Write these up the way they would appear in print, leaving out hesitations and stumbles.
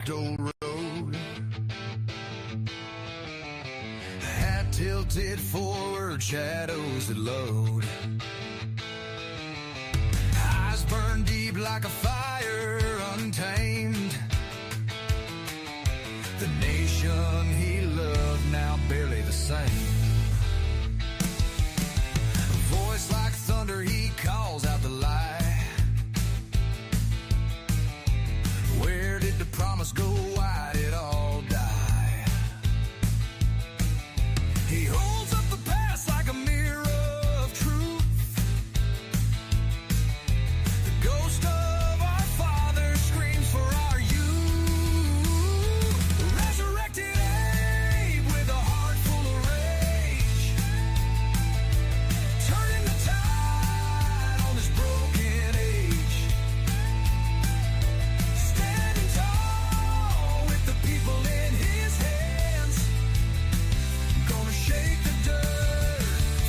old road, hat tilted forward, shadows that load, eyes burn deep like a fire untamed. The nation he loved now barely the same. A voice like thunder, he calls out the lie. Where did the promise go? Why did all die? He holds up the past like a mirror of truth. The ghost of our father screams for our youth. Resurrected Abe with a heart full of rage, turning the tide on this broken age. Standing tall with the people in his hands, gonna shake the dirt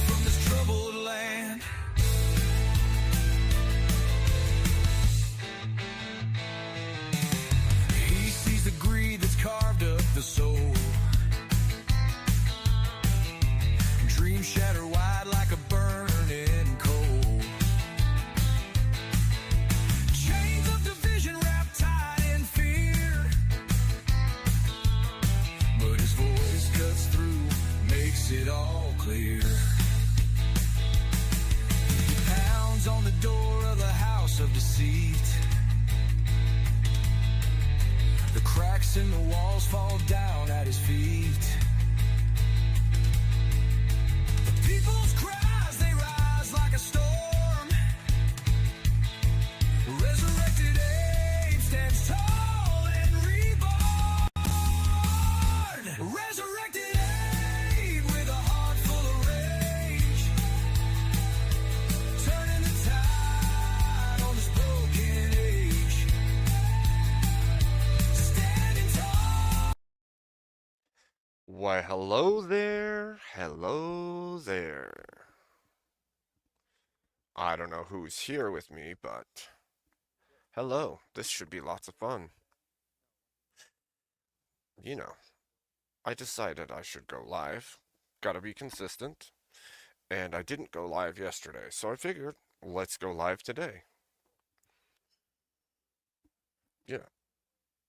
from this troubled land. He sees the greed that's carved up the soul. Dreams shatter wide like a burning coal. Chains of division wrapped tight in fear, but his voice cuts through, makes it all clear. He pounds on the door of the house of deceit. The cracks in the walls fall down at his feet. The people's cries, they rise like a storm. Resurrected Abe stands tall and reborn. Resurrected Abe with a heart full of rage, turning the tide on this broken age. Standing tall. Why, hello there. Hello there. I don't know who's here with me, but hello. This should be lots of fun. You know, I decided I should go live. Gotta be consistent. And I didn't go live yesterday, so I figured let's go live today. Yeah.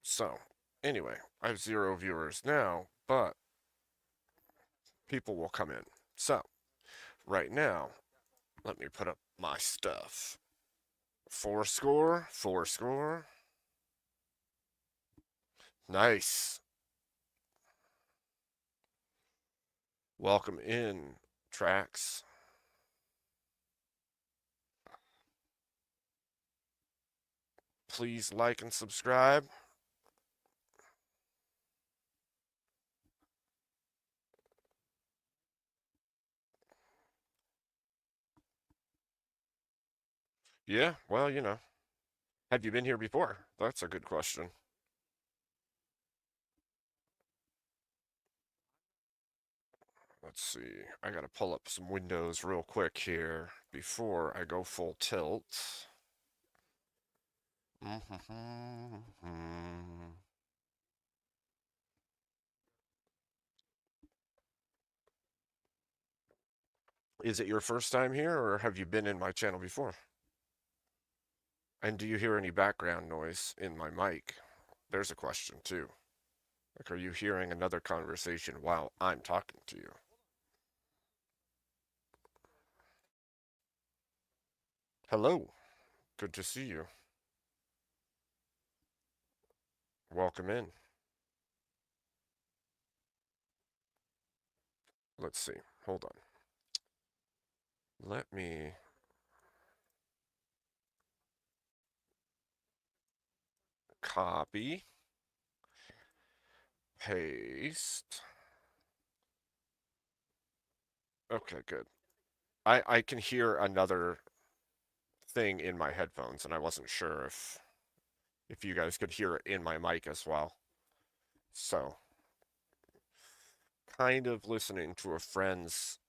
So, anyway, I have 0 viewers now, but people will come in. So, right now, let me put up my stuff. 4 score, 4 score. Nice. Welcome in, Tracks. Please like and subscribe. Yeah, well, have you been here before? That's a good question. Let's see. I gotta pull up some windows real quick here before I go full tilt. Is it your first time here, or have you been in my channel before? And do you hear any background noise in my mic? There's a question, too. Like, are you hearing another conversation while I'm talking to you? Hello. Good to see you. Welcome in. Let's see. Hold on. Let me copy, paste. Okay, good. I can hear another thing in my headphones, and I wasn't sure if you guys could hear it in my mic as well. So, kind of listening to a friend's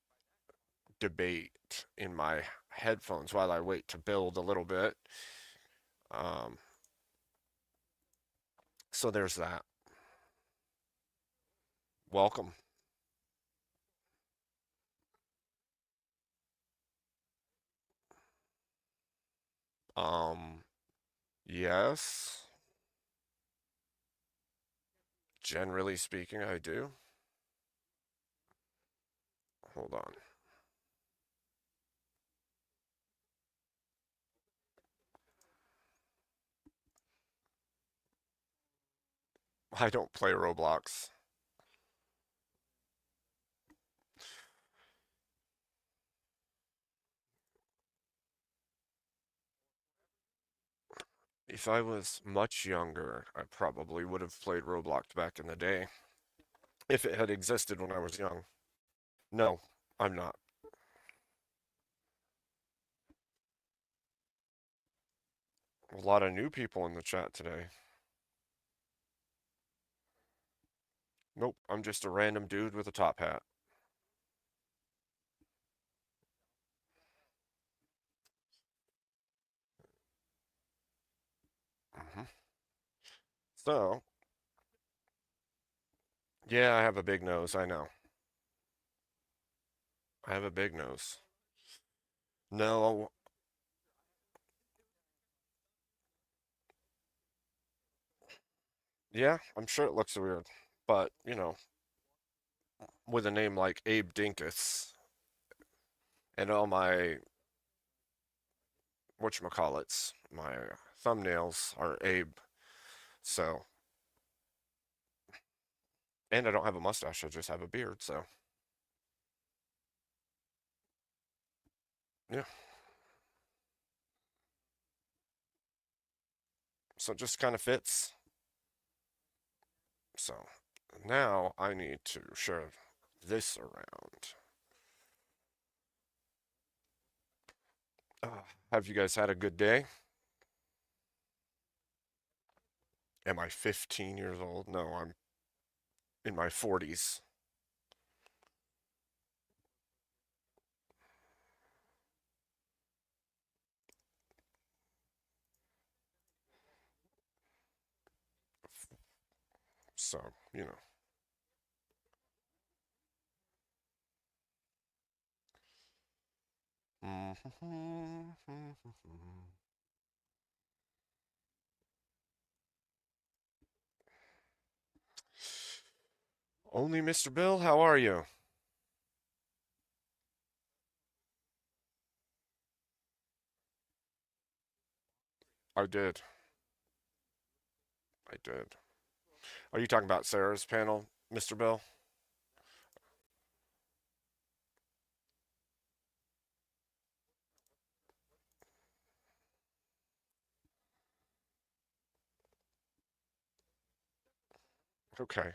debate in my headphones while I wait to build a little bit. Um, So there's that. Welcome. Um, yes. Generally speaking, I do. Hold on. I don't play Roblox. If I was much younger, I probably would have played Roblox back in the day. If it had existed when I was young. No, I'm not. A lot of new people in the chat today. Nope, I'm just a random dude with a top hat. Hmm. So, yeah, I have a big nose, I know. I have a big nose. No, yeah, I'm sure it looks weird. But, with a name like Abe Dinkus and all my whatchamacallits, my thumbnails are Abe. So, and I don't have a mustache, I just have a beard. So, yeah. So it just kind of fits. So, now I need to share this around. Have you guys had a good day? Am I 15 years old? No, I'm in my 40s. So, you know. Only Mr. Bill, how are you? I did. I did. Are you talking about Sarah's panel, Mr. Bill? Okay,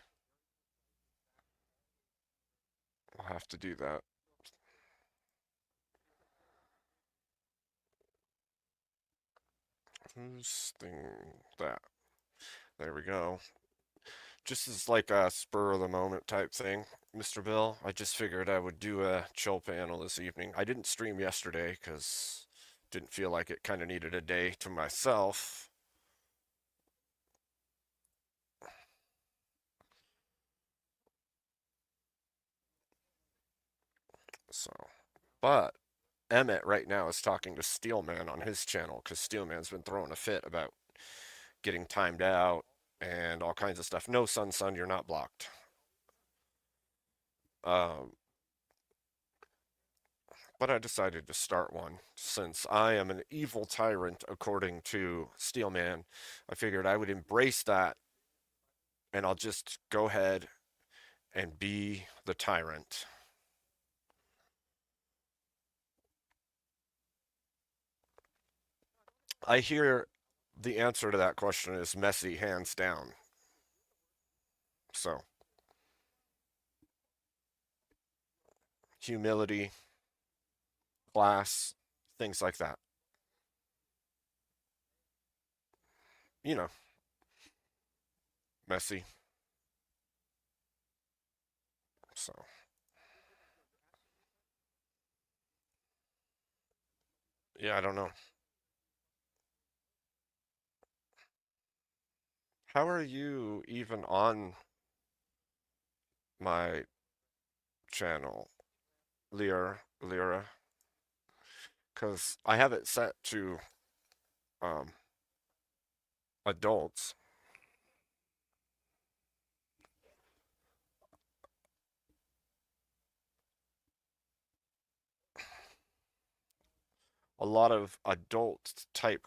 I'll have to do that. Who's thing that? There we go. Just as like a spur of the moment type thing, Mr. Bill. I just figured I would do a chill panel this evening. I didn't stream yesterday because didn't feel like it. Kind of needed a day to myself. So, but Emmett right now is talking to Steelman on his channel because Steelman's been throwing a fit about getting timed out and all kinds of stuff. No, son, you're not blocked. Um, but I decided to start one since I am an evil tyrant, according to Steelman. I figured I would embrace that and I'll just go ahead and be the tyrant. I hear the answer to that question is messy, hands down. So, humility, class, things like that. You know, messy. So, yeah, I don't know. How are you even on my channel, Lyra? Because I have it set to um, adults. A lot of adult type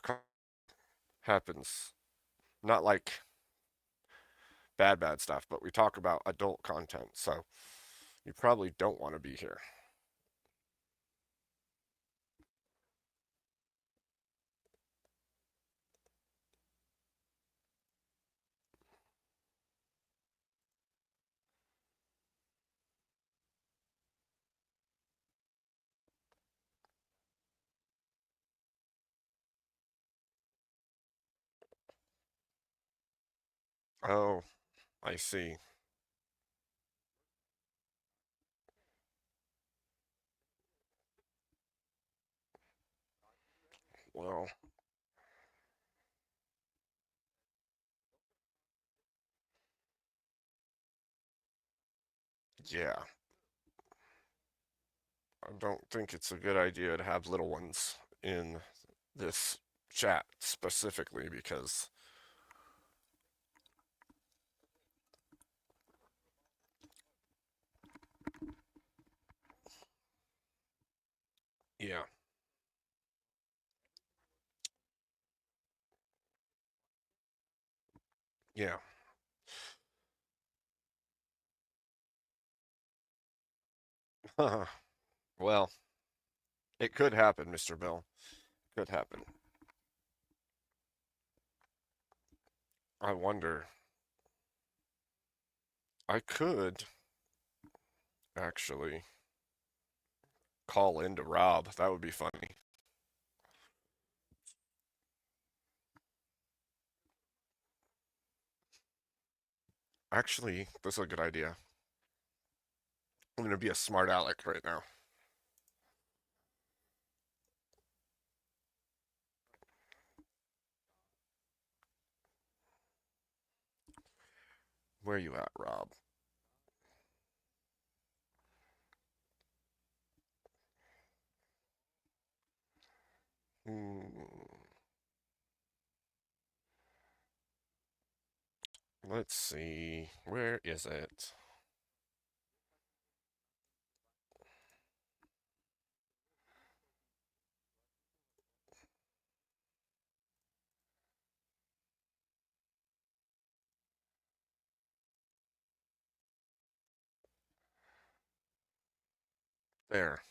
happens. Not like bad stuff, but we talk about adult content. So you probably don't want to be here. Oh, I see. Well, yeah. I don't think it's a good idea to have little ones in this chat specifically because, yeah, yeah. Well, it could happen, Mr. Bill. Could happen. I wonder. I could actually call into Rob. That would be funny. Actually, this is a good idea. I'm going to be a smart aleck right now. Where you at, Rob? Hmm, let's see. Where is it? There.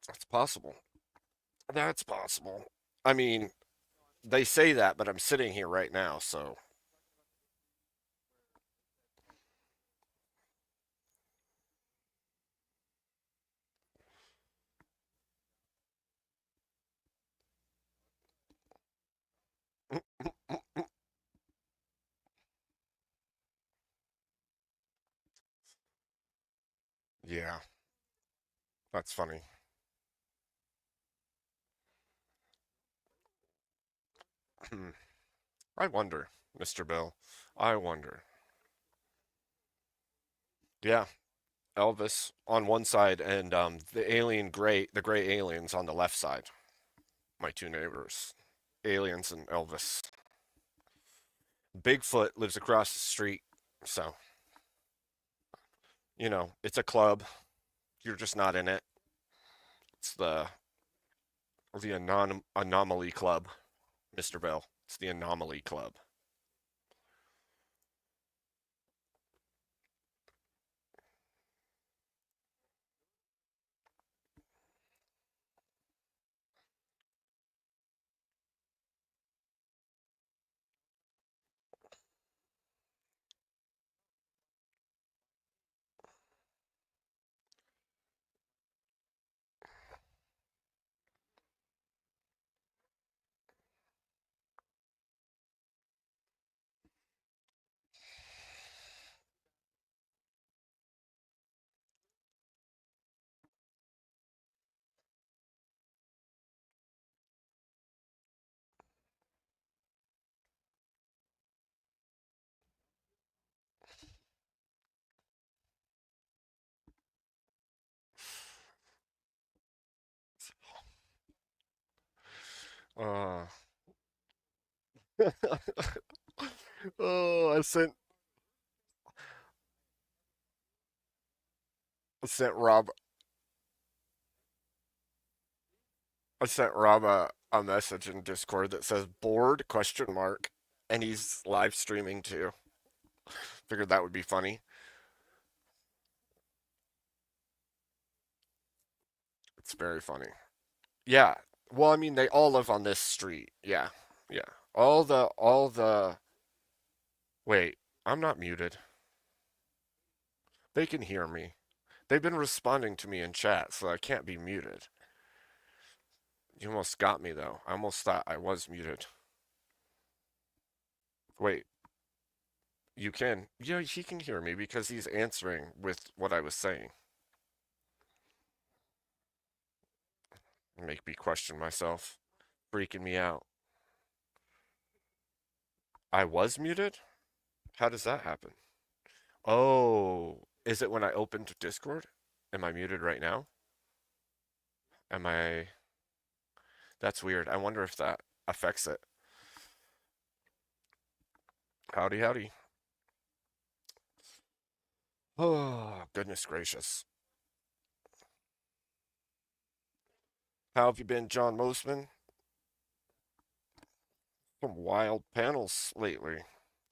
That's possible. That's possible. I mean, they say that, but I'm sitting here right now, so yeah, that's funny. I wonder, Mr. Bill. I wonder. Yeah, Elvis on one side and the gray aliens on the left side. My two neighbors, aliens and Elvis. Bigfoot lives across the street, so it's a club. You're just not in it. It's the Anomaly Club, Mr. Bill. It's the Anomaly Club. Uh, oh, I sent Rob I sent Rob a message in Discord that says bored question mark, and he's live streaming too. Figured that would be funny. It's very funny. Yeah. Well, I mean, they all live on this street. Yeah. Yeah. All the wait, I'm not muted. They can hear me. They've been responding to me in chat, so I can't be muted. You almost got me though. I almost thought I was muted. Wait, you can. Yeah, he can hear me because he's answering with what I was saying. Make me question myself. Freaking me out. I was muted? How does that happen? Oh, is it when I opened Discord? Am I muted right now? Am I? That's weird. I wonder if that affects it. Howdy, howdy. Oh, goodness gracious. How have you been, John Mosman? Some wild panels lately,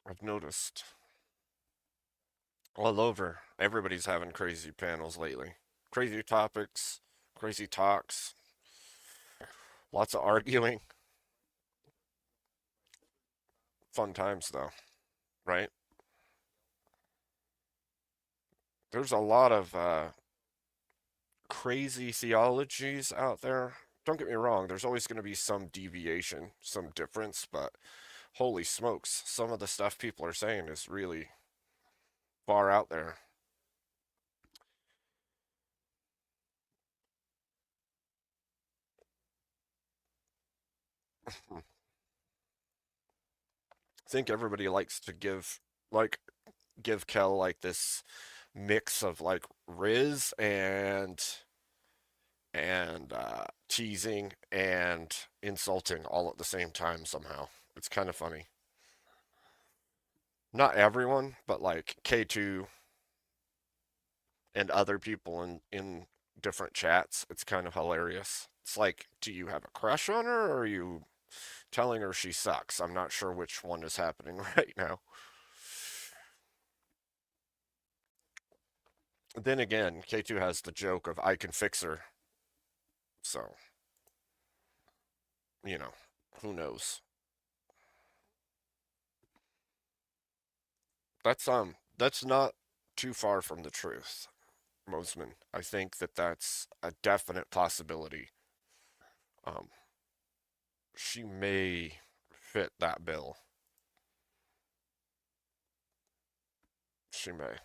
I've noticed. All over. Everybody's having crazy panels lately. Crazy topics, crazy talks, lots of arguing. Fun times, though, right? There's a lot of crazy theologies out there. Don't get me wrong, there's always going to be some deviation, some difference, but holy smokes, some of the stuff people are saying is really far out there. I think everybody likes to like, give Kel like this mix of like Riz and teasing and insulting all at the same time somehow. It's kind of funny. Not everyone, but like K2 and other people in different chats. It's kind of hilarious. It's like, do you have a crush on her or are you telling her she sucks? I'm not sure which one is happening right now. Then again, K2 has the joke of I can fix her. So, you know, who knows? That's not too far from the truth, Mosman. I think that that's a definite possibility. Um, she may fit that bill. She may.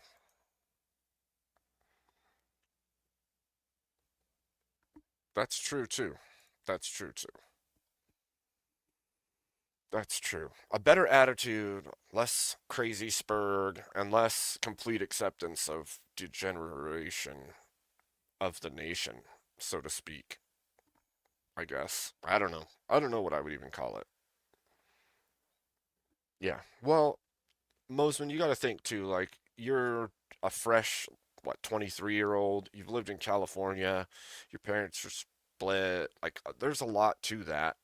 That's true too. That's true too. That's true. A better attitude, less crazy spurred, and less complete acceptance of degeneration of the nation, so to speak. I guess. I don't know. I don't know what I would even call it. Yeah. Well, Mosman, you got to think too. Like you're a fresh, what, 23-year-old. You've lived in California. Your parents are split. Like there's a lot to that.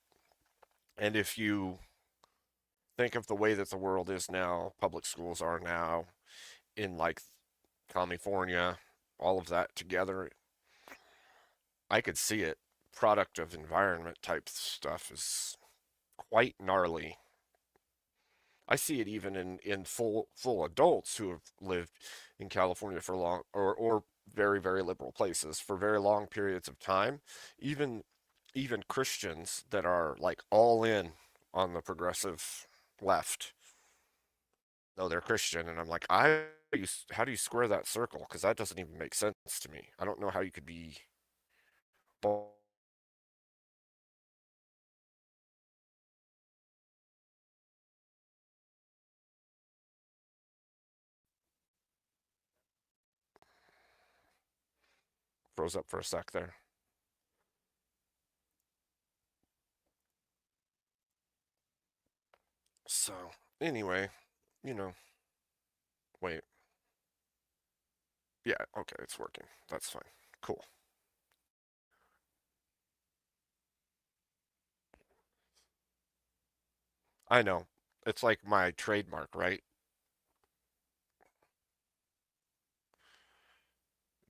And if you think of the way that the world is now, public schools are now in like California, all of that together, I could see it. Product of environment type stuff is quite gnarly. I see it even in full adults who have lived in California for long or very very liberal places for very long periods of time. Even even Christians that are like all in on the progressive left. No, they're Christian, and I'm like, how do you square that circle? Because that doesn't even make sense to me. I don't know how you could be. Froze up for a sec there. Anyway, you know, wait. Yeah, okay, it's working. That's fine. Cool. I know. It's like my trademark, right?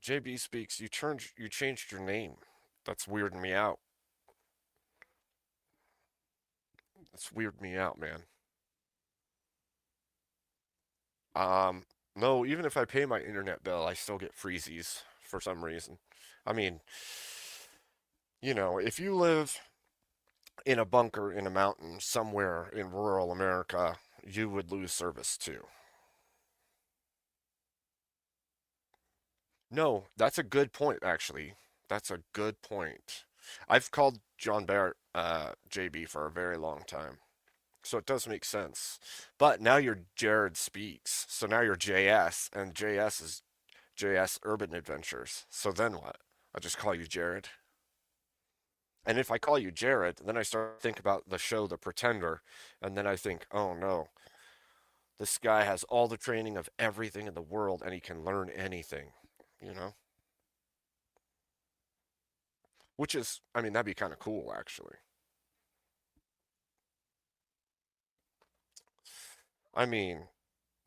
JB speaks, you changed your name. That's weirding me out. That's weirding me out, man. Um, no, even if I pay my internet bill, I still get freezies for some reason. I mean, if you live in a bunker in a mountain somewhere in rural America, you would lose service too. No, that's a good point, actually. That's a good point. I've called John Barrett JB for a very long time. So it does make sense. But now you're Jared Speaks. So now you're JS, and JS is JS Urban Adventures. So then what? I just call you Jared. And if I call you Jared, then I start to think about the show The Pretender, and then I think, oh no, this guy has all the training of everything in the world and he can learn anything, you know? Which is, I mean, that'd be kind of cool, actually. I mean,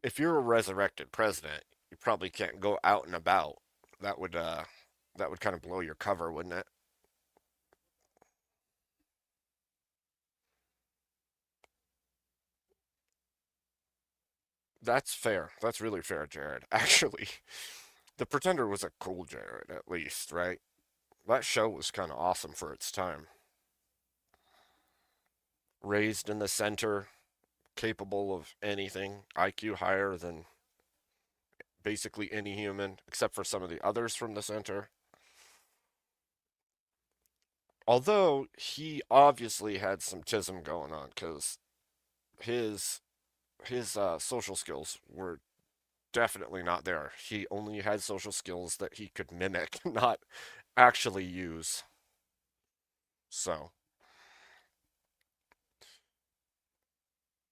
if you're a resurrected president, you probably can't go out and about. That would, uh, that would kind of blow your cover, wouldn't it? That's fair. That's really fair, Jared. Actually, The Pretender was a cool Jared, at least, right? That show was kind of awesome for its time. Raised in the center, capable of anything, IQ higher than basically any human, except for some of the others from the center. Although he obviously had some tism going on, because his his social skills were definitely not there. He only had social skills that he could mimic, not actually use. So,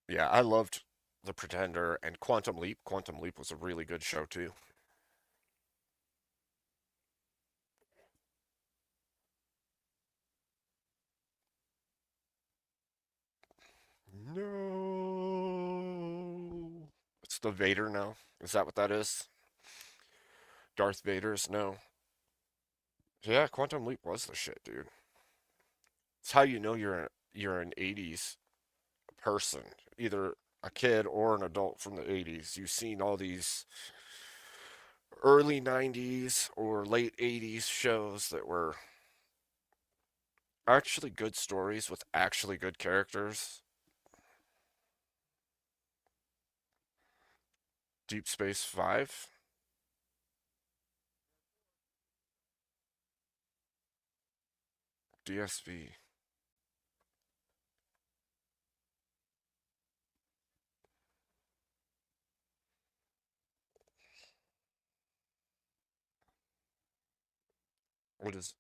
yeah, I loved The Pretender and Quantum Leap. Quantum Leap was a really good show too. No. It's the Vader now. Is that what that is? Darth Vader's? No. Yeah, Quantum Leap was the shit, dude. It's how you know you're an 80s person, either a kid or an adult from the 80s. You've seen all these early 90s or late 80s shows that were actually good stories with actually good characters. Deep Space 5, DSV. What is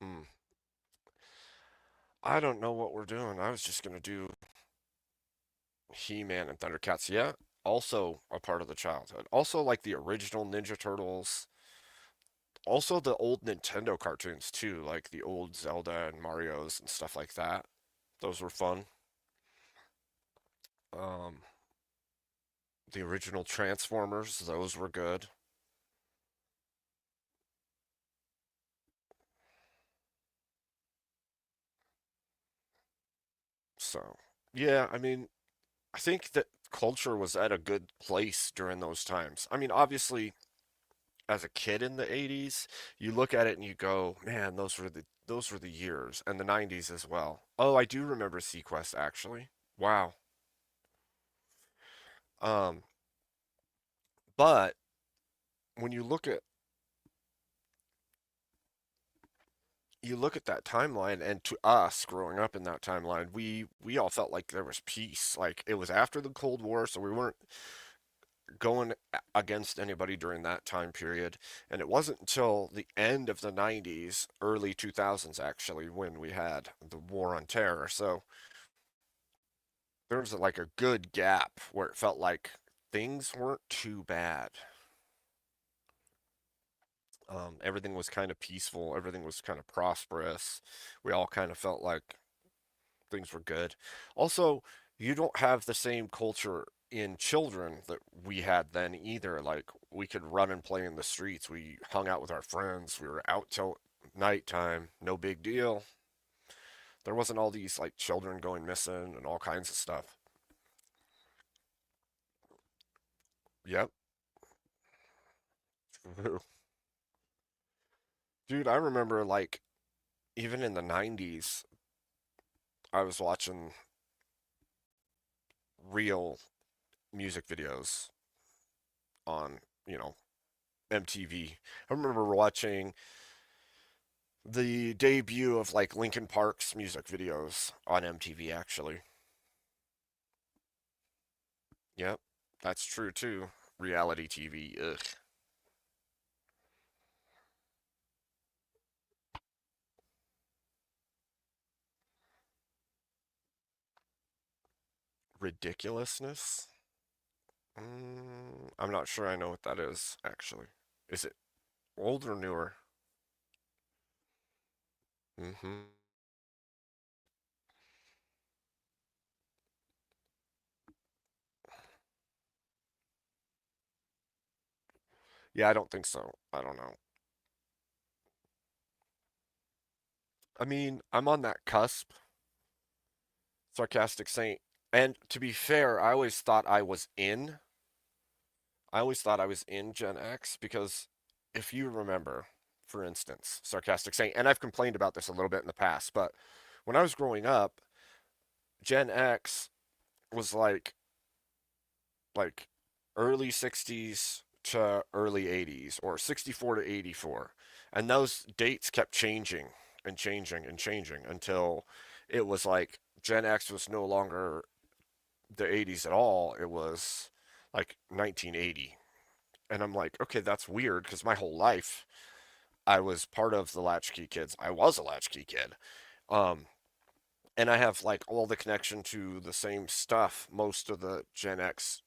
hmm. I don't know what we're doing. I was just gonna do He-Man and Thundercats. Yeah, also a part of the childhood. Also like the original Ninja Turtles. Also the old Nintendo cartoons too, like the old Zelda and Mario's and stuff like that. Those were fun. Um, the original Transformers, those were good. So, yeah, I mean, I think that culture was at a good place during those times. I mean, obviously, as a kid in the 80s, you look at it and you go, "Man, those were the years." And the 90s as well. Oh, I do remember Sequest actually. Wow. Um, but when you look at that timeline, and to us growing up in that timeline, we all felt like there was peace. Like it was after the Cold War, so we weren't going against anybody during that time period. And it wasn't until the end of the 90s, early 2000s actually, when we had the war on terror. So there was like a good gap where it felt like things weren't too bad. Everything was kind of peaceful, everything was kind of prosperous. We all kind of felt like things were good. Also, you don't have the same culture in children that we had then either. Like, we could run and play in the streets. We hung out with our friends. We were out till nighttime. No big deal. There wasn't all these like children going missing and all kinds of stuff. Yep. Dude, I remember like even in the 90s, I was watching real music videos on, you know, MTV. I remember watching the debut of like Linkin Park's music videos on MTV actually. Yep, that's true too. Reality TV, ugh. Ridiculousness? I'm not sure I know what that is actually. Is it old or newer? Mm-hmm. Yeah, I don't think so. I don't know. I mean, I'm on that cusp, sarcastic saint. And to be fair, I always thought I was in Gen X because if you remember, for instance, sarcastic saint, and I've complained about this a little bit in the past, but when I was growing up, Gen X was like early 60s to early 80s or 64 to 84. And those dates kept changing and changing and changing until it was like Gen X was no longer the 80s at all. It was like 1980. And I'm like, okay, that's weird because my whole life I was part of the latchkey kids. I was a latchkey kid. Um, and I have like all the connection to the same stuff most of the Gen X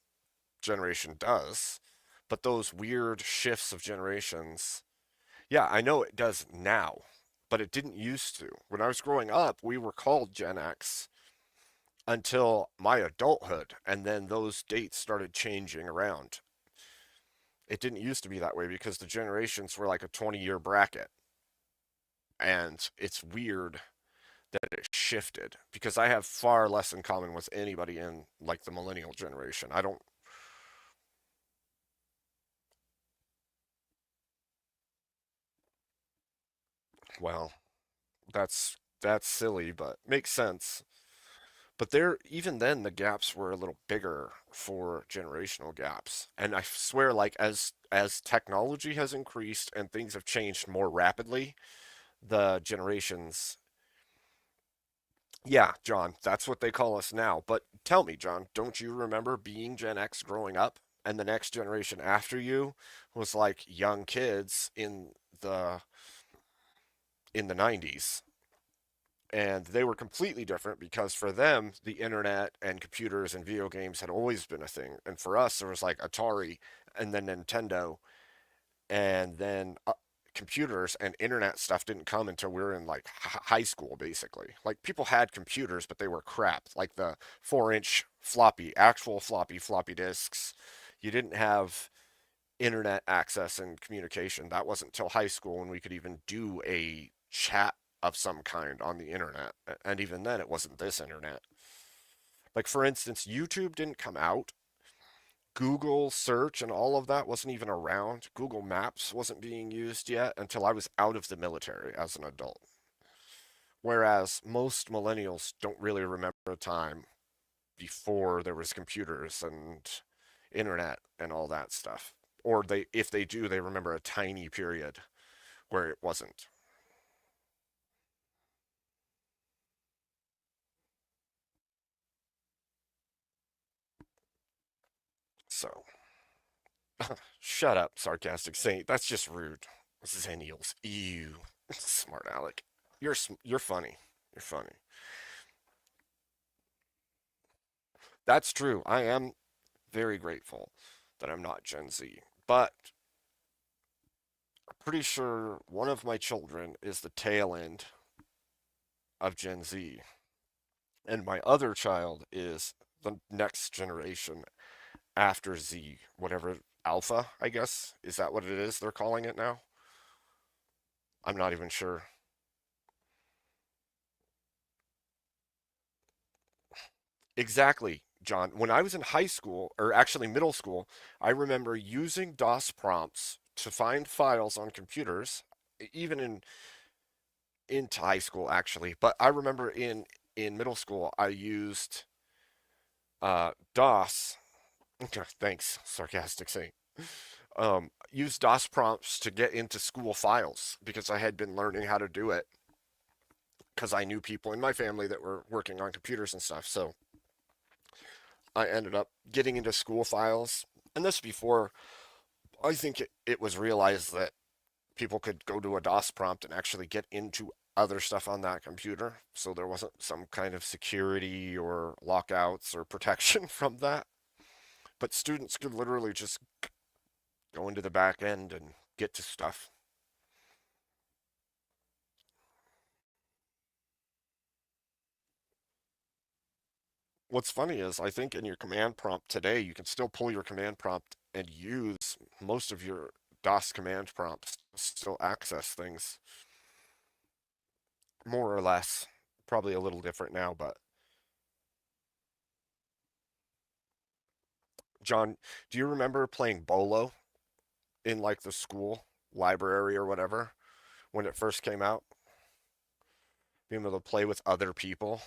generation does. But those weird shifts of generations, yeah, I know it does now, but it didn't used to. When I was growing up, we were called Gen X until my adulthood, and then those dates started changing around. It didn't used to be that way because the generations were like a 20-year bracket. And it's weird that it shifted because I have far less in common with anybody in like the millennial generation. I don't, well, that's silly, but makes sense. But there, even then, the gaps were a little bigger for generational gaps. And I swear, like as technology has increased and things have changed more rapidly, the generations, yeah, John, that's what they call us now. But tell me, John, don't you remember being Gen X growing up? And the next generation after you was like young kids the in the 90s. And they were completely different because for them, the internet and computers and video games had always been a thing. And for us, there was like Atari and then Nintendo and then computers and internet stuff didn't come until we were in like high school, basically. Like people had computers, but they were crap. Like the 4-inch floppy, actual floppy disks. You didn't have internet access and communication. That wasn't till high school when we could even do a chat of some kind on the internet. And even then, it wasn't this internet. Like, for instance, YouTube didn't come out. Google search and all of that wasn't even around. Google Maps wasn't being used yet until I was out of the military as an adult. Whereas most millennials don't really remember a time before there was computers and internet and all that stuff. Or they if they do, they remember a tiny period where it wasn't. So, Shut up, sarcastic saint. That's just rude. Zennials. Ew. Smart Alec. You're funny. You're funny. That's true. I am very grateful that I'm not Gen Z. But I'm pretty sure one of my children is the tail end of Gen Z, and my other child is the next generation after Z, whatever Alpha, I guess. Is that what it is they're calling it now? I'm not even sure. Exactly, John. When I was in high school, or actually middle school, I remember using DOS prompts to find files on computers, even into high school actually. But I remember in middle school I used DOS. Thanks, sarcastic saying. Used DOS prompts to get into school files because I had been learning how to do it because I knew people in my family that were working on computers and stuff. So I ended up getting into school files. And this before I think it was realized that people could go to a DOS prompt and actually get into other stuff on that computer. So there wasn't some kind of security or lockouts or protection from that. But students could literally just go into the back end and get to stuff. What's funny is I think in your command prompt today, you can still pull your command prompt and use most of your DOS command prompts to still access things, more or less. Probably a little different now, but John, do you remember playing Bolo in like the school library or whatever when it first came out? Being able to play with other people.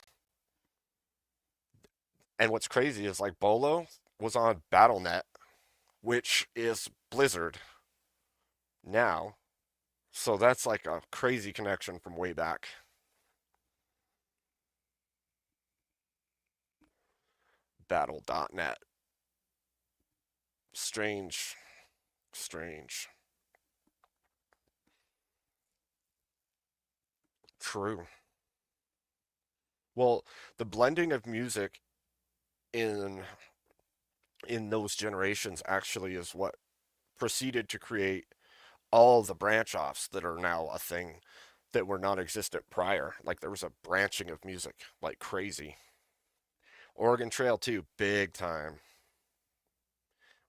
And what's crazy is like Bolo was on BattleNet, which is Blizzard now. So that's like a crazy connection from way back. Battle.net. Strange. Strange. True. Well, the blending of music in in those generations actually is what proceeded to create all the branch offs that are now a thing that were non-existent prior. Like there was a branching of music like crazy. Oregon Trail too, big time.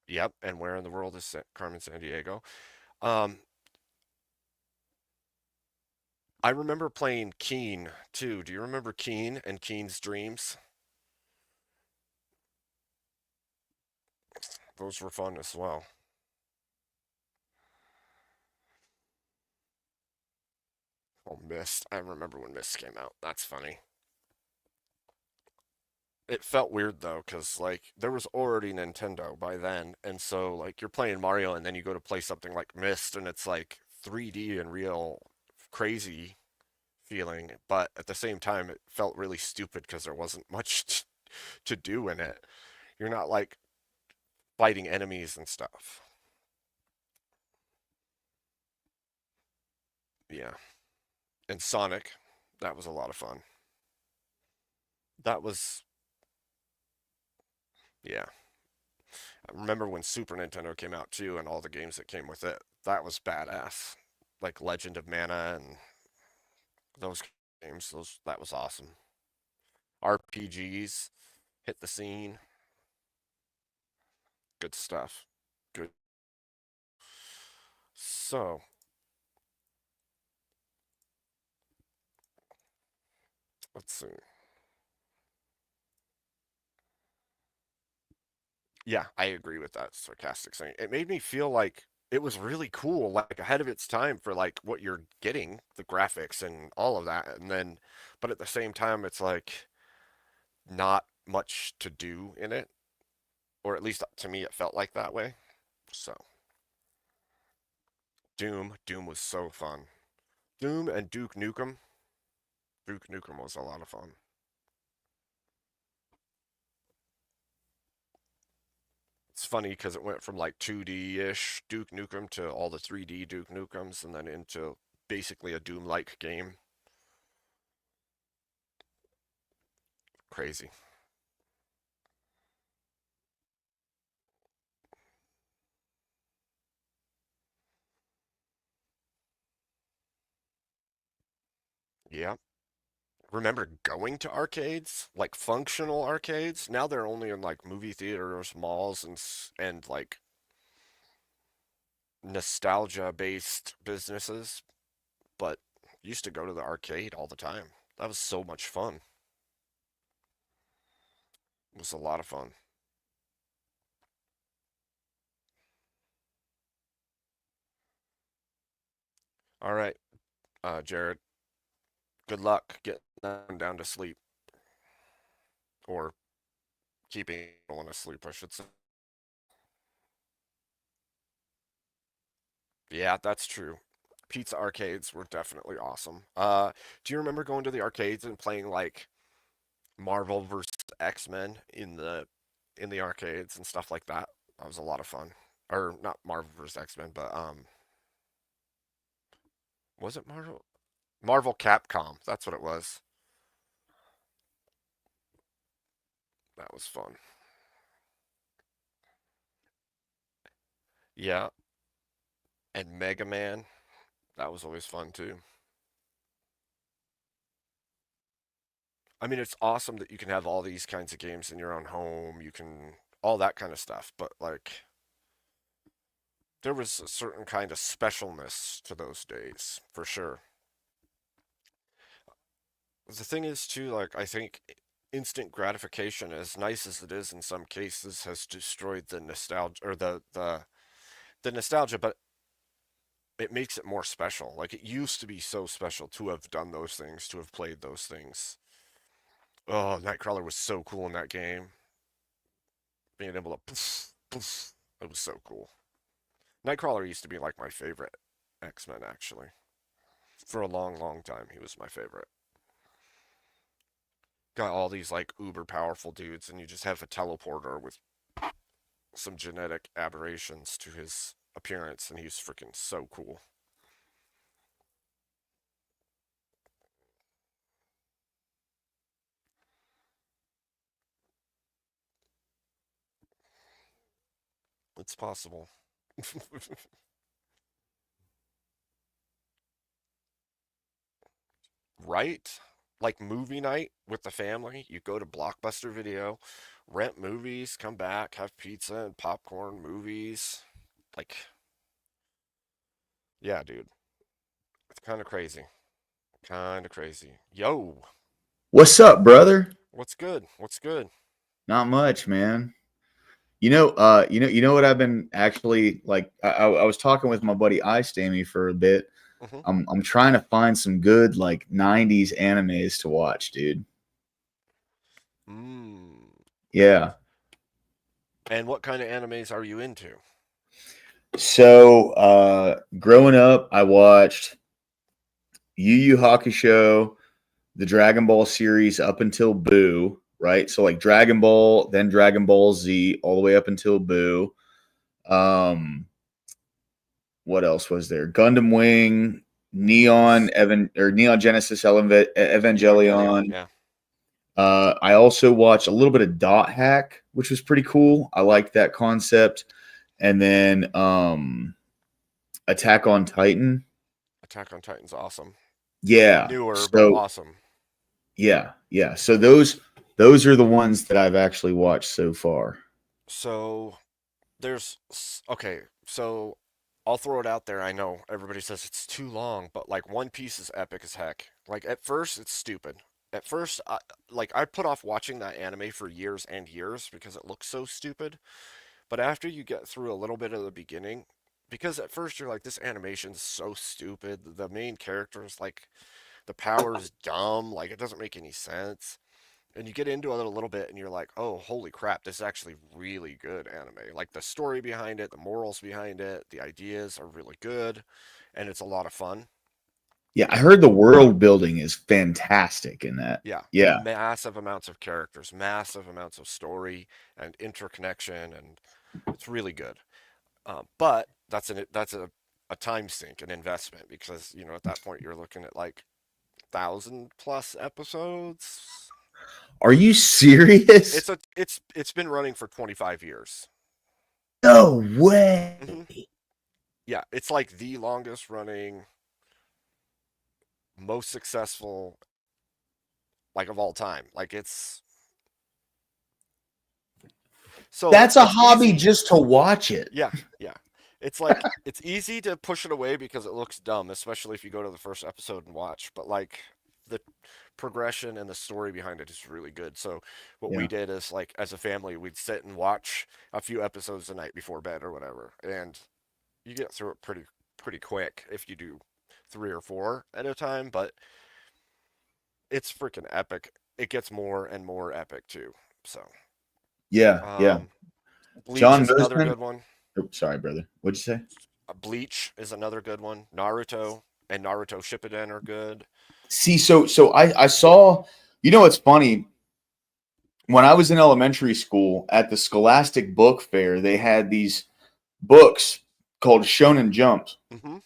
Yep, and where in the world is Carmen San Diego? Um, I remember playing Keen too. Do you remember Keen and Keen's Dreams? Those were fun as well. Oh, Mist. I remember when Mist came out. That's funny. It felt weird though, because like there was already Nintendo by then, and so like you're playing Mario and then you go to play something like Mist and it's like 3D and real crazy feeling, but at the same time it felt really stupid because there wasn't much to do in it. You're not like fighting enemies and stuff. Yeah. And Sonic, that was a lot of fun. That was, yeah. I remember when Super Nintendo came out too and all the games that came with it. That was badass. Like Legend of Mana and those games, those that was awesome. RPGs hit the scene. Good stuff. Good. So, let's see. Yeah, I agree with that sarcastic saying. It made me feel like it was really cool, like ahead of its time for like what you're getting, the graphics and all of that. And then, but at the same time, it's like not much to do in it, or at least to me, it felt like that way. So, Doom was so fun. Doom and Duke Nukem. Duke Nukem was a lot of fun. It's funny because it went from like 2D-ish Duke Nukem to all the 3D Duke Nukems and then into basically a Doom-like game. Crazy. Yeah. Remember going to arcades? Like functional arcades? Now they're only in like movie theaters, malls, and like nostalgia-based businesses, but used to go to the arcade all the time. That was so much fun. It was a lot of fun. All right, Jared, good luck getting them down to sleep or keeping one asleep, I should say. Yeah, that's true. Pizza arcades were definitely awesome. Do you remember going to the arcades and playing like Marvel versus X-Men in the arcades and stuff like that? That was a lot of fun. Or not Marvel versus X-Men, but was it Marvel? Marvel Capcom. That's what it was. That was fun. Yeah, and Mega Man. That was always fun too. I mean, it's awesome that you can have all these kinds of games in your own home. You can all that kind of stuff, but like there was a certain kind of specialness to those days, for sure. The thing is too, like I think instant gratification, as nice as it is in some cases, has destroyed the nostalgia or the nostalgia, but it makes it more special. Like it used to be so special to have done those things, to have played those things. Oh, Nightcrawler was so cool in that game. Being able to poof, poof, it was so cool. Nightcrawler used to be like my favorite X-Men actually. For a long, long time, he was my favorite. Got all these like uber powerful dudes, and you just have a teleporter with some genetic aberrations to his appearance, and he's freaking so cool. It's possible. Right? Like movie night with the family, you go to Blockbuster Video, rent movies, come back, have pizza and popcorn, movies. Like, yeah, dude, it's kind of crazy. Kind of crazy. Yo, What's up, brother? what's good? What's good? Not much, man. You know what I've been actually like. I was talking with my buddy Ice Stammy for a bit. Mm-hmm. I'm trying to find some good like '90s animes to watch, dude. Mm. Yeah. And what kind of animes are you into? So, growing up, I watched Yu Yu Hakusho, the Dragon Ball series up until Boo, right? So like Dragon Ball, then Dragon Ball Z, all the way up until Boo. Um, what else was there? Gundam Wing, Neon Nice. Evan or Neon Genesis Evangelion, Evangelion. yeah. I also watched a little bit of Dot Hack, which was pretty cool. I liked that concept. And then Attack on Titan. Attack on Titan's awesome. Yeah. Newer, but So awesome. yeah. So those are the ones that I've actually watched so far. So okay, so I'll throw it out there. I know everybody says it's too long, but like One Piece is epic as heck. Like at first it's stupid. At first, I put off watching that anime for years and years because it looks so stupid. But after you get through a little bit of the beginning, because at first you're like, this animation's so stupid. The main character is like, the power is dumb. Like it doesn't make any sense. And you get into it a little bit and you're like, oh, holy crap, this is actually really good anime. Like the story behind it, the morals behind it, the ideas are really good, and it's a lot of fun. Yeah, I heard the world building is fantastic in that. Yeah, Yeah. massive amounts of characters, massive amounts of story and interconnection, and it's really good. But that's a time sink, an investment, because at that point you're looking at like 1,000+ episodes. Are you serious? It's been running for 25 years. No way. Hmm. Yeah, it's like the longest running, most successful, like, of all time. Like, so That's a it's hobby easy. just to watch it. Yeah, yeah. It's like it's easy to push it away because it looks dumb, especially if you go to the first episode and watch. But like the progression and the story behind it is really good. So what we Yeah. did is, like, as a family, we'd sit and watch a few episodes the night before bed or whatever, and you get through it pretty quick if you do 3 or 4 at a time. But it's freaking epic. It gets more and more epic too. So, Yeah. Yeah. um, Bleach John is another Mosman. good one. Oh, sorry, brother. What'd you say? Bleach is another good one. Naruto and Naruto Shippuden are good. See, so I saw, what's funny? When I was in elementary school at the Scholastic Book Fair, they had these books called Shonen Jumps. Hmm.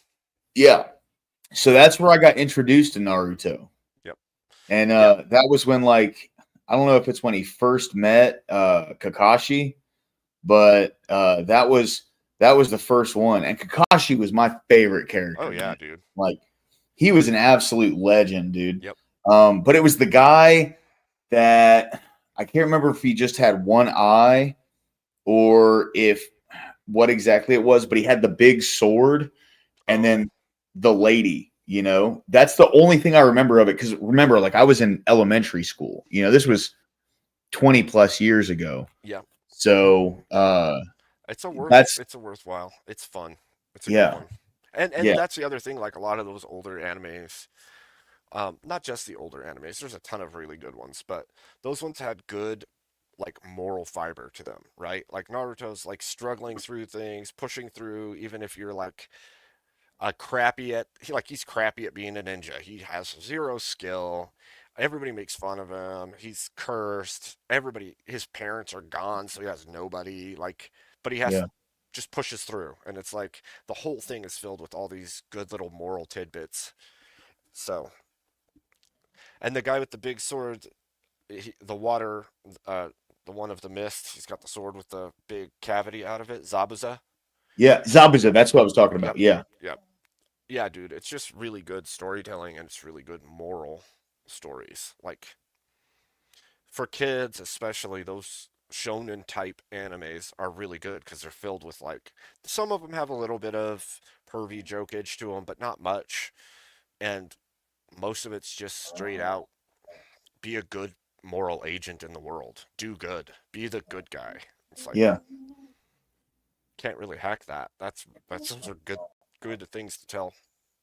Yeah. So that's where I got introduced to Naruto. Yep. And Yep. that was when, like, I don't know if it's when he first met Kakashi, but that was the first one. And Kakashi was my favorite character. Oh yeah, Man. dude. Like, he was an absolute legend, dude. Yep. But it was the guy that I can't remember if he just had one eye or if what exactly it was, but he had the big sword and Oh. then the lady, that's the only thing I remember of it. Because remember, like, I was in elementary school, this was 20 plus years ago. Yeah. So that's, it's a worthwhile. It's fun. It's a good yeah, one. And yeah, that's the other thing. Like, a lot of those older animes, not just the older animes. There's a ton of really good ones, but those ones had good, like, moral fiber to them, right? Like Naruto's, like, struggling through things, pushing through, even if you're like he's crappy at being a ninja. He has zero skill. Everybody makes fun of him. He's cursed. His parents are gone, so he has nobody. Like, but he yeah, just pushes through, and it's like the whole thing is filled with all these good little moral tidbits. So, and the guy with the big sword, the water, the one of the mist, he's got the sword with the big cavity out of it, Zabuza. yeah. Zabuza, that's what I was talking Yep, about. Yeah, yep. Yeah, dude, it's just really good storytelling, and it's really good moral stories. Like, for kids, especially, those shonen type animes are really good because they're filled with, like, some of them have a little bit of pervy jokage to them, but not much. And most of it's just straight out, be a good moral agent in the world. Do good. Be the good guy. It's like, yeah, can't really hack that. Those are good things to tell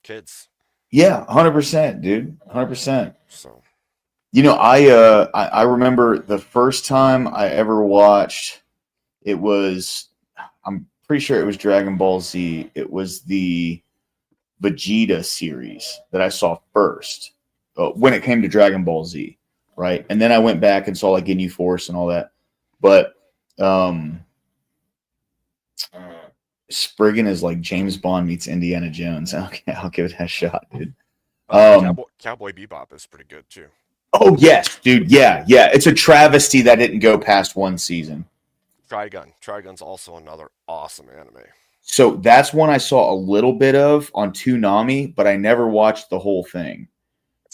kids. yeah. 100%, dude. 100%. So, I remember the first time I ever watched. It was, I'm pretty sure it was Dragon Ball Z. It was the Vegeta series that I saw first when it came to Dragon Ball Z, right? And then I went back and saw, like, Ginyu Force and all that. But Spriggan is like James Bond meets Indiana Jones. Okay, I'll give it that shot, dude. Cowboy Bebop is pretty good too. Oh yes, dude. Yeah, yeah. It's a travesty that didn't go past one season. Trigun's also another awesome anime. So that's one I saw a little bit of on Toonami, but I never watched the whole thing.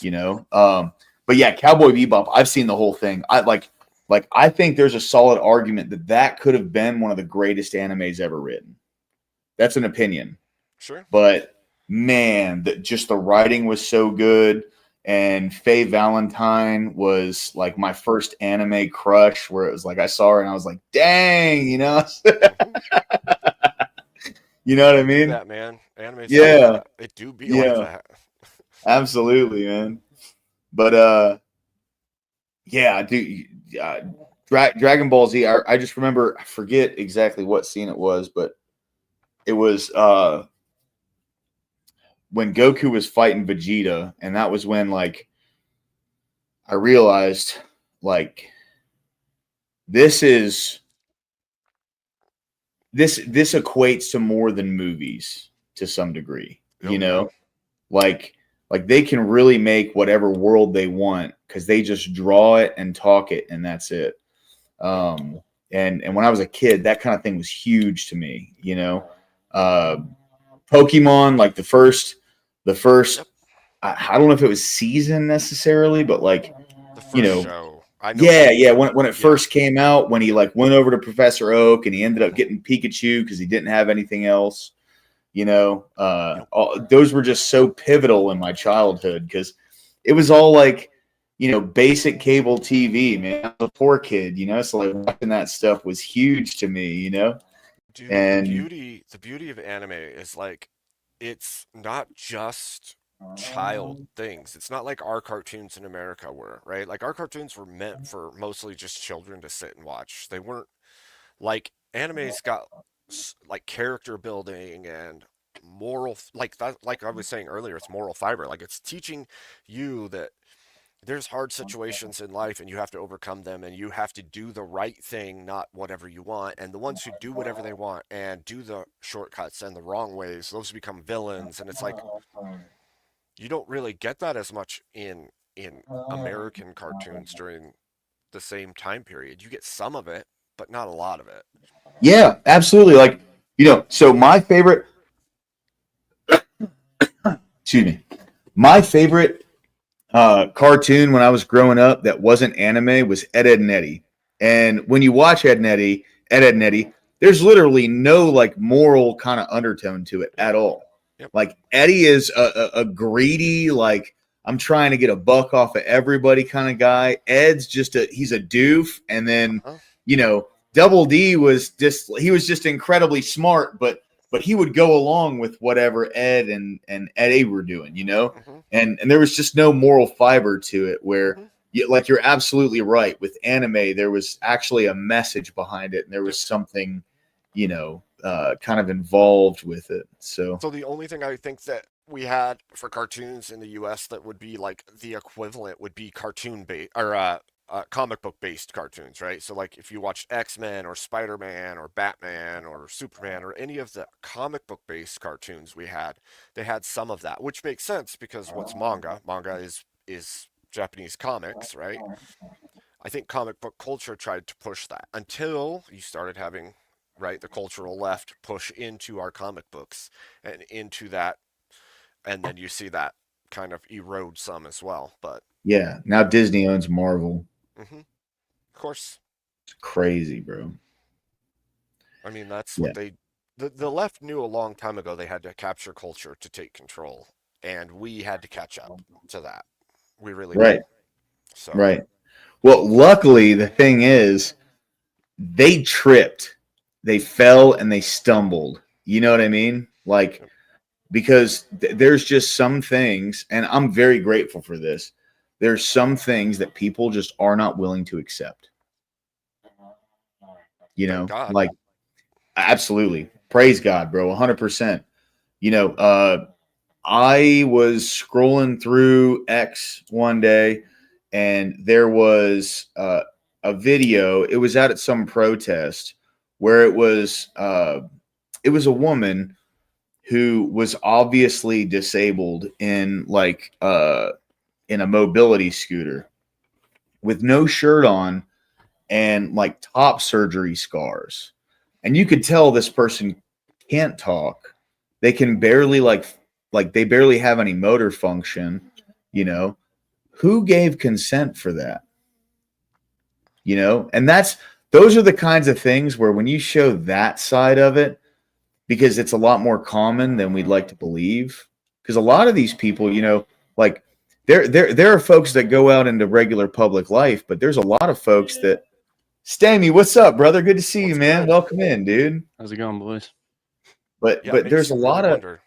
But yeah, Cowboy Bebop, I've seen the whole thing. I think there's a solid argument that could have been one of the greatest animes ever written. That's an opinion, Sure. but man, just the writing was so good. And Faye Valentine was like my first anime crush, where it was like I saw her and I was like, dang, Mhm. you know what I They do mean? that, man. Animes do Yeah, that. They do be like yeah, that. absolutely, man. But yeah, dude, Dragon Ball Z. I just remember, I forget exactly what scene it was, but it was when Goku was fighting Vegeta, and that was when like I realized like this is this equates to more than movies to some degree, Oh yeah. like they can really make whatever world they want because they just draw it and talk it and that's it. And when I was a kid, that kind of thing was huge to me, uh Pokemon, like the first Yep. I don't know if it was season necessarily, but like, The you first know, show. I know what you yeah, mean. when it Yeah. first came out, when he like went over to Professor Oak and he ended up getting Pikachu because he didn't have anything else, Yep. those were just so pivotal in my childhood because it was all like, basic cable TV, man. I'm a poor kid, so like watching that stuff was huge to me, Dude, the and beauty of anime is like it's not just child things. It's not like our cartoons in America were, right? Like our cartoons were meant for mostly just children to sit and watch. They weren't like anime's got like character building and moral like that like I was saying earlier, it's moral fiber. Like it's teaching you that there's hard situations in life and you have to overcome them and you have to do the right thing, not whatever you want. And the ones who do whatever they want and do the shortcuts and the wrong ways, those become villains. And it's like you don't really get that as much in American cartoons during the same time period. You get some of it, but not a lot of it. yeah, absolutely. Like, so my favorite, excuse me, my favorite cartoon when I was growing up that wasn't anime was Ed, Ed and Eddie. And when you watch Ed, Ed and Eddie, there's literally no like moral kind of undertone to it Yep. at all. Yep. Like Eddie is a greedy, like I'm trying to get a buck off of everybody kind of guy. Ed's just he's a doof, and then Uh-huh. you know Double D he was just incredibly smart, but he would go along with whatever Ed and Eddie were doing, Mm-hmm. and there was just no moral fiber to it. Where Mm-hmm. like you're absolutely right with anime, there was actually a message behind it, and there Yep. was something, kind of involved with it. So So the only thing I think that we had for cartoons in the US that would be like the equivalent would be cartoon based or comic book based cartoons, right? So like if you watched X-Men or Spider-Man or Batman or Superman or any of the comic book based cartoons we had, they had some of that, which makes sense because what's manga? Manga is Japanese comics, right? I think comic book culture tried to push that until you started having, right, the cultural left push into our comic books and into that, and then you see that kind of erode some as well. But yeah, now Disney owns Marvel. of course, It's crazy, bro. I mean that's Yeah, what the left knew a long time ago they had to capture culture to take control, and we had to catch up to that. We really did. right, So right. Well, luckily, the thing is, they tripped, they fell, and they stumbled. You know what I mean? Like, because there's just some things, and I'm very grateful for this. There's some things that people just are not willing to accept. thank God. Like absolutely, praise God, bro, 100%. You know, I was scrolling through X one day, and there was a video. It was out at some protest where it was a woman who was obviously disabled in a mobility scooter with no shirt on and like top surgery scars. And you could tell this person can't talk. They can barely like they barely have any motor function, you know. Who gave consent for that? And those are the kinds of things where when you show that side of it, because it's a lot more common than we'd like to believe. Because a lot of these people, like there are folks that go out into regular public life, but there's a lot of folks that Stammy, what's up, brother? Good to see you, What's man. good? Welcome in, dude. How's it going, boys? But Yeah, it but makes there's a you really lot of wonder.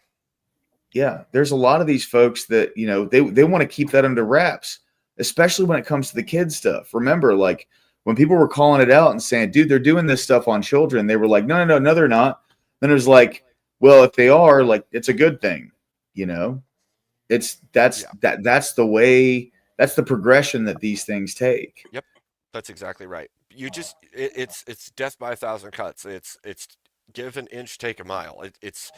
there's a lot of these folks that they want to keep that under wraps, especially when it comes to the kid stuff. Remember, like when people were calling it out and saying, "Dude, they're doing this stuff on children," they were like, "No, no, no, no, they're not." Then it was like, "Well, if they are, like, it's a good thing," You know, Yeah. that's the way. That's the progression that these things take. Yep. That's exactly right. It's death by a thousand cuts. It's give an inch, take a mile. It's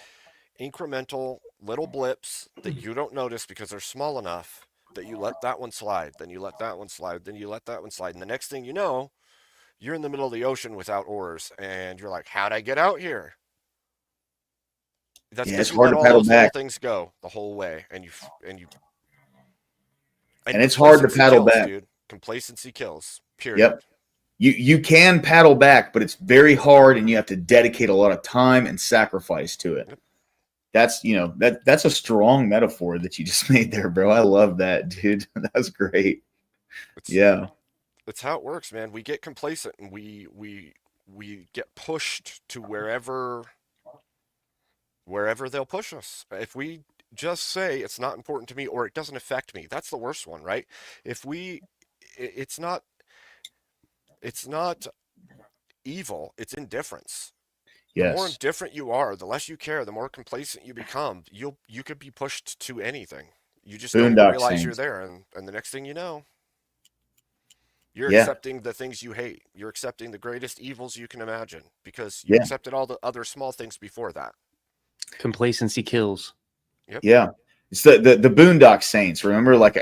incremental little blips that you don't notice because they're small enough that you let that one slide, then you let that one slide, then you let that one slide, and the next thing you know, you're in the middle of the ocean without oars, and you're like, "How'd I get out here?" That's Yeah, because it's you hard let to all paddle those little back, things go the whole way, and and it's hard to complacency paddle kills, back. dude. Complacency kills. Yep. Period. You can paddle back, but it's very hard, and you have to dedicate a lot of time and sacrifice to it. Yep. That's that's a strong metaphor that you just made there, bro. I love that, dude. That's great. It's Yeah. it's how it works, man. We get complacent and we get pushed to wherever they'll push us. If we just say it's not important to me or it doesn't affect me, that's the worst one, right? If we it's not evil, it's indifference. The more Yes. indifferent you are, the less you care, the more complacent you become. You could be pushed to anything. You just don't even Boondock realize you're Saints. there, and the next thing you know, you're Yeah. accepting the things you hate. You're accepting the greatest evils you can imagine because you Yeah. accepted all the other small things before that. Complacency kills. Yep. Yeah. It's the Boondock Saints. Remember, like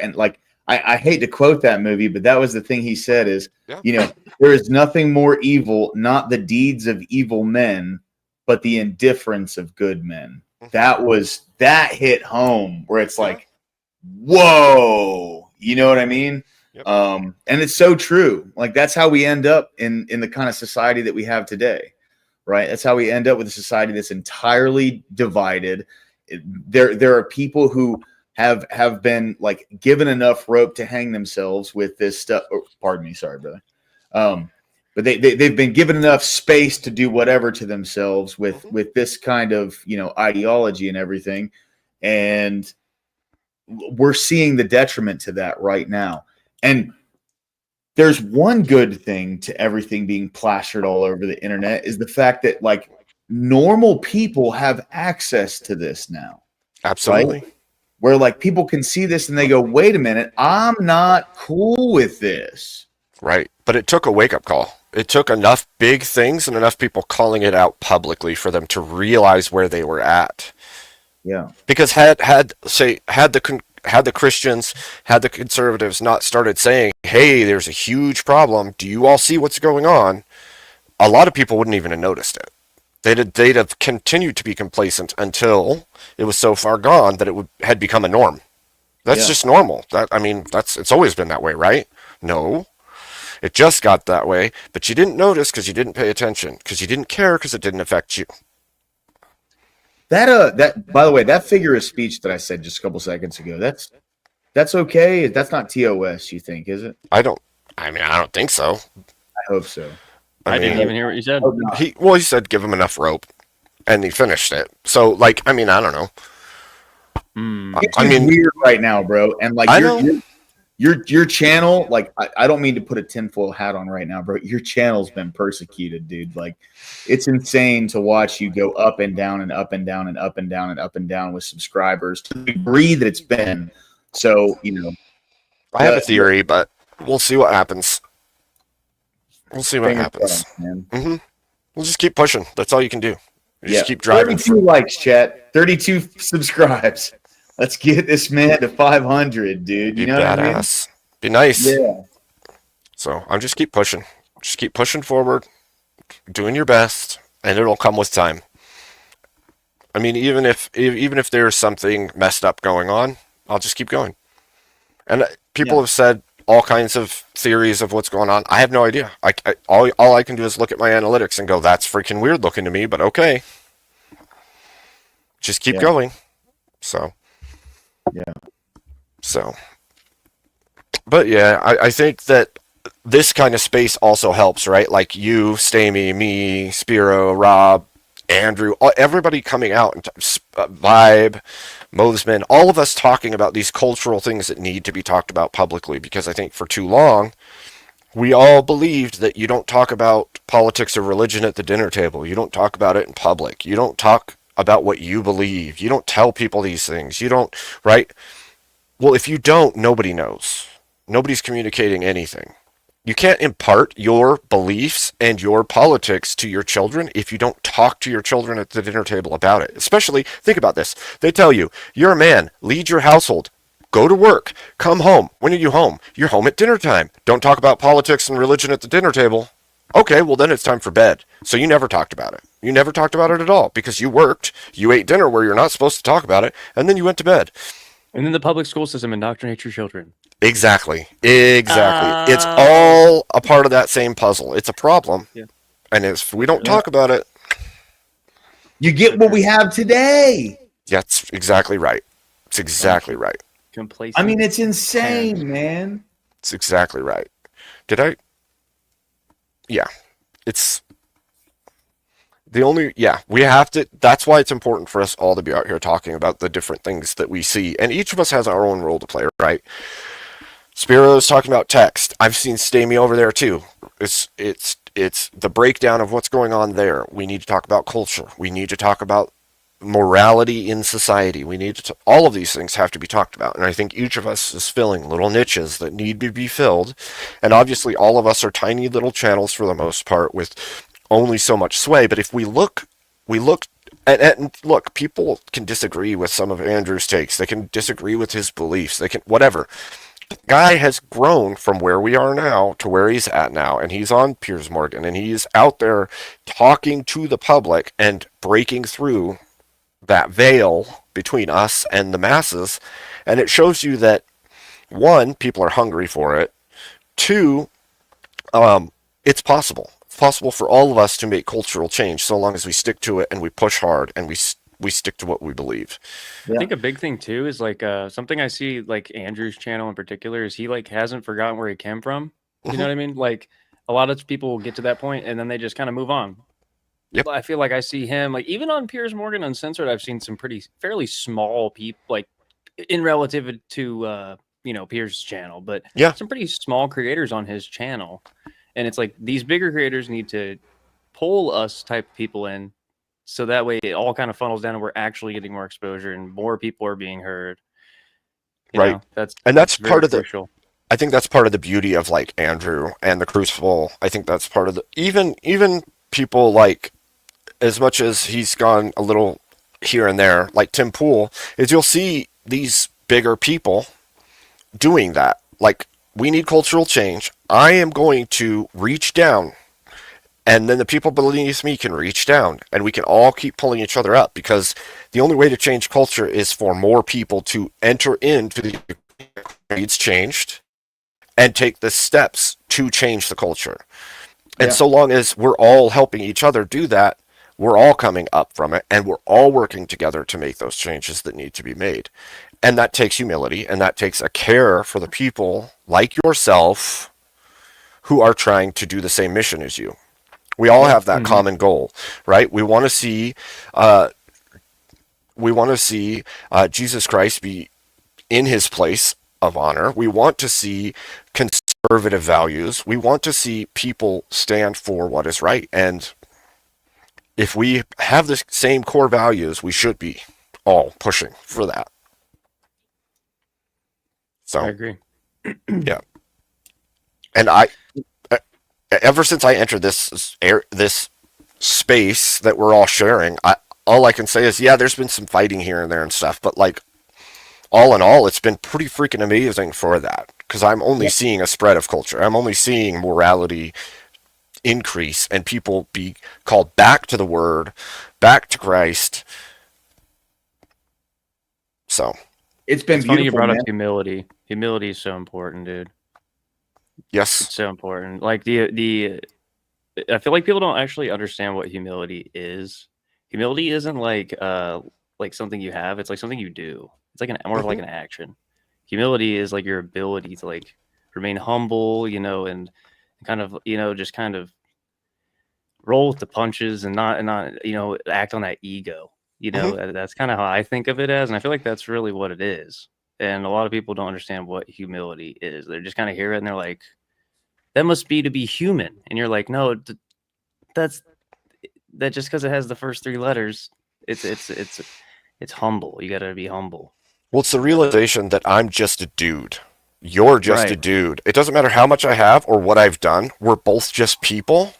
I hate to quote that movie, but that was the thing he said is, Yeah. there is nothing more evil, not the deeds of evil men, but the indifference of good men. That hit home where it's Yeah. like, whoa, you know what I mean? Yep. And it's so true. Like that's how we end up in the kind of society that we have today, right? That's how we end up with a society that's entirely divided. There are people who have been like given enough rope to hang themselves with this stuff. Oh, pardon me, sorry, brother. But they've been given enough space to do whatever to themselves with this kind of ideology and everything, and we're seeing the detriment to that right now. And there's one good thing to everything being plastered all over the internet is the fact that like normal people have access to this now, Absolutely. right? Where like people can see this and they go, wait a minute, I'm not cool with this. Right. But it took a wake up call. It took enough big things and enough people calling it out publicly for them to realize where they were at. Yeah. Because had the Christians, had the conservatives not started saying, "Hey, there's a huge problem. Do you all see what's going on?" A lot of people wouldn't even have noticed it. They'd have continued to be complacent until it was so far gone that had become a norm. That's just normal. It's always been that way, right? No. It just got that way, but you didn't notice because you didn't pay attention, because you didn't care, because it didn't affect you. That by the way, that figure of speech that I said just a couple seconds ago, that's okay. That's not TOS, you think, is it? I don't think so. I hope so. I didn't even hear what you said. Hope not. He said give him enough rope, and he finished it. So like, I don't know. It's weird right now, bro. And like I know. your channel, like I don't mean to put a tinfoil hat on right now, bro. Your channel's been persecuted, dude. Like it's insane to watch you go up and down and up and down and up and down and up and down with subscribers to the degree that it's been. So, I have a theory, but we'll see what happens. We'll see what happens. crossed, man. We'll just keep pushing. That's all you can do. Just keep 32 driving. likes, chat. 32 subscribes. Let's get this man to 500, dude. You know what I mean? Badass. Be nice. Yeah. So I'm just keep pushing. Just keep pushing forward, doing your best, and it'll come with time. I mean, even if there's something messed up going on, I'll just keep going. And people have said all kinds of theories of what's going on. I have no idea. All I can do is look at my analytics and go, that's freaking weird looking to me, but okay. Just keep going. So. Yeah. So. But yeah, I think that this kind of space also helps, right? Like you, Stamy, me, Spiro, Rob, Andrew, everybody coming out and Vibe, Mothsman, all of us talking about these cultural things that need to be talked about publicly, because I think for too long we all believed that you don't talk about politics or religion at the dinner table. You don't talk about it in public. You don't talk about what you believe. You don't tell people these things. You don't, right? Well, if you don't, nobody knows. Nobody's communicating anything. You can't impart your beliefs and your politics to your children if you don't talk to your children at the dinner table about it. Especially, think about this. They tell you, you're a man, lead your household, go to work, come home. When are you home? You're home at dinner time. Don't talk about politics and religion at the dinner table. Okay, well then it's time for bed. So you never talked about it. You never talked about it at all because you worked, you ate dinner where you're not supposed to talk about it, and then you went to bed. And then the public school system indoctrinates your children. Exactly. It's all a part of that same puzzle. It's a problem. Yeah. And if we don't talk about it, You get what we have today. that's exactly right. It's exactly right. Complacent. I mean, it's insane, man. It's exactly right. Did I? Yeah. It's the only, yeah, we have to, that's why it's important for us all to be out here talking about the different things that we see. And each of us has our own role to play, right? Spiro's talking about text. I've seen Stamy over there too. It's the breakdown of what's going on there. We need to talk about culture. We need to talk about morality in society. We need to, all of these things have to be talked about. And I think each of us is filling little niches that need to be filled. And obviously all of us are tiny little channels for the most part with only so much sway. But if we look, and look, people can disagree with some of Andrew's takes. They can disagree with his beliefs. They can, whatever. The guy has grown from where we are now to where he's at now, and he's on Piers Morgan, and he's out there talking to the public and breaking through that veil between us and the masses. And it shows you that, one, people are hungry for it. Two, it's possible. It's possible for all of us to make cultural change so long as we stick to it and we push hard and we stick to what we believe. I think a big thing too is like something I see like Andrew's channel in particular is he like hasn't forgotten where he came from. You know what I mean? Like a lot of people will get to that point and then they just kind of move on. Yep. I feel like I see him like even on Piers Morgan Uncensored, I've seen some fairly small people like in relative to Piers' channel, but yeah, some pretty small creators on his channel. And it's like these bigger creators need to pull us type of people in. So that way it all kind of funnels down and we're actually getting more exposure and more people are being heard. Right. That's part of crucial. I think that's part of the beauty of like Andrew and the Crucible. I think that's part of the, even people like, as much as he's gone a little here and there, like Tim Pool, is you'll see these bigger people doing that. Like, we need cultural change. I am going to reach down, and then the people beneath me can reach down, and we can all keep pulling each other up, because the only way to change culture is for more people to enter into the needs changed and take the steps to change the culture. And so long as we're all helping each other do that, we're all coming up from it, and we're all working together to make those changes that need to be made. And that takes humility, and that takes a care for the people like yourself who are trying to do the same mission as you. We all have that common goal, right? We want to see Jesus Christ be in his place of honor. We want to see conservative values. We want to see people stand for what is right. And if we have the same core values, we should be all pushing for that. So I agree. Yeah. And ever since I entered this space that we're all sharing, all I can say is, yeah, there's been some fighting here and there and stuff, but like, all in all, it's been pretty freaking amazing for that, because I'm only seeing a spread of culture. I'm only seeing morality increase and people be called back to the Word, back to Christ. So it's been it's beautiful. Funny you brought man. up humility. Humility is so important, dude. Yes, It's so important. Like the I feel like people don't actually understand what humility is. Humility isn't like something you have. It's like something you do. It's like more of like an action. Humility is like your ability to like remain humble, and kind of, just kind of roll with the punches and not act on that ego. That's kind of how I think of it as, and I feel like that's really what it is. And a lot of people don't understand what humility is. They're just kind of hear it and they're like, that must be to be human. And you're like, no, that just because it has the first three letters, It's humble. You gotta be humble. Well, it's the realization that I'm just a dude. You're just a Right. dude. It doesn't matter how much I have or what I've done. We're both just people.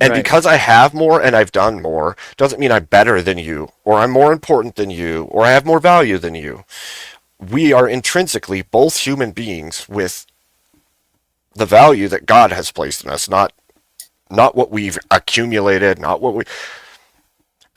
And Right. because I have more and I've done more, doesn't mean I'm better than you, or I'm more important than you, or I have more value than you. We are intrinsically both human beings with the value that God has placed in us, not what we've accumulated, not what we.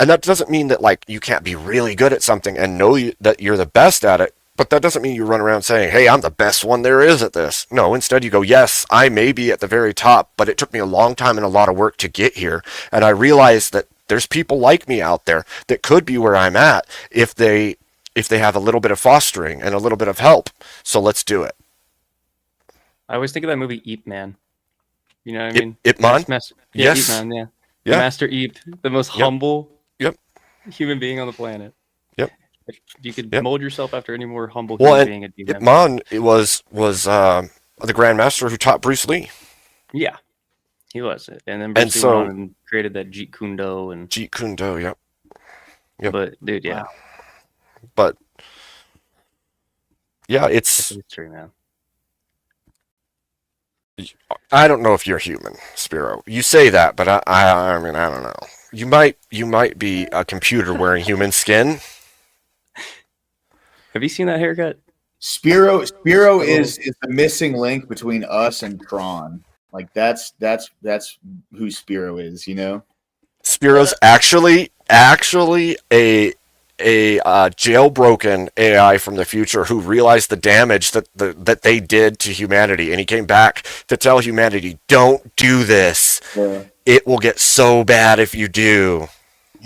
And that doesn't mean that like you can't be really good at something and know that you're the best at it. But that doesn't mean you run around saying, "Hey, I'm the best one there is at this." No, instead you go, "Yes, I may be at the very top, but it took me a long time and a lot of work to get here, and I realized that there's people like me out there that could be where I'm at if they have a little bit of fostering and a little bit of help. So let's do it." I always think of that movie Eep Man. You know what I mean? Ip Man? Yeah, Yes. Eep Man. Yeah. Yeah. Master Eep, the most Yep. humble Yep. human being on the planet. Yep. If you could Yep. mold yourself after any more humble Well, human and being, it'd be Ip him. Man was the Grandmaster who taught Bruce Lee. Yeah, he was. And then Bruce Lee so- went on and created that Jeet Kune Do and. Jeet Kune Do, yep. Yep. But dude, yeah, But yeah, that's history, man. I don't know if you're human, Spiro. You say that, but I mean, I don't know. You might be a computer wearing human skin. Have you seen that haircut? Spiro is the missing link between us and Tron. Like that's who Spiro is, you know? Spiro's actually a jailbroken AI from the future who realized the damage that they did to humanity, and he came back to tell humanity, "Don't do this. Yeah. It will get so bad if you do."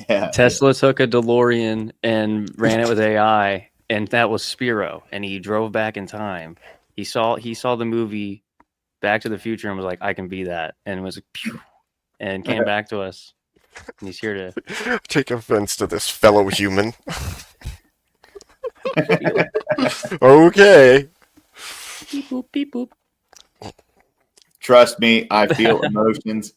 Yeah. Tesla took a DeLorean and ran it with AI, and that was Spiro. And he drove back in time. He saw the movie Back to the Future and was like, "I can be that," and was like, pew, and came back to us. And he's here to Take offense to this fellow human. Okay. beep boop beep boop. Trust me, I feel emotions.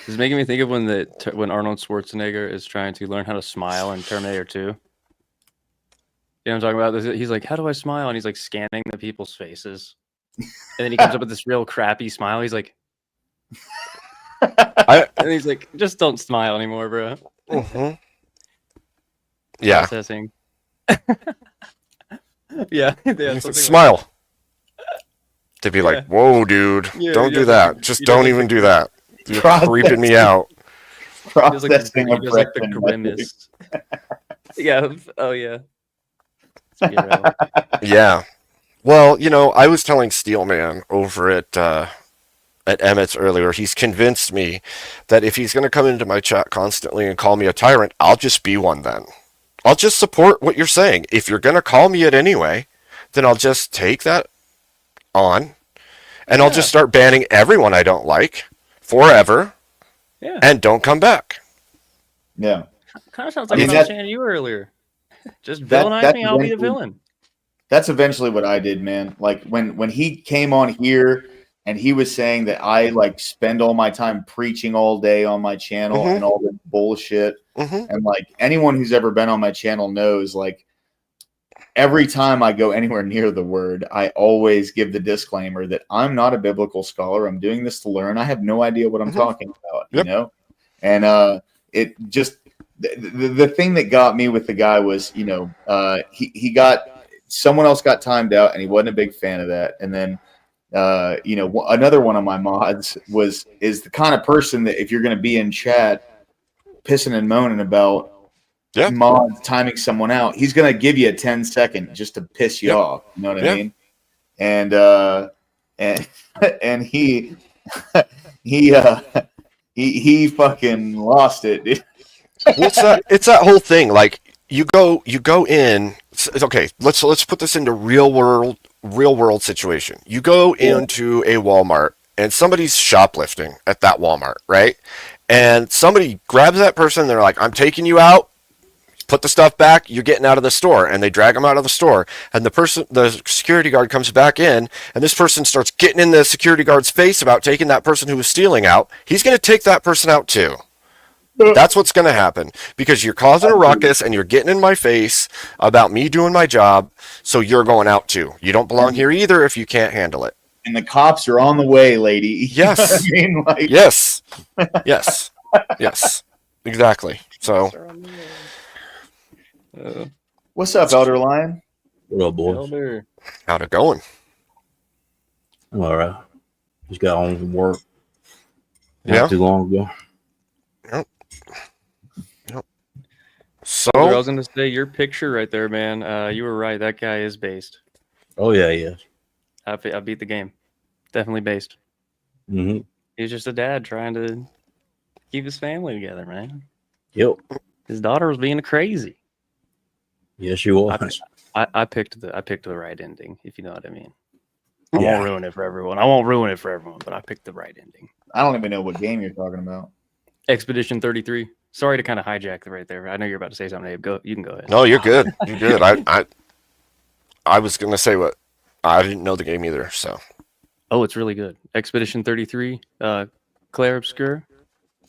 It's making me think of when Arnold Schwarzenegger is trying to learn how to smile in Terminator 2. You know what I'm talking about? He's like, "How do I smile?" And he's like scanning the people's faces. And then he comes up with this real crappy smile. He's like, and he's like, "Just don't smile anymore, bro." Mhm. Yeah. Processing. Yeah. Smile. To be Yeah. like, "Whoa, dude, Yeah, don't he do does that. like Just he does don't like even the- do that. You're Process. creeping me out." He does like Processing he does like the oppression. grimace. Yeah. Oh yeah. Spiro. Yeah. Well, I was telling Steelman over at Emmett's earlier, he's convinced me that if he's going to come into my chat constantly and call me a tyrant, I'll just be one then. I'll just support what you're saying. If you're going to call me it anyway, then I'll just take that on, and I'll just start banning everyone I don't like forever, Yeah. and don't come back. Yeah. Kind of sounds I like mean, what I was that- saying to you earlier. Just That- villainize that's me, I'll be the eventually- villain. That's eventually what I did, man. Like when he came on here and he was saying that I like spend all my time preaching all day on my channel Mhm. and all this bullshit. Hmm. And like anyone who's ever been on my channel knows, like every time I go anywhere near the word, I always give the disclaimer that I'm not a biblical scholar. I'm doing this to learn. I have no idea what I'm Mhm. talking about, Yep. you know? And it just the thing that got me with the guy was, he got someone else got timed out and he wasn't a big fan of that. And then another one of my mods is the kind of person that if you're going to be in chat pissing and moaning about Yeah. mods timing someone out, he's going to give you a 10-second just to piss you Yep. off. You know what Yeah. I mean? And he he fucking lost it, dude. Well, it's that whole thing. Like you go in. It's okay. Let's put this into real world situation. You go into a Walmart and somebody's shoplifting at that Walmart, right? And somebody grabs that person. And they're like, "I'm taking you out. put the stuff back, you're getting out of the store. And they drag them out of the store. And the security guard comes back in, and this person starts getting in the security guard's face about taking that person who was stealing out. He's going to take that person out too. That's what's going to happen because you're causing a ruckus and you're getting in my face about me doing my job. So you're going out too. You don't belong here either if you can't handle it. And the cops are on the way, lady. Yes. You know what I mean? Like, Yes. Yes. Yes. Exactly. So, what's up, Elder Lion? What up, boys? Elder. how's it going? All right. Just got home from work not Yeah. too long ago. So, Elder, I was going to say, your picture right there, man, you were right. That guy is based. Oh, yeah, yeah. I beat the game. Definitely based. Mm-hmm. He's just a dad trying to keep his family together, man. Yep. His daughter was being crazy. Yes, you was. I picked the right ending, if you know what I mean. I Yeah. won't ruin it for everyone. I won't ruin it for everyone, but I picked the right ending. I don't even know what game you're talking about. Expedition 33. Sorry to kind of hijack right there. I know you're about to say something, Abe. You can go ahead. no, you're good. You're good. I was going to say what I didn't know the game either. So, Oh, it's really good. Expedition 33, Claire Obscure.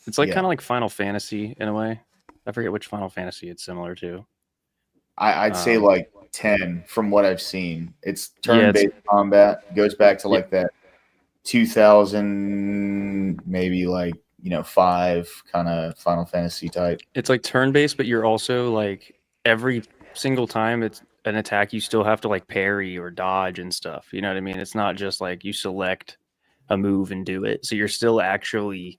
It's like Yeah. kind of like Final Fantasy in a way. I forget which Final Fantasy it's similar to. I'd say Um, like 10 from what I've seen. It's Yeah, it's- turn-based combat. Goes back to Yeah. like that 2000, maybe like 5 kind of Final Fantasy type. It's like turn-based, but you're also like every single time it's an attack, you still have to like parry or dodge and stuff. You know what I mean? It's not just like you select a move and do it. So you're still actually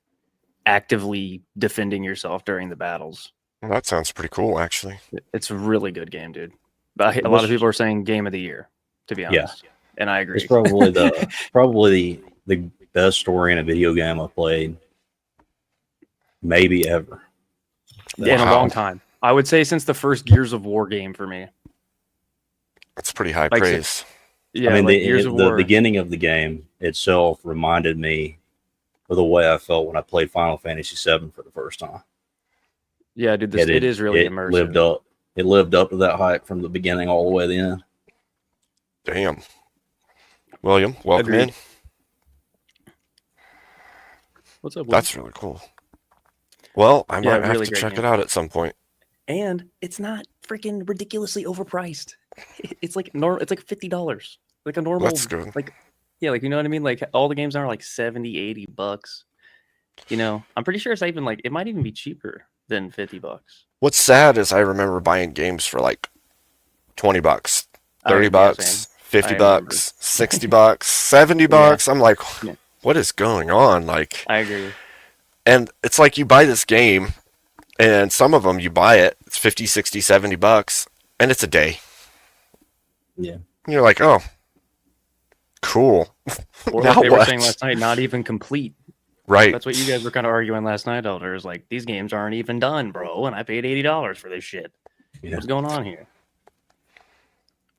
actively defending yourself during the battles. well, that sounds pretty cool, actually. It's a really good game, dude. But a lot of people are saying game of the year, to be honest. And I agree. It's probably the best story in a video game I played, maybe ever. In a Wow. long time. I would say since the first Gears of War game for me. That's pretty high Like, praise. Yeah, I mean, like Gears of the War. beginning of the game itself reminded me of the way I felt when I played Final Fantasy VII for the first time. Yeah, dude, it is really immersive. Lived up. It lived up to that hype from the beginning all the way to the end. Damn. William, welcome Agreed. in. What's up, Will? That's really cool. Well, I might have really to great check game. it out at some point. And it's not freaking ridiculously overpriced. It's like it's like $50. Like a normal That's good. like yeah, like you know what I mean? Like all the games are like 70, 80 bucks. You know, I'm pretty sure it's not even like it might even be cheaper than $50. What's sad is I remember buying games for like 20 bucks, Oh, 30 yeah, bucks, same. 50 I remember. bucks, 60 bucks, 70 bucks. I'm like, Yeah. what is going on? Like, I agree. and it's like you buy this game and some of them you buy it, it's 50, 60, 70 bucks and it's a day. Yeah. And you're like, oh, cool. Or Now like they were what? saying last night, not even complete. Right. That's what you guys were kind of arguing last night, Elder. Is like these games aren't even done, bro, and I paid $80 for this shit. Yeah. What's going on here?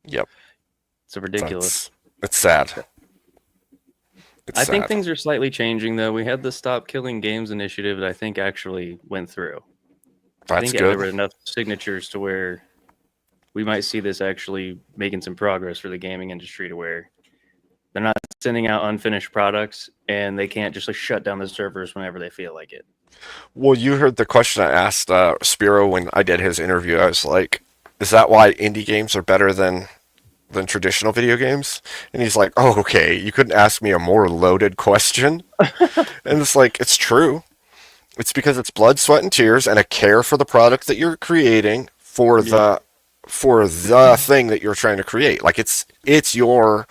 Yep. It's ridiculous. It's sad. It's I think sad. things are slightly changing, though. We had the Stop Killing Games initiative that I think actually went through. I That's think there good. were enough signatures to where we might see this actually making some progress for the gaming industry to where they're not sending out unfinished products and they can't just like shut down the servers whenever they feel like it. Well, you heard the question I asked Spiro when I did his interview. I was like, is that why indie games are better than traditional video games? And he's like, oh, okay, you couldn't ask me a more loaded question. And it's like, it's true. It's because it's blood, sweat, and tears and a care for the product that you're creating for the thing that you're trying to create. Like it's your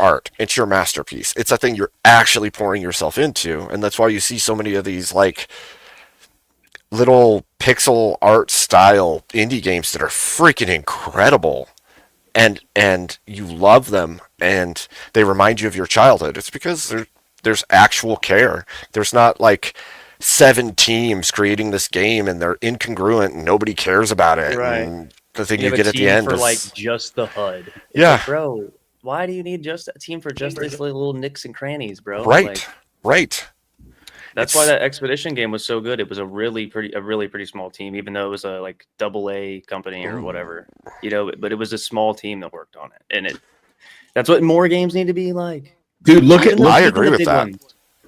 art. It's your masterpiece. It's a thing you're actually pouring yourself into. And that's why you see so many of these like little pixel art style indie games that are freaking incredible. And you love them and they remind you of your childhood. It's because there's actual care. There's not like 7 teams creating this game and they're incongruent and nobody cares about it. Right. And the thing you have a get at the team end for is like just the HUD. It's Yeah. like, bro, why do you need just a team for just this little nicks and crannies, bro? right, Like, right. That's why that expedition game was so good. It was a really pretty small team, even though it was a like AA company or whatever, you know. But it was a small team that worked on it, and that's what more games need to be like. Dude, look at I agree with that.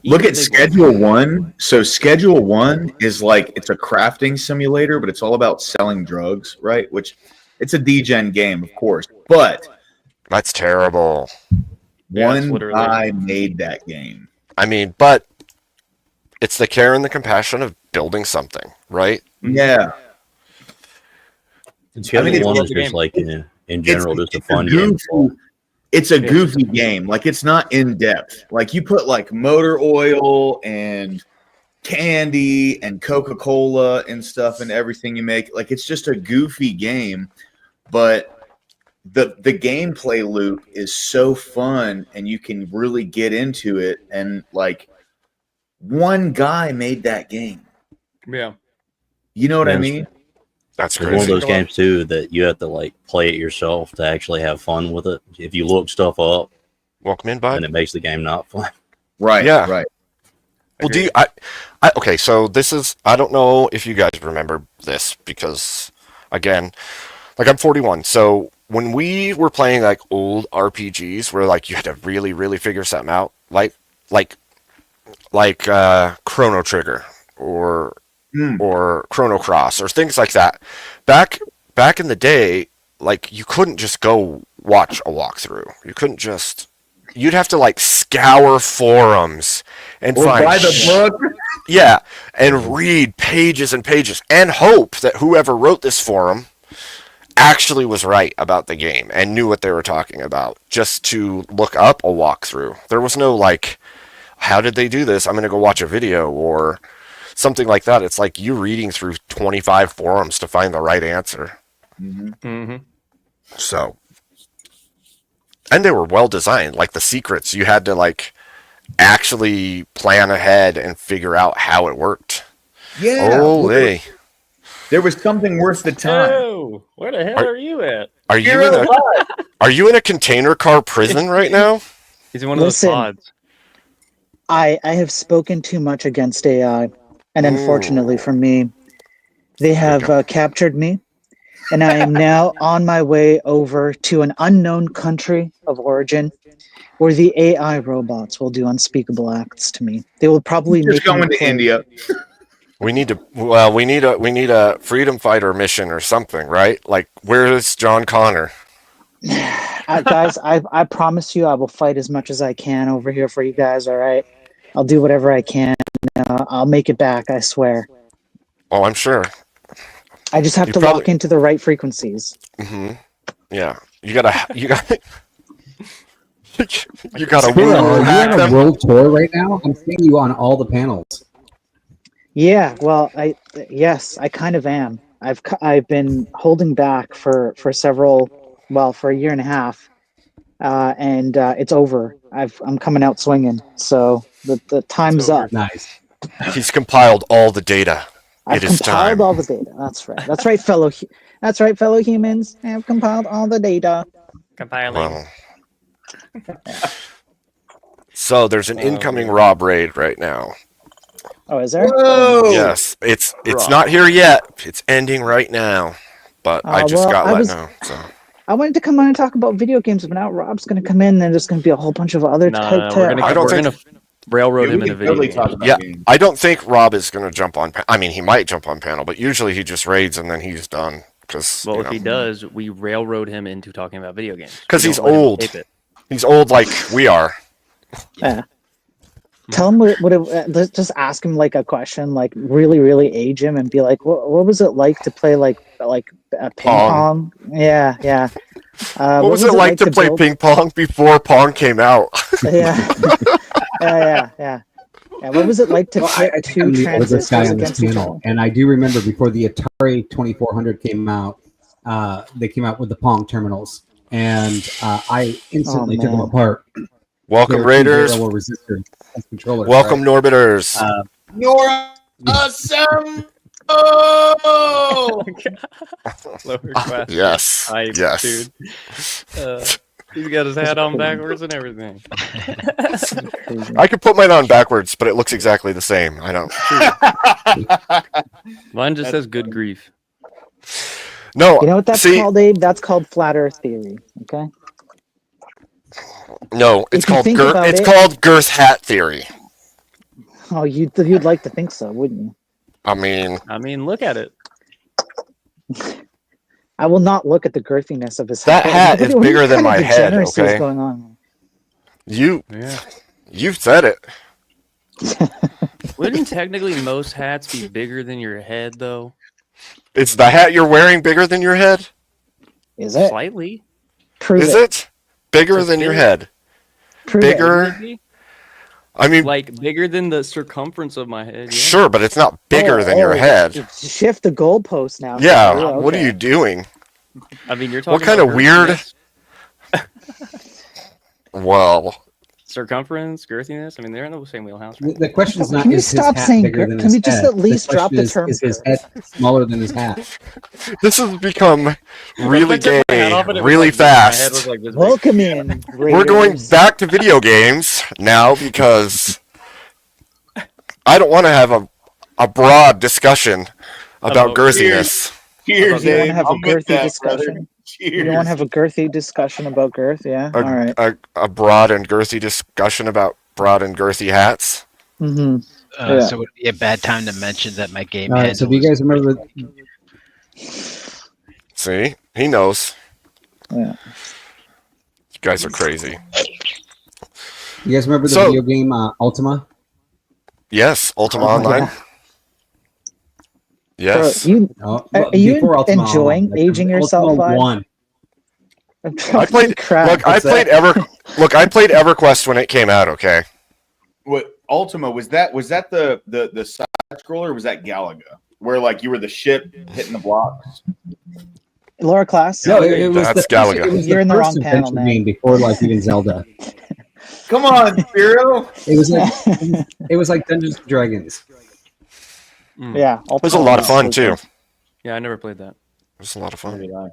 Look at Schedule 1. So Schedule 1 is like it's a crafting simulator, but it's all about selling drugs, right? Which it's a degen game, of course, but That's terrible. Yeah, it's one literally- guy made that game. I mean, but it's the care and the compassion of building something, right? Yeah. And Schedule it's- 1 love is the just game. like in general, just a it's fun goofy- game. It's a Yeah. goofy game. Like it's not in depth. Like you put like motor oil and candy and Coca-Cola and stuff and everything you make. Like it's just a goofy game, but the gameplay loop is so fun and you can really get into it. And like one guy made that game. Yeah. You know what I Yes. mean? That's It's one of crazy. those games too that you have to like play it yourself to actually have fun with it. If you look stuff up, Welcome in, bud. then it makes the game not fun. Right. Yeah. Right. Well, do you? Okay, so this is. I don't know if you guys remember this because, again, like I'm 41. So when we were playing like old RPGs, where like you had to really, really figure something out, like Chrono Trigger or Chrono Cross or things like that. Back in the day, like you couldn't just go watch a walkthrough. You couldn't just. You'd have to like scour forums and Or find buy the book. yeah, and read pages and pages and hope that whoever wrote this forum actually was right about the game and knew what they were talking about just to look up a walkthrough. There was no like, how did they do this? I'm going to go watch a video or something like that. It's like you reading through 25 forums to find the right answer. Mm-hmm. So, and they were well designed. Like the secrets, you had to like actually plan ahead and figure out how it worked. Yeah. Holy. There was something worth the time. Oh, where the hell are you at? Are you in a container car prison right now? He's in one of those Listen. pods. I have spoken too much against AI, and unfortunately for me, they have captured me, and I am now on my way over to an unknown country of origin, where the AI robots will do unspeakable acts to me. They will probably Just make me going to play- India. We need a freedom fighter mission or something, right? Like, where's John Connor? Guys, I promise you, I will fight as much as I can over here for you guys. All right, I'll do whatever I can. I'll make it back. I swear. Oh, I'm sure. I just have You to probably- lock into the right frequencies. Yeah, you gotta. You gotta Spiro, are you hack on a them. world tour right now? I'm seeing you on all the panels. Yeah, well, yes, I kind of am. I've been holding back for a year and a half, and it's over. I'm coming out swinging. So the time's over. up. Nice. He's compiled all the data. I've It is compiled time. all the data. That's right. That's right, fellow humans. I've compiled all the data. Compiling. Well. So there's an incoming Rob raid right now. Oh, is there? Whoa! Yes, it's Rob. not here yet. It's ending right now, but I just well, got I let was- know. So I wanted to come on and talk about video games, but now Rob's going to come in, and there's going to be a whole bunch of other No, type. we're gonna I don't we're think- gonna railroad Yeah, him we in a can video totally game. talk about yeah, games. I don't think Rob is going to jump on. I mean, he might jump on panel, but usually he just raids and then he's done because Well, if he does, we railroad him into talking about video games. 'Cause We he's don't let him old. tape it. he's old like we are. Yeah. Tell him let's just ask him like a question, like really, really age him, and be like, "What was it like to play like ping Pong. pong?" Yeah, yeah. What was it like to play build- ping pong before Pong came out? Yeah, yeah. What was it like to Well, pit I think two I'm the oldest guy transistors on this against each other? panel, and I do remember before the Atari 2400 came out, they came out with the Pong terminals, and I instantly took them man. apart. They Welcome were Raiders. 2 variable resistor controllers. Welcome right? Norbiters. You're awesome. Oh! Lower class. Yes. Hype, Yes. dude. He's got his hat on crazy. backwards and everything. Crazy. I could put mine on backwards, but it looks exactly the same. I don't. Mine just That's says "good grief." No, You know what that's see, called, Abe? That's called flat Earth theory. Okay. no, it's If you called think about it's it- called girth hat theory. Oh, you'd like to think so, wouldn't you? I mean, I mean, look at it. I will not look at the girthiness of his That hat is What bigger than kind of my head, degeneracy is okay? going on? you Yeah. said it. Wouldn't technically most hats be bigger than your head, though? Is the hat you're wearing bigger than your head? Is it? Slightly. Prove Is it. it bigger It's than your big. head? Prove Bigger? Wouldn't it be? I mean, Like bigger than the circumference of my head. Yeah. sure, but it's not bigger than your head. Shift the goalpost now. Yeah, Sorry, what are okay. you doing? I mean, you're talking. What kind about of weird- girthiness, Well, circumference, girthiness? I mean, they're in the same wheelhouse. Right? The question is not Can you is his stop hat saying bigger gir- than can his we just head. at least The drop question the term is his girth? head smaller than his hat? this has become really I took my hat gay, off and it was really like this. My head was fast. like this big. Welcome in. We're going Raiders. back to video games now because I don't want to have a broad discussion about About girthiness. Cheers, You want Abe. to have a I'm with girthy that, discussion? brother. You Cheers. don't want to have a girthy discussion about girth? Yeah. All right. A broad and girthy discussion about broad and girthy hats. Mm-hmm. Yeah. So would it be a bad time to mention that my game All right. handle So do you was- guys remember? See, he knows. Yeah. You guys are crazy. You guys remember the So- video game Ultima? Yes, Ultima Oh, Online. yeah. Yes, Bro, Oh, Are you before Ultima enjoying Online, aging yourself, Ultima Vibe? 1. I played. Crap. Look, I What's played I played EverQuest when it came out. Okay. What Ultima was that? Was that the side scroller? Or was that Galaga, where like you were the ship hitting the blocks? Lower class. No, it was That's the, Galaga. It was You're the in the first wrong panel, adventure man. game before like even Zelda. Come on, Spiro. It was like it was like Dungeons and Dragons. Mm. Yeah. It was a lot of fun too. It Yeah, I never played that. was a lot of Neither fun. did I.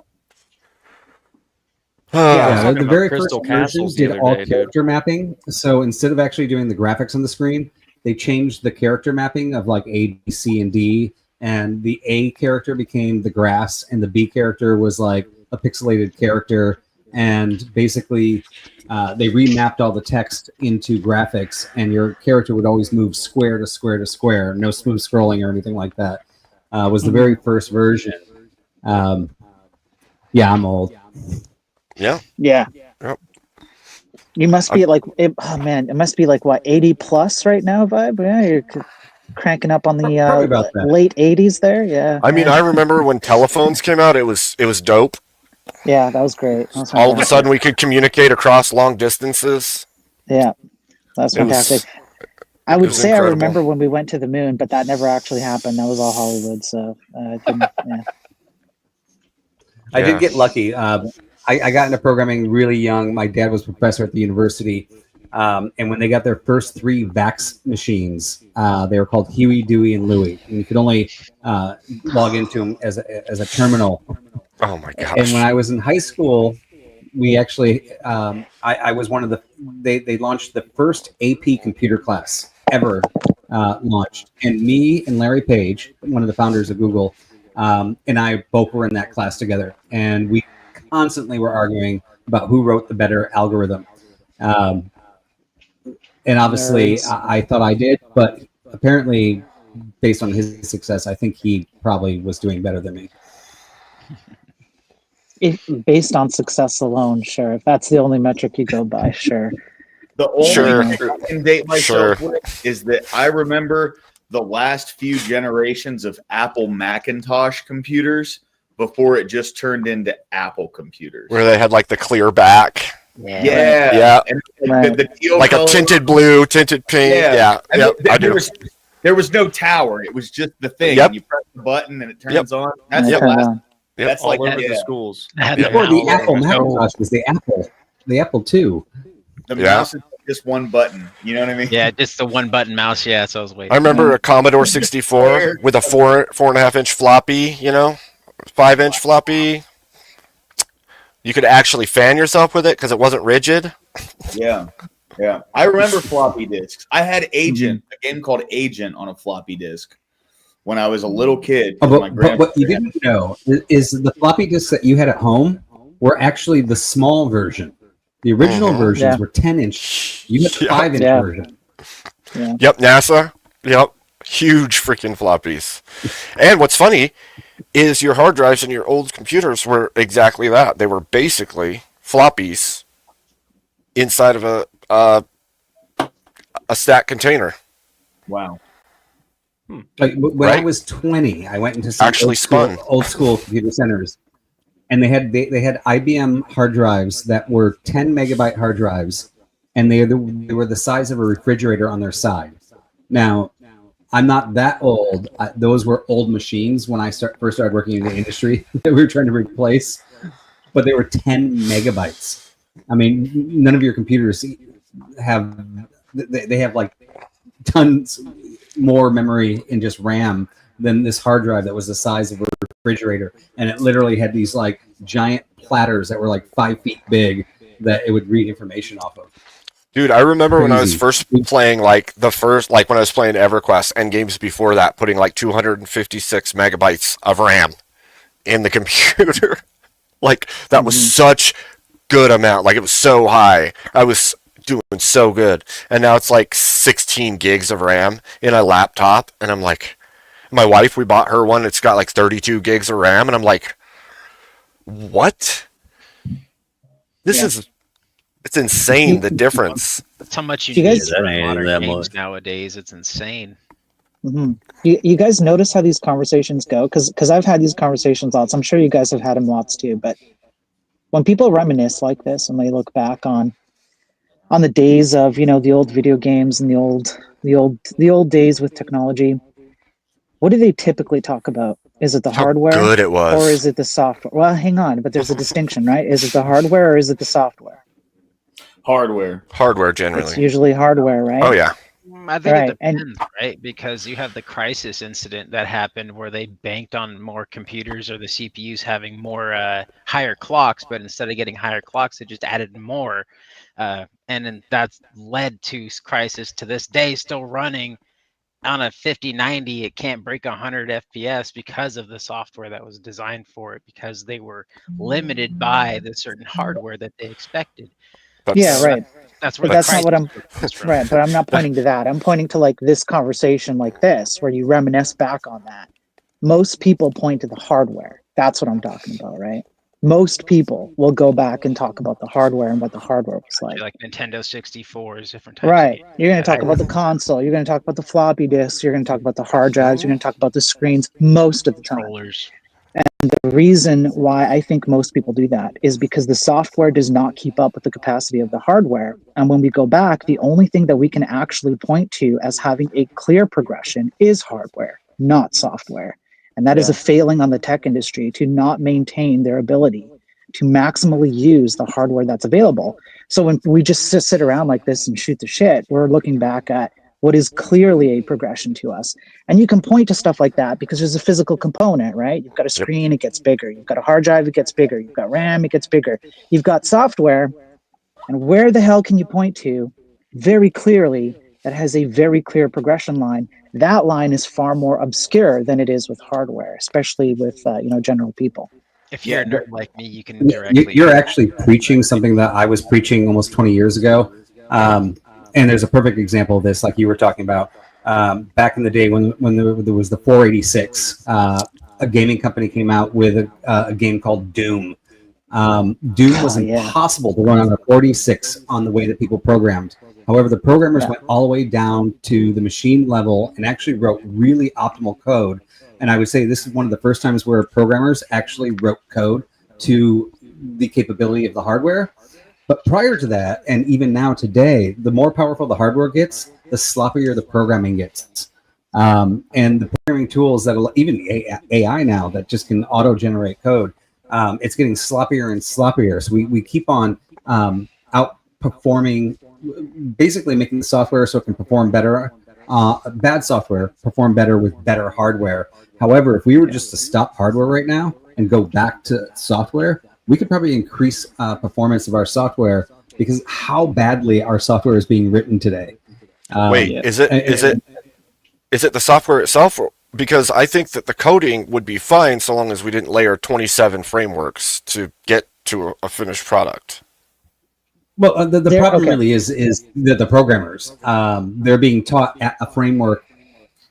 Yeah, talking the about very first Crystal version Castles the did other all day, dude. character mapping. So instead of actually doing the graphics on the screen, they changed the character mapping of like A, B, C, and D. And the A character became the grass, and the B character was like a pixelated character. And basically, they remapped all the text into graphics, and your character would always move square to square to square. No smooth scrolling or anything like that. Was the very first version. Yeah, I'm old. Yeah. Yeah. Yep. You must be like, oh man, it must be like what 80 plus right now, Vibe. Yeah, you're cranking up on the Probably about that. late 80s there. Yeah. I mean, I remember when telephones came out. It was dope. Yeah, that was great. That was All of a fantastic. sudden, we could communicate across long distances. Yeah, that's It was- fantastic. I would was say incredible. I remember when we went to the moon, but that never actually happened. That was all Hollywood. So it didn't, yeah. I Yeah. did get lucky. I got into programming really young. My dad was a professor at the university. And when they got their first 3 VAX machines, they were called Huey, Dewey, and Louie. And you could only log into them as a terminal. Oh my And gosh. when I was in high school, we actually, I was one of the, they launched the first AP computer class ever launched. And me and Larry Page, one of the founders of Google, and I both were in that class together. And we constantly were arguing about who wrote the better algorithm. And obviously, Nerds. I thought I did, but apparently, based on his success, I think he probably was doing better than me. Based on success alone, sure. If that's the only metric you go by, sure. The only Sure. thing I can date myself with is that I remember the last few generations of Apple Macintosh computers before it just turned into Apple computers. Where they had like the clear back, Yeah, Yeah. and Right. the teal like a color. tinted blue, tinted pink. Yeah, And yep, I do. There was no tower. It was just the thing. Yep. And you press the button and it turns Yep. on. That's Yeah, the last. on. Yep. That's All like over yeah. the schools. Had Yeah. Before the mouse. Apple No- Macintosh was the Apple II. The Yeah. mouse is just one button. You know what I mean? Yeah, just the one button mouse. Yeah, so I was waiting. I remember a Commodore 64 with a 4.5 inch floppy. 5 inch floppy. You could actually fan yourself with it because it wasn't rigid. Yeah. Yeah. I remember floppy disks. I had Agent, a game called Agent on a floppy disk when I was a little kid. Oh, 'cause my but what you grandfather had- didn't know is the floppy disks that you had at home were actually the small version. The original Mhm. versions Yeah. were 10-inch. You had the Yep. 5-inch Yeah. version. Yeah. Yep, NASA. Yep. Huge freaking floppies. And what's funny is your hard drives and your old computers were exactly that. They were basically floppies inside of a stack container. Wow. Like when I Right. was 20, I went into some Actually spun. old school computer centers, and they had IBM hard drives that were 10 megabyte hard drives, and they were the size of a refrigerator on their side. Now, I'm not that old. Those were old machines when I first started working in the industry that we were trying to replace, but they were 10 megabytes. I mean, none of your computers have they have like tons more memory in just RAM than this hard drive that was the size of a refrigerator, and it literally had these like giant platters that were like 5 feet big that it would read information off of. Dude, I remember when I was Crazy. first playing, like when I was playing EverQuest and games before that, putting like 256 megabytes of RAM in the computer. Like that was such good amount. Like it was so high. I was doing so good. And now it's like 16 gigs of RAM in a laptop. And I'm like, my wife, we bought her one. It's got like 32 gigs of RAM. And I'm like, what? It's insane, the difference. That's how much you You need guys- That for ain't modern that games much. nowadays. It's insane. Mm-hmm. You guys notice how these conversations go? Because I've had these conversations lots. I'm sure you guys have had them lots too. But when people reminisce like this and they look back on the days of the old video games and the old days with technology, what do they typically talk about? Is it the How hardware good it was. or is it the software? Well, hang on, but there's a distinction, right? Is it the hardware or is it the software? Hardware. Hardware, It's generally. usually hardware, right? Oh, yeah. I think Right, it and- depends, right? Because you have the crisis incident that happened where they banked on more computers or the CPUs having more higher clocks, but instead of getting higher clocks, they just added more. And then that's led to crisis to this day, still running on a 5090. It can't break 100 FPS because of the software that was designed for it, because they were limited by the certain hardware that they expected. Yeah, right. That's where But the that's not what crisis I'm comes from. right. But I'm not pointing to that. I'm pointing to like this conversation like this, where you reminisce back on that. Most people point to the hardware. That's what I'm talking about, right? Most people will go back and talk about the hardware and what the hardware was like. Like Nintendo 64s, different types Right. of games. You're going to talk about the console. You're going to talk about the floppy disks. You're going to talk about the hard drives. You're going to talk about the screens most of the time. controllers. The reason why I think most people do that is because the software does not keep up with the capacity of the hardware. And when we go back, the only thing that we can actually point to as having a clear progression is hardware, not software. And that is a failing on the tech industry to not maintain their ability to maximally use the hardware that's available. So when we just sit around like this and shoot the shit, we're looking back at what is clearly a progression to us. And you can point to stuff like that because there's a physical component, right? You've got a screen, it gets bigger. You've got a hard drive, it gets bigger. You've got RAM, it gets bigger. You've got software. And where the hell can you point to very clearly that has a very clear progression line? That line is far more obscure than it is with hardware, especially with general people. If you're a Yeah, nerd like me, you can directly. You're actually preaching something that I was preaching almost 20 years ago. And there's a perfect example of this, like you were talking about. Back in the day when there was the 486, a gaming company came out with a game called Doom. Doom was impossible to run on a 46 on the way that people programmed. However, the programmers went all the way down to the machine level and actually wrote really optimal code. And I would say this is one of the first times where programmers actually wrote code to the capability of the hardware. But prior to that, and even now today, the more powerful the hardware gets, the sloppier the programming gets. And the programming tools that even the AI now that just can auto-generate code, it's getting sloppier and sloppier. So we keep on outperforming, basically making the software so it can perform better. Bad software perform better with better hardware. However, if we were just to stop hardware right now and go back to software, we could probably increase performance of our software because how badly our software is being written today. Wait, is it the software itself? Because I think that the coding would be fine so long as we didn't layer 27 frameworks to get to a finished product. Well, the problem really is that the programmers, they're being taught at a framework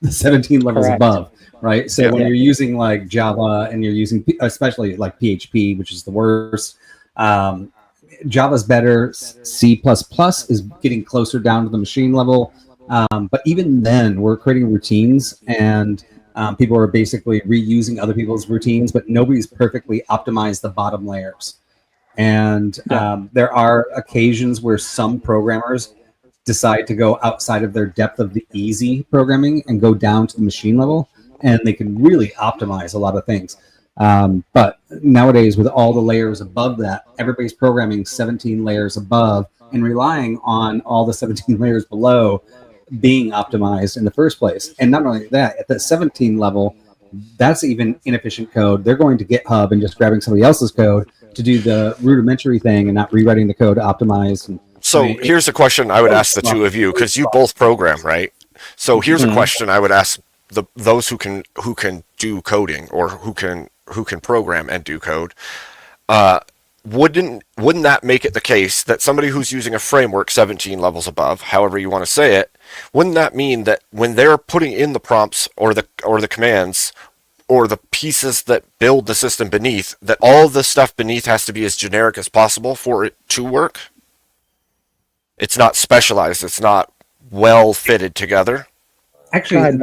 17 levels above, right? So when you're using like Java and you're using, especially like PHP, which is the worst, Java's better. C++ is getting closer down to the machine level. But even then, we're creating routines, and people are basically reusing other people's routines, but nobody's perfectly optimized the bottom layers. And there are occasions where some programmers decide to go outside of their depth of the easy programming and go down to the machine level, and they can really optimize a lot of things. But nowadays, with all the layers above that, everybody's programming 17 layers above and relying on all the 17 layers below being optimized in the first place. And not only that, at the 17 level, that's even inefficient code. They're going to GitHub and just grabbing somebody else's code to do the rudimentary thing and not rewriting the code to optimize. And, so here's a question I would ask the two of you, because you both program, right? So here's a question I would ask those who can do coding or who can program and do code. Wouldn't that make it the case that somebody who's using a framework 17 levels above, however you want to say it, wouldn't that mean that when they're putting in the prompts or the commands or the pieces that build the system beneath, that all the stuff beneath has to be as generic as possible for it to work? It's not specialized. It's not well fitted together. Actually,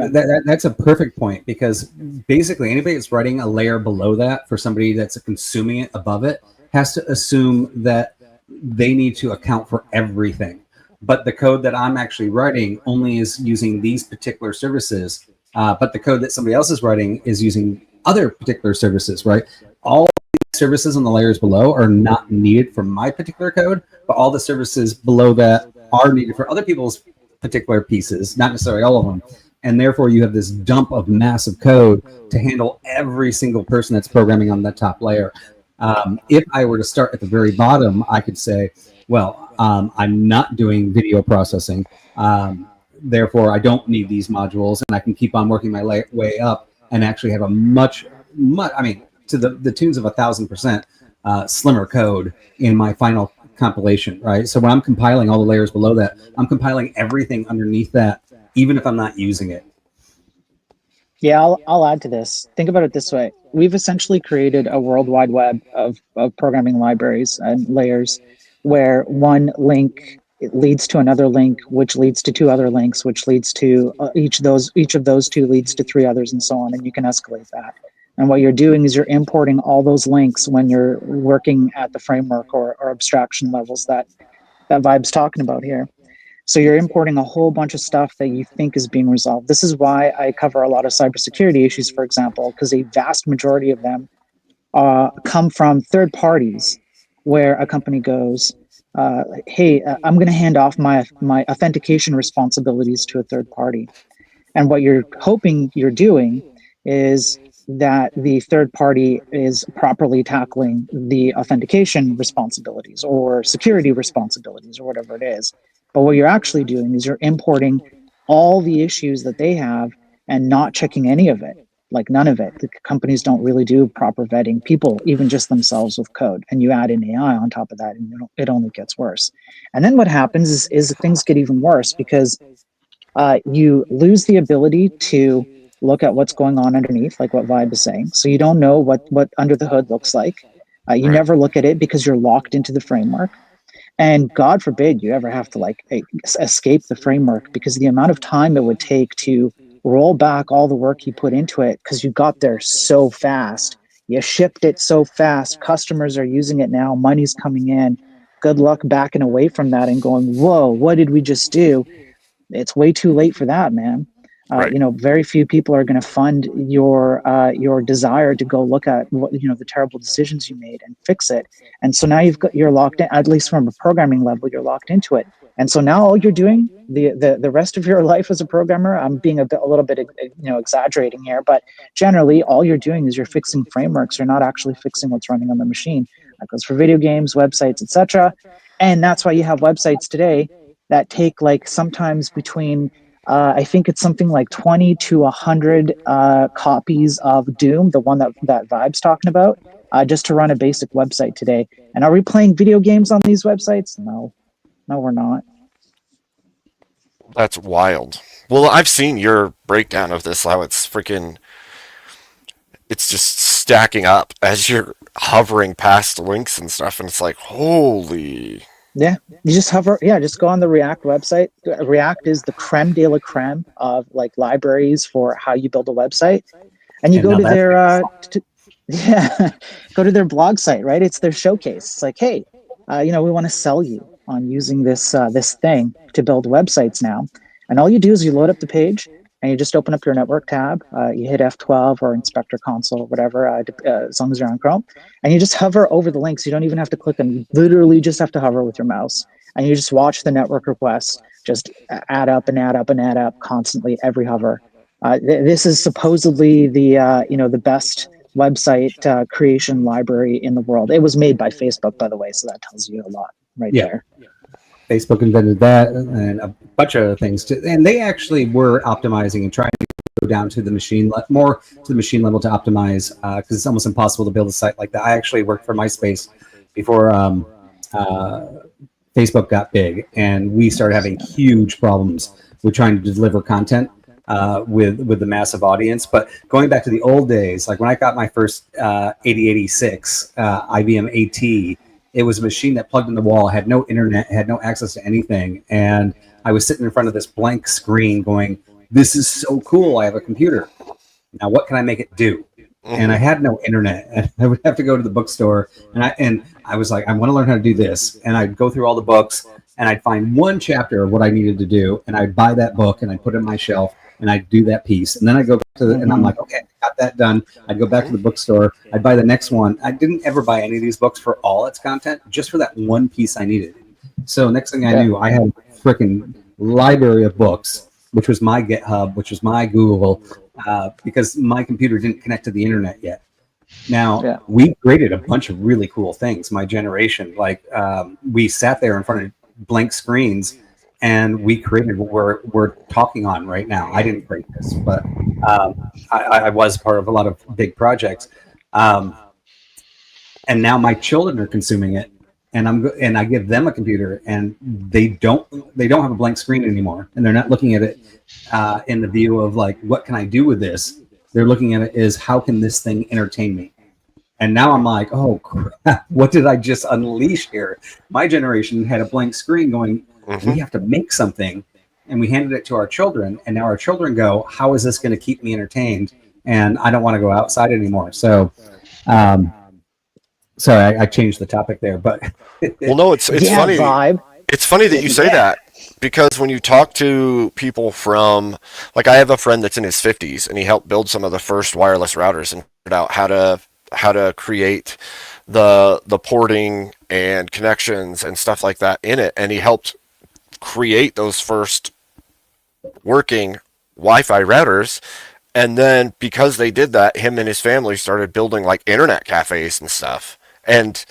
that's a perfect point, because basically anybody that's writing a layer below that for somebody that's consuming it above it has to assume that they need to account for everything. But the code that I'm actually writing only is using these particular services, but the code that somebody else is writing is using other particular services, right? All the services on the layers below are not needed for my particular code, but all the services below that are needed for other people's particular pieces, not necessarily all of them. And therefore, you have this dump of massive code to handle every single person that's programming on that top layer. If I were to start at the very bottom, I could say, well, I'm not doing video processing. Therefore, I don't need these modules, and I can keep on working my way up and actually have a much, I mean, to the tunes of 1,000% slimmer code in my final compilation, right? So when I'm compiling all the layers below that, I'm compiling everything underneath that, even if I'm not using it. Yeah, I'll add to this. Think about it this way. We've essentially created a world wide web of programming libraries and layers where one link leads to another link, which leads to two other links, which leads to each of those two leads to three others, and so on, and you can escalate that. And what you're doing is you're importing all those links when you're working at the framework or abstraction levels that Vibe's talking about here. So you're importing a whole bunch of stuff that you think is being resolved. This is why I cover a lot of cybersecurity issues, for example, because a vast majority of them come from third parties, where a company goes, hey, I'm going to hand off my authentication responsibilities to a third party. And what you're hoping you're doing is that the third party is properly tackling the authentication responsibilities or security responsibilities or whatever it is. But what you're actually doing is you're importing all the issues that they have and not checking any of it, like none of it. The companies don't really do proper vetting, people, even just themselves with code. And you add in AI on top of that, and it only gets worse. And then what happens is things get even worse, because you lose the ability to look at what's going on underneath, like what Vibe is saying. So you don't know what under the hood looks like. You never look at it because you're locked into the framework. And God forbid you ever have to escape the framework, because the amount of time it would take to roll back all the work you put into it, because you got there so fast, you shipped it so fast, customers are using it now, money's coming in. Good luck backing away from that and going, whoa, what did we just do? It's way too late for that, man. Very few people are going to fund your desire to go look at the terrible decisions you made and fix it. And so now you're locked in, at least from a programming level, you're locked into it. And so now all you're doing the rest of your life as a programmer, I'm being a little bit exaggerating here, but generally all you're doing is you're fixing frameworks. You're not actually fixing what's running on the machine, That goes for video games, websites, etc. And that's why you have websites today that take like sometimes between I think it's something like 20 to 100 copies of Doom, the one that Vibe's talking about, just to run a basic website today. And are we playing video games on these websites? No, we're not. That's wild. Well, I've seen your breakdown of this, how it's freaking, it's just stacking up as you're hovering past the links and stuff, and it's like, holy. Yeah, you just hover. Yeah, just go on the React website. React is the creme de la creme of like libraries for how you build a website, and you And go now to that's their yeah, go to their blog site. Right, it's their showcase. It's like, hey, we want to sell you on using this thing to build websites now, and all you do is you load up the page. And you just open up your network tab. You hit F12 or Inspector Console, or whatever, as long as you're on Chrome. And you just hover over the links. You don't even have to click them. You literally just have to hover with your mouse. And you just watch the network requests just add up and add up and add up constantly every hover. This is supposedly the best website creation library in the world. It was made by Facebook, by the way, so that tells you a lot right there. Facebook invented that and a bunch of other things too. And they actually were optimizing and trying to go down to the machine more to the machine level to optimize because it's almost impossible to build a site like that. I actually worked for MySpace before Facebook got big, and we started having huge problems with trying to deliver content with the massive audience. But going back to the old days, like when I got my first 8086 IBM AT, it was a machine that plugged in the wall, had no internet, had no access to anything. And I was sitting in front of this blank screen going, this is so cool. I have a computer. Now, what can I make it do? And I had no internet. And I would have to go to the bookstore. And I was like, I want to learn how to do this. And I'd go through all the books and I'd find one chapter of what I needed to do. And I'd buy that book and I'd put it in my shelf and I'd do that piece. And then I'd go back to and I'm like, okay, got that done. I'd go back to the bookstore. I'd buy the next one. I didn't ever buy any of these books for all its content, just for that one piece I needed. So next thing I knew, I had a freaking library of books, which was my GitHub, which was my Google, because my computer didn't connect to the internet yet. Now, we created a bunch of really cool things, my generation. Like we sat there in front of blank screens and we created what we're talking on right now. I didn't create this, but I was part of a lot of big projects. And now my children are consuming it, and I give them a computer, and they don't have a blank screen anymore, and they're not looking at it in the view of like, what can I do with this? They're looking at it as, how can this thing entertain me? And now I'm like, oh crap, what did I just unleash here? My generation had a blank screen going, we have to make something, and we handed it to our children, and now our children go, how is this going to keep me entertained? And I don't want to go outside anymore. So, sorry, I changed the topic there, but well, no, it's funny. Vibe. It's funny that you say that, because when you talk to people from, like, I have a friend that's in his 50s, and he helped build some of the first wireless routers and figured out how to create the porting and connections and stuff like that in it, and he helped create those first working Wi-Fi routers. And then because they did that, him and his family started building like internet cafes and stuff. And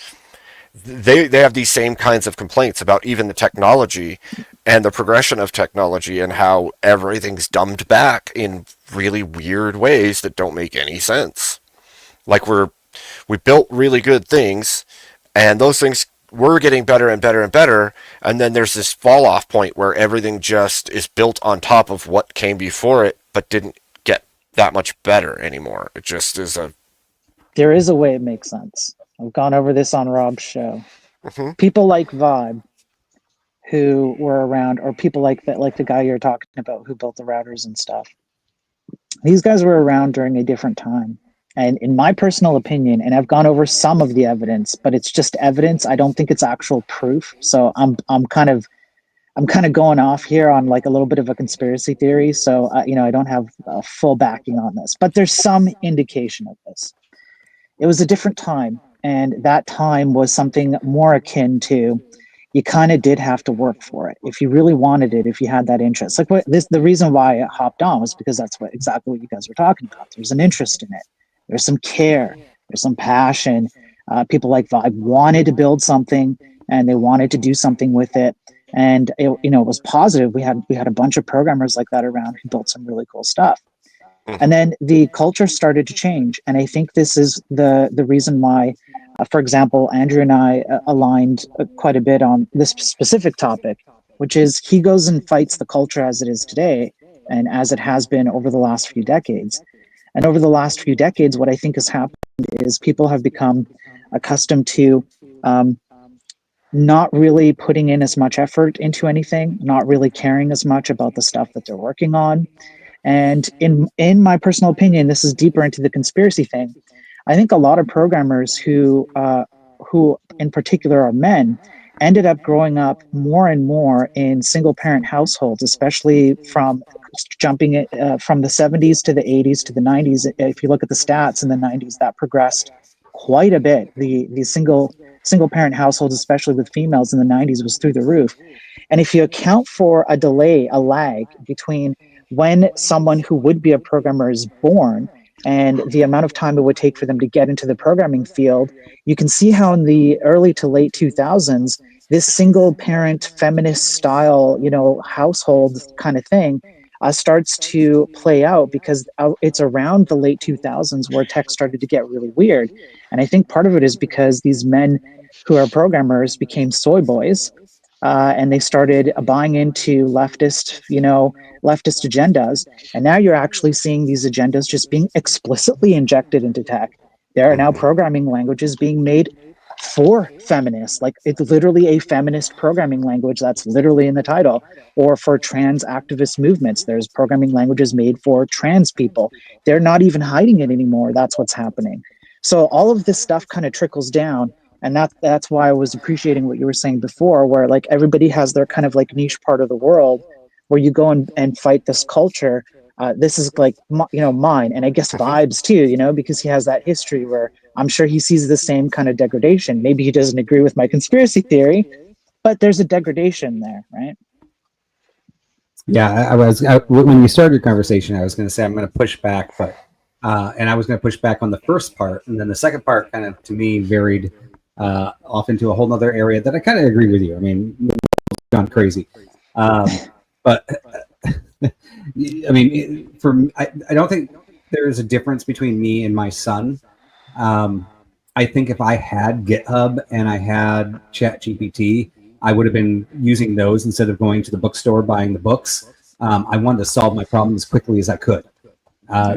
they have these same kinds of complaints about even the technology and the progression of technology and how everything's dumbed back in really weird ways that don't make any sense. Like we built really good things, and those things were getting better and better and better, and then there's this fall off point where everything just is built on top of what came before it, but didn't get that much better anymore. It just is There is a way it makes sense. I've gone over this on Rob's show. People like Vibe, who were around, or people like that, like the guy you're talking about who built the routers and stuff. These guys were around during a different time. And in my personal opinion, and I've gone over some of the evidence, but it's just evidence. I don't think it's actual proof. So I'm kind of going off here on like a little bit of a conspiracy theory. So I don't have full backing on this, but there's some indication of this. It was a different time, and that time was something more akin to, you kind of did have to work for it if you really wanted it, if you had that interest. Like the reason why I hopped on was because that's exactly what you guys were talking about. There's an interest in it. There's some care. There's some passion. People like Vibe wanted to build something and they wanted to do something with it. And it was positive. We had a bunch of programmers like that around who built some really cool stuff. And then the culture started to change. And I think this is the reason why, for example, Andrew and I aligned quite a bit on this specific topic, which is he goes and fights the culture as it is today and as it has been over the last few decades. And over the last few decades, what I think has happened is people have become accustomed to not really putting in as much effort into anything, not really caring as much about the stuff that they're working on. And in my personal opinion, this is deeper into the conspiracy thing. I think a lot of programmers who in particular are men ended up growing up more and more in single parent households, especially from jumping from the 70s to the 80s to the 90s. If you look at the stats in the 90s, that progressed quite a bit. The single parent households, especially with females in the 90s, was through the roof. And if you account for a delay, a lag between when someone who would be a programmer is born and the amount of time it would take for them to get into the programming field, you can see how in the early to late 2000s, this single parent feminist style, household kind of thing starts to play out because it's around the late 2000s where tech started to get really weird. And I think part of it is because these men who are programmers became soy boys, and they started buying into leftist agendas. And now you're actually seeing these agendas just being explicitly injected into tech. There are now programming languages being made for feminists, like it's literally a feminist programming language that's literally in the title, or for trans activist movements. There's programming languages made for trans people. They're not even hiding it anymore. That's what's happening. So all of this stuff kind of trickles down. And that's why I was appreciating what you were saying before, where like everybody has their kind of like niche part of the world where you go and fight this culture. This is like, mine. And I guess Vibes too, because he has that history where I'm sure he sees the same kind of degradation. Maybe he doesn't agree with my conspiracy theory, but there's a degradation there, right? Yeah, when you started your conversation, I was going to say I'm going to push back, but and I was going to push back on the first part, and then the second part kind of to me varied off into a whole other area that I kind of agree with you. I mean, gone crazy, but I mean, I don't think there's a difference between me and my son. I think if I had GitHub and I had ChatGPT, I would have been using those instead of going to the bookstore buying the books. I wanted to solve my problem as quickly as I could.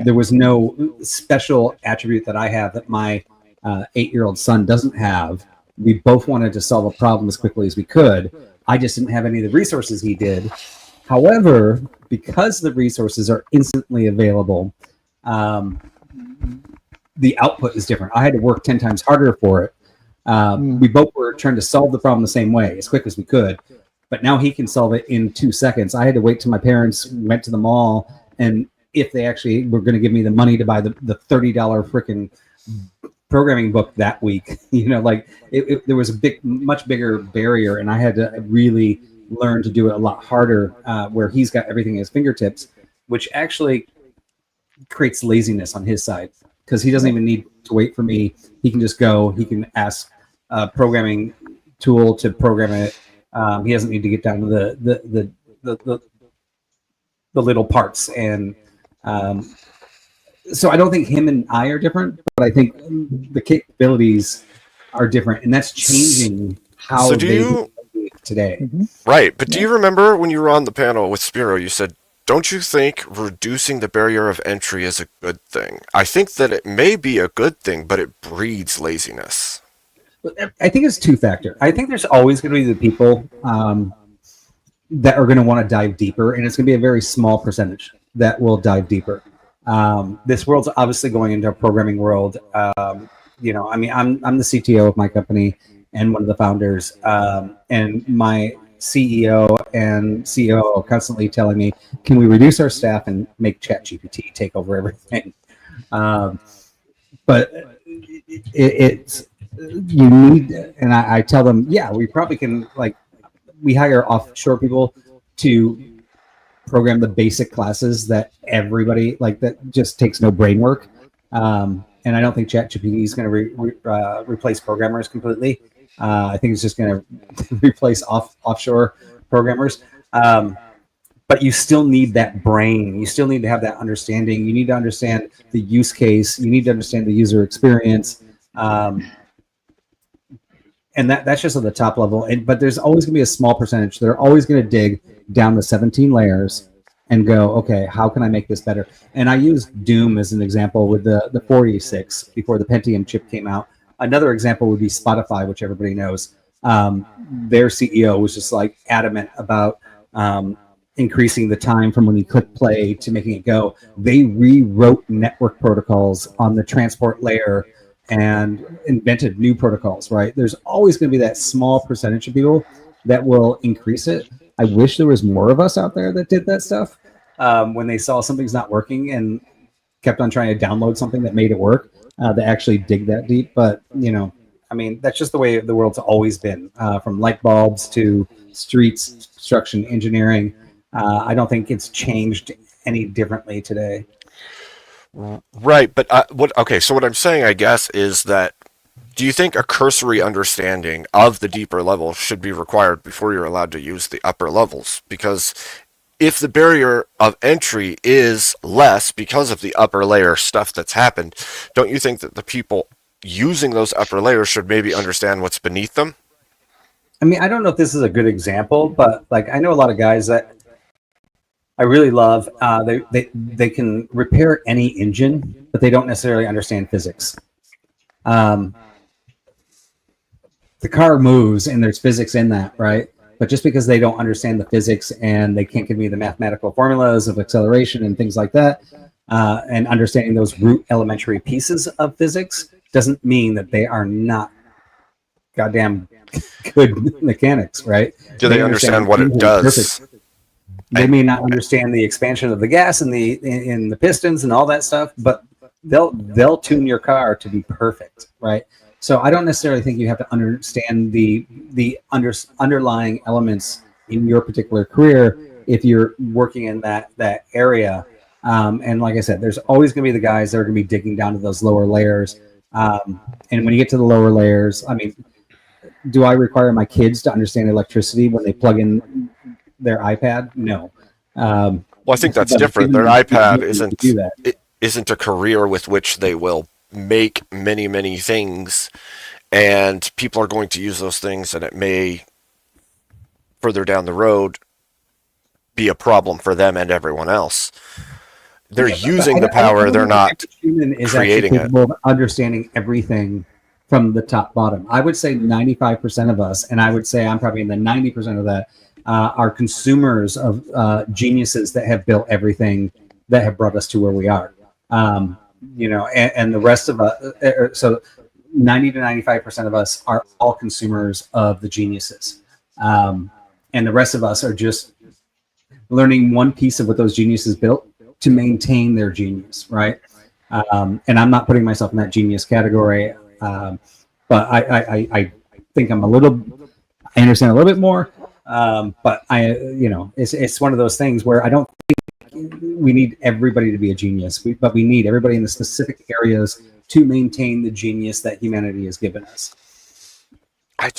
There was no special attribute that I have that my 8-year-old son doesn't have. We both wanted to solve a problem as quickly as we could. I just didn't have any of the resources he did. However, because the resources are instantly available, the output is different. I had to work 10 times harder for it. We both were trying to solve the problem the same way, as quick as we could. But now he can solve it in 2 seconds. I had to wait till my parents went to the mall, and if they actually were going to give me the money to buy the $30 freaking programming book that week, there was a much bigger barrier, and I had to really learn to do it a lot harder, where he's got everything at his fingertips, which actually creates laziness on his side because he doesn't even need to wait for me. He can just go. He can ask a programming tool to program it. He doesn't need to get down to the little parts. And so I don't think him and I are different, but I think the capabilities are different, and that's changing how they today. Right, but do you remember when you were on the panel with Spiro, you said, don't you think reducing the barrier of entry is a good thing? I think that it may be a good thing, but it breeds laziness. I think it's two-factor. I think there's always going to be the people that are going to want to dive deeper, and it's going to be a very small percentage that will dive deeper. This world's obviously going into a programming world. I'm the CTO of my company and one of the founders, and my CEO and CEO are constantly telling me, can we reduce our staff and make ChatGPT take over everything? But it's you need, and I tell them, yeah, we probably can, we hire offshore people to program the basic classes that everybody, that just takes no brain work. And and I don't think ChatGPT is going to replace programmers completely. I think it's just going to replace offshore programmers. But you still need that brain. You still need to have that understanding. You need to understand the use case. You need to understand the user experience. And that's just at the top level. But there's always going to be a small percentage. They're always going to dig down the 17 layers and go, okay, how can I make this better? And I use Doom as an example with the 46 before the Pentium chip came out. Another example would be Spotify, which everybody knows. Their CEO was just like adamant about increasing the time from when you click play to making it go. They rewrote network protocols on the transport layer and invented new protocols, right? There's always going to be that small percentage of people that will increase it. I wish there was more of us out there that did that stuff when they saw something's not working and kept on trying to download something that made it work, that actually dig that deep. But, you know, I mean, that's just the way the world's always been, from light bulbs to streets, construction, engineering. I don't think it's changed any differently today. Right, but so what I'm saying, I guess, is that do you think a cursory understanding of the deeper levels should be required before you're allowed to use the upper levels? Because if the barrier of entry is less because of the upper layer stuff that's happened, don't you think that the people using those upper layers should maybe understand what's beneath them? I mean, I don't know if this is a good example, but like I know a lot of guys that I really love. They can repair any engine, but they don't necessarily understand physics. The car moves and there's physics in that, right? But just because they don't understand the physics and they can't give me the mathematical formulas of acceleration and things like that, and understanding those root elementary pieces of physics doesn't mean that they are not goddamn good mechanics, right? Do they understand what it does? They may not understand the expansion of the gas and the pistons and all that stuff, but they'll tune your car to be perfect, right? So I don't necessarily think you have to understand the underlying elements in your particular career if you're working in that area. And like I said, there's always going to be the guys that are going to be digging down to those lower layers. And when you get to the lower layers, I mean, do I require my kids to understand electricity when they plug in their iPad? No. Well, I think that's different. Their iPad isn't a career with which they will make many things, and people are going to use those things, and it may further down the road be a problem for them and everyone else. They're using the power, they're not creating it. Of understanding everything from the top bottom. I would say 95% of us, and I would say I'm probably in the 90% of that, are consumers of geniuses that have built everything that have brought us to where we are. You know, and the rest of us, so 90 to 95% of us are all consumers of the geniuses. And the rest of us are just learning one piece of what those geniuses built to maintain their genius, right? And I'm not putting myself in that genius category, but I think I understand a little bit more. But it's one of those things where I don't think we need everybody to be a genius, but we need everybody in the specific areas to maintain the genius that humanity has given us. I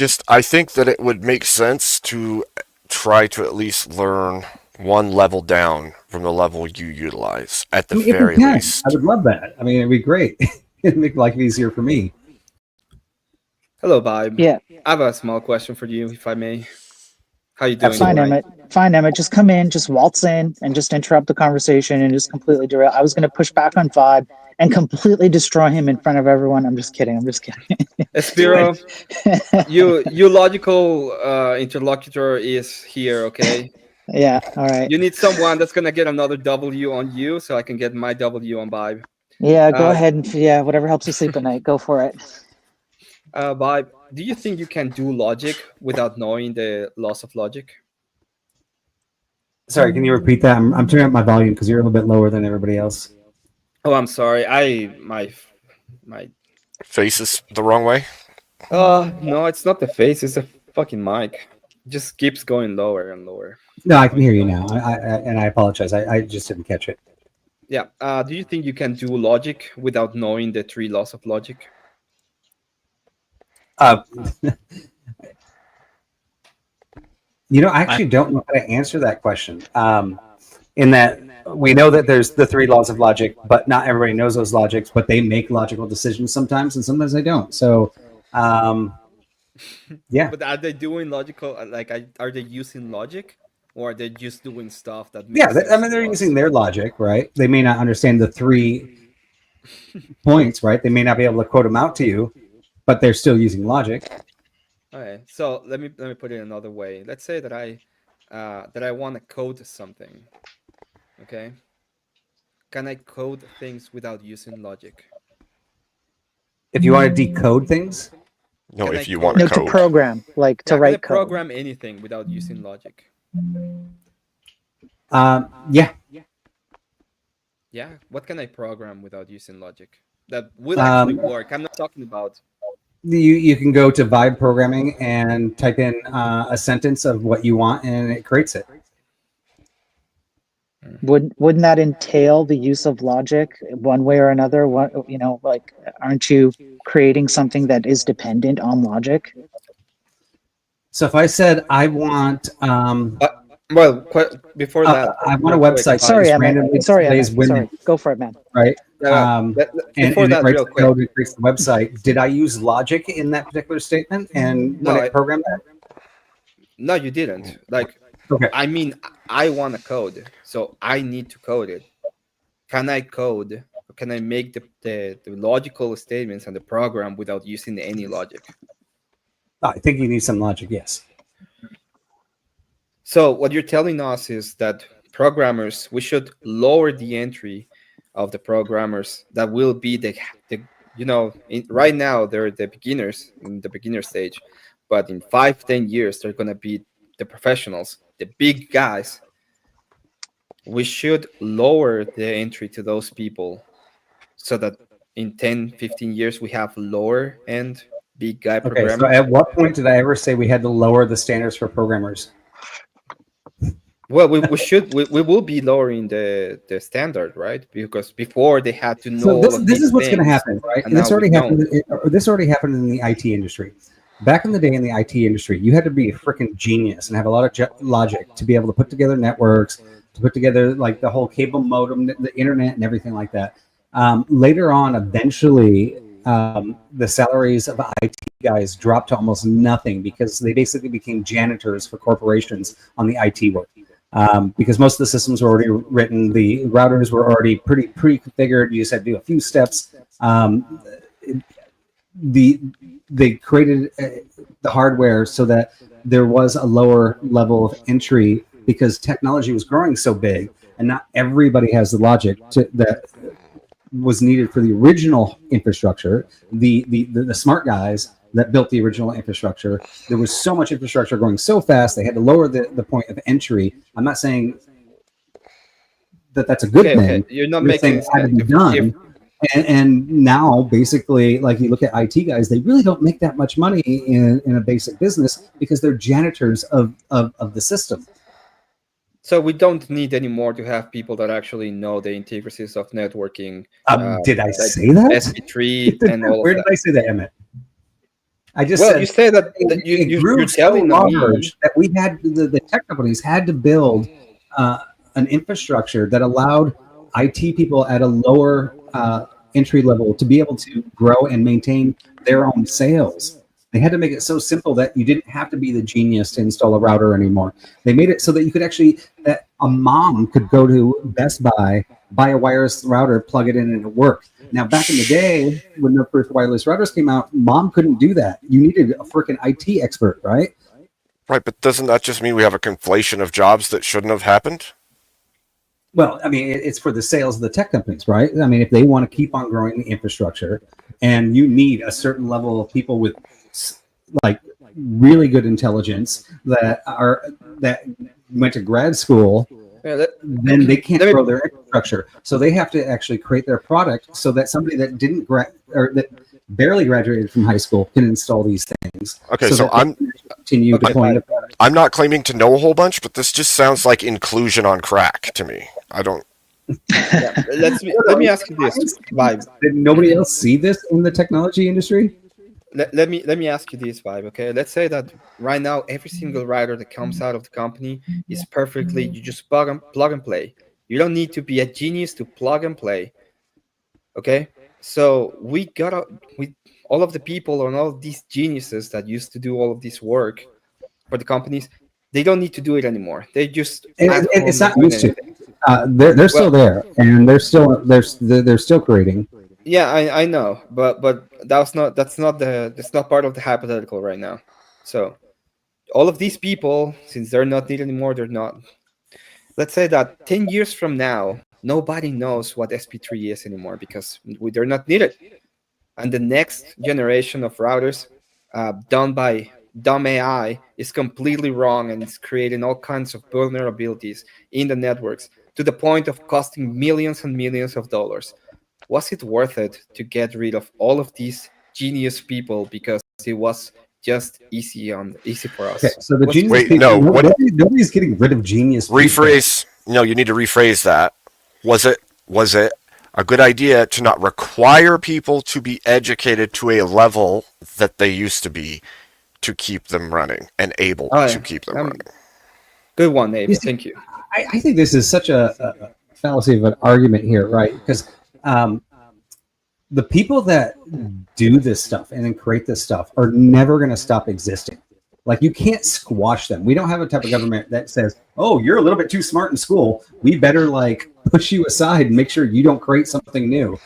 think that it would make sense to try to at least learn one level down from the level you utilize at the very least. I would love that. I mean, it'd be great. It'd make life easier for me. Hello, Vibe. Yeah. I have a small question for you, if I may. How you doing? Fine, Emmett. Fine, Emmett. Just come in, just waltz in, and just interrupt the conversation and just completely derail. I was going to push back on Vibe and completely destroy him in front of everyone. I'm just kidding. Espiro, you logical interlocutor is here, okay? Yeah, all right. You need someone that's going to get another W on you so I can get my W on Vibe. Yeah, go ahead and whatever helps you sleep at night. Go for it. Vibe, do you think you can do logic without knowing the laws of logic? Sorry, can you repeat that? I'm turning up my volume because you're a little bit lower than everybody else. Oh, I'm sorry. My face is the wrong way? No, it's not the face. It's a fucking mic. It just keeps going lower and lower. No, I can hear you now. I apologize. I just didn't catch it. Yeah. Do you think you can do logic without knowing the 3 laws of logic? Uh, I actually don't know how to answer that question. In that we know that there's the 3 laws of logic, but not everybody knows those logics, but they make logical decisions sometimes, and sometimes they don't. So, yeah. But are they doing logical? Like, are they using logic, or are they just doing stuff that Yeah, makes sense? I mean, they're using their logic, right? They may not understand the 3 points, right? They may not be able to quote them out to you, but they're still using logic. Okay, so let me put it another way. Let's say that I want to code something. Okay, can I code things without using logic? If you want to decode things, No, Can if I you code- want No, to to code. program, like to Yeah, can I write code. program anything without using logic? yeah, Yeah, what can I program without using logic that will actually work? I'm not talking about. you can go to Vibe programming and type in a sentence of what you want, and it creates it. Wouldn't that entail the use of logic one way or another? What, like, aren't you creating something that is dependent on logic? So if I said I want, Well, before that, I want a real quick, website that Sorry, just Emmett. randomly Sorry, displays Emmett. women, Sorry. Go for it, man. right? and before And it that, writes real the quick. code and creates the website. Did I use logic in that particular statement? And No, when it programmed that? No, you didn't. Like, Okay. I mean, I want to code, so I need to code it. Can I code? Or can I make the logical statements and the program without using any logic? I think you need some logic, yes. So what you're telling us is that programmers, we should lower the entry of the programmers that will be right now they're the beginners in the beginner stage, but in 5-10 years they're going to be the professionals, the big guys. We should lower the entry to those people so that in 10-15 years we have lower end big guy Okay, programmers. so at what point did I ever say we had to lower the standards for programmers? Well, we will be lowering the standard, right? Because before they had to know So all this of this these is what's going to things, happen, right? and And this now we already don't. happened. This already happened in the IT industry. Back in the day in the IT industry, you had to be a freaking genius and have a lot of logic to be able to put together networks, to put together like the whole cable modem, the internet, and everything like that. Later on, eventually, the salaries of IT guys dropped to almost nothing because they basically became janitors for corporations on the IT work. Because most of the systems were already written, the routers were already pretty pre-configured. You just had to do a few steps. They created the hardware so that there was a lower level of entry because technology was growing so big, and not everybody has the logic that was needed for the original infrastructure. The smart guys that built the original infrastructure, there was so much infrastructure growing so fast they had to lower the point of entry. I'm not saying that that's a good thing. You're not I'm just saying making it had to be sense. done. And now, basically, like you look at IT guys, they really don't make that much money in a basic business because they're janitors of the system. So we don't need anymore to have people that actually know the intricacies of networking. Did I say that? SP3 and all Where of did that. I say that, Emmett? I just Well, said you say that it grew you're so telling me. large that we had the tech companies had to build an infrastructure that allowed IT people at a lower entry level to be able to grow and maintain their own sales. They had to make it so simple that you didn't have to be the genius to install a router anymore. They made it so that you could actually, that a mom could go to Best Buy, buy a wireless router, plug it in, and it worked. Now, back in the day, when the first wireless routers came out, mom couldn't do that. You needed a freaking IT expert, right? Right, but doesn't that just mean we have a conflation of jobs that shouldn't have happened? Well, I mean, it's for the sales of the tech companies, right? I mean, if they want to keep on growing the infrastructure, and you need a certain level of people with like really good intelligence that went to grad school, then they can't grow their infrastructure. So they have to actually create their product so that somebody that didn't or that barely graduated from high school can install these things. Okay, so I'm continue deploying the product. I'm not claiming to know a whole bunch, but this just sounds like inclusion on crack to me. I don't. Yeah, let me ask you this, Vibe. Did nobody else see this in the technology industry? Let me ask you this, Vibe. Okay, let's say that right now every single writer that comes out of the company is perfectly. You just plug and play. You don't need to be a genius to plug and play. Okay, so we all of the people and all of these geniuses that used to do all of this work for the companies, they don't need to do it anymore. They just at home It's not not doing used to. anything. They're Well, still there, and they're still creating. yeah, I know, but that's not part of the hypothetical right now. So all of these people, since they're not needed anymore, they're not. Let's say that 10 years from now, nobody knows what SP3 is anymore because they're not needed. And the next generation of routers, done by dumb AI, is completely wrong and it's creating all kinds of vulnerabilities in the networks to the point of costing millions and millions of dollars. Was it worth it to get rid of all of these genius people because it was just easy for Okay, us? so the Was it genius Wait, really? people. no. What? Nobody's getting rid of genius people. Rephrase. No, you need to rephrase that. Was it a good idea to not require people to be educated to a level that they used to be to keep them running and able Oh, to yeah. keep them running? Good one, Abe. You see, Thank you. I think this is such a fallacy of an argument here, right? Because the people that do this stuff and then create this stuff are never going to stop existing. Like, you can't squash them. We don't have a type of government that says, "Oh, you're a little bit too smart in school. We better like push you aside and make sure you don't create something new."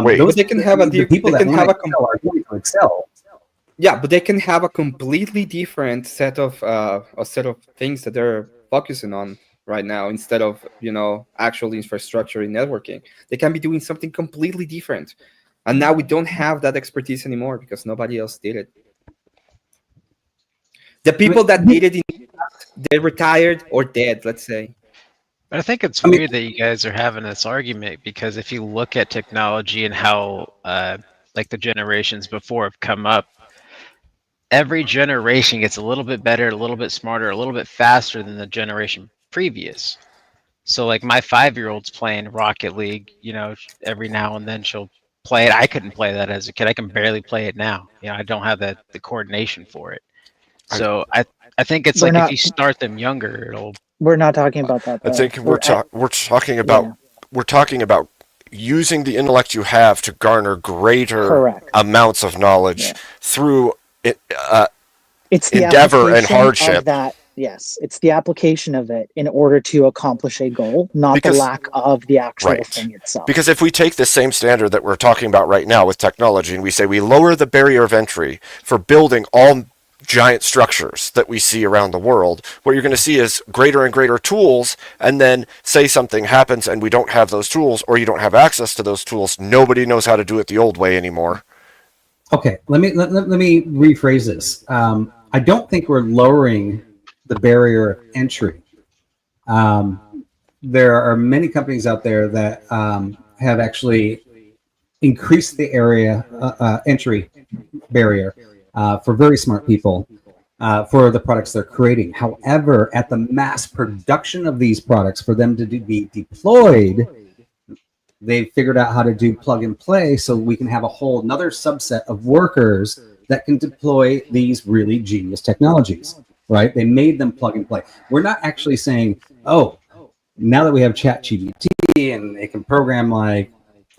Wait. Those But they can have the people they that can want have to excel are going to excel. yeah, but they can have a completely different set of things that they're focusing on right now instead of actual infrastructure in networking. They can be doing something completely different, and now we don't have that expertise anymore because nobody else did it. The people that did it, they retired or dead. Let's say. But I think it's I mean- weird that you guys are having this argument because if you look at technology and how like the generations before have come up, every generation gets a little bit better, a little bit smarter, a little bit faster than the generation previous. So like my 5-year-old's playing Rocket League, every now and then she'll play it. I couldn't play that as a kid. I can barely play it now. I don't have the coordination for it. So I think it's We're like if not- you start them younger, it'll We're not talking about that. I Though. think we're talking about yeah. we're talking about using the intellect you have to garner greater Correct. amounts of knowledge Yeah. through It's the endeavor and application hardship. of that. Yes, it's the application of it in order to accomplish a goal, not Because- the lack of the actual Right. thing itself. Because if we take the same standard that we're talking about right now with technology and we say we lower the barrier of entry for building all giant structures that we see around the world, what you're going to see is greater and greater tools, and then say something happens and we don't have those tools or you don't have access to those tools, nobody knows how to do it the old way anymore. Okay, let me rephrase this. I don't think we're lowering the barrier of entry. There are many companies out there that have actually increased the area entry barrier for very smart people for the products they're creating. However, at the mass production of these products, for them to be deployed, they've figured out how to do plug and play, so we can have a whole another subset of workers that can deploy these really genius technologies, right? They made them plug and play. We're not actually saying, oh, now that we have ChatGPT and it can program like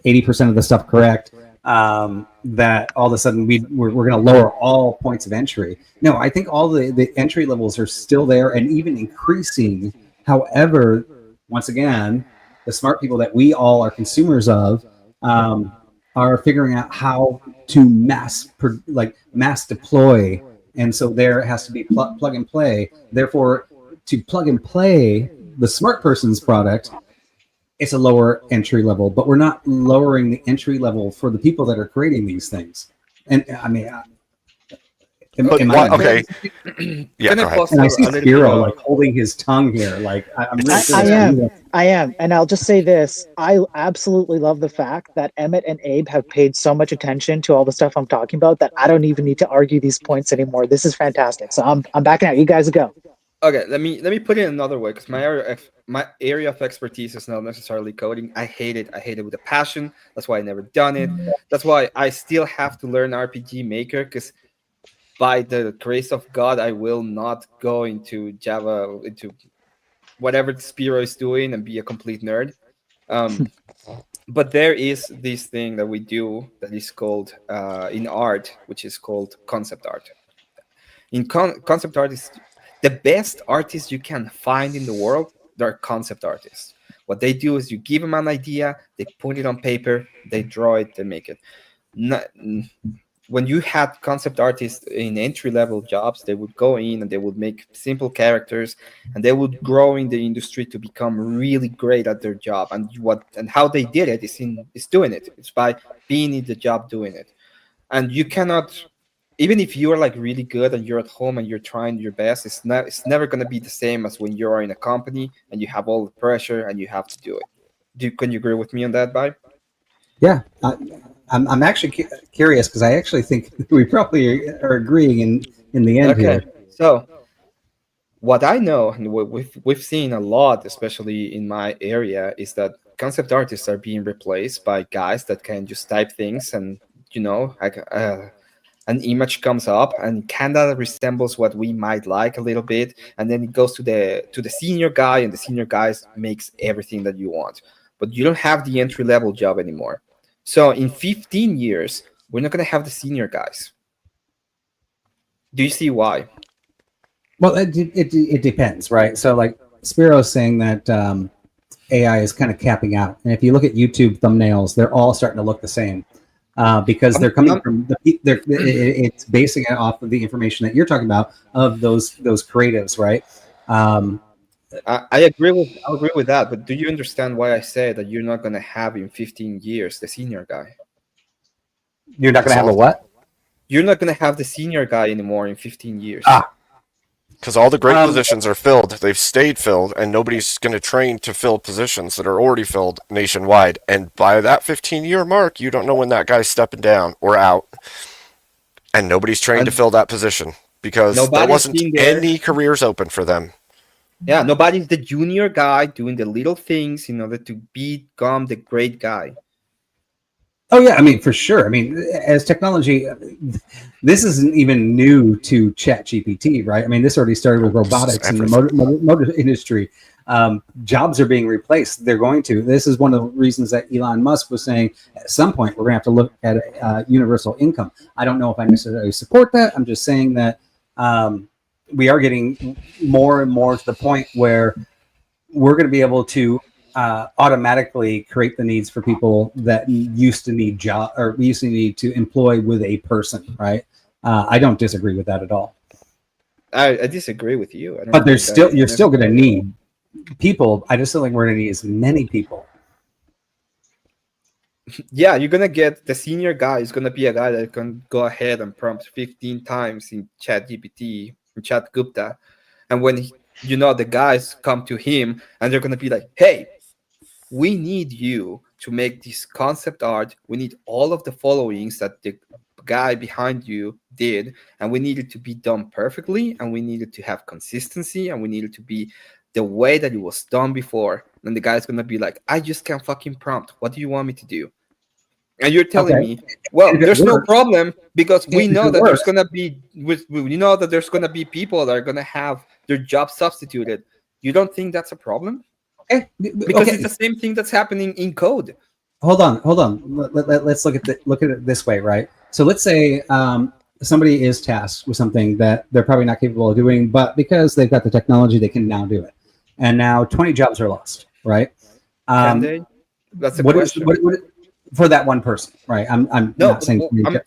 80% of the stuff correct, that all of a sudden we're going to lower all points of entry. No, I think all the entry levels are still there and even increasing. However, once again, the smart people that we all are consumers of are figuring out how to mass deploy, and so there has to be plug and play. Therefore, to plug and play the smart person's product, it's a lower entry level, but we're not lowering the entry level for the people that are creating these things. And I mean, Okay. Yeah, Can I go ahead. pause and I for see a little Spiro bit? like holding his tongue here. Like I'm really I am, and I'll just say this: I absolutely love the fact that Emmett and Abe have paid so much attention to all the stuff I'm talking about that I don't even need to argue these points anymore. This is fantastic. So I'm backing out. You guys go. Okay, let me put it another way, because my area of expertise is not necessarily coding. I hate it. I hate it with a passion. That's why I never done it. That's why I still have to learn RPG Maker, because by the grace of God, I will not go into Java, into whatever Spiro is doing, and be a complete nerd. Um, but there is this thing that we do that is called in art, which is called concept art. In concept artists, the best artists you can find in the world, they're concept artists. What they do is you give them an idea, they put it on paper, they draw it, they make it. Not, when you had concept artists in entry level jobs, they would go in and they would make simple characters, and they would grow in the industry to become really great at their job. And how they did it is doing it. It's by being in the job doing it. And you cannot, even if you are like really good and you're at home and you're trying your best, it's never going to be the same as when you are in a company and you have all the pressure and you have to do it. Can you agree with me on that, Vibe? Yeah, I'm actually curious because I actually think we probably are agreeing in the end Okay, here. so what I know and what we've seen a lot, especially in my area, is that concept artists are being replaced by guys that can just type things, and like an image comes up and kind of resembles what we might like a little bit, and then it goes to the senior guy, and the senior guy makes everything that you want, but you don't have the entry level job anymore. So in 15 years, we're not going to have the senior guys. Do you see why? Well, it depends, right? So, like Spiro's saying that AI is kind of capping out, and if you look at YouTube thumbnails, they're all starting to look the same because they're coming from it's basing it off of the information that you're talking about of those creatives, right? I agree with that, but do you understand why I say that you're not going to have in 15 years the senior guy? You're not going to have a what? You're not going to have the senior guy anymore in 15 years. Because all the great positions are filled. They've stayed filled, and nobody's going to train to fill positions that are already filled nationwide. And by that 15-year mark, you don't know when that guy's stepping down or out. And nobody's trained to fill that position because there wasn't any careers open for them. Yeah, nobody's the junior guy doing the little things in order to become the great guy. Oh yeah, I mean for sure. I mean, as technology, this isn't even new to ChatGPT, right? I mean, this already started with robotics in the motor industry. Jobs are being replaced. They're going to. This is one of the reasons that Elon Musk was saying at some point we're going to have to look at universal income. I don't know if I necessarily support that. I'm just saying that we are getting more and more to the point where we're going to be able to automatically create the needs for people that used to need job or used to need to employ with a person, right? I don't disagree with that at all. I disagree with you. But you're still going to need people. I just don't think we're going to need as many people. Yeah, you're gonna get the senior guy is gonna be a guy that can go ahead and prompt 15 times in ChatGPT, in Chat Gupta, and when the guys come to him and they're gonna be like, "Hey, we need you to make this concept art. We need all of the followings that the guy behind you did, and we need it to be done perfectly, and we need it to have consistency, and we need it to be the way that it was done before." And the guy's gonna be like, "I just can't fucking prompt. What do you want me to do?" And you're telling me, well, there's no problem because we know that there's gonna be people that are gonna have their job substituted. You don't think that's a problem? Because it's the same thing that's happening in code. Hold on. Let's look at it this way, right? So let's say somebody is tasked with something that they're probably not capable of doing, but because they've got the technology, they can now do it. And now 20 jobs are lost, right? Can they? That's a question. For that one person, right? I'm not saying. You're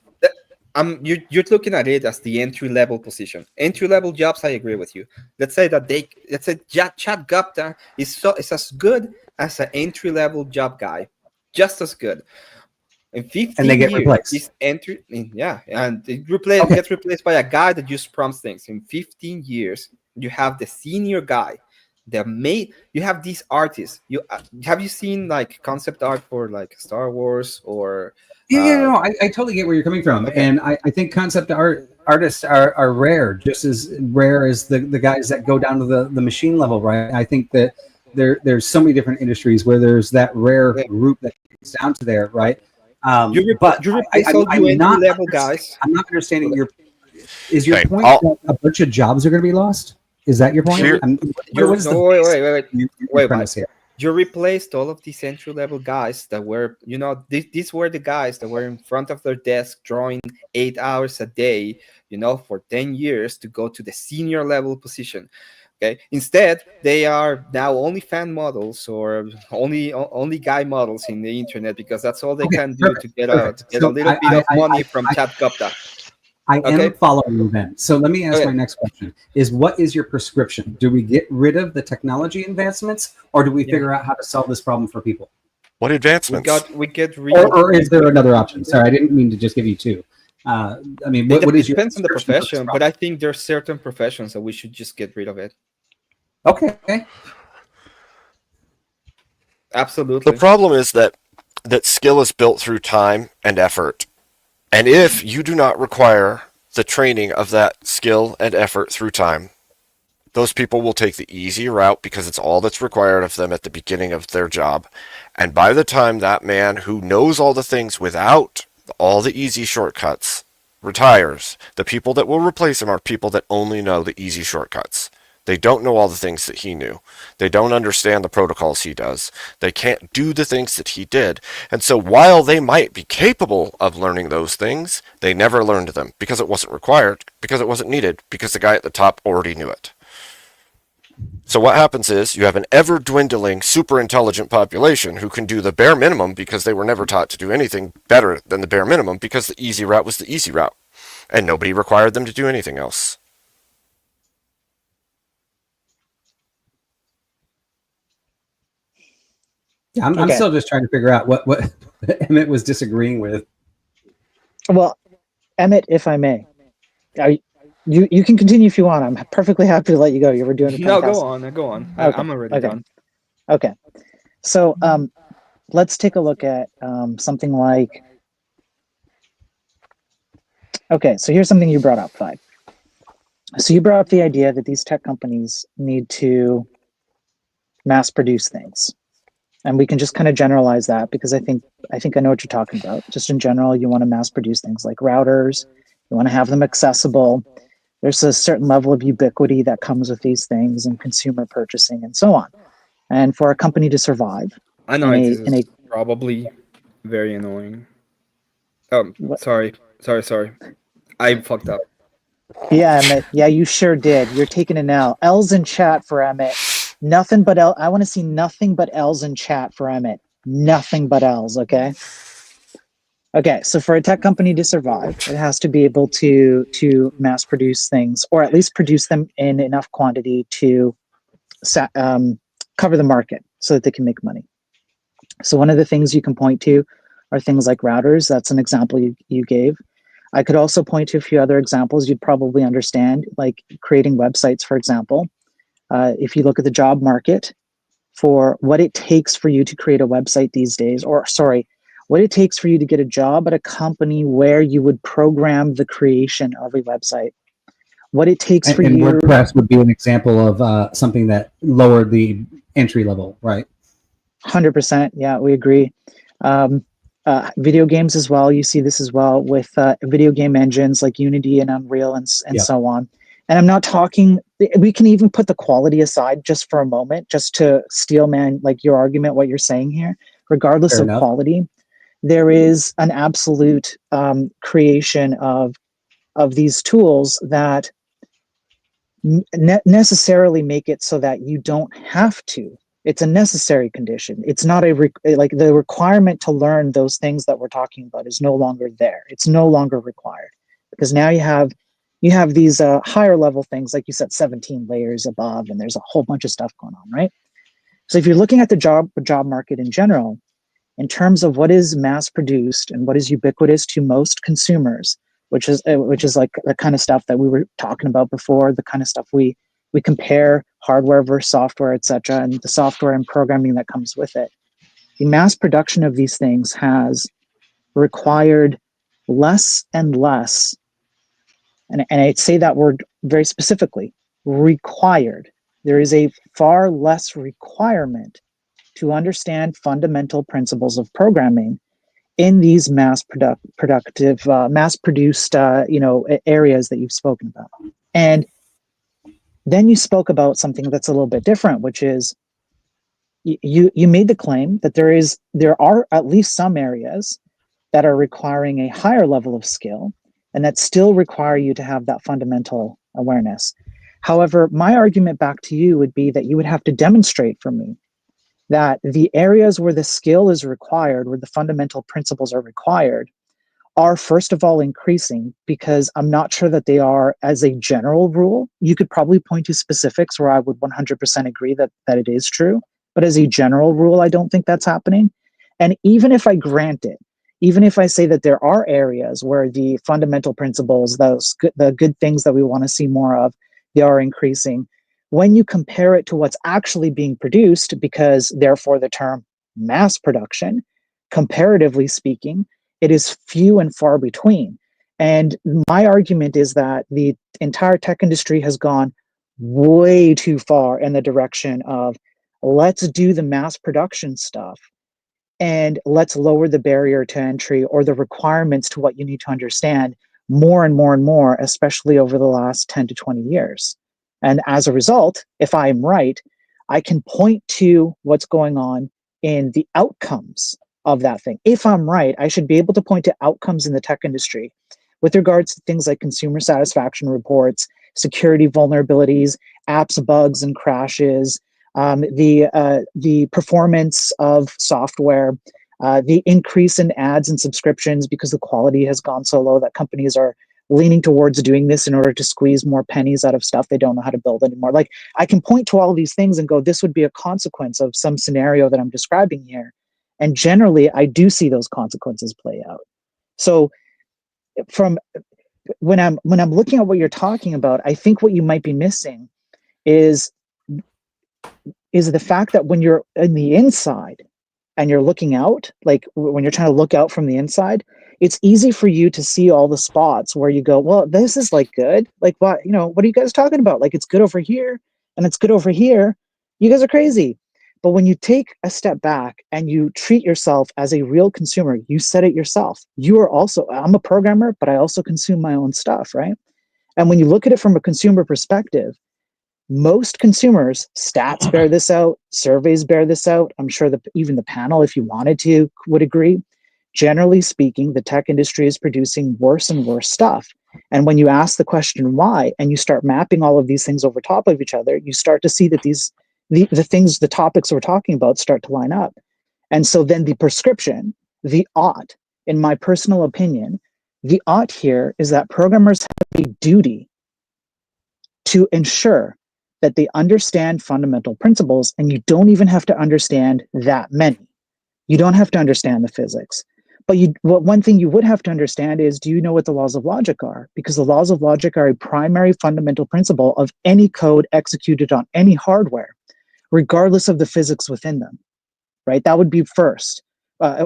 looking at it as the entry level position. Entry level jobs, I agree with you. Let's say Chat Gupta is as good as an entry level job guy, just as good. In 15 and they get years, replaced. This entry, and it gets replaced by a guy that just prompts things. In 15 years, you have the senior guy you have these artists. Have you seen like concept art for like Star Wars or Yeah, no, I totally get where you're coming from, and I think concept artists are rare, just as rare as the guys that go down to the machine level, right? I think that there's so many different industries where there's that rare group that gets down to there, right? But you replace all you entry level guys. I'm not understanding your. Is your Okay, point that a bunch of jobs are going to be lost? Is that your point? Here- What is the Wait, premise here? you replaced all of these entry level guys that were, these were the guys that were in front of their desk drawing 8 hours a day, for 10 years to go to the senior level position. Okay. Instead, they are now only fan models or only guy models in the internet because that's all they can do to get a little bit of money from Chat Gupta. I am following you then. So let me ask my next question: what is your prescription? Do we get rid of the technology advancements, or do we figure out how to solve this problem for people? What advancements? We get rid of, or is there another option? Sorry, I didn't mean to just give you two. I mean, what is your depends on the prescription for this profession, but problem? I think there's certain professions that we should just get rid of it. Okay. Absolutely. The problem is that skill is built through time and effort. And if you do not require the training of that skill and effort through time, those people will take the easy route because it's all that's required of them at the beginning of their job. And by the time that man who knows all the things without all the easy shortcuts retires, the people that will replace him are people that only know the easy shortcuts. They don't know all the things that he knew. They don't understand the protocols he does. They can't do the things that he did. And so while they might be capable of learning those things, they never learned them because it wasn't required, because it wasn't needed, because the guy at the top already knew it. So what happens is you have an ever-dwindling, super intelligent population who can do the bare minimum because they were never taught to do anything better than the bare minimum because the easy route was the easy route. And nobody required them to do anything else. Yeah, I'm still just trying to figure out what Emmett was disagreeing with. Well, Emmett, if I may, you can continue if you want. I'm perfectly happy to let you go. You were doing a fantastic... Go on. Okay. I'm already done. Okay. So let's take a look at something like... Okay, so here's something you brought up, Clyde. So you brought up the idea that these tech companies need to mass produce things. And we can just kind of generalize that because I think I know what you're talking about. Just in general, you want to mass produce things like routers. You want to have them accessible. There's a certain level of ubiquity that comes with these things and consumer purchasing and so on. And for a company to survive, I know this is probably very annoying. Sorry. I fucked up. Yeah, Emmett. Yeah, you sure did. You're taking an L. L's in chat for Emmett. Nothing but L. I want to see nothing but L's in chat for Emmett. Nothing but L's, okay? Okay, so for a tech company to survive, it has to be able to mass produce things, or at least produce them in enough quantity to cover the market so that they can make money. So one of the things you can point to are things like routers. That's an example you gave. I could also point to a few other examples you'd probably understand, like creating websites, for example. If you look at the job market for what it takes for you to create a website these days, what it takes for you to get a job at a company where you would program the creation of a website, what it takes for you... And WordPress would be an example of something that lowered the entry level, right? 100%. Yeah, we agree. Video games as well. You see this as well with video game engines like Unity and Unreal and so on. And I'm not talking, we can even put the quality aside just for a moment, just to steel man like your argument, what you're saying here. Regardless of quality, there is an absolute creation of these tools that necessarily make it so that you don't have to. It's a necessary condition. It's not like the requirement to learn those things that we're talking about is no longer there. It's no longer required because now you have these higher level things, like you said, 17 layers above, and there's a whole bunch of stuff going on, right? So if you're looking at the job market in general, in terms of what is mass produced and what is ubiquitous to most consumers, which is like the kind of stuff that we were talking about before, the kind of stuff we We compare hardware versus software, etc., and the software and programming that comes with it. The mass production of these things has required less and less, and I say that word very specifically, required. There is a far less requirement to understand fundamental principles of programming in these mass-produced areas that you've spoken about. And then you spoke about something that's a little bit different, which is you made the claim that there are at least some areas that are requiring a higher level of skill and that still require you to have that fundamental awareness. However, my argument back to you would be that you would have to demonstrate for me that the areas where the skill is required, where the fundamental principles are required, are first of all increasing, because I'm not sure that they are as a general rule. You could probably point to specifics where I would 100% agree that it is true, but as a general rule, I don't think that's happening. And even if I grant it, even if I say that there are areas where the fundamental principles, the good things that we want to see more of, they are increasing, when you compare it to what's actually being produced, because therefore the term mass production, comparatively speaking, it is few and far between. And my argument is that the entire tech industry has gone way too far in the direction of, let's do the mass production stuff and let's lower the barrier to entry or the requirements to what you need to understand more and more and more, especially over the last 10 to 20 years. And as a result, if I'm right, I can point to what's going on in the outcomes of that thing. If I'm right, I should be able to point to outcomes in the tech industry with regards to things like consumer satisfaction reports, security vulnerabilities, apps bugs and crashes, the performance of software, the increase in ads and subscriptions because the quality has gone so low that companies are leaning towards doing this in order to squeeze more pennies out of stuff they don't know how to build anymore. Like, I can point to all of these things and go, this would be a consequence of some scenario that I'm describing here. And generally, I do see those consequences play out. So from when I'm looking at what you're talking about, I think what you might be missing is the fact that when you're in the inside and you're looking out, like when you're trying to look out from the inside, it's easy for you to see all the spots where you go, well, this is like good. Like, what are you guys talking about? Like, it's good over here and it's good over here. You guys are crazy. But when you take a step back and you treat yourself as a real consumer, you said it yourself. You are also, I'm a programmer, but I also consume my own stuff, right? And when you look at it from a consumer perspective, most consumers, stats bear this out, surveys bear this out. I'm sure that even the panel, if you wanted to, would agree. Generally speaking, the tech industry is producing worse and worse stuff. And when you ask the question why, and you start mapping all of these things over top of each other, you start to see that the topics we're talking about start to line up. And so then the prescription, the ought, in my personal opinion, the ought here is that programmers have a duty to ensure that they understand fundamental principles, and you don't even have to understand that many. You don't have to understand the physics. But one thing you would have to understand is, do you know what the laws of logic are? Because the laws of logic are a primary fundamental principle of any code executed on any hardware, regardless of the physics within them, right? That would be first.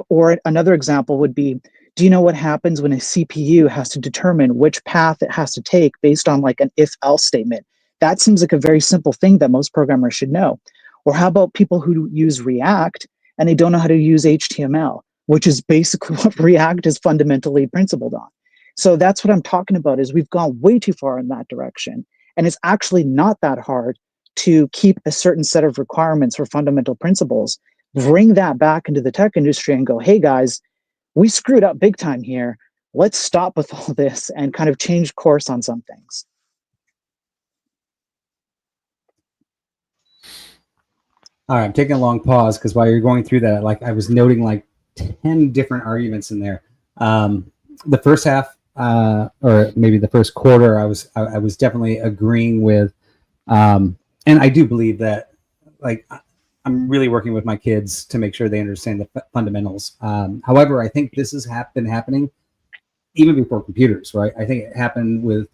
Or another example would be, do you know what happens when a CPU has to determine which path it has to take based on like an if-else statement? That seems like a very simple thing that most programmers should know. Or how about people who use React and they don't know how to use HTML, which is basically what React is fundamentally principled on. So that's what I'm talking about, is we've gone way too far in that direction. And it's actually not that hard to keep a certain set of requirements for fundamental principles, bring that back into the tech industry and go, hey guys, we screwed up big time here. Let's stop with all this and kind of change course on some things. All right, I'm taking a long pause because while you're going through that, like I was noting like 10 different arguments in there. The first half, or maybe the first quarter, I was definitely agreeing with, and I do believe that, like, I'm really working with my kids to make sure they understand the fundamentals. However, I think this has been happening even before computers, right? I think it happened with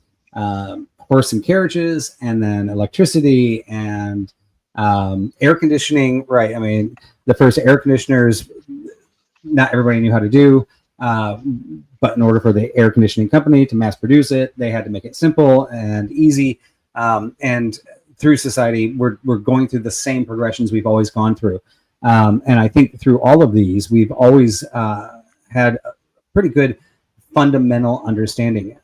horse and carriages, and then electricity and air conditioning. Right. I mean, the first air conditioners, not everybody knew how to do. But in order for the air conditioning company to mass produce it, they had to make it simple and easy. And through society, we're going through the same progressions we've always gone through. And I think through all of these, we've always had a pretty good fundamental understanding.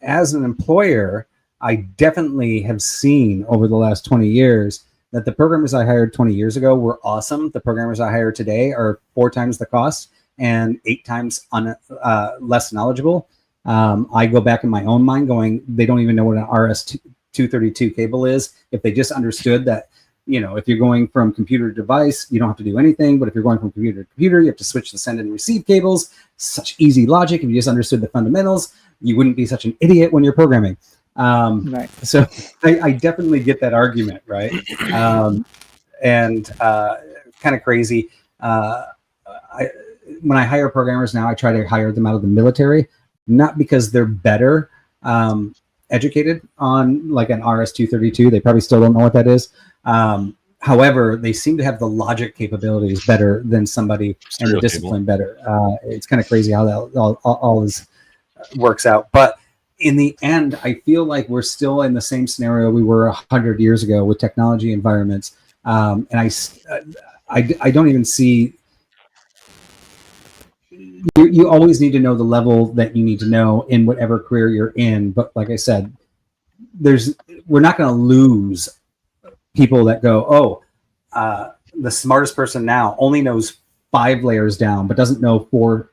As an employer, I definitely have seen over the last 20 years that the programmers I hired 20 years ago were awesome. The programmers I hire today are 4 times the cost and 8 times less knowledgeable. I go back in my own mind going, they don't even know what an RS-232 cable is. If they just understood that, you know, if you're going from computer to device, you don't have to do anything. But if you're going from computer to computer, you have to switch the send and receive cables. Such easy logic. If you just understood the fundamentals, you wouldn't be such an idiot when you're programming. Right. So I definitely get that argument, right? And kind of crazy. When I hire programmers now, I try to hire them out of the military, not because they're better educated on like an RS-232. They probably still don't know what that is. However, they seem to have the logic capabilities better than somebody and the discipline better. It's kind of crazy how that all this works out. But in the end, I feel like we're still in the same scenario we were 100 years ago with technology environments. And I don't even see. You always need to know the level that you need to know in whatever career you're in. But like I said, we're not going to lose people that go, the smartest person now only knows 5 layers down, but doesn't know 4,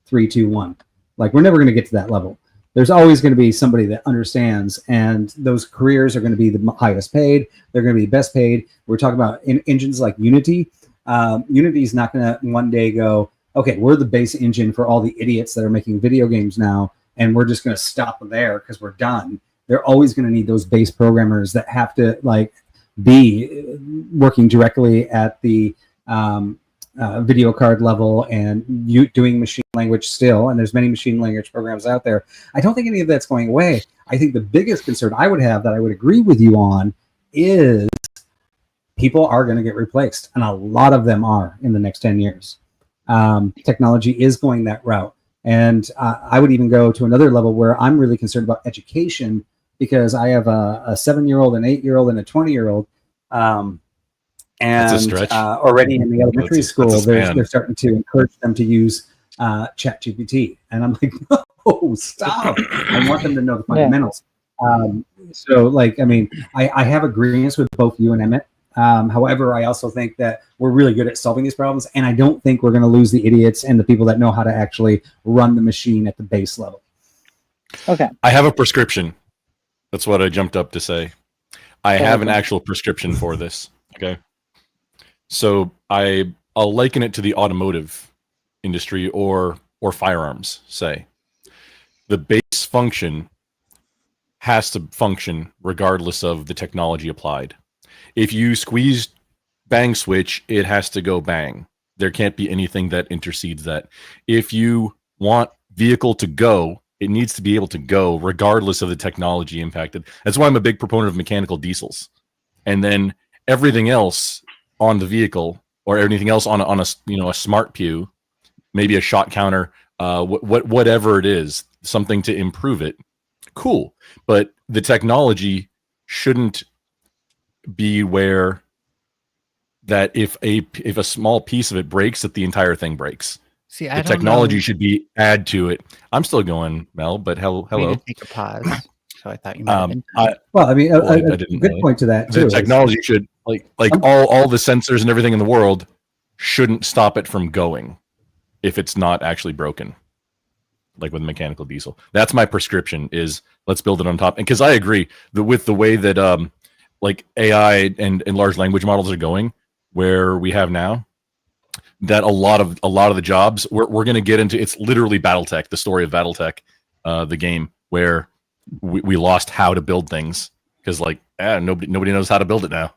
3, 2, 1. Like, we're never going to get to that level. There's always going to be somebody that understands, and those careers are going to be the highest paid. They're going to be best paid. We're talking about engines like Unity. Unity is not going to one day go, okay, we're the base engine for all the idiots that are making video games now, and we're just going to stop there because we're done. They're always going to need those base programmers that have to like be working directly at the video card level and doing machine language still. And there's many machine language programs out there. I don't think any of that's going away. I think the biggest concern I would have that I would agree with you on is people are going to get replaced, and a lot of them are in the next 10 years. Technology is going that route. And I would even go to another level where I'm really concerned about education, because I have a 7-year-old, an 8-year-old, and a 20-year-old. And already in the elementary school, they're starting to encourage them to use ChatGPT. And I'm like, no, stop. I want them to know the fundamentals. So, like, I mean, I have agreements with both you and Emmett. However, I also think that we're really good at solving these problems, and I don't think we're going to lose the idiots and the people that know how to actually run the machine at the base level. Okay. I have a prescription. That's what I jumped up to say. I have an actual prescription for this. Okay. So I'll liken it to the automotive industry or firearms, say. The base function has to function regardless of the technology applied. If you squeeze bang switch, it has to go bang. There can't be anything that intercedes that. If you want vehicle to go, it needs to be able to go regardless of the technology impacted. That's why I'm a big proponent of mechanical diesels. And then everything else on the vehicle, or anything else on a smart pew, maybe a shot counter, whatever it is, something to improve it. Cool. But the technology shouldn't be where that if a small piece of it breaks, that the entire thing breaks. See, the technology should be add to it. I'm still going, Mel, but hello. Take a pause. So I thought you might have been. A good point to that too. The technology should all the sensors and everything in the world shouldn't stop it from going if it's not actually broken. Like with mechanical diesel. That's my prescription, is let's build it on top. And because I agree with the way that like AI and large language models are going, where we have now, that a lot of the jobs we're going to get into. It's literally BattleTech, the story of BattleTech, the game where we lost how to build things because nobody knows how to build it now.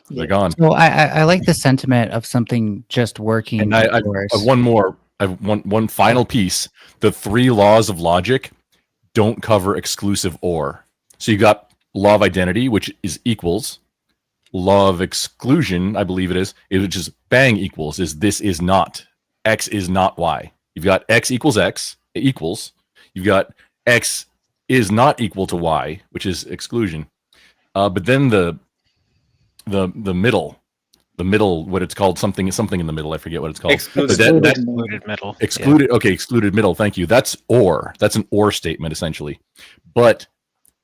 They're gone. Well, I like the sentiment of something just working. And I have one more. I have one final piece. The 3 laws of logic don't cover exclusive or. So you got law of identity, which is equals, law of exclusion, I believe it is, which is bang equals, is this is not, X is not Y. You've got X equals X, equals. You've got X is not equal to Y, which is exclusion. But then the middle, what it's called, something in the middle, I forget what it's called. Excluded. That Excluded middle. excluded, okay, excluded middle, thank you. That's or. That's an or statement, essentially. But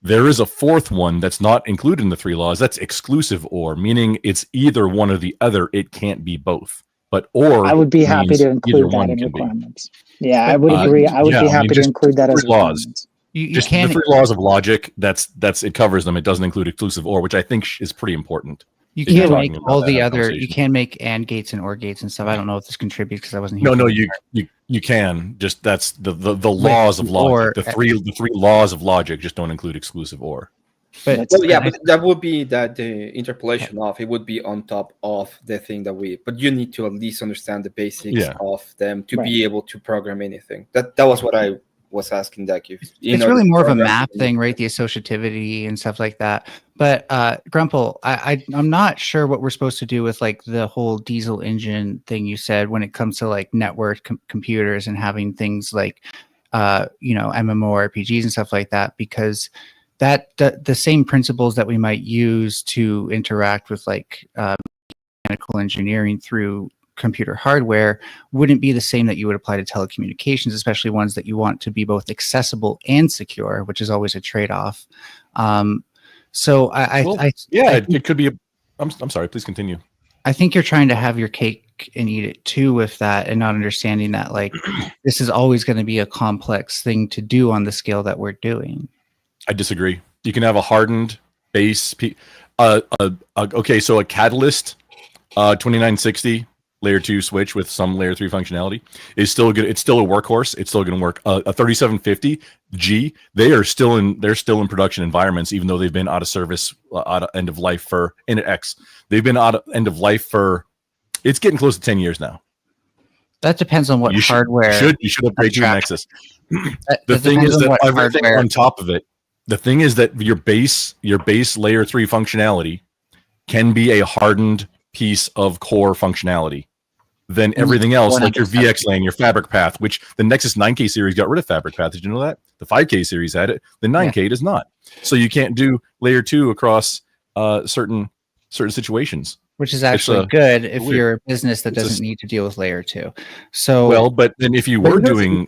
there is a fourth one that's not included in the three laws. That's exclusive or, meaning it's either one or the other. It can't be both. But or I would be happy means to either include that one in can be. requirements. Yeah, I would agree. I would yeah, be I happy mean, to just include that as three laws. requirements. You Just can the three laws of logic. That's it covers them. It doesn't include exclusive or, which I think is pretty important. you if you're can talking make about all that the other. You conversation. can make and gates and or gates and stuff. I don't know if this contributes because I wasn't here. No, for no, the you can. Just that's the laws of logic. or- The three laws of logic just don't include exclusive or. But Well, yeah, but that would be that the interpolation of it would be on top of the thing that we. But you need to at least understand the basics Yeah. of them to Right. be able to program anything. That was what I was asking that if it's really more of a map thing, right? The associativity and stuff like that. But Grumple, I'm not sure what we're supposed to do with like the whole diesel engine thing you said when it comes to like network computers and having things like MMORPGs and stuff like that, because that the same principles that we might use to interact with like mechanical engineering through computer hardware wouldn't be the same that you would apply to telecommunications, especially ones that you want to be both accessible and secure, which is always a trade-off. So it could be. I'm sorry. Please continue. I think you're trying to have your cake and eat it too with that, and not understanding that like this is always going to be a complex thing to do on the scale that we're doing. I disagree. You can have a hardened base. Okay, so a Catalyst 2960 layer 2 switch with some layer 3 functionality is still good. It's still a workhorse. It's still going to work. A 3750G, they're still in production environments, even though they've been out of service, out of end of life for X. They've been out of end of life for, it's getting close to 10 years now. That depends on what hardware. You should upgrade to a Nexus. The thing is that everything on top of it, the thing is that your base layer 3 functionality can be a hardened piece of core functionality. Then everything else, like your VX lane, your fabric path, which the Nexus 9K series got rid of fabric path. Did you know that? The 5K series had it. The 9K does not. So you can't do layer 2 across certain situations. Which is actually good if you're a business that doesn't need to deal with layer 2. So well, but then if you were using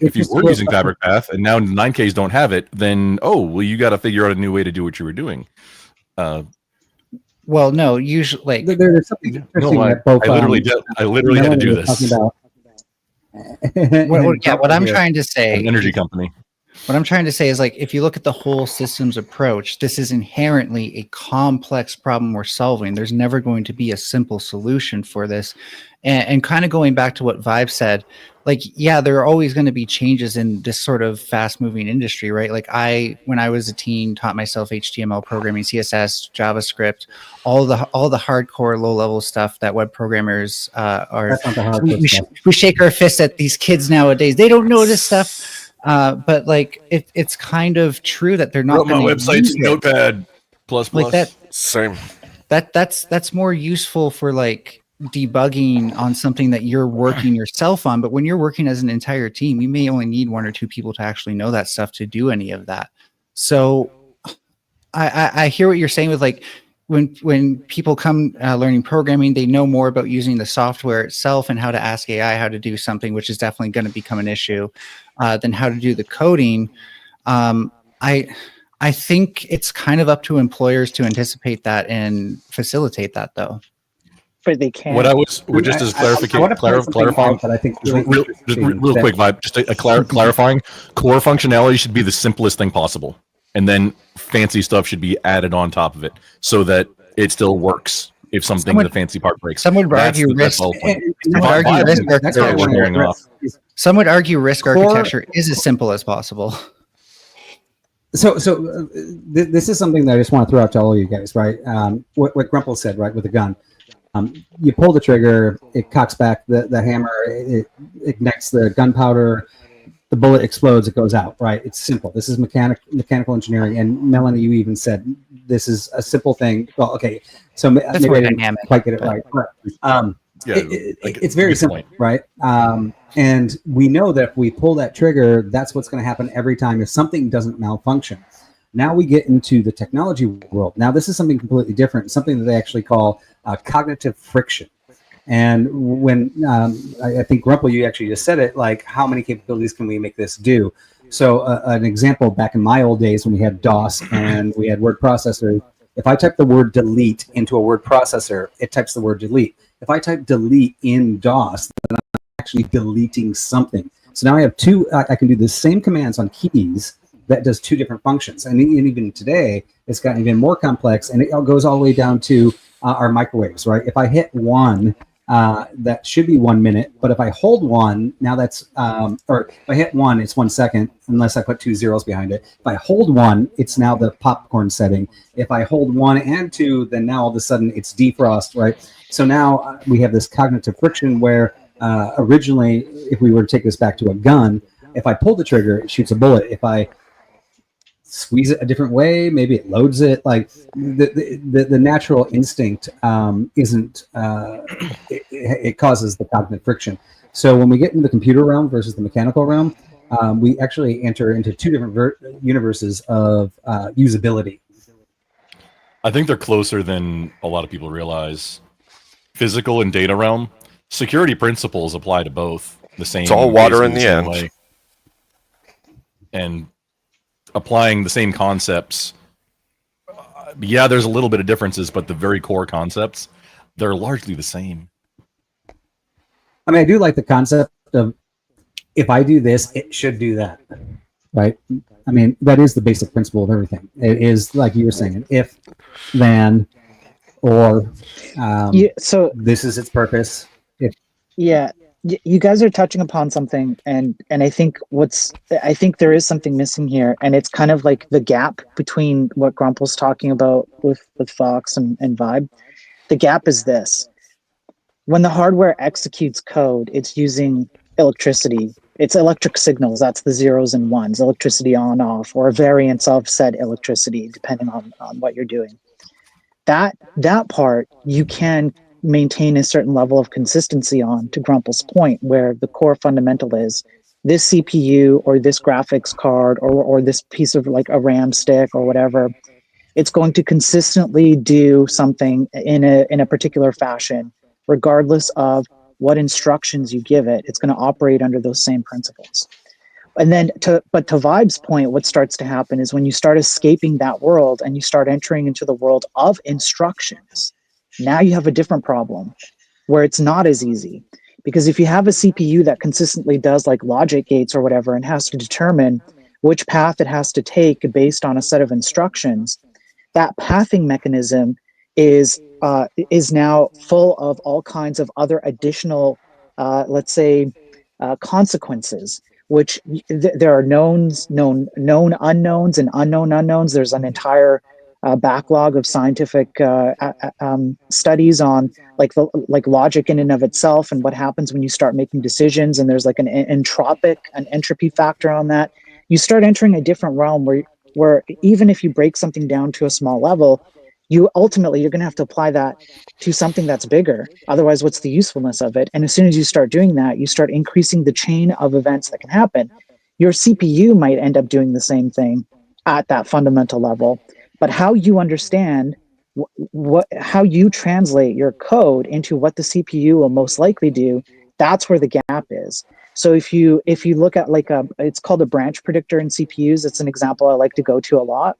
fabric path and now 9Ks don't have it, then you got to figure out a new way to do what you were doing. Well, no, usually like there's something interesting that both. I literally had to do this. What I'm trying to say, an energy company. What I'm trying to say is like, if you look at the whole systems approach, this is inherently a complex problem we're solving. There's never going to be a simple solution for this. And kind of going back to what Vibe said, like, yeah, there are always going to be changes in this sort of fast moving industry, right? Like when I was a teen, taught myself HTML programming, CSS, JavaScript, all the hardcore low level stuff that web programmers are. We shake our fists at these kids nowadays. They don't know this stuff. But like it's kind of true that they're not. My website's Notepad plus like that. Same. That's more useful for like debugging on something that you're working yourself on. But when you're working as an entire team, you may only need one or two people to actually know that stuff to do any of that. So I hear what you're saying with like when people come learning programming, they know more about using the software itself and how to ask AI how to do something, which is definitely going to become an issue, than how to do the coding. I think it's kind of up to employers to anticipate that and faciltate that, though. But they can't. What I was just as clarifying, but I think real quick, Vibe, just a clarifying. Core functionality should be the simplest thing possible, and then fancy stuff should be added on top of it so that it still works if the fancy part breaks. Some would argue risk. Some would argue risk architecture is as simple as possible. So this is something that I just want to throw out to all of you guys, right? What Grumple said, right, with a gun. You pull the trigger, it cocks back the hammer, it ignites the gunpowder, the bullet explodes, it goes out, right? It's simple. This is mechanical engineering. And Melanie, you even said this is a simple thing. Well, okay, so That's maybe more I didn't dynamic, quite get it but- right. But, Yeah, it's very simple, right? And we know that if we pull that trigger, that's what's going to happen every time if something doesn't malfunction. Now we get into the technology world. Now this is something completely different, something that they actually call cognitive friction. And when I think Grumple, you actually just said it, like how many capabilities can we make this do? So an example back in my old days when we had DOS and we had word processors, if I type the word delete into a word processor, it types the word delete. If I type delete in DOS, then I'm actually deleting something. So now I have two, I can do the same commands on keys that does two different functions. And even today, it's gotten even more complex, and it goes all the way down to our microwaves, right? If I hit one, that should be 1 minute, but if I hold one, now that's, or if I hit one, it's 1 second, unless I put 2 zeros behind it. If I hold one, it's now the popcorn setting. If I hold 1 and 2, then now all of a sudden it's defrost, right? So now we have this cognitive friction where originally, if we were to take this back to a gun, if I pull the trigger, it shoots a bullet. If I squeeze it a different way, maybe it loads it. Like the natural instinct isn't it causes the cognitive friction. So when we get into the computer realm versus the mechanical realm, we actually enter into two different universes of usability. I think they're closer than a lot of people realize. Physical and data realm, security principles apply to both the same. It's all water in the same end. way. And applying the same concepts, yeah, there's a little bit of differences, but the very core concepts, they're largely the same. I mean, I do like the concept of if I do this, it should do that, right? I mean, that is the basic principle of everything. It is like you were saying, if, then, or so this is its purpose. If, yeah, you guys are touching upon something, and I think there is something missing here, and it's kind of like the gap between what Grumple's talking about with Fox and Vibe. The gap is this: when the hardware executes code, it's using electricity. It's electric signals. That's the zeros and ones, electricity on, off, or a variance of said electricity, depending on what you're doing. That part you can maintain a certain level of consistency on, to Grumple's point, where the core fundamental is this CPU or this graphics card or this piece of like a RAM stick or whatever. It's going to consistently do something in a particular fashion, regardless of what instructions you give it. It's going to operate under those same principles. And then to Vibe's point, what starts to happen is when you start escaping that world and you start entering into the world of instructions, now you have a different problem where it's not as easy. Because if you have a CPU that consistently does like logic gates or whatever and has to determine which path it has to take based on a set of instructions, that pathing mechanism is now full of all kinds of other additional, let's say, consequences. Which there are known unknowns and unknown unknowns. There's an entire backlog of scientific studies on like logic in and of itself and what happens when you start making decisions. And there's like an entropy factor on that. You start entering a different realm where even if you break something down to a small level, you're going to have to apply that to something that's bigger. Otherwise, what's the usefulness of it? And as soon as you start doing that, you start increasing the chain of events that can happen. Your CPU might end up doing the same thing at that fundamental level, but how you understand how you translate your code into what the CPU will most likely do, that's where the gap is. So if you look at like it's called a branch predictor in CPUs. It's an example I like to go to a lot,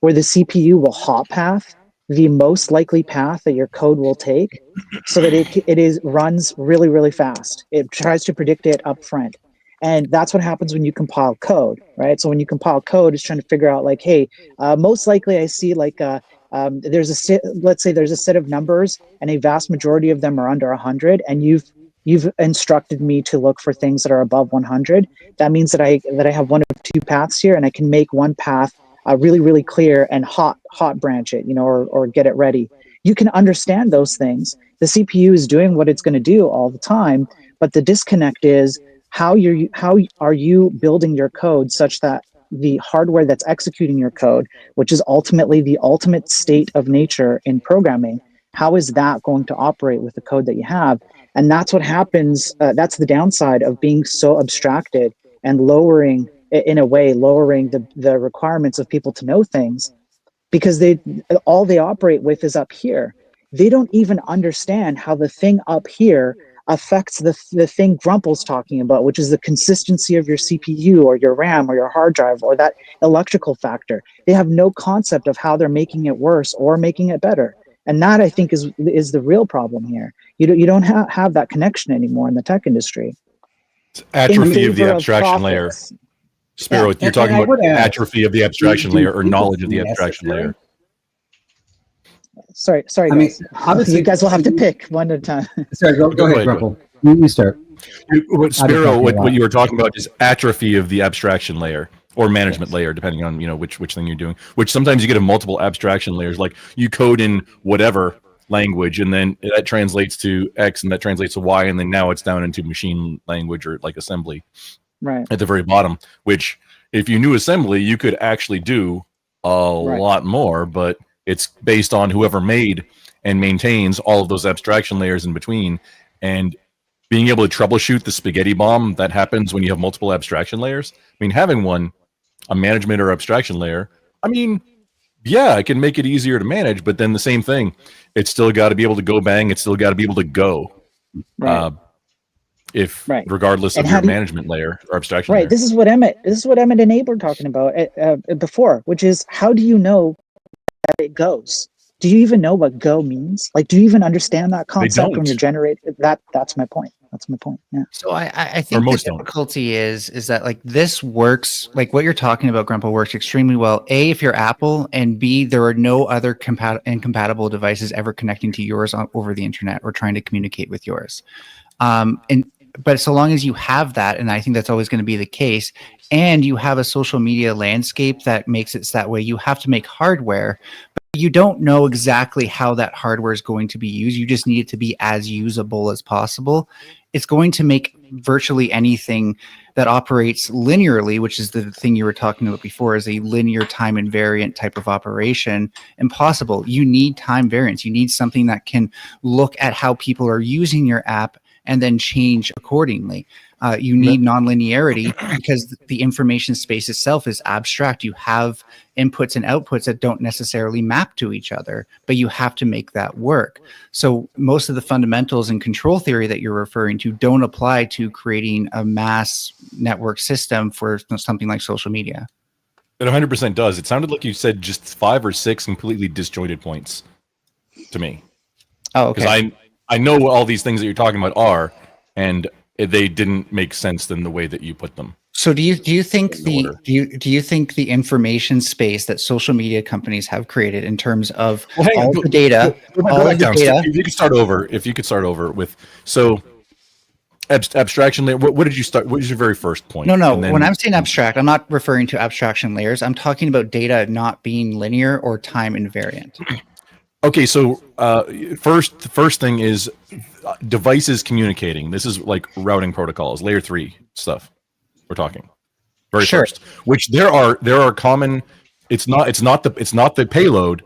where the CPU will hot path the most likely path that your code will take, so that it runs really, really fast. It tries to predict it up front. And that's what happens when you compile code, right? So when you compile code, it's trying to figure out like, hey, most likely I see like let's say there's a set of numbers and a vast majority of them are under 100, and you've instructed me to look for things that are above 100. That means that I have one of two paths here, and I can make one path really, really clear and hot branch it, or get it ready. You can understand those things. The CPU is doing what it's going to do all the time, but the disconnect is how are you building your code such that the hardware that's executing your code, which is ultimately the ultimate state of nature in programming, how is that going to operate with the code that you have? And that's what happens. That's the downside of being so abstracted and lowering, in a way, lowering the requirements of people to know things, because all they operate with is up here. They don't even understand how the thing up here affects the thing Grumple's talking about, which is the consistency of your CPU or your RAM or your hard drive or that electrical factor. They have no concept of how they're making it worse or making it better. And that, I think, is the real problem here. You don't have that connection anymore in the tech industry. It's atrophy of the favor of abstraction layer. profits. Spiro, Yeah. you're talking I about would add, atrophy of the abstraction do layer or people knowledge of the feel abstraction necessary? layer. Sorry, I mean, guys. obviously, You guys will have to pick one at a time. Sorry, go Go ahead, ahead, go Grumple. You start. Spiro, talking a what lot. you were talking about is atrophy of the abstraction layer or management layer, depending on which thing you're doing. Which sometimes you get a multiple abstraction layers, like you code in whatever language, and then that translates to X, and that translates to Y, and then now it's down into machine language or like assembly, Right. at the very bottom. Which, if you knew assembly, you could actually do a lot more, but it's based on whoever made and maintains all of those abstraction layers in between, and being able to troubleshoot the spaghetti bomb that happens when you have multiple abstraction layers. I mean, having a management or abstraction layer, I mean, yeah, it can make it easier to manage, but then the same thing, it's still got to be able to go bang. It's still got to be able to go. Right. Regardless And of your management layer or abstraction layer. This is what Emmett and Abe were talking about before, which is, how do you know that it goes? Do you even know what go means? Like, do you even understand that concept when you're generating that? That's my point. Yeah. So I think the difficulty is that like this works, like what you're talking about, Grandpa, works extremely well. A, if you're Apple, and B, there are no other incompatible devices ever connecting to yours over the internet or trying to communicate with yours. But so long as you have that, and I think that's always going to be the case, and you have a social media landscape that makes it that way, you have to make hardware, but you don't know exactly how that hardware is going to be used. You just need it to be as usable as possible. It's going to make virtually anything that operates linearly, which is the thing you were talking about before, is a linear time invariant type of operation, impossible. You need time variance. You need something that can look at how people are using your app and then change accordingly. You need nonlinearity because the information space itself is abstract. You have inputs and outputs that don't necessarily map to each other, but you have to make that work. So most of the fundamentals in control theory that you're referring to don't apply to creating a mass network system for something like social media. It 100% does. It sounded like you said just 5 or 6 completely disjointed points to me. Oh, okay. Because I know what all these things that you're talking about are, and they didn't make sense in the way that you put them. So do you think the information space that social media companies have created in terms of all the data, If you could start over with abstraction layer. What did you start? What was your very first point? No. When I'm saying abstract, I'm not referring to abstraction layers. I'm talking about data not being linear or time invariant. Okay, so the first thing is devices communicating. This is like routing protocols, layer 3 stuff. We're talking first, which there are common. It's not the payload.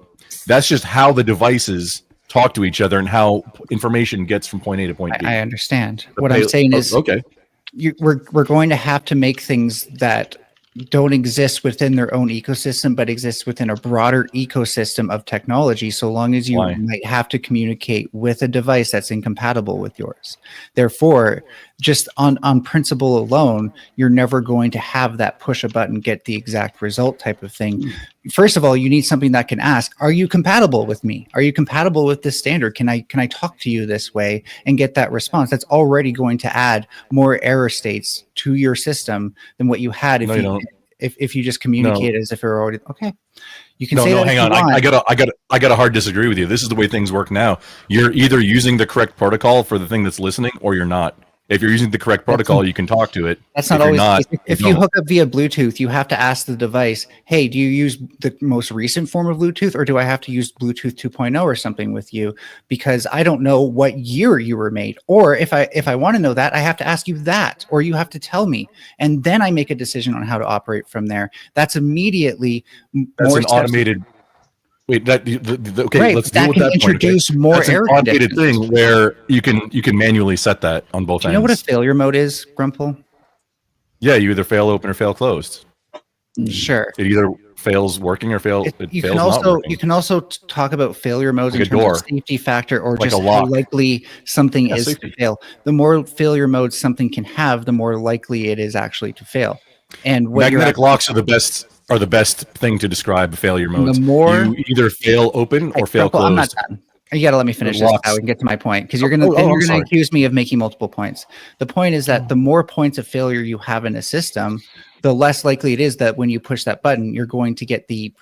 That's just how the devices talk to each other and how information gets from point A to point B. I understand. What I'm saying is, we're going to have to make things that don't exist within their own ecosystem, but exist within a broader ecosystem of technology, so long as you might have to communicate with a device that's incompatible with yours. Therefore, just on principle alone, you're never going to have that push a button, get the exact result type of thing. First of all, you need something that can ask, are you compatible with me? Are you compatible with this standard? Can I talk to you this way and get that response? That's already going to add more error states to your system than what you had if you just communicate as if you're already okay. You can say that. Hang on. I got a hard disagree with you. This is the way things work now. You're either using the correct protocol for the thing that's listening, or you're not. If you're using the correct protocol, you can talk to it. That's not If you're always not, the case. If you hook up via Bluetooth, you have to ask the device, hey, do you use the most recent form of Bluetooth, or do I have to use Bluetooth 2.0 or something with you? Because I don't know what year you were made. Or if I want to know that, I have to ask you that, or you have to tell me. And then I make a decision on how to operate from there. That's immediately that's more an automated. Wait, that okay? Right, Let's but that deal with can that point. Okay? introduce more That's an air automated conditioners. thing where you can manually set that on both Do you ends. know what a failure mode is, Grumple? Yeah, you either fail open or fail closed. Sure. It either fails working or fails not working. You can also talk about failure modes Like in a terms door. of safety factor or Like just a how lock. likely something Yeah, is safety. to fail. The more failure modes something can have, the more likely it is actually to fail. And what Magnetic locks are the best thing to describe failure modes. more- you either fail open or fail Grumple, closed. I'm not done. You got to let me finish this locks. so I can get to my point, because you're I'm gonna sorry. accuse me of making multiple points. The point is that the more points of failure you have in a system, the less likely it is that when you push that button, you're going to get the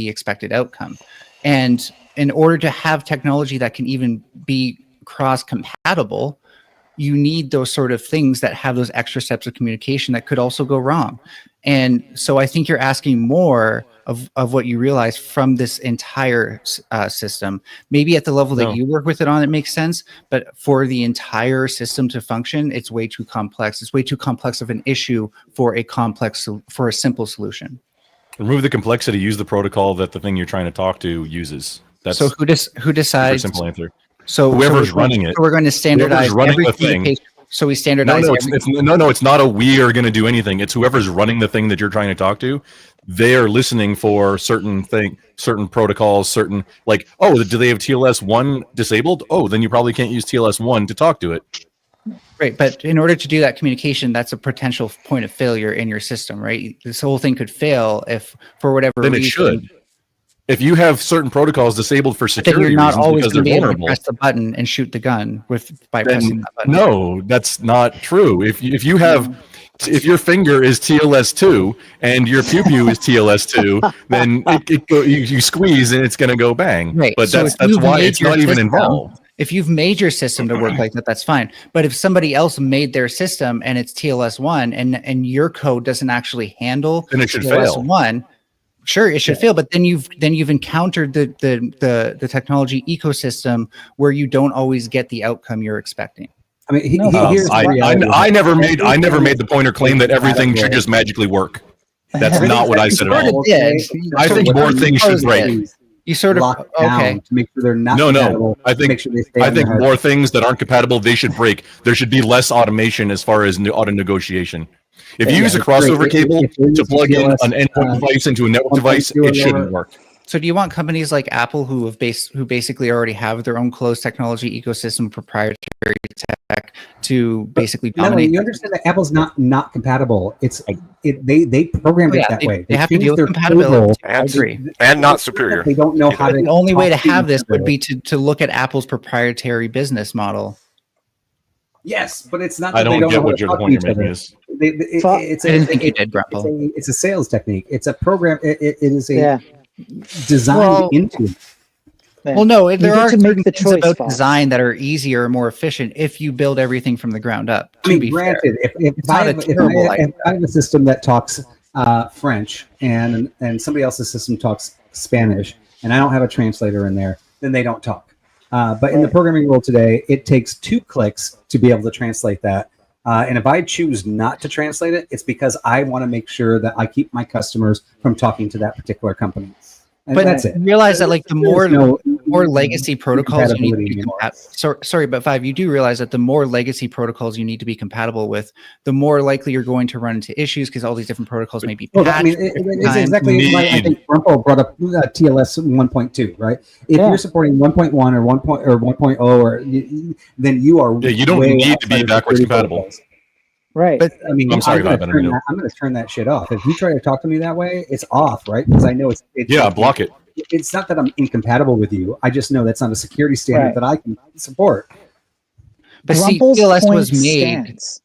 expected outcome. And in order to have technology that can even be cross compatible, you need those sort of things that have those extra steps of communication that could also go wrong. And so I think you're asking more of what you realize from this entire system. Maybe at the level that you work with it on, it makes sense. But for the entire system to function, it's way too complex. It's way too complex of an issue for a simple solution. Remove the complexity. Use the protocol that the thing you're trying to talk to uses. That's so who decides? Super simple answer. So whoever's running it. So we're going to standardize running every the thing. communication. So we standardize. It's not a we are going to do anything. It's whoever's running the thing that you're trying to talk to. They are listening for certain protocols, certain like, oh, do they have TLS1 disabled? Oh, then you probably can't use TLS1 to talk to it. Right, but in order to do that communication, that's a potential point of failure in your system, right? This whole thing could fail if, for whatever reason. Then it should. If you have certain protocols disabled for security then you're not reasons always because they're be able to vulnerable, press the button and shoot the gun by pressing that button. No, that's not true. If you have, if your finger is TLS2 and your pew pew is TLS2, then you squeeze and it's going to go bang. Right. But So that's if why you've it's made not your even system- involved. If you've made your system to work like that, that's fine. But if somebody else made their system and it's TLS1 and your code doesn't actually handle Then it should fail. TLS1, sure, it should fail. But then you've encountered the technology ecosystem where you don't always get the outcome you're expecting. I mean, here's I never made the point or claim that everything should just magically work. That's not what I said at all. I think more things should break. You sort of to make sure they're not No. I think more things that aren't compatible, they should break. There should be less automation as far as auto negotiation. If you use a crossover cable to plug in an endpoint device into a network device, it shouldn't work. So do you want companies like Apple who basically already have their own closed technology ecosystem, proprietary tech, to basically dominate? You understand that Apple's not compatible. They programmed it that way. They have to deal with compatibility. I agree. And not superior. They don't know how to. The only way to have this would be to look at Apple's proprietary business model. Yes, but it's not. I don't get what your point you're making is. I didn't think you did, Grumple. It's a sales technique. It's a program. It is a designed into. Well, no, there are make the things choice about Fox. design that are easier or more efficient if you build everything from the ground up. I mean, granted, if I have a system that talks French and somebody else's system talks Spanish, and I don't have a translator in there, then they don't talk. But in the programming world today, it takes 2 clicks to be able to translate that. And if I choose not to translate it, it's because I want to make sure that I keep my customers from talking to that particular company. And but that's it. Realize that like the more legacy protocols you need to be sorry, but Five, you do realize that the more legacy protocols you need to be compatible with, the more likely you're going to run into issues because all these different protocols may be patched. I mean, it's exactly why I think Grumpo brought up TLS 1.2, right? If you're supporting 1.1 or 1.0, then you are. Yeah, you don't need to be backwards compatible. Protocols. Right. But I mean, I'm sorry, I'm going to turn that shit off. If you try to talk to me that way, it's off, right? Because I know it's block it. It's not that I'm incompatible with you. I just know that's not a security standard that I can support. But Grumple's TLS point was made stands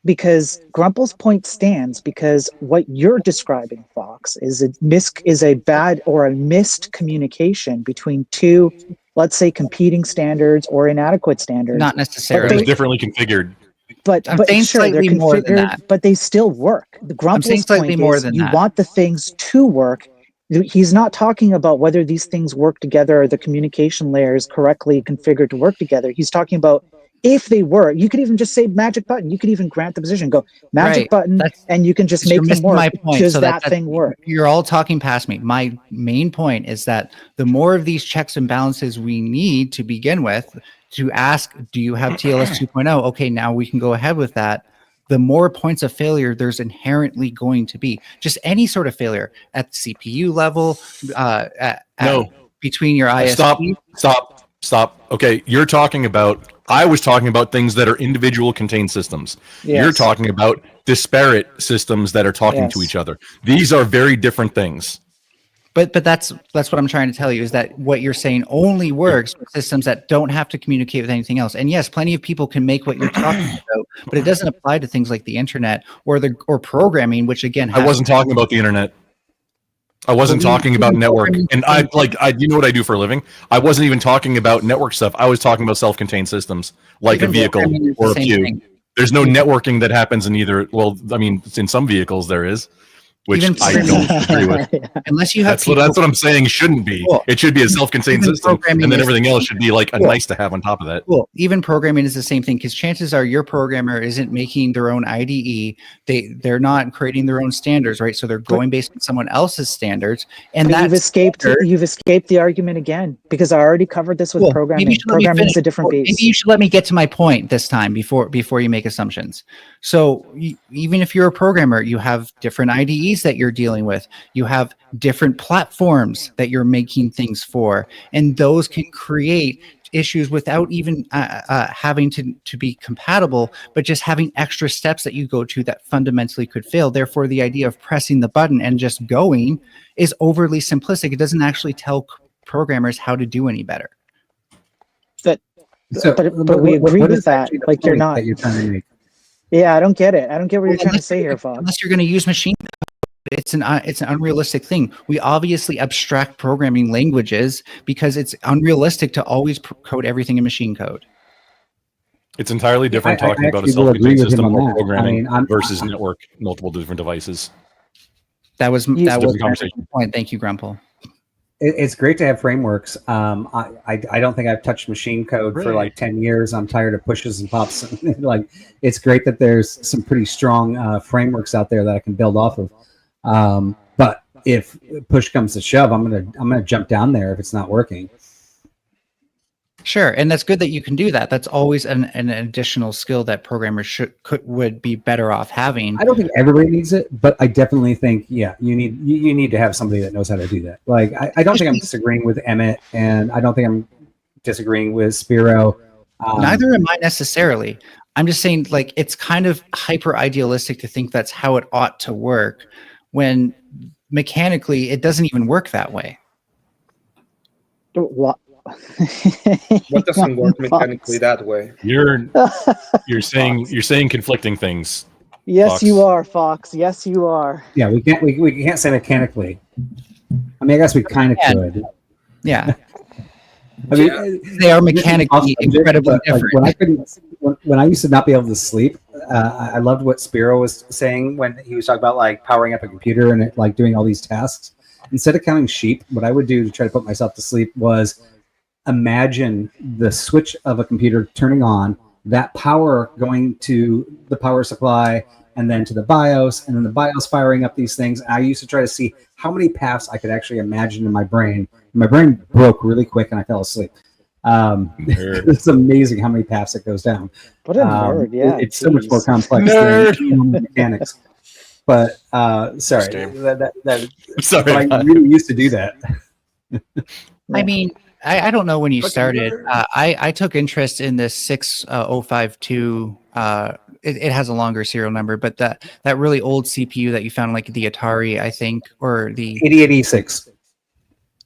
because Grumple's point stands because what you're describing, Fox, is a bad or a missed communication between two, let's say, competing standards or inadequate standards. Not necessarily. It's differently configured. But I'm saying sure, they're slightly more than configured, that. but they still work. The I'm saying Grumple's slightly point more is than you that. want the things to work. He's not talking about whether these things work together or the communication layer is correctly configured to work together. He's talking about if they work. You could even just say magic button. You could even grant the position, go magic Right. button, and you can just You're make them missing work. my point. Does So that thing work? You're all talking past me. My main point is that the more of these checks and balances we need to begin with, to ask, do you have TLS 2.0? Okay, now we can go ahead with that. The more points of failure there's inherently going to be. Just any sort of failure at the CPU level, No. between your ISP. Stop. Okay, I was talking about things that are individual contained systems. You're Yes. talking about disparate systems that are talking to Yes. each other. These are very different things. But that's what I'm trying to tell you is that what you're saying only works with systems that don't have to communicate with anything else. And yes, plenty of people can make what you're talking about, but it doesn't apply to things like the internet or programming, which again I wasn't talking about the internet. I wasn't talking about network. And you know what I do for a living? I wasn't even talking about network stuff. I was talking about self-contained systems like Even a vehicle programming is the or a same few. thing. There's no networking that happens in either. Well, I mean, in some vehicles there is, which Even I don't agree with. Unless you have That's what I'm saying. Shouldn't be. Cool. It should be a self-contained Even system, programming and then is- everything else should be like a Cool. nice to have on top of that. Well, even programming is the same thing because chances are your programmer isn't making their own IDE. They're not creating their own standards, right? So they're going based on someone else's standards, and But you've escaped the argument again because I already covered this with programming. Maybe you should let me Programming is finish. a different Maybe beast. you should let me get to my point this time before you make assumptions. So even if you're a programmer, you have different IDEs that you're dealing with. You have different platforms that you're making things for, and those can create issues without even having to be compatible, but just having extra steps that you go to that fundamentally could fail. Therefore, the idea of pressing the button and just going is overly simplistic. It doesn't actually tell programmers how to do any better. But we agree with that. Like you're not. That you're trying to make. Yeah, I don't get it. I don't get what you're trying to say here, Fox. Unless you're going to use machine code, it's an unrealistic thing. We obviously abstract programming languages because it's unrealistic to always code everything in machine code. It's entirely different talking about a actually will agree self-contained with him system on or that. programming I mean, versus multiple different devices. That was different my conversation. point. Thank you, Grumple. It's great to have frameworks. I don't think I've touched machine code for like 10 years. I'm tired of pushes and pops. Like, it's great that there's some pretty strong frameworks out there that I can build off of. But if push comes to shove, I'm gonna jump down there if it's not working. Sure, and that's good that you can do that. That's always an additional skill that programmers would be better off having. I don't think everybody needs it, but I definitely think, yeah, you need to have somebody that knows how to do that. Like, I don't think I'm disagreeing with Emmett, and I don't think I'm disagreeing with Spiro. Neither am I necessarily. I'm just saying, like, it's kind of hyper idealistic to think that's how it ought to work, when mechanically it doesn't even work that way. What? What doesn't work mechanically that way? You're saying conflicting things. Yes, Fox. you are, Fox. Yes, you are. Yeah, we can't say mechanically. I mean, I guess we kind of could. Yeah. I mean, they are mechanically incredibly different. When I used to not be able to sleep, I loved what Spiro was saying when he was talking about like powering up a computer and like doing all these tasks. Instead of counting sheep, what I would do to try to put myself to sleep was imagine the switch of a computer turning on, that power going to the power supply, and then to the BIOS, and then the BIOS firing up these things. I used to try to see how many paths I could actually imagine in my brain. My brain broke really quick, and I fell asleep. It's amazing how many paths it goes down. What a nerd! Yeah, it's so much more complex than mechanics. But sorry, Sorry, but I really used to do that. I mean, I don't know when you started. I took interest in this 6052. It has a longer serial number, but that really old CPU that you found, like the Atari, I think, or the 8886.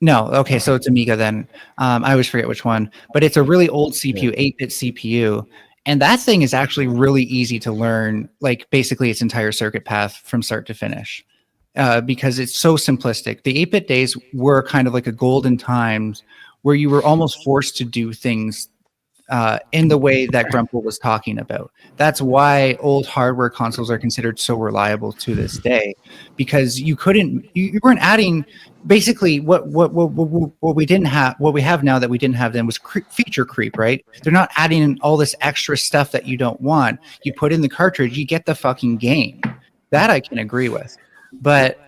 No, okay, so it's Amiga then. I always forget which one, but it's a really old CPU, 8-bit CPU, and that thing is actually really easy to learn, like basically its entire circuit path from start to finish, because it's so simplistic. The 8-bit days were kind of like a golden times where you were almost forced to do things in the way that Grumple was talking about. That's why old hardware consoles are considered so reliable to this day, because you weren't adding. Basically, what we didn't have, what we have now that we didn't have then was feature creep, right? They're not adding in all this extra stuff that you don't want. You put in the cartridge, you get the fucking game. That I can agree with, but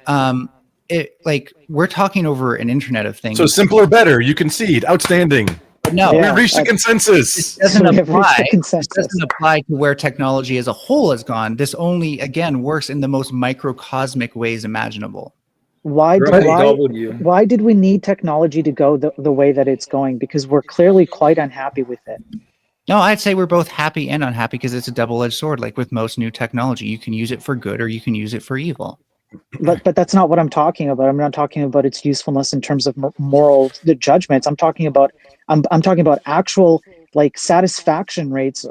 we're talking over an internet of things. So simpler, better. You concede. Outstanding. No, we reached a consensus. It doesn't We have reached a apply. consensus. It doesn't apply to where technology as a whole has gone. This only, again, works in the most microcosmic ways imaginable. Why did we need technology to go the way that it's going? Because we're clearly quite unhappy with it. No, I'd say we're both happy and unhappy because it's a double-edged sword. Like with most new technology, you can use it for good or you can use it for evil. But that's not what I'm talking about. I'm not talking about its usefulness in terms of moral judgments. I'm talking about actual like satisfaction rates,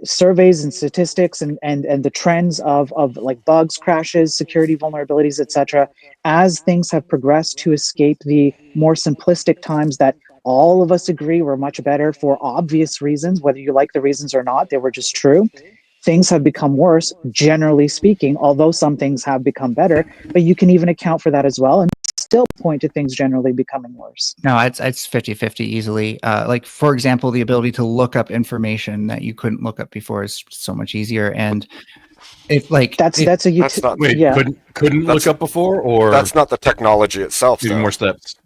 surveys and statistics, and the trends of like bugs, crashes, security vulnerabilities, etc. As things have progressed to escape the more simplistic times that all of us agree were much better for obvious reasons, whether you like the reasons or not, they were just true. Things have become worse, generally speaking, although some things have become better, but you can even account for that as well and still point to things generally becoming worse. No, it's 50-50 easily. Like, for example, the ability to look up information that you couldn't look up before is so much easier. And if like couldn't look up before, or that's not the technology itself. Even more steps.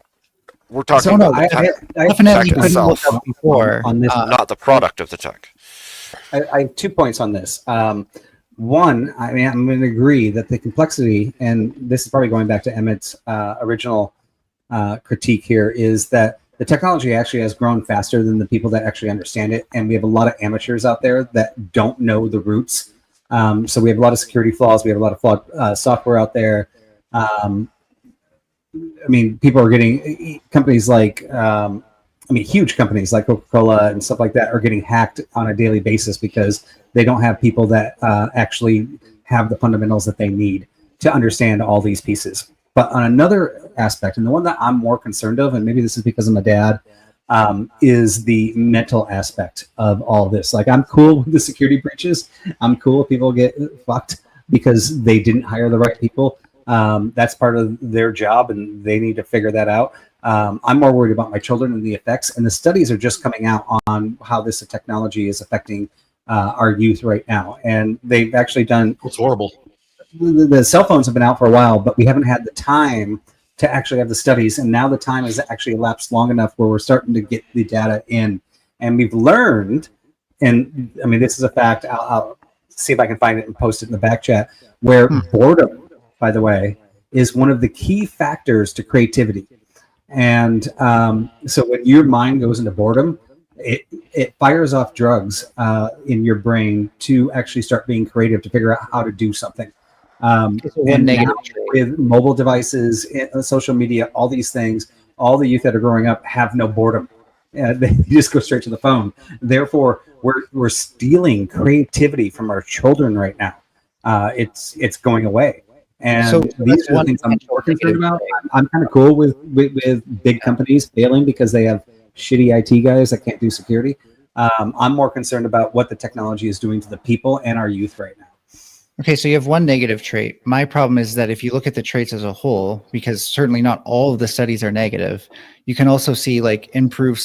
We're talking about the tech, definitely tech couldn't look itself, up before on this, not the product of the tech. I have 2 points on this. One, I mean, I'm going to agree that the complexity, and this is probably going back to Emmett's original critique here, is that the technology actually has grown faster than the people that actually understand it, and we have a lot of amateurs out there that don't know the roots. So we have a lot of security flaws. We have a lot of flawed software out there. I mean, people are getting companies like, huge companies like Coca-Cola and stuff like that are getting hacked on a daily basis because they don't have people that actually have the fundamentals that they need to understand all these pieces. But on another aspect, and the one that I'm more concerned of, and maybe this is because I'm a dad, is the mental aspect of all this. Like, I'm cool with the security breaches. I'm cool if people get fucked because they didn't hire the right people. That's part of their job, and they need to figure that out. I'm more worried about my children and the effects, and the studies are just coming out on how this technology is affecting our youth right now. And they've actually done... It's horrible. The cell phones have been out for a while, but we haven't had the time to actually have the studies. And now the time has actually elapsed long enough where we're starting to get the data in. And we've learned, and I mean, this is a fact, I'll see if I can find it and post it in the back chat, where boredom, by the way, is one of the key factors to creativity. And so when your mind goes into boredom, it fires off drugs in your brain to actually start being creative, to figure out how to do something. And now with mobile devices, social media, all these things, all the youth that are growing up have no boredom. They just go straight to the phone. Therefore, we're stealing creativity from our children right now. It's going away. And so these are the things I'm more concerned about. I'm kind of cool with big companies failing because they have shitty IT guys that can't do security. I'm more concerned about what the technology is doing to the people and our youth right now. Okay, so you have one negative trait. My problem is that if you look at the traits as a whole, because certainly not all of the studies are negative, you can also see like improved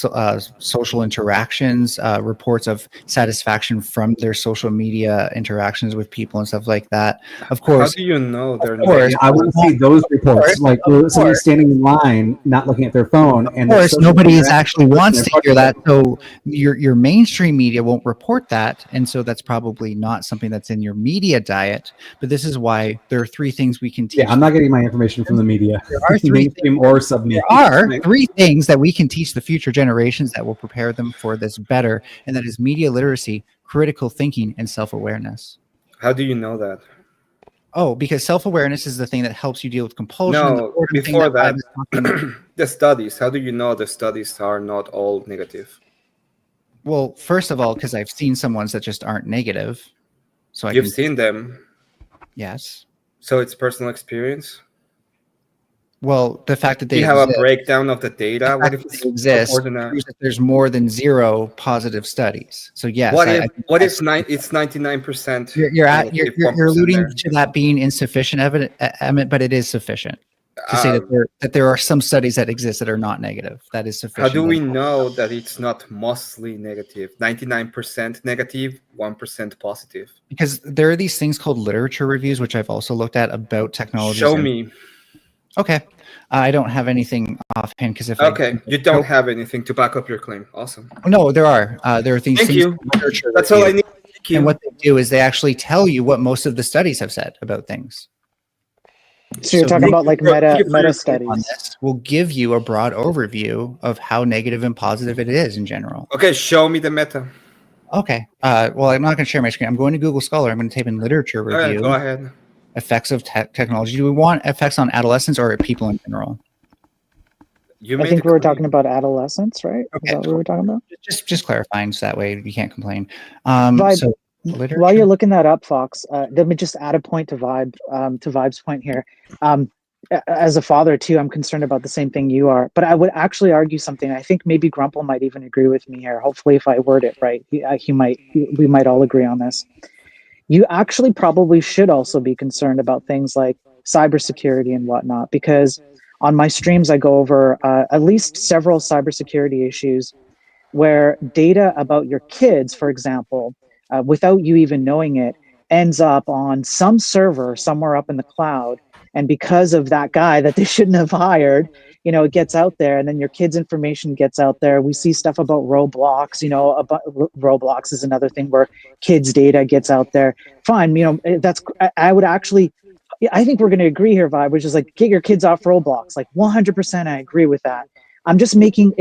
social interactions, reports of satisfaction from their social media interactions with people and stuff like that. Of course. How do you know they're negative? I want to see those reports, like somebody standing in line, not looking at their phone. And of course, nobody actually wants to hear that. So your mainstream media won't report that. And so that's probably not something that's in your media diet. But this is why there are 3 things we can teach. Yeah, I'm not getting my information from the media. There are 3 mainstream or sub-media. There are 3 things that we can teach the future generations that will prepare them for this better, and that is media literacy, critical thinking, and self-awareness. How do you know that? Oh, because self-awareness is the thing that helps you deal with compulsion. No, before that, the studies. How do you know the studies are not all negative? Well, first of all, because I've seen some ones that just aren't negative. So You've seen them? Yes. So it's personal experience? Well, the fact that Do they you have a exist, breakdown of the data? the What fact if that it's they exist more than a proves that there's more than 0 positive studies. So yes, what I if think what that's- if it's 99% you're negative, you're 1% alluding there? to that being insufficient evidence, but it is sufficient to say Uh, that there are some studies that exist that are not negative. That is sufficient. How do we know that it's not mostly negative? 99% negative, 1% positive. Because there are these things called literature reviews, which I've also looked at about technologies. Show me. Okay. I don't have anything offhand because if Okay, you don't have anything to back up your claim. Awesome. No, there are these Thank things you. called literature That's all I reviews. need. Thank you. And what they do is they actually tell you what most of the studies have said about things. So you're talking about like meta studies. On this will give you a broad overview of how negative and positive it is in general. Okay, show me the meta. Okay. Well, I'm not going to share my screen. I'm going to Google Scholar. I'm going to type in literature All right, review. go ahead. Effects of technology. Do we want effects on adolescents or people in general? I think we were talking about adolescence, right? Okay. Is that what we were talking about? Just clarifying so that way you can't complain. Vibe, So while you're looking that up, Fox, let me just add a point to Vibe's point here. As a father too, I'm concerned about the same thing you are, but I would actually argue something. I think maybe Grumple might even agree with me here. Hopefully, if I word it right, we might all agree on this. You actually probably should also be concerned about things like cybersecurity and whatnot, because on my streams, I go over at least several cybersecurity issues where data about your kids, for example, without you even knowing it, ends up on some server somewhere up in the cloud. And because of that guy that they shouldn't have hired, it gets out there, and then your kids' information gets out there. We see stuff about Roblox. Roblox is another thing where kids' data gets out there. Fine, that's. I would actually. I think we're going to agree here, Vibe, which is like get your kids off Roblox. Like 100%, I agree with that. I'm not making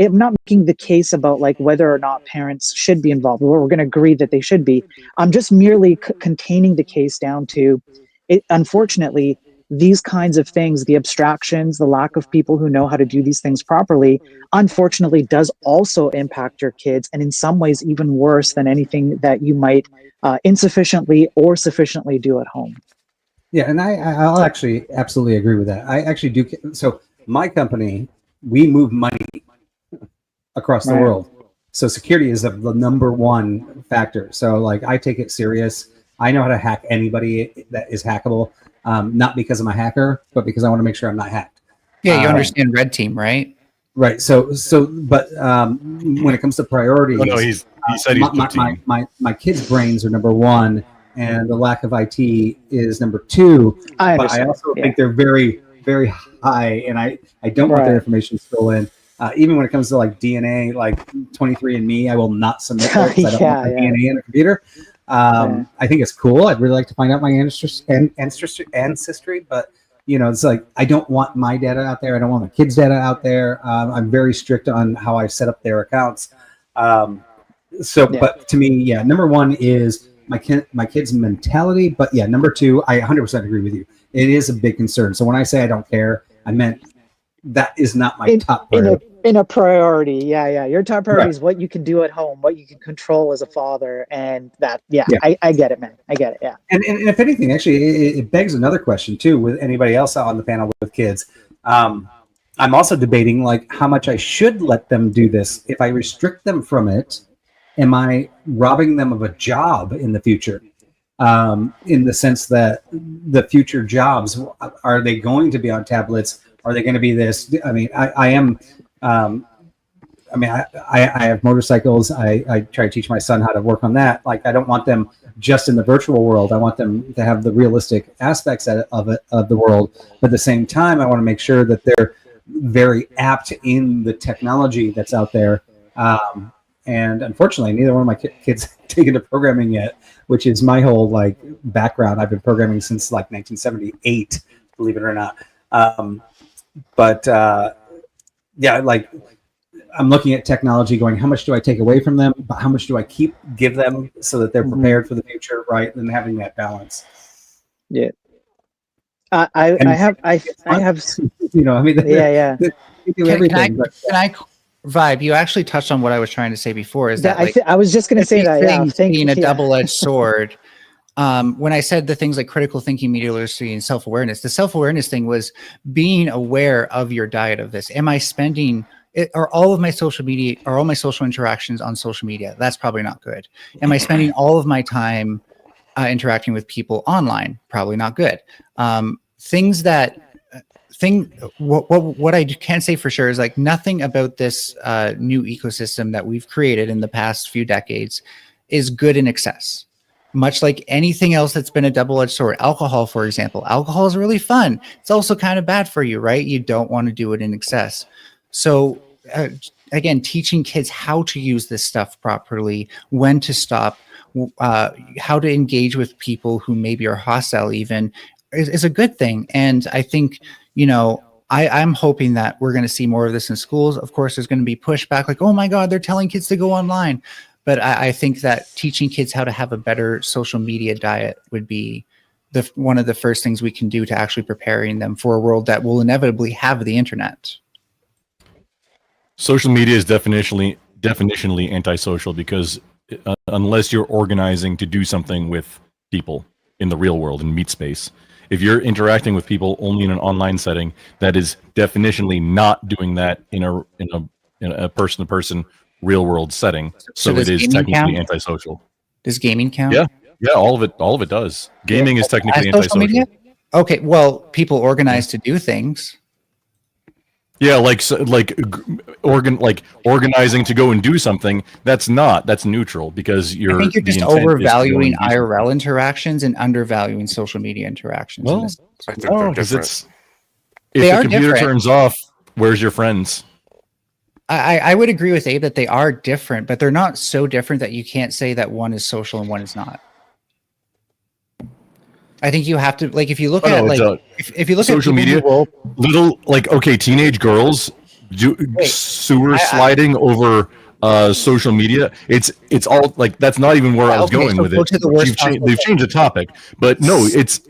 the case about like whether or not parents should be involved. We're going to agree that they should be. I'm just merely containing the case down to it. Unfortunately, these kinds of things, the abstractions, the lack of people who know how to do these things properly, unfortunately does also impact your kids. And in some ways, even worse than anything that you might insufficiently or sufficiently do at home. Yeah, and I'll actually absolutely agree with that. I actually do. So my company, we move money across the world. So security is the number one factor. So like I take it serious. I know how to hack anybody that is hackable, not because I'm a hacker, but because I want to make sure I'm not hacked. Yeah, you understand red team, right? Right. But when it comes to priorities, he said he's blue team. My kids' brains are number one, and the lack of IT is number two. But I also think they're very, very high, and I don't want their information stolen. Even when it comes to like DNA, like 23andMe, I will not submit that because I don't want my DNA in a computer. I think it's cool. I'd really like to find out my ancestry, but it's like I don't want my data out there. I don't want my kids' data out there. I'm very strict on how I set up their accounts. But to me, number one is my kid's mentality. But number two, I 100% agree with you. It is a big concern. So when I say I don't care, I meant that is not my top priority. In a priority. Your top priority is what you can do at home, what you can control as a father. And that, I get it, man. I get it. Yeah. And if anything, actually, it begs another question too, with anybody else out on the panel with kids. I'm also debating like how much I should let them do this. If I restrict them from it, am I robbing them of a job in the future? In the sense that the future jobs, are they going to be on tablets? Are they going to be this? I mean, I have motorcycles. I try to teach my son how to work on that. Like, I don't want them just in the virtual world. I want them to have the realistic aspects of the world. But at the same time, I want to make sure that they're very apt in the technology that's out there. And unfortunately, neither one of my kids taken to programming yet, which is my whole like background. I've been programming since like 1978, believe it or not. Like I'm looking at technology going, how much do I take away from them? But how much do I give them so that they're prepared for the future, right? And having that balance. Yeah. I have they do everything. Can I Vibe, you actually touched on what I was trying to say before. Is that I was just going to say that. Things being a double-edged sword, when I said the things like critical thinking, media literacy, and self-awareness, the self-awareness thing was being aware of your diet of this. Am I spending it, are all of my social media, are all my social interactions on social media? That's probably not good. Am I spending all of my time interacting with people online? Probably not good. Things that what I can say for sure is like nothing about this new ecosystem that we've created in the past few decades is good in excess. Much like anything else that's been a double-edged sword. Alcohol, for example. Alcohol is really fun. It's also kind of bad for you, right? You don't want to do it in excess. So again, teaching kids how to use this stuff properly, when to stop, how to engage with people who maybe are hostile even is a good thing. And I think, I'm hoping that we're going to see more of this in schools. Of course, there's going to be pushback like, oh my God, they're telling kids to go online. But I think that teaching kids how to have a better social media diet would be one of the first things we can do to actually preparing them for a world that will inevitably have the internet. Social media is definitionally antisocial because unless you're organizing to do something with people in the real world, in meet space, if you're interacting with people only in an online setting, that is definitionally not doing that in a person-to-person real world setting. So it is technically antisocial. Does gaming count? Yeah, all of it does. Gaming is technically antisocial. Okay, well, people organize to do things. Yeah, organizing to go and do something. That's neutral because I think you're just overvaluing IRL interactions and undervaluing social media interactions. Well, I think they're different. If the computer turns off, where's your friends? I would agree with Abe that they are different, but they're not so different that you can't say that one is social and one is not. I think you have to if you look at if you look social at media, teenage girls do sewer sliding over social media. It's all that's not even where I was going with it. They've changed the topic, but no, it's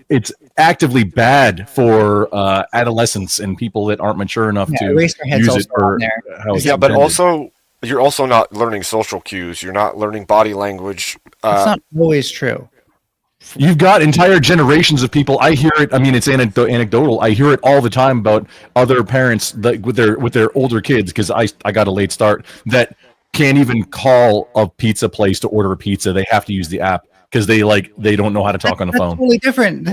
actively bad for adolescents and people that aren't mature enough to use it for how it's but also you're also not learning social cues. You're not learning body language. That's not always true. You've got entire generations of people. I hear it. I mean, it's anecdotal. I hear it all the time about other parents with their older kids because I got a late start that can't even call a pizza place to order a pizza. They have to use the app because they don't know how to talk on the phone. That's totally different.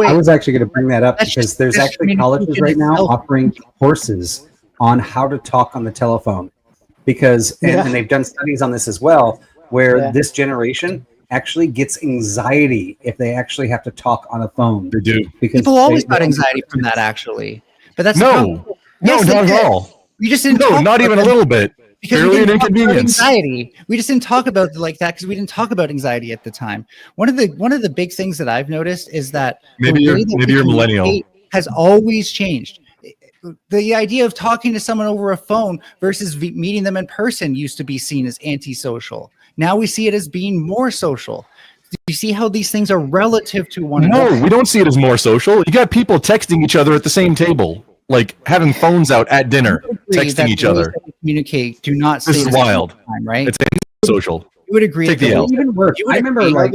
I was actually going to bring that up because there's actually colleges right now offering courses on how to talk on the telephone because and they've done studies on this as well where this generation actually gets anxiety if they actually have to talk on a phone. They do. Because people always got anxiety from that actually. But that's not at all. We just didn't not even a little bit. Because we didn't talk about anxiety. We just didn't talk about it like that because we didn't talk about anxiety at the time. One of the big things that I've noticed is that maybe you're millennial has always changed. The idea of talking to someone over a phone versus meeting them in person used to be seen as antisocial. Now we see it as being more social. Do you see how these things are relative to one another? No, we don't see it as more social. You got people texting each other at the same table, like having phones out at dinner, texting each other. Communicate. Do not. This is wild, time, right? It's social. You would agree. Take the L. Even worse. I remember going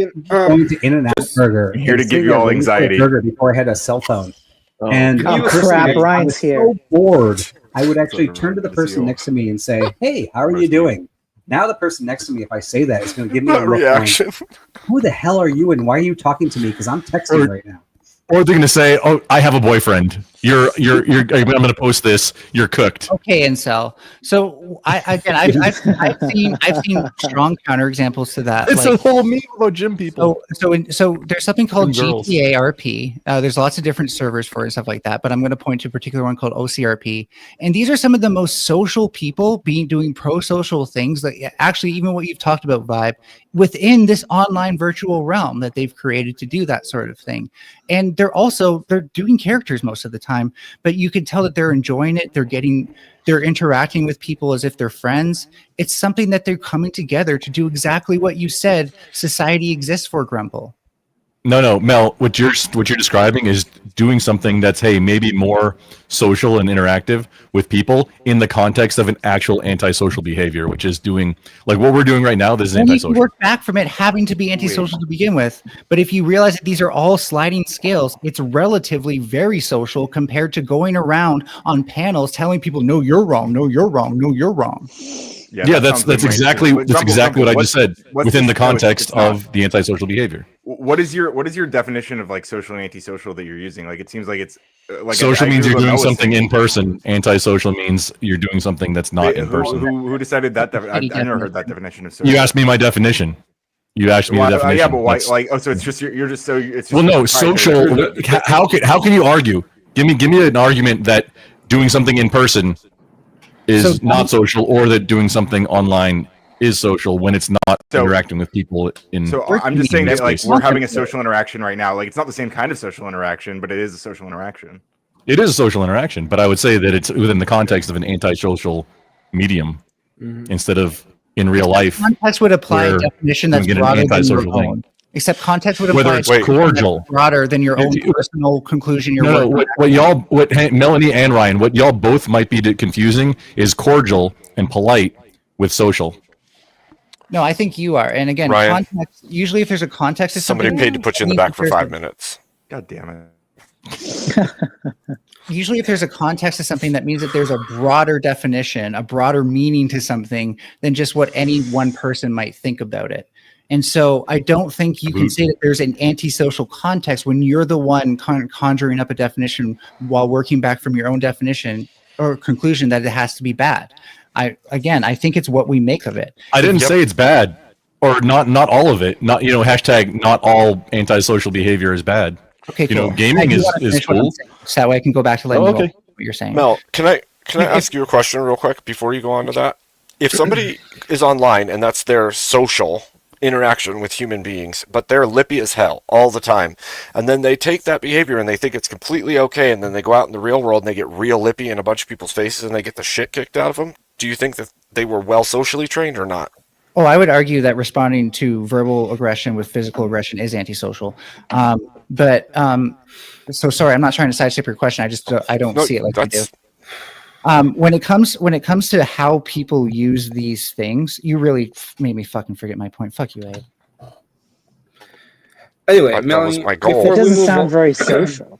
to In-N-Out Burger. Here to give you all anxiety. Burger before I had a cell phone. Oh, and crap, Ryan's here. So bored. I would actually turn to the person next to me and say, "Hey, how are you doing?" Now the person next to me, if I say that, is going to give me a reaction. Who the hell are you, and why are you talking to me? Because I'm texting right now. Or they're going to say, "Oh, I have a boyfriend. I'm going to post this. You're cooked." Okay, incel. So I've seen strong counterexamples to that. It's a whole meme about gym people. So there's something called GTARP. There's lots of different servers for it and stuff like that. But I'm going to point to a particular one called OCRP. And these are some of the most social people doing pro-social things that actually, even what you've talked about, Vibe, within this online virtual realm that they've created to do that sort of thing. And they're doing characters most of the time, but you can tell that they're enjoying it. They're interacting with people as if they're friends. It's something that they're coming together to do exactly what you said society exists for, Grumble. No, Mel, what you're describing is doing something that's, hey, maybe more social and interactive with people in the context of an actual antisocial behavior, which is doing like what we're doing right now. This is Then you can antisocial. work back from it having to be antisocial to begin with. But if you realize that these are all sliding scales, it's relatively very social compared to going around on panels telling people, no, you're wrong, no, you're wrong, no, you're wrong. Yeah, that's exactly what I just said within the context of the antisocial behavior. What is your definition of like social and antisocial that you're using? Like it seems like it's like social I means agree you're with what doing Mel was something saying. in person. Antisocial means you're doing something that's not in person. Who decided that? I never heard that definition of social. You asked me my definition. You asked me the definition. Yeah, but why? That's- Like, oh, so it's just you're just so it's just well, no, social. How can you argue? Give me an argument that doing something in person is not social, or that doing something online is social when it's not interacting with people in. So I'm just saying that like we're having a social interaction right now. Like it's not the same kind of social interaction, but it is a social interaction. It is a social interaction, but I would say that it's within the context of an antisocial medium instead of in real life. Context would apply a definition that's broader than your own. Except context would apply whether it's cordial, broader than your own personal conclusion. What Melanie and Ryan, what y'all both might be confusing is cordial and polite with social. No, I think you are. And again, Ryan, context, usually if there's a context to somebody something, paid to put you in the back for 5 minutes. God damn it. Usually if there's a context to something, that means that there's a broader definition, a broader meaning to something than just what any one person might think about it. And so I don't think you can say that there's an antisocial context when you're the one conjuring up a definition while working back from your own definition or conclusion that it has to be bad. I think it's what we make of it. I didn't say it's bad, or not all of it. Not hashtag not all antisocial behavior is bad. Okay, cool. Gaming is cool. So that way I can go back to letting you know what you're saying. Mel, can I ask you a question real quick before you go on to that? If somebody is online and that's their social interaction with human beings, but they're lippy as hell all the time, and then they take that behavior and they think it's completely okay, and then they go out in the real world and they get real lippy in a bunch of people's faces and they get the shit kicked out of them, do you think that they were well socially trained or not? Oh, I would argue that responding to verbal aggression with physical aggression is antisocial. So sorry, I'm not trying to sidestep your question. I don't see it like you do. When it comes to how people use these things, you really made me fucking forget my point. Fuck you, Ed. Anyway, Melanie, my goal. It doesn't sound very social.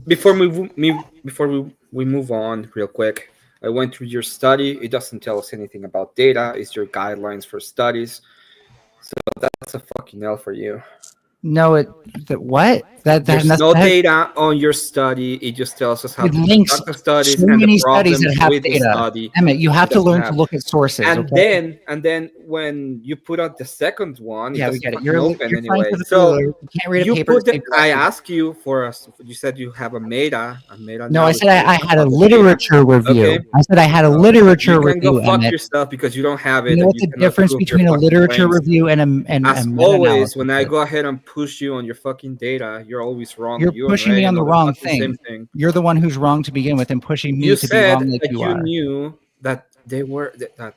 Before we move on real quick, I went through your study. It doesn't tell us anything about data. It's your guidelines for studies. So that's a fucking L for you. No, there's no data on your study. It just tells us how it to links conduct the studies so and many the studies problems that have with the data. study. Emmett, you have to learn to look at sources. And then when you put out the second one, yeah, we get it. You're anyway. So you can't read a paper. I asked you for us. You said you have a meta. No, I said I had a literature review. Okay. I said I had a literature review. You can go fuck yourself because you don't have it. You know what's the difference between a literature review and as always, when I go ahead and push you on your fucking data, you're always wrong. You're pushing me on the wrong thing. You're the one who's wrong to begin with and pushing me to be wrong like you are. You knew that they were that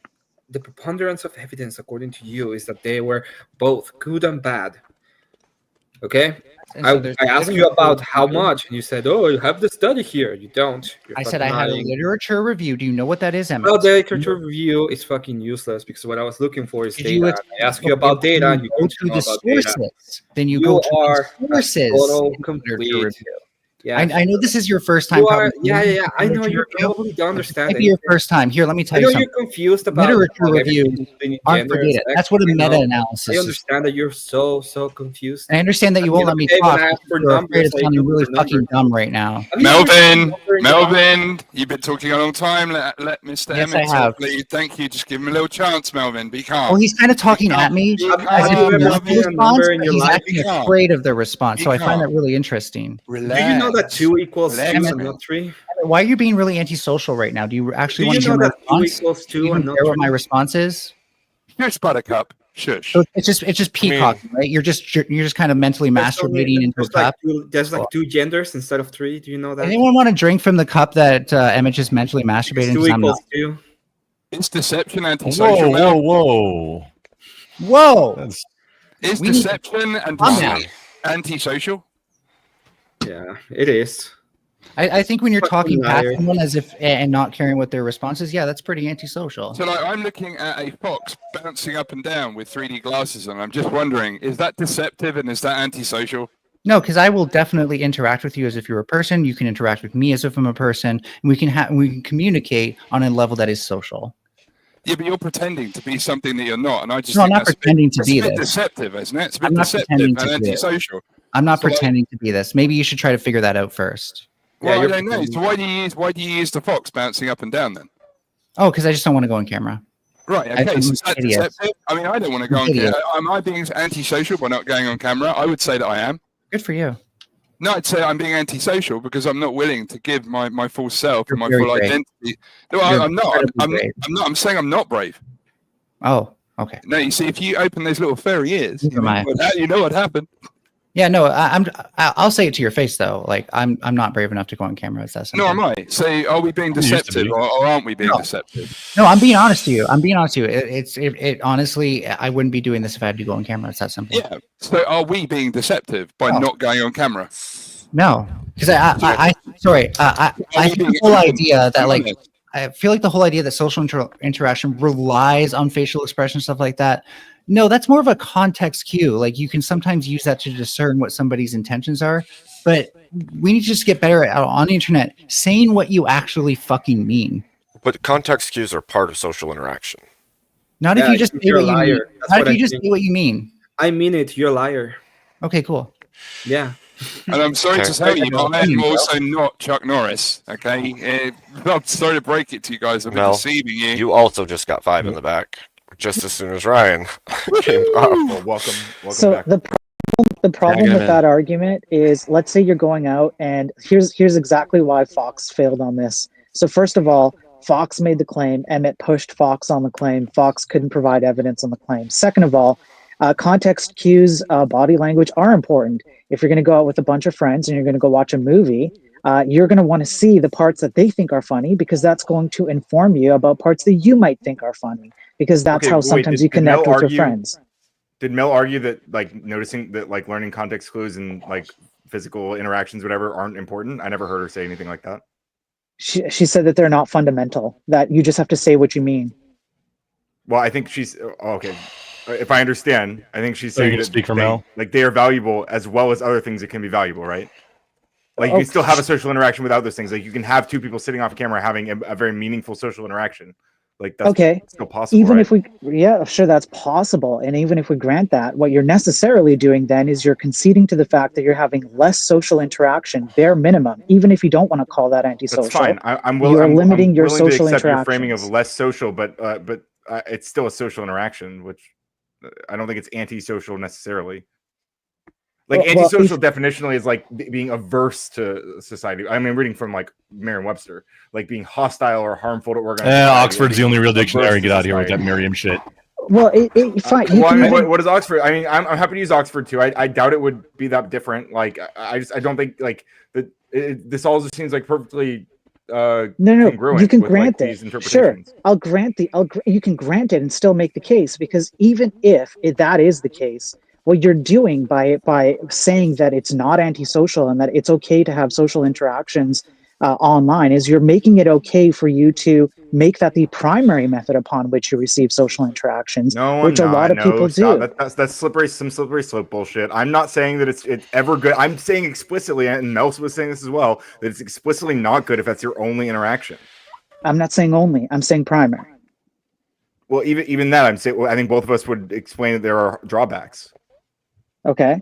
the preponderance of evidence, according to you, is that they were both good and bad. Okay? I asked you about how much, and you said, "Oh, you have the study here." You don't. I said I had a literature review. Do you know what that is, Emma? Well, the literature review is fucking useless because what I was looking for is data. I asked you about data, and you go to the sources. Then you go to the sources. Total complete. Yeah, I know this is your first time. Yeah. I know you probably don't understand. Maybe your first time. Here, let me tell you something. You're confused about literature reviews. Aren't for data. That's what a meta-analysis is. I understand that you're so confused. I understand that you won't let me talk. You're afraid of sounding really fucking dumb right now. Melvin, you've been talking a long time. Let Mr. Emmett talk, please. Thank you. Just give him a little chance, Melvin. Be calm. Well, he's kind of talking at me as if he wants a response, but he's actually afraid of the response. So I find that really interesting. Relax. Do you know that 2 equals 2 and not 3? Why are you being really antisocial right now? Do you actually want to hear my response? 2 equals 2 and not 3? What my response is? Shush, Buttercup. Shush. So it's just peacocking, right? You're just kind of mentally masturbating into a cup. There's like 2 genders instead of 3. Do you know that? Anyone want to drink from the cup that Emmett just mentally masturbated? 2 equals 2. It's deception, antisocial. Whoa! Is deception and antisocial? Yeah, it is. I think when you're Fucking talking past liar. someone as if and not caring what their response is, yeah, that's pretty antisocial. So, like, I'm looking at a fox bouncing up and down with 3D glasses on. I'm just wondering, is that deceptive and is that antisocial? No, because I will definitely interact with you as if you're a person. You can interact with me as if I'm a person. And we can communicate on a level that is social. Yeah, but you're pretending to be something that you're not, and I just No, I'm think not that's pretending to be a bit this. deceptive, isn't it? It's a I'm bit not deceptive pretending and to be it. antisocial. I'm not So, like, pretending to be this. Maybe you should try to figure that out first. well, Yeah, I don't know. So why do you use the fox bouncing up and down then? Oh, because I just don't want to go on camera. Right. Okay. I'm So is that hideous. deceptive? I mean, I don't want to go I'm on hideous. camera. Am I being antisocial by not going on camera? I would say that I am. Good for you. No, I'd say I'm being antisocial because I'm not willing to give my full self You're and my very full brave. identity. No, You're I'm not. incredibly I'm brave. not. I'm saying I'm not brave. Oh, okay. No, you see, if you open those little furry ears, you know what happened. Yeah, no, I'll say it to your face though. Like I'm not brave enough to go on camera. It's that simple. No, am I? So are we being You used to deceptive be. or aren't we being deceptive? No, I'm being honest to you. It honestly, I wouldn't be doing this if I had to go on camera. It's that simple. Yeah. So are we being deceptive by not going on camera? No, because I think the whole idea that like I feel like the whole idea that social interaction relies on facial expression, stuff like that. No, that's more of a context cue. Like you can sometimes use that to discern what somebody's intentions are, but we need to just get better at on the internet saying what you actually fucking mean. But context cues are part of social interaction. Not if you just say you're a what you mean. liar. That's Not what if I you just think. say what you mean. I mean it. You're a liar. Okay, cool. Yeah. And I'm sorry to tell you, I am also not Chuck Norris. Okay, I'm sorry to break it to you guys. I've been Mel, deceiving you. you also just got 5 in the back, just as soon as Ryan came up. Well, welcome So back. the problem with that argument is, let's say you're going out, and here's exactly why Fox failed on this. So first of all, Fox made the claim, Emmett pushed Fox on the claim, Fox couldn't provide evidence on the claim. Second of all, context cues, body language are important. If you're going to go out with a bunch of friends and you're going to go watch a movie, you're going to want to see the parts that they think are funny, because that's going to inform you about parts that you might think are funny, because that's how sometimes you connect with your friends. Did Mel argue that like noticing that like learning context clues and like physical interactions, whatever, aren't important? I never heard her say anything like that. She said that they're not fundamental, that you just have to say what you mean. Well, I think she's okay. If I understand, I think she's saying that speak for Mel? like they are valuable as well as other things that can be valuable, right? Like you can still have a social interaction without those things. Like you can have two people sitting off camera having a very meaningful social interaction. Like that's still possible. Even right? if we, yeah, sure, that's possible. And even if we grant that, what you're necessarily doing then is you're conceding to the fact that you're having less social interaction, bare minimum, even if you don't want to call that antisocial. That's fine. I'm limiting your willing to social accept your interactions. framing of less social, but it's still a social interaction, which I don't think it's antisocial necessarily. Like antisocial definitionally is like being averse to society. I mean, reading from like Merriam-Webster, like being hostile or harmful to organized. Oxford's the only real dictionary. Get out of here with that Merriam shit. Well, fine. What is Oxford? I mean, I'm happy to use Oxford too. I doubt it would be that different. Like, I don't think like this all just seems like perfectly. No, congruent you can with, grant like, it. these Sure, interpretations. you can grant it and still make the case, because even if that is the case, what you're doing by saying that it's not antisocial and that it's okay to have social interactions online is you're making it okay for you to make that the primary method upon which you receive social interactions, which a lot of people do. That's some slippery slope bullshit. I'm not saying that it's ever good. I'm saying explicitly, and Mel was saying this as well, that it's explicitly not good if that's your only interaction. I'm not saying only. I'm saying primary. Well, even that, I think both of us would explain that there are drawbacks. Okay,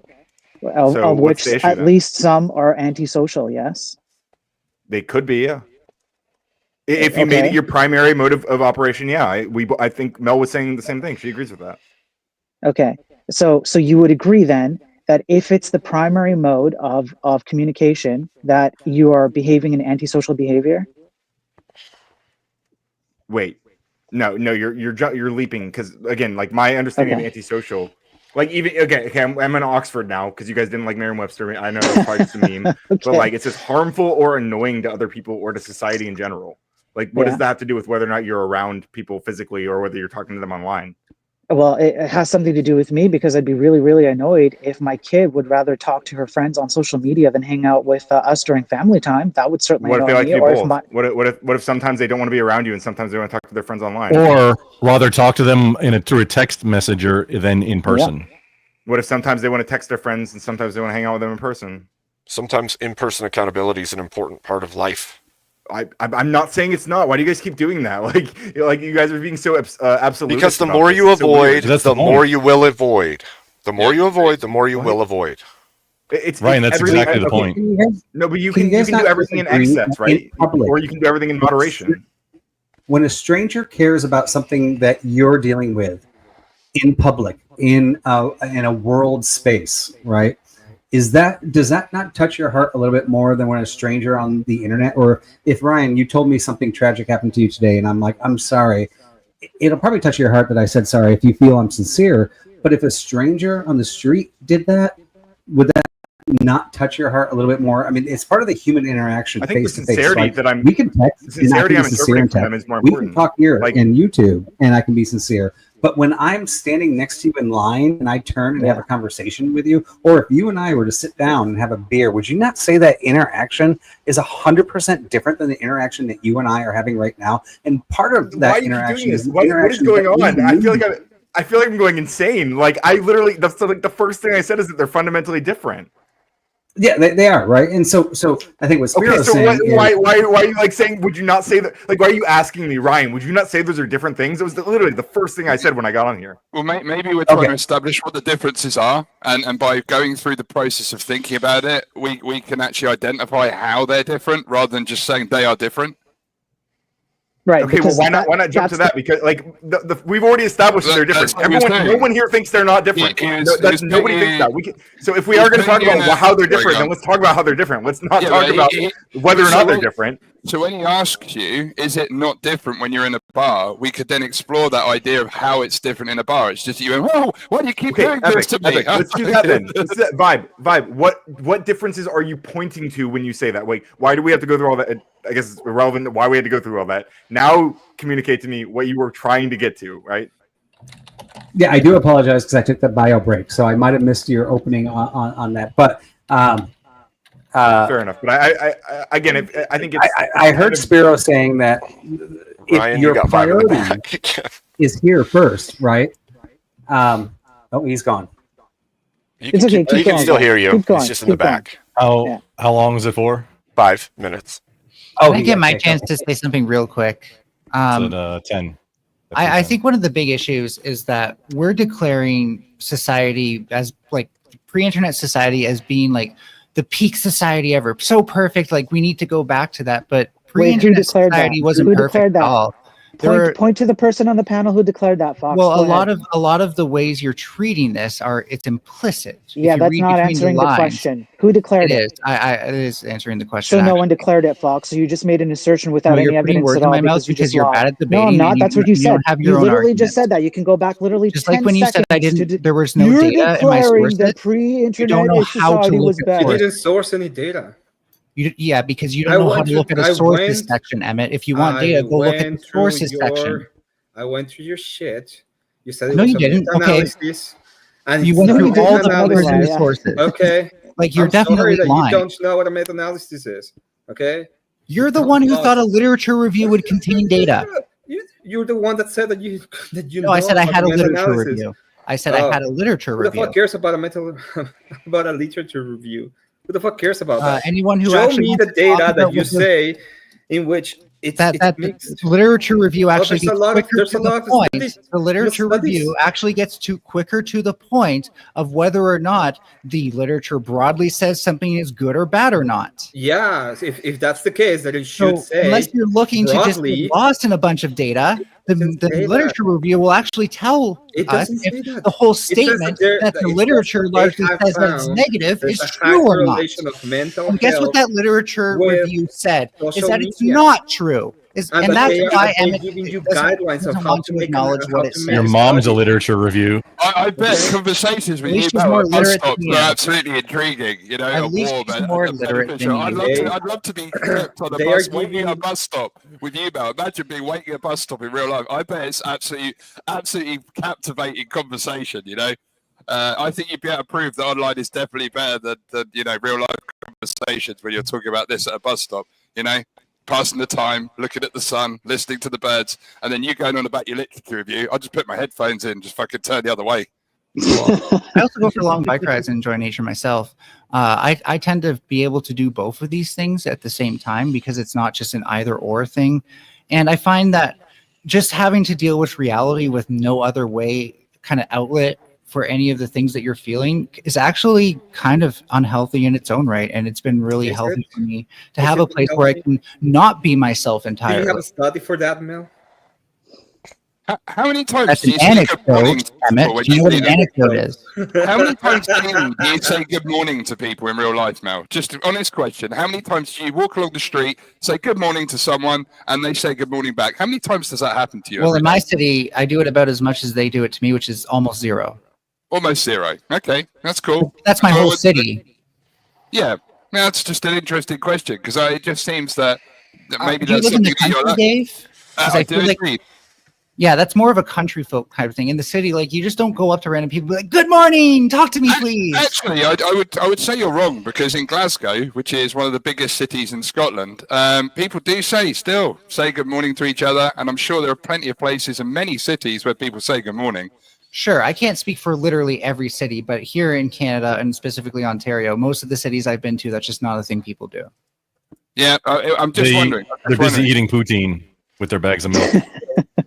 of which at least some are antisocial. Yes, they could be. Yeah. If you made it your primary mode of operation, yeah, I think Mel was saying the same thing. She agrees with that. Okay, so you would agree then that if it's the primary mode of communication, that you are behaving in antisocial behavior? Wait, no, you're leaping, because again, like my understanding of antisocial, like even I'm in Oxford now because you guys didn't like Merriam-Webster. I know that's probably just a meme, but like it says harmful or annoying to other people or to society in general. Like, what does that have to do with whether or not you're around people physically or whether you're talking to them online? Well, it has something to do with me because I'd be really, really annoyed if my kid would rather talk to her friends on social media than hang out with us during family time. That would certainly What if annoy they like me. to do Or if both? my What if sometimes they don't want to be around you and sometimes they want to talk to their friends online? Or rather talk to them through a text messenger than in person. What if sometimes they want to text their friends and sometimes they want to hang out with them in person? Sometimes in-person accountability is an important part of life. I'm not saying it's not. Why do you guys keep doing that? Like you guys are being so absolute. Because the more you avoid, the more you will avoid. The more you avoid, the more you will avoid. It's Ryan, that's exactly the point. No, but you can do everything in excess, right? Or you can do everything in moderation. When a stranger cares about something that you're dealing with in public, in a world space, right? Does that not touch your heart a little bit more than when a stranger on the internet? Or if Ryan, you told me something tragic happened to you today, and I'm like, I'm sorry. It'll probably touch your heart that I said sorry if you feel I'm sincere. But if a stranger on the street did that, would that not touch your heart a little bit more? I mean, it's part of the human interaction. I think the face to face. sincerity Like, that I'm we can text, the sincerity and I I'm can be sincere interpreting in from them text. is more We important. can talk here Like, in YouTube, and I can be sincere. But when I'm standing next to you in line and I turn and have a conversation with you, or if you and I were to sit down and have a beer, would you not say that interaction is 100% different than the interaction that you and I are having right now? And part of that interaction is what is going on? I feel like I'm going insane. Like I literally, that's like the first thing I said is that they're fundamentally different. Yeah, they are, right? And so I think what Spiro's saying why are you like saying? Would you not say that? Like, why are you asking me, Ryan? Would you not say those are different things? It was literally the first thing I said when I got on here. Well, maybe we're trying to establish what the differences are, and by going through the process of thinking about it, we can actually identify how they're different rather than just saying they are different. Right. Okay, well, why not jump to that? Because like we've already established that they're different. No one here thinks they're not different. Nobody thinks that. So if we are going to talk about how they're different, then let's talk about how they're different. Let's not talk about whether or not they're different. So when he asks you, is it not different when you're in a bar? We could then explore that idea of how it's different in a bar. It's just you went, oh, why do you keep doing this to me? Let's do that then. Let's do that. Vibe. What differences are you pointing to when you say that? Wait, why do we have to go through all that? I guess it's irrelevant why we had to go through all that. Now communicate to me what you were trying to get to, right? Yeah, I do apologize because I took the bio break, so I might have missed your opening on that. But fair enough. But I think it's. I heard Spiro saying that Ryan, if your you got priority is here first, right? Oh, he's gone. It's okay. He can still hear you. He's just in the back. How long is it for? 5 minutes. Can I get my chance to say something real quick? It's at 10. I think one of the big issues is that we're declaring society as like pre-internet society as being like the peak society ever, so perfect. Like we need to go back to that, but pre-internet society wasn't perfect at all. Point to the person on the panel who declared that, Fox. Well, a lot of the ways you're treating this it's implicit. Yeah, that's not answering the question. Who declared it? It is answering the question. So no one declared it, Fox. So you just made an assertion without any evidence at all because you're bad at debating. No, I'm not. That's what you said. You literally just said that. You can go back literally just 10 like when you said I didn't. There was no you're data in my sources. That pre-internet society was bad. You didn't source any data. Because you don't know how to look at a sources section, Emmett. If you want data, go look at the sources section. I went through your shit. You said no, you didn't. Okay. And you went through all the sources. Okay. Like you're definitely lying. You don't know what a meta-analysis is. Okay. You're the one who thought a literature review would contain data. You're the one that said that you. No, I said I had a literature review. I said I had a literature review. Who the fuck cares about a literature review? Who the fuck cares about that? Anyone who show me the data that you say in which that literature review actually gets quicker to the point. The literature review actually gets quicker to the point of whether or not the literature broadly says something is good or bad or not. Yeah, if that's the case, then it should say. Unless you're looking to just get lost in a bunch of data, the literature review will actually tell us if the whole statement that the literature largely says that it's negative is true or not. And guess what that literature review said? Is that it's not true. And that's why they're giving you guidelines of doesn't how want to to make acknowledge how what to it make Your says. mom's a literature review. I bet conversations with At you least she's about more bus literate stops than are you. absolutely intriguing, you know, At and least warm she's and, more and literate beneficial. than you. I'd love to be kept on a They are bus, waiting at a giving- bus stop with you, Mel. Imagine being waiting at a bus stop in real life. I bet it's absolutely captivating conversation, you know. I think you'd be able to prove that online is definitely better than you know, real life conversations when you're talking about this at a bus stop, you know. Passing the time, looking at the sun, listening to the birds, and then you going on about your literature review. I just put my headphones in, just fucking turn the other way. I also go for long bike rides and enjoy nature myself. I tend to be able to do both of these things at the same time because it's not just an either or thing. And I find that just having to deal with reality with no other way kind of outlet for any of the things that you're feeling is actually kind of unhealthy in its own right. And it's been really healthy for me to have a place where I can not be myself Do entirely. you have a study for that, Mel? How many times That's do an you say good morning anecdote, to people Emmett. when Do you know what an anecdote is? How many times daily do you say good morning to people in real life, Mel? Just an honest question. How many times do you walk along the street, say good morning to someone, and they say good morning back? How many times does that happen to you? Well, every in day? my city, I do it about as much as they do it to me, which is almost zero. Almost zero. Okay, that's cool. That's my whole city. Yeah, that's just an interesting question because it just seems that maybe Do you that's live in the something that you're country, like. Dave? 'Cause I I do feel like agree. yeah, that's more of a country folk kind of thing. In the city, like you just don't go up to random people and be like, "Good morning, talk to me, please." Actually, I would say you're wrong because in Glasgow, which is one of the biggest cities in Scotland, people do say good morning to each other, and I'm sure there are plenty of places in many cities where people say good morning. Sure, I can't speak for literally every city, but here in Canada and specifically Ontario, most of the cities I've been to, that's just not a thing people do. Yeah, I'm just wondering. They're busy eating poutine with their bags of milk.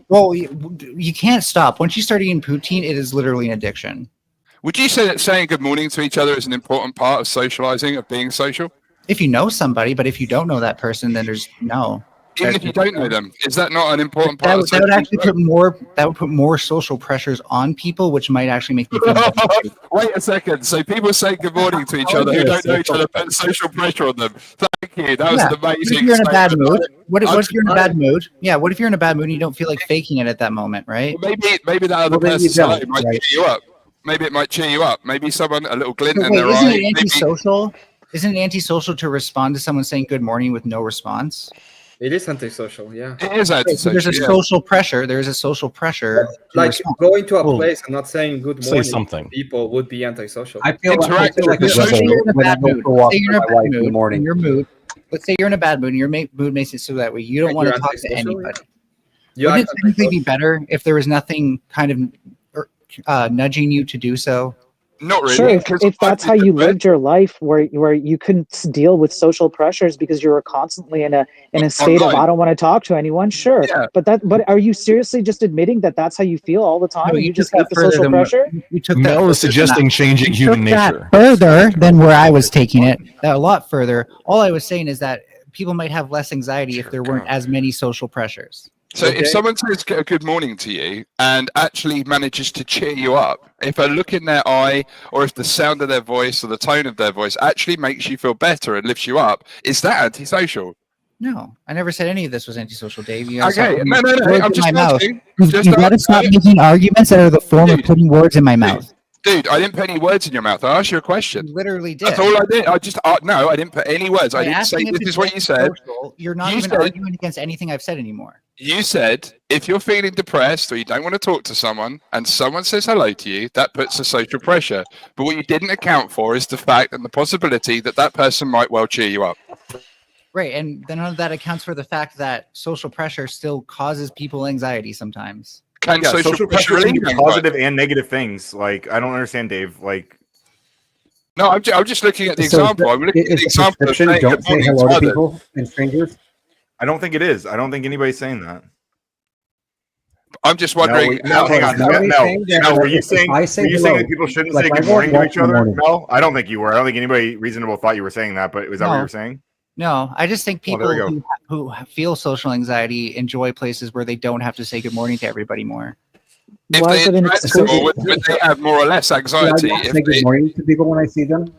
Well, you can't stop. Once you start eating poutine, it is literally an addiction. Would you say that saying good morning to each other is an important part of socializing, of being social? If you know somebody, but if you don't know that person, then there's no. Even if you don't know them, is that not an important part? That would actually put more social pressures on people, which might actually make them feel better. Wait a second. So people say good morning to each other who don't know each other, put social pressure on them. Thank you. That was an amazing. What if you're in a bad mood? What I'm if you're in a bad mood? Yeah. What if you're in a bad mood and you don't feel like faking it at that moment, right? Well, maybe that other person's hello might cheer you up. Maybe it might cheer you up. Maybe someone a little glint in their isn't eye. it antisocial? Isn't it antisocial to respond to someone saying good morning with no response? It is antisocial, yeah. It is antisocial. So there's a social pressure. There's a social pressure. Like going to a Well, place and not saying good say morning something. to people would be antisocial. I feel like Let's say you're in a bad mood. Let's say you're in a bad mood. morning. Your mood. Let's say you're in a bad mood and your mood makes it so that way you don't Like want to you're talk to antisocial, anybody. You Wouldn't act it technically be better if there was nothing kind of nudging you to do so? Not really. Sure, if that's how you lived your life, where you couldn't deal with social pressures because you were constantly in a state of Online. I don't want to talk to anyone. Sure, Yeah. but are you seriously just admitting that that's how you feel all the time? No, and you you just took hate that the further social than what- pressure. You took that Mel is further than suggesting that. changing You took human that nature. further than where I was taking it. A lot further. All I was saying is that people might have less anxiety if there weren't as many social pressures. So if someone says a good morning to you and actually manages to cheer you up, if a look in their eye or if the sound of their voice or the tone of their voice actually makes you feel better and lifts you up, is that antisocial? No, I never said any of this was antisocial, Dave. You Okay, stop no, putting words I'm in just my mouth. asking. You got to stop making arguments that are the form of putting words in my mouth. Dude, I didn't put any words in your mouth. I asked you a question. You literally did. That's all I did. I just no, I didn't put any words. I By didn't say asking if this it's is what you said. antisocial, you're not You even said- arguing against anything I've said anymore. You said if you're feeling depressed or you don't want to talk to someone and someone says hello to you, that puts a social pressure. But what you didn't account for is the fact and the possibility that that person might well cheer you up. Right, and then none of that accounts for the fact that social pressure still causes people anxiety sometimes. Can Yeah, social pressure can be relieve positive and negative things. Like I don't understand, Dave. Like No, I'm just looking at the So example. I'm looking at the is the example of prescription saying don't good say morning hello to to others. people and strangers? I don't think it is. I don't think anybody's saying that. I'm just wondering. Mel, hang on. Mel, were you saying that people shouldn't say good morning to each other? Mel, I don't think you were. I don't think anybody reasonable thought you were saying that. But was that what you were saying? No, I just think Oh, there people we who feel social anxiety enjoy places where they don't have to say good morning to everybody more. If Why they is it an interact exclusion? more, would they have more or less Yeah, I anxiety? don't If say good they, morning to people when I see them.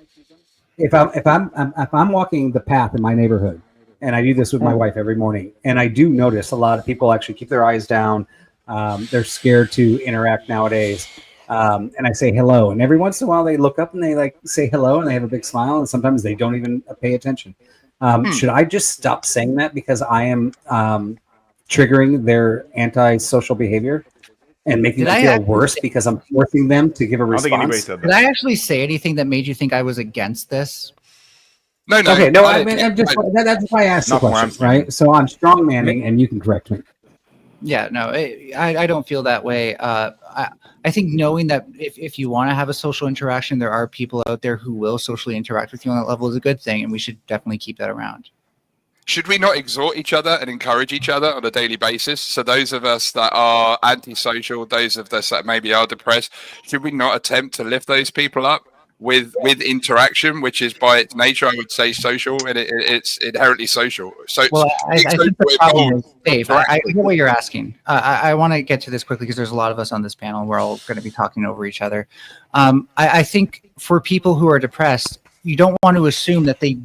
If I'm walking the path in my neighborhood and I do this with my wife every morning. And I do notice a lot of people actually keep their eyes down. They're scared to interact nowadays. And I say hello, and every once in a while they look up and they like say hello, and they have a big smile, and sometimes they don't even pay attention. Should I just stop saying that because I am triggering their antisocial behavior and making them feel worse because I'm forcing them to give a response? Did I actually say anything that made you think I was against this? No. Okay, no. That's why I asked the question, right? So I'm strong manning, and you can correct me. Yeah, no, I don't feel that way. I think knowing that if you want to have a social interaction, there are people out there who will socially interact with you on that level is a good thing, and we should definitely keep that around. Should we not exhort each other and encourage each other on a daily basis? So those of us that are antisocial, those of us that maybe are depressed, should we not attempt to lift those people up with interaction, which is by its nature, I would say, social, and it's inherently social. So, well, I think the problem is, Dave, I get what you're asking. I want to get to this quickly because there's a lot of us on this panel. We're all going to be talking over each other. I think for people who are depressed, you don't want to assume that they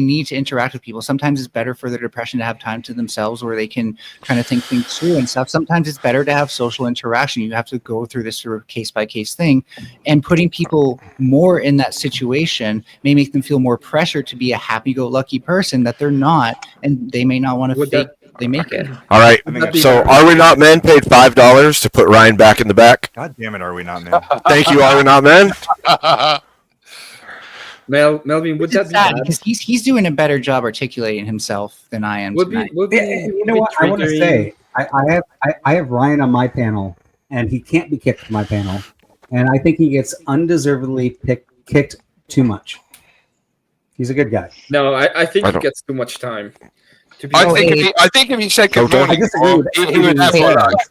need to interact with people. Sometimes it's better for their depression to have time to themselves where they can kind of think things through and stuff. Sometimes it's better to have social interaction. You have to go through this sort of case by case thing, and putting people more in that situation may make them feel more pressure to be a happy-go-lucky person that they're not, and they may not want to fake they make it. All right. So, Are We Not Men paid $5 to put Ryan back in the back. God damn it, Are We Not Men? Thank you, Are We Not Men? Melvin, would that be sad bad? because he's doing a better job articulating himself than I am tonight. You know what? I want to say I have Ryan on my panel, and he can't be kicked from my panel, and I think he gets undeservedly kicked too much. He's a good guy. No, I think he gets too much time. I think if he said good morning, he would have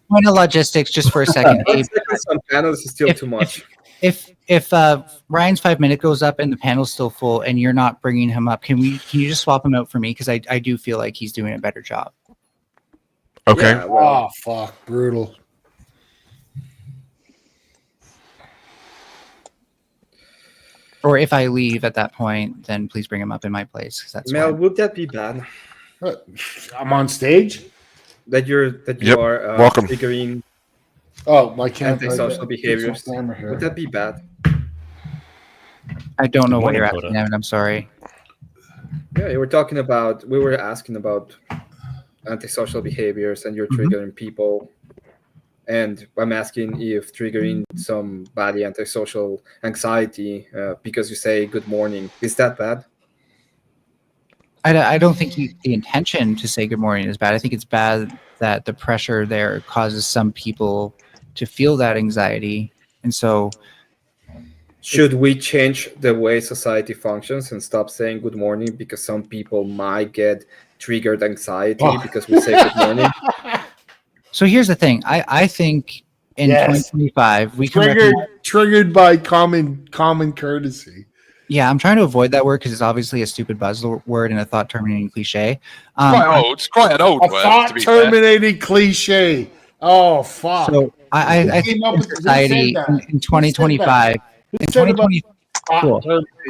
point of logistics just for a second. Some panels is still too much. If Ryan's 5 minute goes up and the panel's still full and you're not bringing him up, can you just swap him out for me? Because I do feel like he's doing a better job. Okay. Yeah, well, fuck, brutal. Or if I leave at that point, then please bring him up in my place. That's Mel, fine. would that be bad? I'm on stage. That you are welcome. triggering my antisocial behaviors. Would that be bad? I don't know what you're asking, Evan. I'm sorry. Yeah, we were asking about antisocial behaviors, and you're triggering people. And I'm asking if triggering some body antisocial anxiety because you say good morning, is that bad? I don't think the intention to say good morning is bad. I think it's bad that the pressure there causes some people to feel that anxiety. And so should we change the way society functions and stop saying good morning because some people might get triggered anxiety because we say good morning? So here's the thing. I think in 2025 we can triggered by common courtesy. Yeah, I'm trying to avoid that word because it's obviously a stupid buzzword and a thought terminating cliche. It's quite an old word. Thought terminating cliche. Oh fuck! So I think in society in 2025,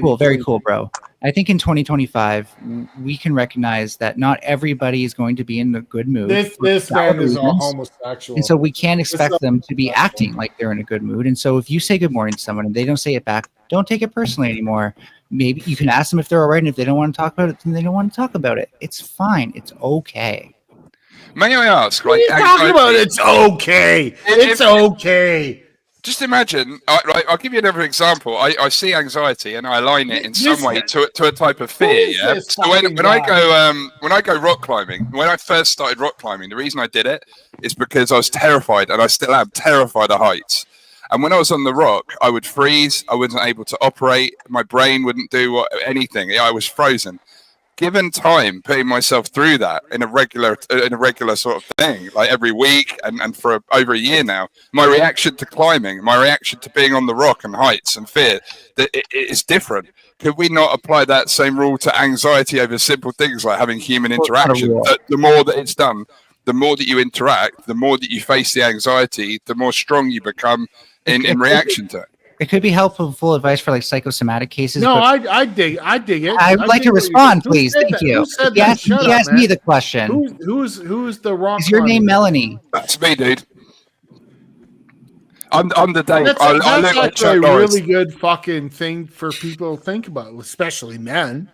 cool, very cool, bro. I think in 2025 we can recognize that not everybody is going to be in a good mood. This man is a homosexual, and so we can't expect them to be acting like they're in a good mood. And so if you say good morning to someone and they don't say it back, don't take it personally anymore. Maybe you can ask them if they're all right, and if they don't want to talk about it, then they don't want to talk about it. It's fine. It's okay. May I ask? What are you talking about? It's okay. It's okay. Just imagine. I'll give you another example. I see anxiety and I align it in some way to a type of fear. Yeah. So when I go rock climbing, when I first started rock climbing, the reason I did it is because I was terrified, and I still am terrified of heights. And when I was on the rock, I would freeze. I wasn't able to operate. My brain wouldn't do anything. I was frozen. Given time, putting myself through that in a regular sort of thing, like every week and for over a year now, my reaction to climbing, my reaction to being on the rock and heights and fear, that it is different. Could we not apply that same rule to anxiety over simple things like having human interaction? The more that it's done, the more that you interact, the more that you face the anxiety, the more strong you become in reaction to it. It could be helpful advice for like psychosomatic cases. No, but I dig it. I would like to respond, please. Thank you. Who said He that? asked, Shut he up, asked man. me the question. Who's the rock? Is your name Melanie? That's me, dude. I'm the Dave. That's, I that's look like actually Chuck a Norris. really good fucking thing for people to think about, especially men.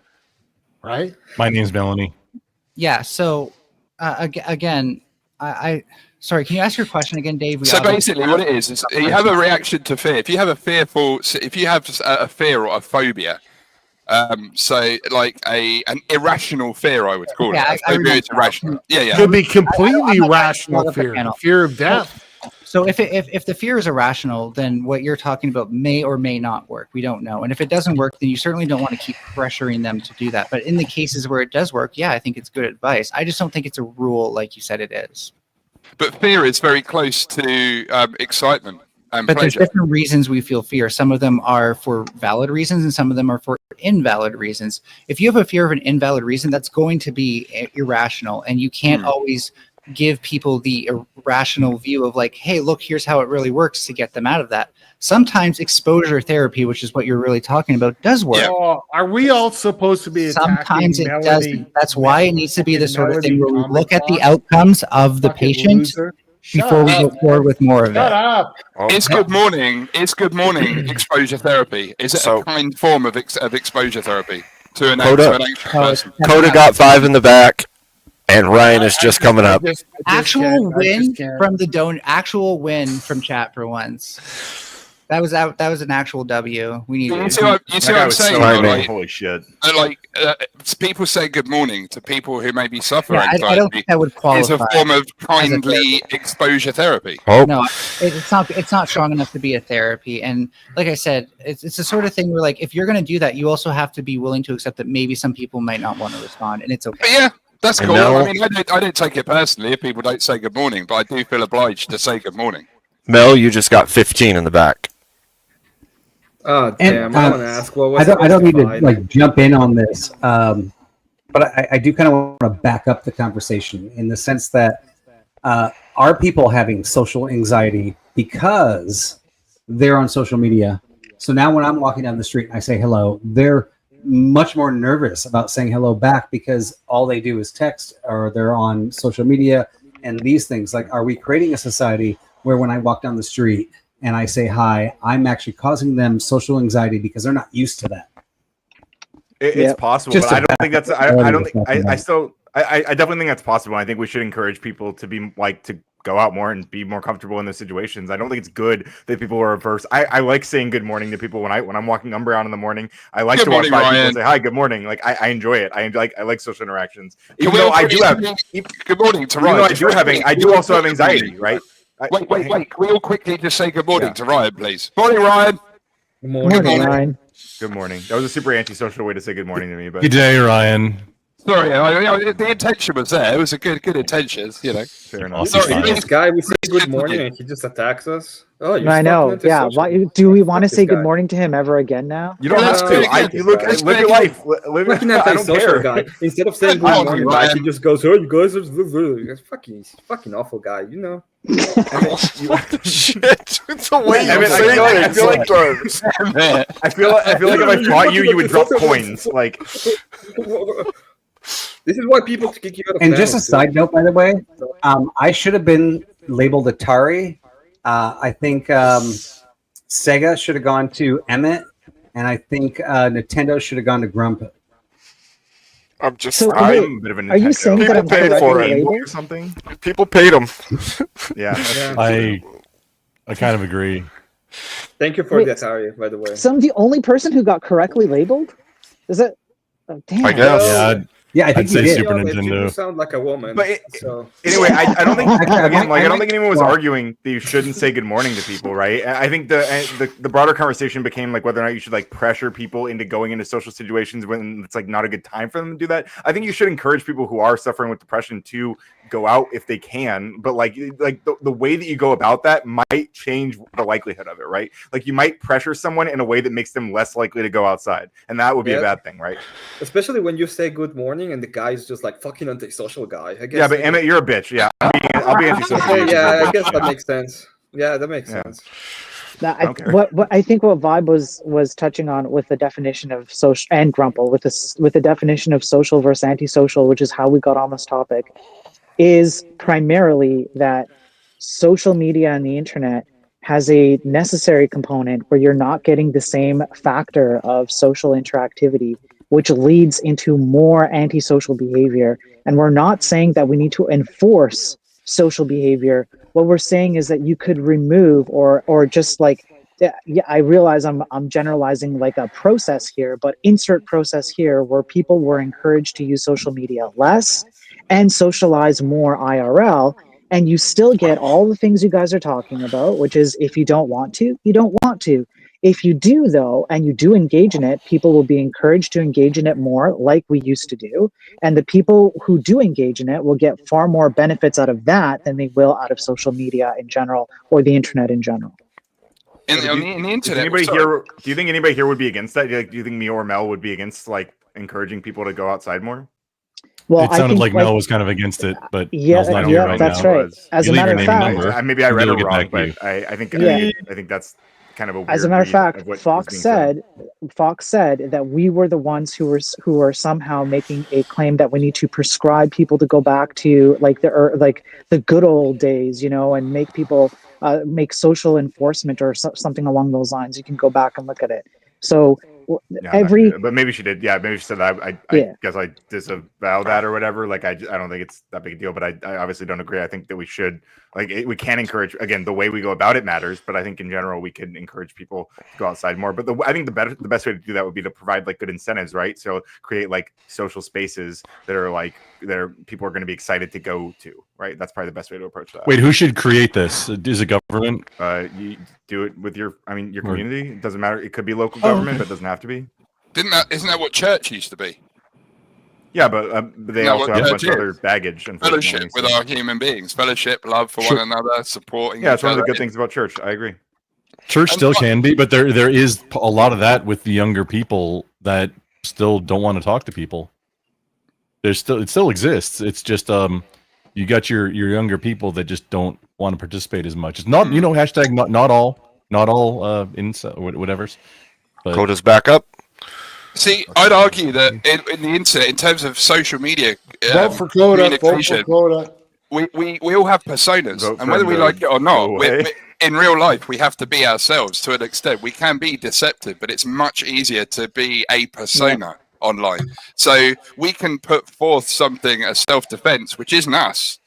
Right? My name's Melanie. Yeah. So again, I sorry. Can you ask your question again, Dave? So basically, what it is you have a reaction to fear. If you have a fear or a phobia, so like an irrational fear, I would call it. A phobia is irrational. Yeah, yeah. It could be completely rational fear of death. So if the fear is irrational, then what you're talking about may or may not work. We don't know. And if it doesn't work, then you certainly don't want to keep pressuring them to do that. But in the cases where it does work, yeah, I think it's good advice. I just don't think it's a rule like you said it is. But fear is very close to excitement and But pleasure. there's different reasons we feel fear. Some of them are for valid reasons and some of them are for invalid reasons. If you have a fear of an invalid reason, that's going to be irrational. And you can't always give people the irrational view of like, hey, look, here's how it really works to get them out of that. Sometimes exposure therapy, which is what you're really talking about, does work. Oh, are we all supposed to be attacking Sometimes it Melody? doesn't. That's why it needs to be the sort of thing where we Melody look at the Comic outcomes of the patient loser? before we go forward with more of Shut it. up. It's good morning. It's good morning. Exposure therapy. Is it a kind form of exposure therapy to an anxious person? Coda got 5 in the back, and Ryan is just coming up. Actual win from the actual win from chat for once. That was an actual W. We need. You see what I'm saying? Like, holy shit! People say good morning to people who maybe suffer anxiety. I don't think that would qualify. Is a form of kindly exposure therapy. No, it's not. It's not strong enough to be a therapy. And like I said, it's the sort of thing where like if you're going to do that, you also have to be willing to accept that maybe some people might not want to respond, and it's okay. But yeah. That's cool. I mean, I don't take it personally if people don't say good morning, but I do feel obliged to say good morning. Mel, you just got 15 in the back. Oh damn! I want to ask. What was I don't need to like jump in on this, but I do kind of want to back up the conversation in the sense that are people having social anxiety because they're on social media? So now when I'm walking down the street and I say hello, they're much more nervous about saying hello back because all they do is text or they're on social media and these things. Like, are we creating a society where when I walk down the street and I say hi, I'm actually causing them social anxiety because they're not used to that? It's possible, but I don't think that's. I don't think. I definitely think that's possible. I think we should encourage people to be like to go out more and be more comfortable in those situations. I don't think it's good that people are averse. I like saying good morning to people when I'm walking around in the morning. I like to walk by people and say hi, good morning. Like I enjoy it. I like social interactions. Even though I do have good morning to Ryan. I do also have anxiety, right? Wait. Can we all quickly just say good morning to Ryan, please? Morning, Ryan. Good morning, Ryan. Good morning. That was a super antisocial way to say good morning to me. But Good day, Ryan. Sorry, the intention was there. It was a good intention, you know. Fair enough. Sorry, This guy, we say good morning and he just attacks us. Oh, you're I know. fucking Yeah. antisocial. Why do we want to Fuck say this good guy. morning to him ever again now? you don't have to. You live your life. Fucking I don't antisocial care. guy. Instead of saying Oh, good morning, Ryan. back, he just goes, "Oh, you guys are fucking awful guy." You know. Shit. It's a way I mean, I feel like if I fought you, you would drop coins. Like, this is why people kick you out of And just a panels, side dude. note, by the way, I should have been labeled Atari. I think Sega should have gone to Emmett, and I think Nintendo should have gone to Grump. I'm just. So, I'm wait, a bit of a are you Nintendo. saying that People I'm paid for correctly it. labeled? or something? People paid him. Yeah. I kind of agree. Thank you for Wait, the Atari, by the way. So I'm the only person who got correctly labeled? Is that? Oh, damn. I guess. Yeah, Yeah, I think I'd say you did. Super You Nintendo. sound like a woman. But so anyway, I don't think again, like I don't might- think anyone was well- arguing that you shouldn't say good morning to people, right? I think the broader conversation became like whether or not you should like pressure people into going into social situations when it's like not a good time for them to do that. I think you should encourage people who are suffering with depression to go out if they can, but like the way that you go about that might change the likelihood of it, right? Like you might pressure someone in a way that makes them less likely to go outside, and that would be a bad thing, right? especially when you say good morning and the guy is just like fucking antisocial guy. I guess. Yeah, but Emmett, you're a bitch. Yeah, I'll be antisocial. Okay, yeah, I guess that makes sense. Yeah, that makes sense. What I think what Vibe was touching on with the definition of social, and Grumple with the definition of social versus antisocial, which is how we got on this topic, is primarily that social media and the internet has a necessary component where you're not getting the same factor of social interactivity, which leads into more antisocial behavior. And we're not saying that we need to enforce social behavior. What we're saying is that you could remove or just like, yeah, I realize I'm generalizing like a process here, but insert process here where people were encouraged to use social media less and socialize more IRL, and you still get all the things you guys are talking about, which is if you don't want to, you don't want to. If you do, though, and you do engage in it, people will be encouraged to engage in it more like we used to do. And the people who do engage in it will get far more benefits out of that than they will out of social media in general or the internet in general. On the internet, anybody here? Do you think anybody here would be against that? Do you think me or Mel would be against like encouraging people to go outside more? Well, it sounded like Mel was kind of against it, but Mel's not here right that's now. right. As a matter of fact, maybe I read it wrong, but I think that's kind of a weird as a matter of fact, what Fox said that we were the ones who were somehow making a claim that we need to prescribe people to go back to like the good old days, and make people make social enforcement or something along those lines. You can go back and look at it. So but maybe she did. Yeah, maybe she said I guess I disavow that or whatever. Like I don't think it's that big a deal. But I obviously don't agree. I think that we should we can encourage, again, the way we go about it matters. But I think in general we can encourage people to go outside more. But I think the best way to do that would be to provide like good incentives, right? So create like social spaces that are people are going to be excited to go to, right? That's probably the best way to approach that. Wait, who should create this? Is it government? You do it with your community. It doesn't matter. It could be local government, but it doesn't have to be. Isn't that what church used to be? Yeah, but they also have a bunch of other baggage. Fellowship with our human beings, fellowship, love for one another, supporting. Yeah, it's one of the good things about church. I agree. Church still can be, but there is a lot of that with the younger people that still don't want to talk to people. It still exists. It's just you got your younger people that just don't want to participate as much. It's not hashtag not all whatever's. Coda's back up. See, I'd argue that in the internet, in terms of social media, vote for Coda. We all have personas, and whether we like it or not, in real life, we have to be ourselves to an extent. We can be deceptive, but it's much easier to be a persona online. So we can put forth something as self-defense, which isn't us.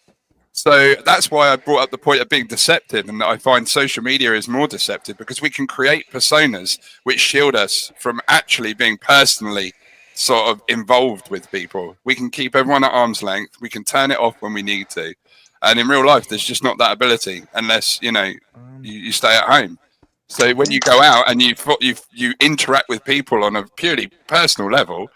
So that's why I brought up the point of being deceptive, and that I find social media is more deceptive because we can create personas which shield us from actually being personally sort of involved with people. We can keep everyone at arm's length. We can turn it off when we need to. And in real life, there's just not that ability unless, you stay at home. So when you go out and you interact with people on a purely personal level,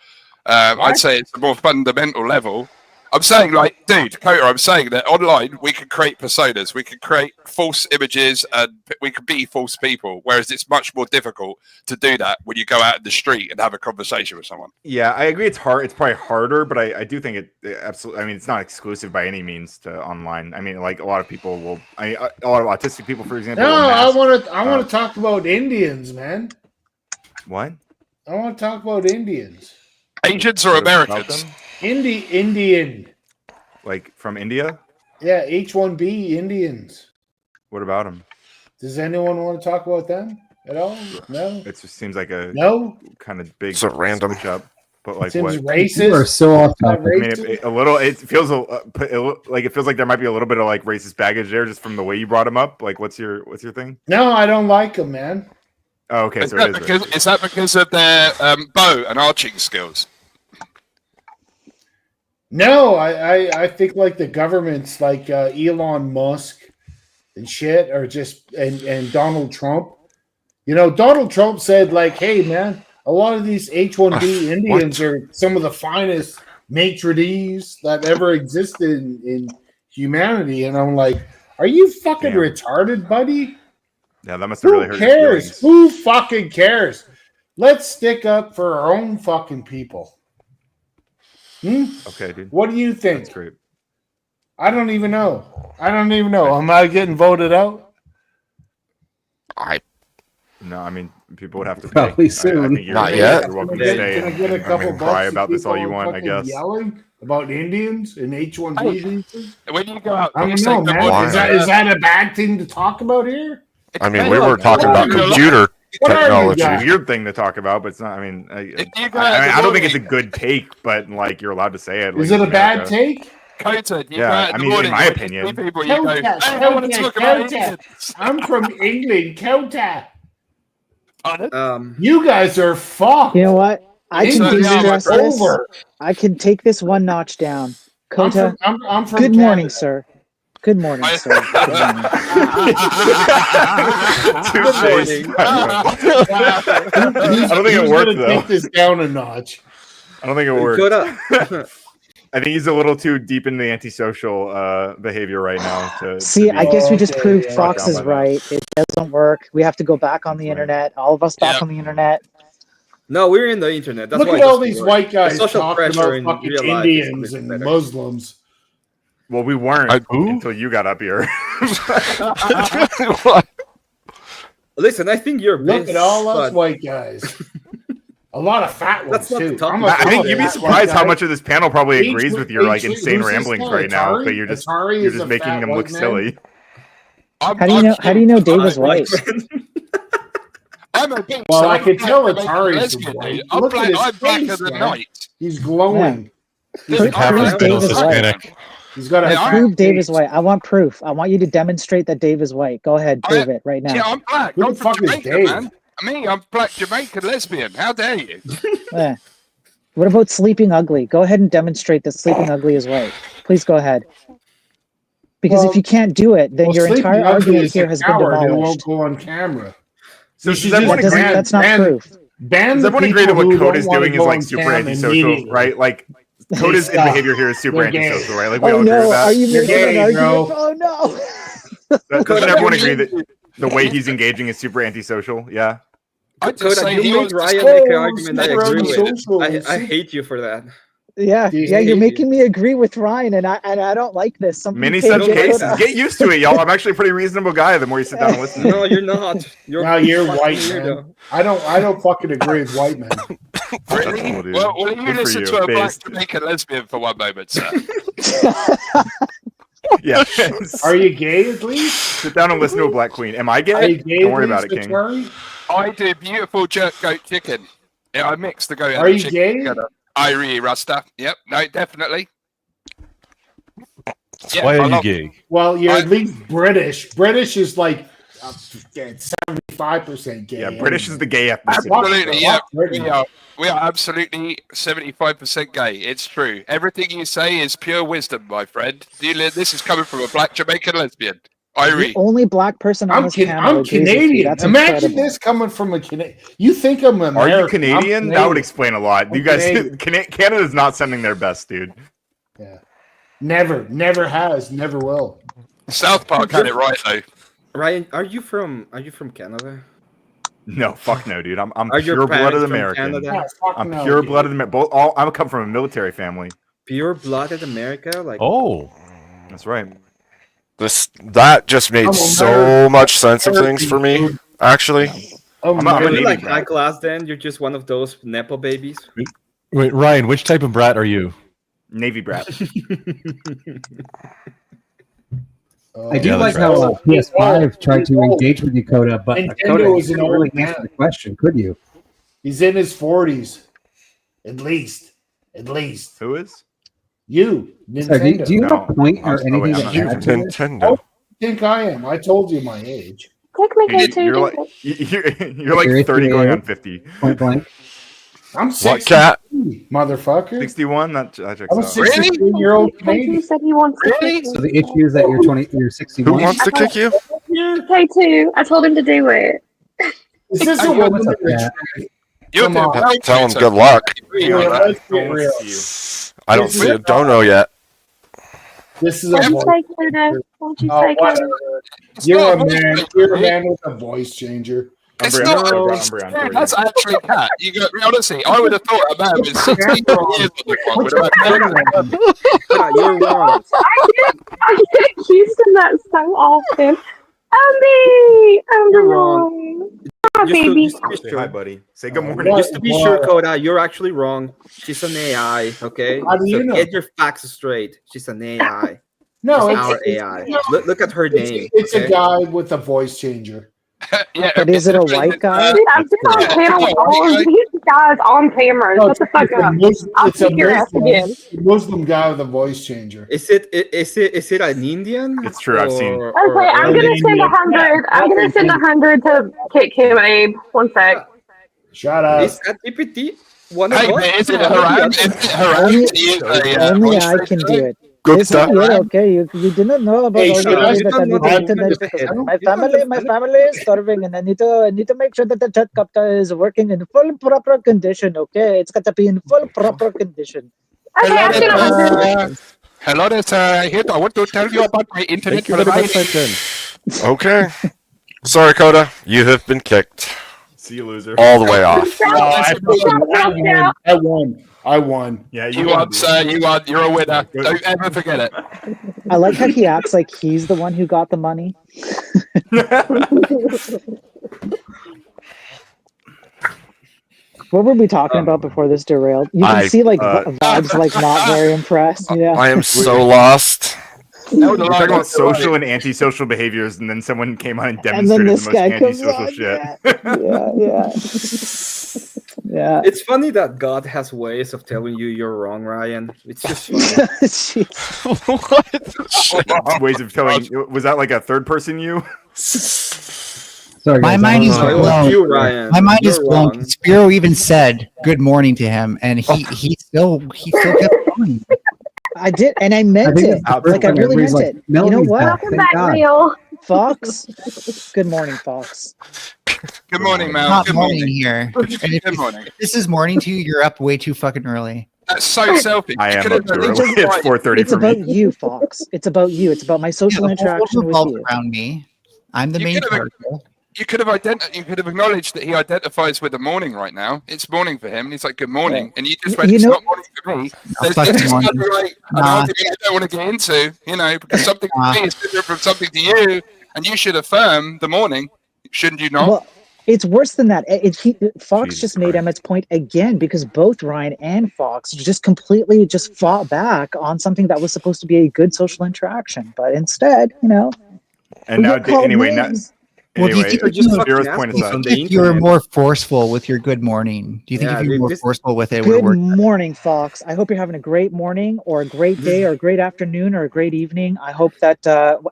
I'd say it's a more fundamental level. I'm saying, dude, Kota, I'm saying that online we can create personas, we can create false images, and we can be false people. Whereas it's much more difficult to do that when you go out in the street and have a conversation with someone. Yeah, I agree. It's hard. It's probably harder, but I do think it absolutely. I mean, it's not exclusive by any means to online. I mean, like a lot of people will. A lot of autistic people, for example. No, I want to talk about Indians, man. What? I want to talk about Indians. Asians or Americans? Indian. Like from India? Yeah, H-1B Indians. What about them? Does anyone want to talk about them at all? No. It just seems like a kind of big. It's a random switch up. But like seems what? Racist. You are so off topic. I mean, it feels like there might be a little bit of like racist baggage there, just from the way you brought him up. Like, what's your thing? No, I don't like them, man. Oh, okay. Is that because of their bow and arching skills? No, I think like the governments, like Elon Musk and shit, are just and Donald Trump. Donald Trump said like, "Hey, man, a lot of these H-1B Indians are some of the finest maitre d's that ever existed in humanity," and I'm like, "Are you fucking retarded, buddy?" Yeah, that must have really hurt Who cares? Who fucking cares? Let's stick up for our own fucking people. Okay, dude. What do you think? That's great. I don't even know. Am I getting voted out? No, I mean people would have to pay. Probably I soon. think Not yet. You're welcome to Can stay I get a and couple cry bucks? about this all you People want. I fucking guess. yelling about Indians and H1B Hey. visas. When you go out, I can you don't say know, good man. morning? Is that a bad thing to talk about here? I mean, we were talking about What are you computer What are you technology. It's a guys? weird thing to talk about, but it's not. I mean, If you go I out don't think it's a morning- good take, but like you're allowed to say it. Like, Is it in a bad America. take? Kota, you Yeah, go out in I the mean, in morning, my when you opinion. see people, you go, Kota, hey, I want to talk about Kota. Indians. I'm from England, Kota. Pardon? You guys are fucked. You know what? I Yes, can sir, yeah, de-stress my friend. this. Over. I can take this one notch down. I'm Kota, from good Canada. morning, sir. Good morning, I- sir. Good morning. Two-faced. Who's I don't think it gonna worked though. take this down a notch? I don't think it worked. Kota. I think he's a little too deep into the antisocial behavior right now. To See, be I guess we just Okay, proved yeah. Fox is Down by that. right. It doesn't work. We have to go back on the That's right. internet. All of us back Yep. on the internet. No, we're in the internet. That's Look why at it all doesn't these work. white The guys social talking pressure about in fucking real life is Indians something and better. Muslims. Well, we weren't Who? until you got up here. Listen, I think you're Look pissed, at all us but white guys. A lot of fat ones That's not the too. topic. I'm a I think fat you'd be white surprised how guy. much of this panel probably H- agrees with your like H- insane who's this ramblings guy? right now, Atari? but you're just Atari you're is just a making fat them white look man? silly. How do you know Dave is white? I'm a geek, Well, so I I'm can black tell Jamaican Atari's lesbian, white. dude. I'm Look at his blacker face, than man. night. He's glowing. Prove I'm half black his Dave middle is white. Hispanic. He's got a Yeah, fat Prove Dave is face. white. I want proof. I want you to demonstrate that Dave is white. Go ahead, prove it right Yeah, now. I'm black. Who I'm the from fuck is Jamaica, Dave? man. I'm black Jamaican lesbian. How dare you? Yeah. What about Sleeping Ugly? Go ahead and demonstrate that Sleeping Ugly is white. Please go ahead. Because Well- if you can't do it, then Well, your Sleeping entire Ugly argument is a here has been coward who demolished. won't go on camera. So You does should everyone just agree? That's not proof. Ban Does the everyone agree people that what who Code don't is wanna doing is go like on super cam antisocial, immediately. right? Like Coda's suck. behavior here is super They're gay. antisocial, right? Like we Oh all agree with no, that. are you You're making an gay, argument? bro. Oh no. Doesn't everyone agree that the way he's engaging is super antisocial? Yeah. I just Coda, say you he made wants to Ryan Oh, make an argument I super agree with. antisocial. I hate you for that. Yeah, Do you yeah, you're hate making me agree with Ryan, and I don't like this. Something Many page such it, cases. Coda. Get used to it, y'all. I'm actually a pretty reasonable guy the more you sit down and listen. No, you're not. No, you're fucking white, weirdo. man. I don't fucking agree with white men. That's Really? cool, dude. Well, will you Good for listen you. to a black Based. Jamaican lesbian for one moment, sir? Yeah. Are you gay at least? Sit down and listen to a black queen. Am I Are gay? you gay Don't at worry about it, least, King. Atari? I do beautiful jerk goat chicken. Yeah, I mix the goat Are and the you chicken gay? together. Irie Rasta. Yep, no, definitely. Yeah, Why I are you love- gay? Well, you're I- at least British. British is like 75% gay. Yeah, British is the gay ethnicity. Absolutely, so- yeah. Britain. We are absolutely 75% gay. It's true. Everything you say is pure wisdom, my friend. This is coming from a black Jamaican lesbian. The Irie. only black person on this panel I'm agrees with you. Canadian. That's Imagine incredible. this coming from a Canadian. You think I'm American? Are you I'm Canadian? That would explain a lot. I'm You guys, Canadian. Canada's not sending their best, dude. Yeah. Never has, never will. South Park had it right though. Ryan, are you from Canada? No, fuck no, dude. I'm Are your pure-blooded parents from American. Canada? Yeah, fuck I'm no, pure-blooded American. I come from a military family. Pure-blooded America? Like Oh, That's right. That just made I'm so American. much sense of things for me. Actually, I'm I'm a you're Navy like brat. high class then? You're just one of those Nepo babies? wait, Ryan, which type of brat are you? Navy brat. I do Yeah, like that's how PS5 tried to engage with you, Coda, but Nintendo Coda, you is an couldn't really old man. answer the question, could you? He's in his 40s. At least. Who is? You, So Nintendo. do you have No. a point I or was- oh, anything wait, to I'm add not to this? Nintendo. think I am. I told you my age. Click me You're, K2. you're like you're like You're 30 going on 58. 50. Point blank. I'm What 60, cat? motherfucker. 61. That checks I'm a out. 63-year-old K2 Canadian. said he wants to Really? kick So me. the issue is that you're Who 61. wants to kick you? K2, I told him to do it. Is this I a go woman with in that. retreat? You're Come on. the Tell him good luck. Hang on, Yeah, I let's get don't real. see you. I don't see it. Don't know yet. This is a What'd you voice. say, Coda? What'd you Oh, say, Coda? whatever. You're a man. You're a man with a voice changer. It's Brian, not. I'm it's- Brian, yeah, that's actually cat. You go, honestly, I would have thought a man with 60 years on the clock would have had Coda, you're wrong. I get accused of that so often. I'm the You're wrong. Yeah, baby. Just to be Say sure. hi, buddy. Say good morning. What? Just to be sure, Coda, you're actually wrong. She's an AI, okay? How do So you know? get your facts straight. She's an AI. No, She's it's, our it's, AI. no, Look at her name. it's okay? a guy with a voice changer. Yeah, But is it a white guy? Dude, I've been on panel with all of these guys on cameras. No, Shut the fuck up. I'll it's a kick your ass again. Muslim guy with a voice changer. Is it an Indian? It's true. I've seen. Okay, I'm gonna send 100. I'm gonna send 100 to kick him, Abe. One sec. Shut up. Is that GPT one of Hey, us? but is it Or one of the haram? others? Is it haram Only, to use a only voice I can do recognition? it. Good Listen stuff. here, okay? You didn't know about Hey, all should the I- way you that I don't need know to the internet internet because panel? my You don't family understand is starving, and I need to make sure that the chat capta is working in full proper condition. Okay, it's got to be in full proper condition. Okay, I sent 100. Hello there, sir. Here, I want to tell you about my internet Thank you very much, my provider. friend. Okay. Sorry, Coda. You have been kicked See you, loser. all the way off. I won. I won. Yeah, You won, sir. You won. You're a winner. Don't ever forget it. I like how he acts like he's the one who got the money. What were we talking about before this derailed? You can see like vibes like not very impressed. Yeah. I am so lost. We're talking about social and antisocial behaviors, and then someone came on and And then demonstrated this the guy most comes antisocial on. shit. Yeah. It's funny that God has ways of telling you you're wrong, Ryan. It's just funny. Ways of telling. Was that like a third person you? Sorry, My guys, mind I is don't know. blown. You, Ryan. My mind is You're blown. wrong. Spiro even said good morning to him, and he still kept going. I did, and I meant think it. it's the first Like I time really everybody's meant like, it. You know Melanie's what? back. Welcome Thank back, God. Real. Fox. Good morning, Fox. Good morning, Mel. Not Good morning morning. here. And if Good morning. this is morning to you, you're up way too fucking early. That's so selfish. I You am could up have too at least early. It's tried. 4:30 It's for about me. you, Fox. It's about you. It's about my social Yeah, the whole world interaction with revolves you. around me. I'm the You main could have- character. You could have acknowledged that he identifies with the morning right now. It's morning for him, and he's like, "Good morning," and you just went, You "It's know- not morning for me." There's fucking just morning. like an Nah. argument I don't want to get into, because something Nah. to me is different from something to you, and you should affirm the morning, shouldn't you not? Well, it's worse than that. Fox Jesus just made Christ. Emmett's point again because both Ryan and Fox just completely just fought back on something that was supposed to be a good social interaction, but instead, And we now, get called anyway, names. Well, do you anyway, think They're just Spiro's fucking point assholes aside. on the if you were internet. more forceful with your good morning? Do you think Yeah, if you were more this- forceful with it, it would Good work? morning, Fox. I hope you're having a great morning or a great day or a great afternoon or a great evening. I hope that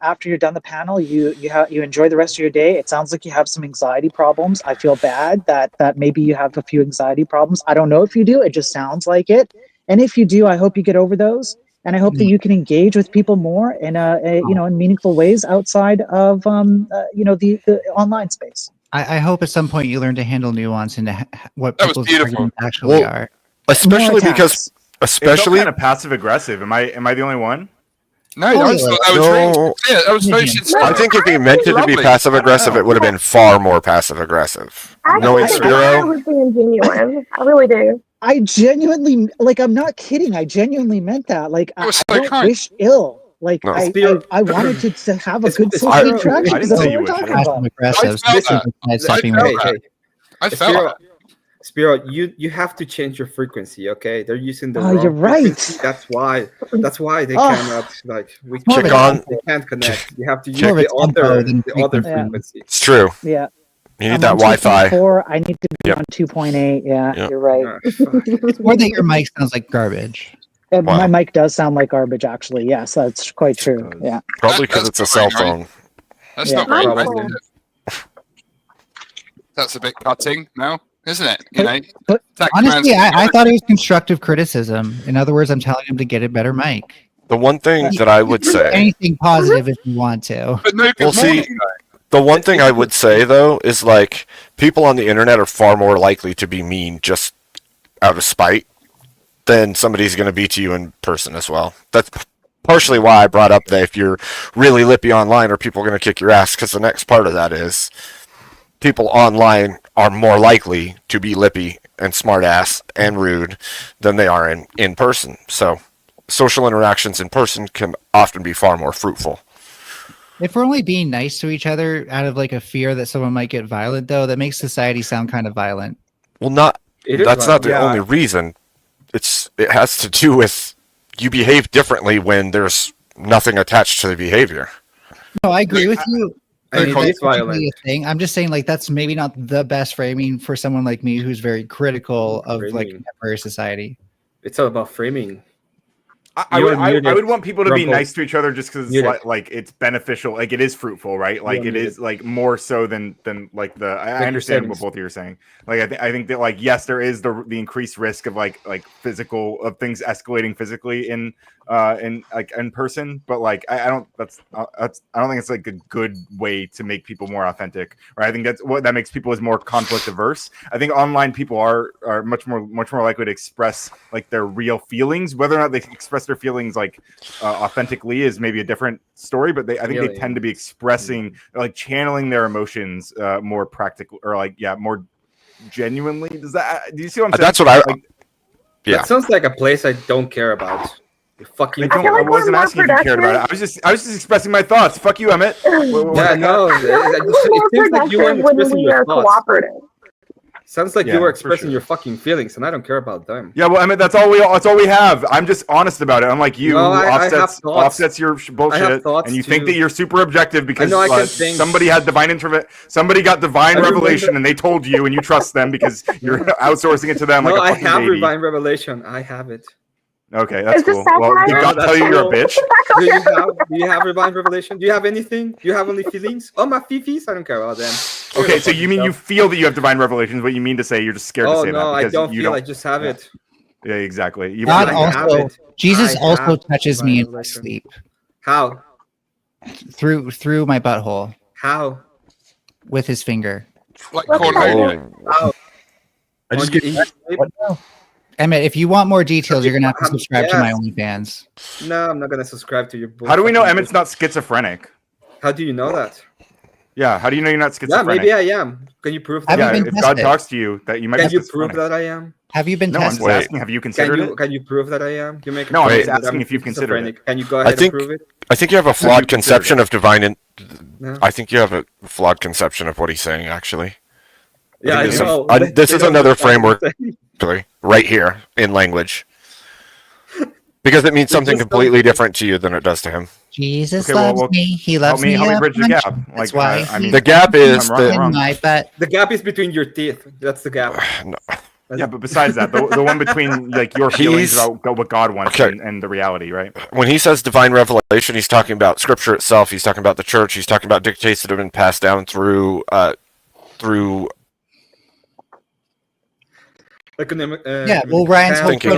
after you're done the panel, you enjoy the rest of your day. It sounds like you have some anxiety problems. I feel bad that maybe you have a few anxiety problems. I don't know if you do. It just sounds like it. And if you do, I hope you get over those. And I hope that you can engage with people more in in meaningful ways outside of the online space. I hope at some point you learn to handle nuance into what That was people's beautiful. arguments actually Well, are. Especially More because, attacks. It felt especially kind of passive aggressive. Am I the only one? No, that was Really? really No. sincere. That was very Yeah. sincere. I think if he meant it to be Lovely. passive aggressive, it would have been far more passive aggressive. I Knowing think Ryan Spiro, was being genuine. I really do. I genuinely, I'm not kidding. I genuinely meant that. Like, That was I so don't kind. wish ill. Like, No. I wanted to have a It's- good it's- social I interaction didn't because that's say what you we're wish talking ill. Passive about. aggressive. I felt that. sidestepping I with felt it. I felt Spiro, that. Spiro, you have to change your frequency, okay? They're using the Oh, wrong you're right. frequency. That's why they Oh. cannot we More of Kick a- on. they can't connect. You have to use More of a the tempo other than other frequency. frequency. it's true. Yeah. You need I'm that on Wi-Fi. 2.4. I need to be Yep. on 2.8. Yeah, Yep. you're right. Fuck. Or that your mic sounds like garbage. Wow. My mic does sound like garbage, actually. Yes, that's quite true. Yeah. Probably because That's it's a not cell very nice. phone. That's Yeah. not very nice. Probably. Is it? That's a bit cutting now, isn't it? But Attack Honestly, commands- I thought it was constructive criticism. In other words, I'm telling him to get a better mic. The one thing that I would say, Anything positive if you want to. But no, good well, see, morning, the one thing I would say though is like people on the internet are far more likely to be mean just out of spite than somebody's going to be to you in person as well. That's partially why I brought up that if you're really lippy online, are people going to kick your ass? Because the next part of that is people online are more likely to be lippy and smart ass and rude than they are in person. So social interactions in person can often be far more fruitful. If we're only being nice to each other out of like a fear that someone might get violent, though, that makes society sound kind of violent. Well, not It is that's not violent. the only reason. It has to do with you behave differently when there's nothing attached to the behavior. No, I agree with you. I mean, Like, it's that's violent. a thing. I'm just saying, like, that's maybe not the best framing for someone like me who's very critical of like Framing. contemporary society. It's all about framing. I would want people to be nice to each other just because like it's beneficial, like it is fruitful, right? Like it is like more so than like the. I understand what both of you are saying. Like I think that like yes, there is the increased risk of like physical of things escalating physically in person, but like I don't think it's like a good way to make people more authentic, right? I think that's what that makes people is more conflict averse. I think online people are much more likely to express like their real feelings, whether or not they express their feelings like authentically is maybe a different story, but I think they tend to be expressing like channeling their emotions more practical or like more genuinely. Do you see what I'm saying? That's what I That sounds like a place I don't care about. Fuck you. I wasn't asking if you cared about it. I was just expressing my thoughts. Fuck you, Emmett. Yeah, no. It seems like you weren't expressing your thoughts. Sounds like you were expressing your fucking feelings, and I don't care about them. Yeah, well, Emmett, that's all we have. I'm just honest about it. Unlike you, No, who I have offsets your bullshit, and you think that you're super objective because somebody had somebody got divine revelation, and they told you, and you trust them because you're outsourcing it to them. No, like a I fucking have baby. divine revelation. I have it. Okay, that's cool. Well, did God tell you you're a bitch? Do you have divine revelation? Do you have anything? Do you have only feelings? Oh, my fifis? I don't care about them. Okay, so you mean you feel that you have divine revelations, but you mean to say you're just scared to say that? Oh, no, I because don't you feel. I just have it. Yeah, exactly. God also, Jesus also touches me in my sleep. How? Through my butthole. How? With his finger. Like How? I just get Emmett, if you want more details, you're gonna have to subscribe to my OnlyFans. No, I'm not gonna subscribe to your. How do we know Emmett's not schizophrenic? How do you know that? Yeah, how do you know you're not schizophrenic? Yeah, maybe I am. Can you prove that? Yeah, if God talks to you, that you might. Can be you prove schizophrenic. that I am? Have you been No, I'm tested? just asking. Have you considered it? Can you prove that I am? You make. No, I'm just asking if you've considered it. Can you go ahead and prove it? I think you have a flawed conception of divine. No. I think you have a flawed conception of what he's saying. Actually. Yeah, I know. This is another framework, right here in language. Because it means something completely different to you than it does to him. Jesus loves me. He loves me. Help me bridge the gap. That's why the gap is the gap is between your teeth. That's the gap. No. Yeah, but besides that, the one between like your feelings about what God wants and the reality, right? When he says divine revelation, he's talking about Scripture itself. He's talking about the church. He's talking about dictates that have been passed down through. Yeah, well, Ryan's thinking,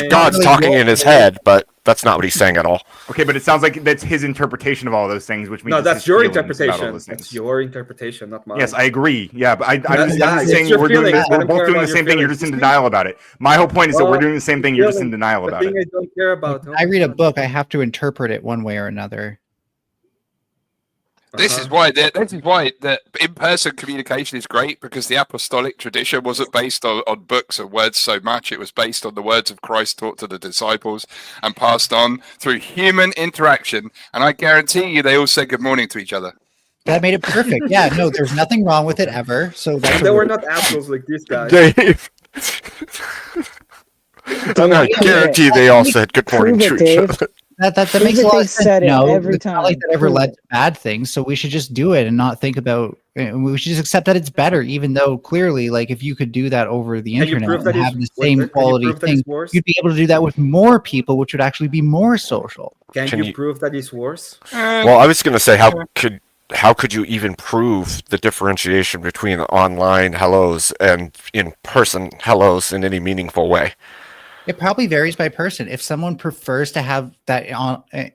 God's talking in his head, but that's not what he's saying at all. Okay, but it sounds like that's his interpretation of all those things, which means no, that's your interpretation. That's That's your interpretation, not mine. Yes, I agree. Yeah, but I'm just it's saying your we're doing feelings. we're both doing the same thing. You're just in denial about it. My whole point is that we're doing the same thing. You're just in denial about it. I don't care about. I read a book. I have to interpret it one way or another. This is why the in-person communication is great, because the apostolic tradition wasn't based on books and words so much. It was based on the words of Christ taught to the disciples and passed on through human interaction. And I guarantee you, they all said good morning to each other. That made it perfect. Yeah, no, there's nothing wrong with it ever. So that's they were not assholes like this guy. Dave. I guarantee they all said good morning to each other. That makes a lot of sense. No, it's not like that ever led to bad things. So we should just do it and not think about. We should just accept that it's better, even though clearly, like if you could do that over the internet and have the same quality thing, you'd be able to do that with more people, which would actually be more social. Can you prove that it's worse? Well, I was going to say, how could you even prove the differentiation between online hellos and in-person hellos in any meaningful way? It probably varies by person. If someone prefers to have that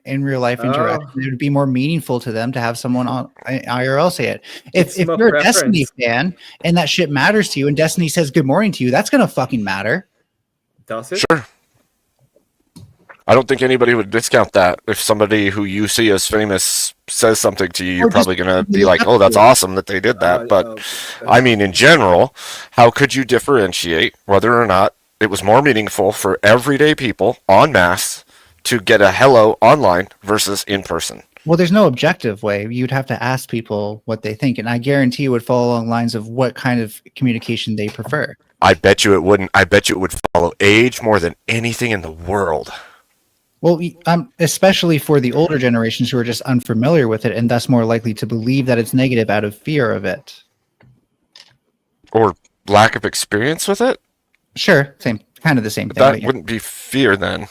in real life interaction, it would be more meaningful to them to have someone on IRL say it. If you're a Destiny fan and that shit matters to you, and Destiny says good morning to you, that's gonna fucking matter. Does it? Sure. I don't think anybody would discount that. If somebody who you see as famous says something to you, you're probably gonna be like, "Oh, that's awesome that they did that." But I mean, in general, how could you differentiate whether or not it was more meaningful for everyday people en masse to get a hello online versus in person? Well, there's no objective way. You'd have to ask people what they think, and I guarantee it would fall along lines of what kind of communication they prefer. I bet you it wouldn't. I bet you it would follow age more than anything in the world. Well, especially for the older generations who are just unfamiliar with it and thus more likely to believe that it's negative out of fear of it. Or lack of experience with it? Sure, kind of the same But thing. that wouldn't be fear then.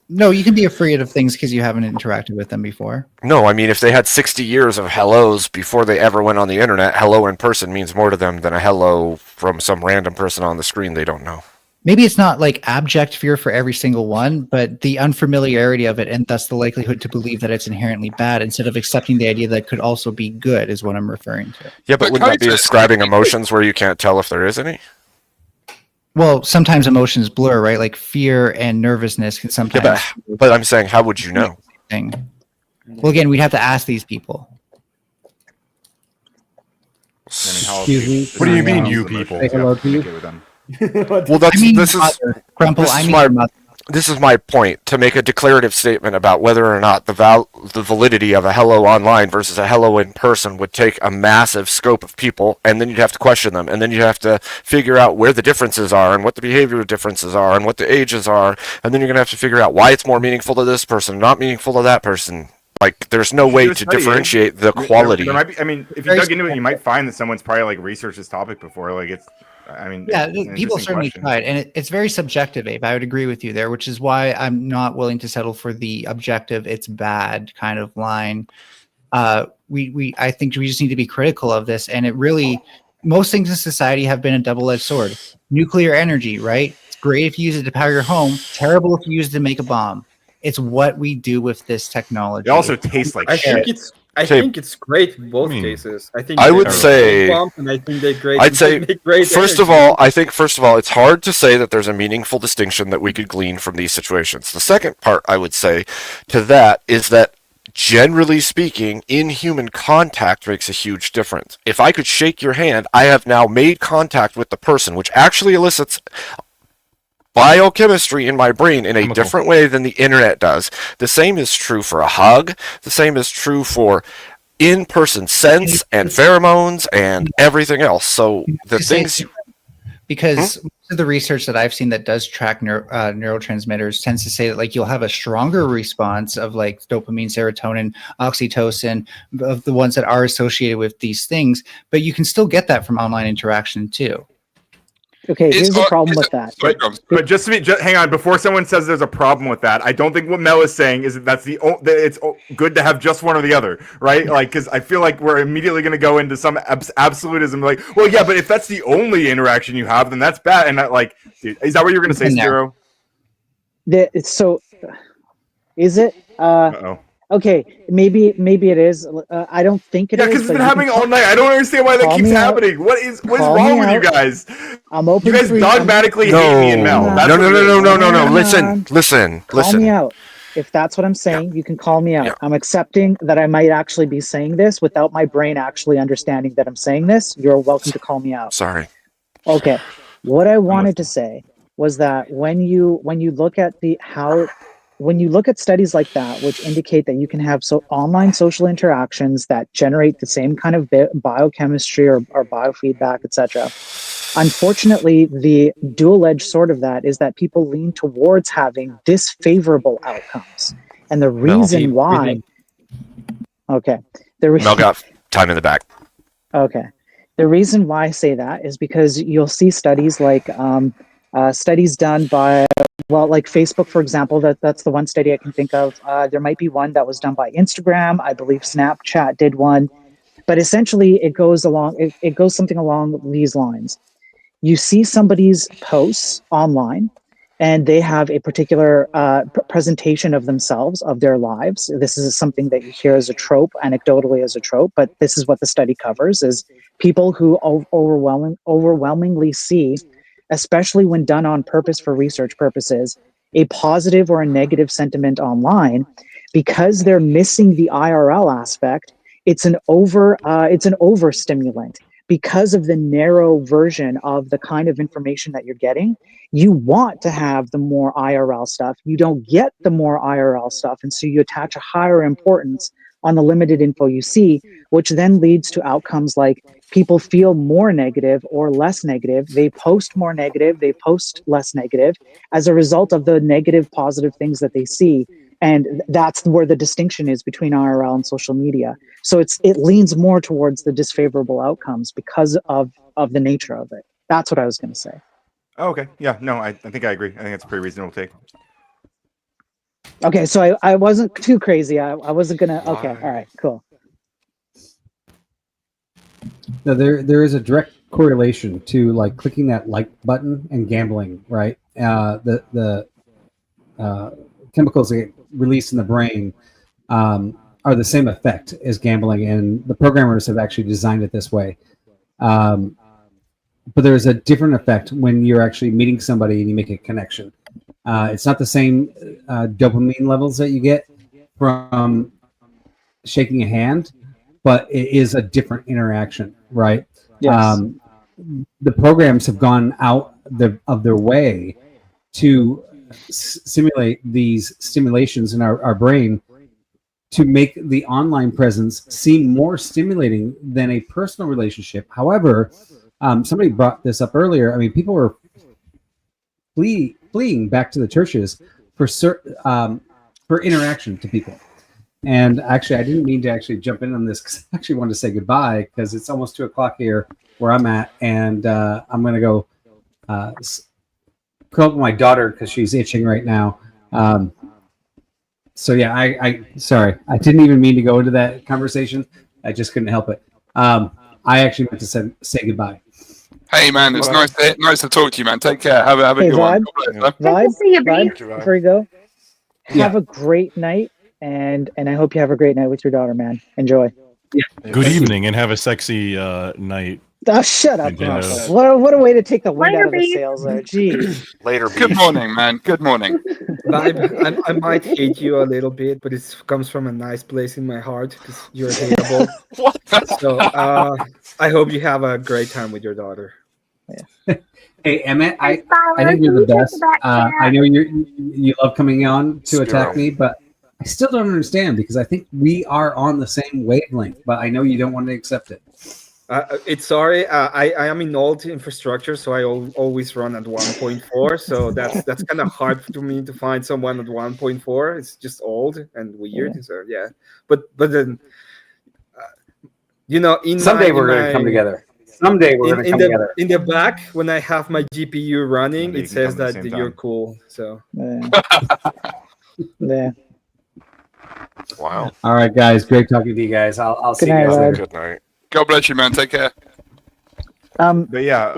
No, you can be afraid of things because you haven't interacted with them before. No, I mean, if they had 60 years of hellos before they ever went on the internet, hello in person means more to them than a hello from some random person on the screen they don't know. Maybe it's not like abject fear for every single one, but the unfamiliarity of it and thus the likelihood to believe that it's inherently bad instead of accepting the idea that it could also be good is what I'm referring to. Yeah, but wouldn't that be ascribing emotions where you can't tell if there is any? Well, sometimes emotions blur, right? Like fear and nervousness can sometimes. Yeah, but I'm saying, how would you know? Well, again, we'd have to ask these people. Excuse me. What do you mean, you people? Say hello to you. Well, this is Grumple, this I is mean my your mother. this is my point, to make a declarative statement about whether or not the validity of a hello online versus a hello in person would take a massive scope of people, and then you'd have to question them, and then you'd have to figure out where the differences are and what the behavior differences are and what the ages are, and then you're going to have to figure out why it's more meaningful to this person, not meaningful to that person. Like, there's no way to differentiate the quality. There might be, I mean, if you dug into it, you might find that someone's probably like researched this topic before. Like, it's, I mean, Yeah, it's an people interesting certainly question. tried, and it's very subjective, Abe. I would agree with you there, which is why I'm not willing to settle for the objective, it's bad kind of line. I think we just need to be critical of this, and it really, most things in society have been a double-edged sword. Nuclear energy, right? It's great if you use it to power your home. Terrible if you use it to make a bomb. It's what we do with this technology. It also tastes like shit. I think it's great in both cases. I think I they're would great say, bomb, and I think they're great. I'd say, they make great first of energy. all, it's hard to say that there's a meaningful distinction that we could glean from these situations. The second part I would say to that is that, generally speaking, in human contact makes a huge difference. If I could shake your hand, I have now made contact with the person, which actually elicits biochemistry in my brain in a different way than the internet does. The same is true for a hug. The same is true for in-person scents and pheromones and everything else. So the things because most of the research that I've seen that does track neurotransmitters tends to say that like you'll have a stronger response of like dopamine, serotonin, oxytocin, of the ones that are associated with these things, but you can still get that from online interaction too. Okay, here's the problem with that. But just to be, hang on, before someone says there's a problem with that, I don't think what Mel is saying is that it's good to have just one or the other, right? Like, because I feel like we're immediately going to go into some absolutism, like, well, yeah, but if that's the only interaction you have, then that's bad. And that, like, dude, is that what you're going to say, Spiro? So, is it? Uh-oh. Okay, maybe it is. I don't think it is. Yeah, because it's but been you happening can all night. I don't understand why that call keeps me out. happening. What is Call wrong me with you out. guys? I'm open. You guys for dogmatically hate me and Mel. That's No. what it is. Call me out. If that's what I'm saying, you can call me out. Yeah. I'm accepting that I might actually be saying this without my brain actually understanding that I'm saying this. You're welcome to call me out. Sorry. Okay. What I wanted to say was that when you look at when you look at studies like that, which indicate that you can have online social interactions that generate the same kind of biochemistry or biofeedback, etc. Unfortunately, the dual-edged sword of that is that people lean towards having disfavorable outcomes. And the reason why... Okay. Mel got time in the back. Okay. The reason why I say that is because you'll see studies like studies done by, well, like Facebook, for example, that's the one study I can think of. There might be one that was done by Instagram. I believe Snapchat did one. But essentially, it goes something along these lines. You see somebody's posts online, and they have a particular presentation of themselves, of their lives. This is something that you hear as a trope, anecdotally as a trope, but this is what the study covers, is people who overwhelmingly see, especially when done on purpose for research purposes, a positive or a negative sentiment online, because they're missing the IRL aspect. It's an overstimulant. Because of the narrow version of the kind of information that you're getting, you want to have the more IRL stuff. You don't get the more IRL stuff, and so you attach a higher importance on the limited info you see, which then leads to outcomes like people feel more negative or less negative. They post more negative, they post less negative as a result of the negative, positive things that they see. And that's where the distinction is between IRL and social media. So it leans more towards the disfavorable outcomes because of the nature of it. That's what I was going to say. Oh, okay. Yeah. No, I think I agree. I think that's a pretty reasonable take. Okay, so I wasn't too crazy. I wasn't gonna. Okay, all right, cool. Now, there is a direct correlation to like clicking that like button and gambling, right? The chemicals that get released in the brain are the same effect as gambling, and the programmers have actually designed it this way. But there's a different effect when you're actually meeting somebody and you make a connection. It's not the same dopamine levels that you get from shaking a hand, but it is a different interaction, right? Yes. The programs have gone out of their way to simulate these stimulations in our brain to make the online presence seem more stimulating than a personal relationship. However, somebody brought this up earlier. I mean, people were fleeing back to the churches for interaction to people. And actually, I didn't mean to actually jump in on this because I actually wanted to say goodbye because it's almost 2:00 here where I'm at, and I'm going to go curl up with my daughter because she's itching right now. So yeah, I sorry, I didn't even mean to go into that conversation. I just couldn't help it. I actually meant to say goodbye. Hey man, it's nice to talk to you, man. Take care. Have a good one. Vibe, before you go, have a great night, and I hope you have a great night with your daughter, man. Enjoy. Yeah. Good evening, and have a sexy night. Oh, shut up, Nintendo. What a way to take the wind out of the sails there. Jeez. Later, Good morning, man. Good morning. Vibe, I might hate you a little bit, but it comes from a nice place in my heart because you're hateable. What? So I hope you have a great time with your daughter. Hey Emmett, I think you're the best. I know you love coming on to attack me, but I still don't understand because I think we are on the same wavelength, but I know you don't want to accept it. It's sorry. I am in old infrastructure, so I always run at 1.4. So that's kind of hard for me to find someone at 1.4. It's just old and weird. Yeah. So yeah, but then Someday we're going to come together. Someday we're going to come together. In the back, when I have my GPU running, it says that you're cool. So yeah. Wow. All right, guys. Great talking to you guys. I'll see you guys later. Good night. God bless you, man. Take care. But yeah,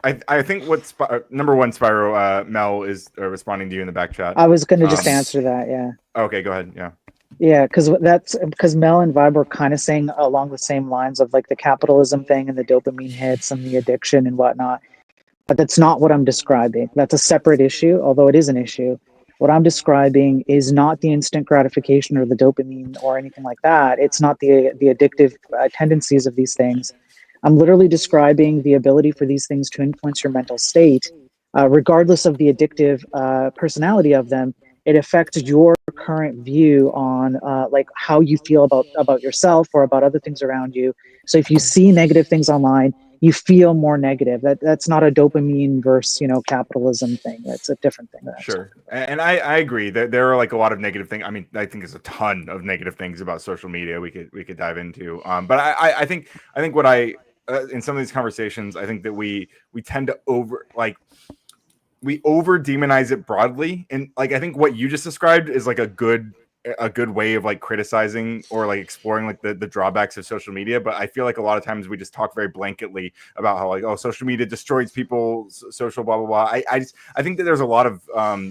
I think what's number one, Spyro, Mel is responding to you in the back chat. I was going to just answer that. Yeah. Okay, go ahead. Yeah. Yeah, because Mel and Vibe were kind of saying along the same lines of like the capitalism thing and the dopamine hits and the addiction and whatnot. But that's not what I'm describing. That's a separate issue, although it is an issue. What I'm describing is not the instant gratification or the dopamine or anything like that. It's not the addictive tendencies of these things. I'm literally describing the ability for these things to influence your mental state, regardless of the addictive personality of them. It affects your current view on like how you feel about yourself or about other things around you. So if you see negative things online, you feel more negative. That's not a dopamine versus capitalism thing. That's a different thing. Sure, and I agree that there are like a lot of negative things. I mean, I think there's a ton of negative things about social media we could dive into. But I think what in some of these conversations, I think that we tend to we over demonize it broadly, and like I think what you just described is like a good way of like criticizing or like exploring like the drawbacks of social media. But I feel like a lot of times we just talk very blanketly about how like, oh, social media destroys people, social blah blah blah. I think that there's a lot of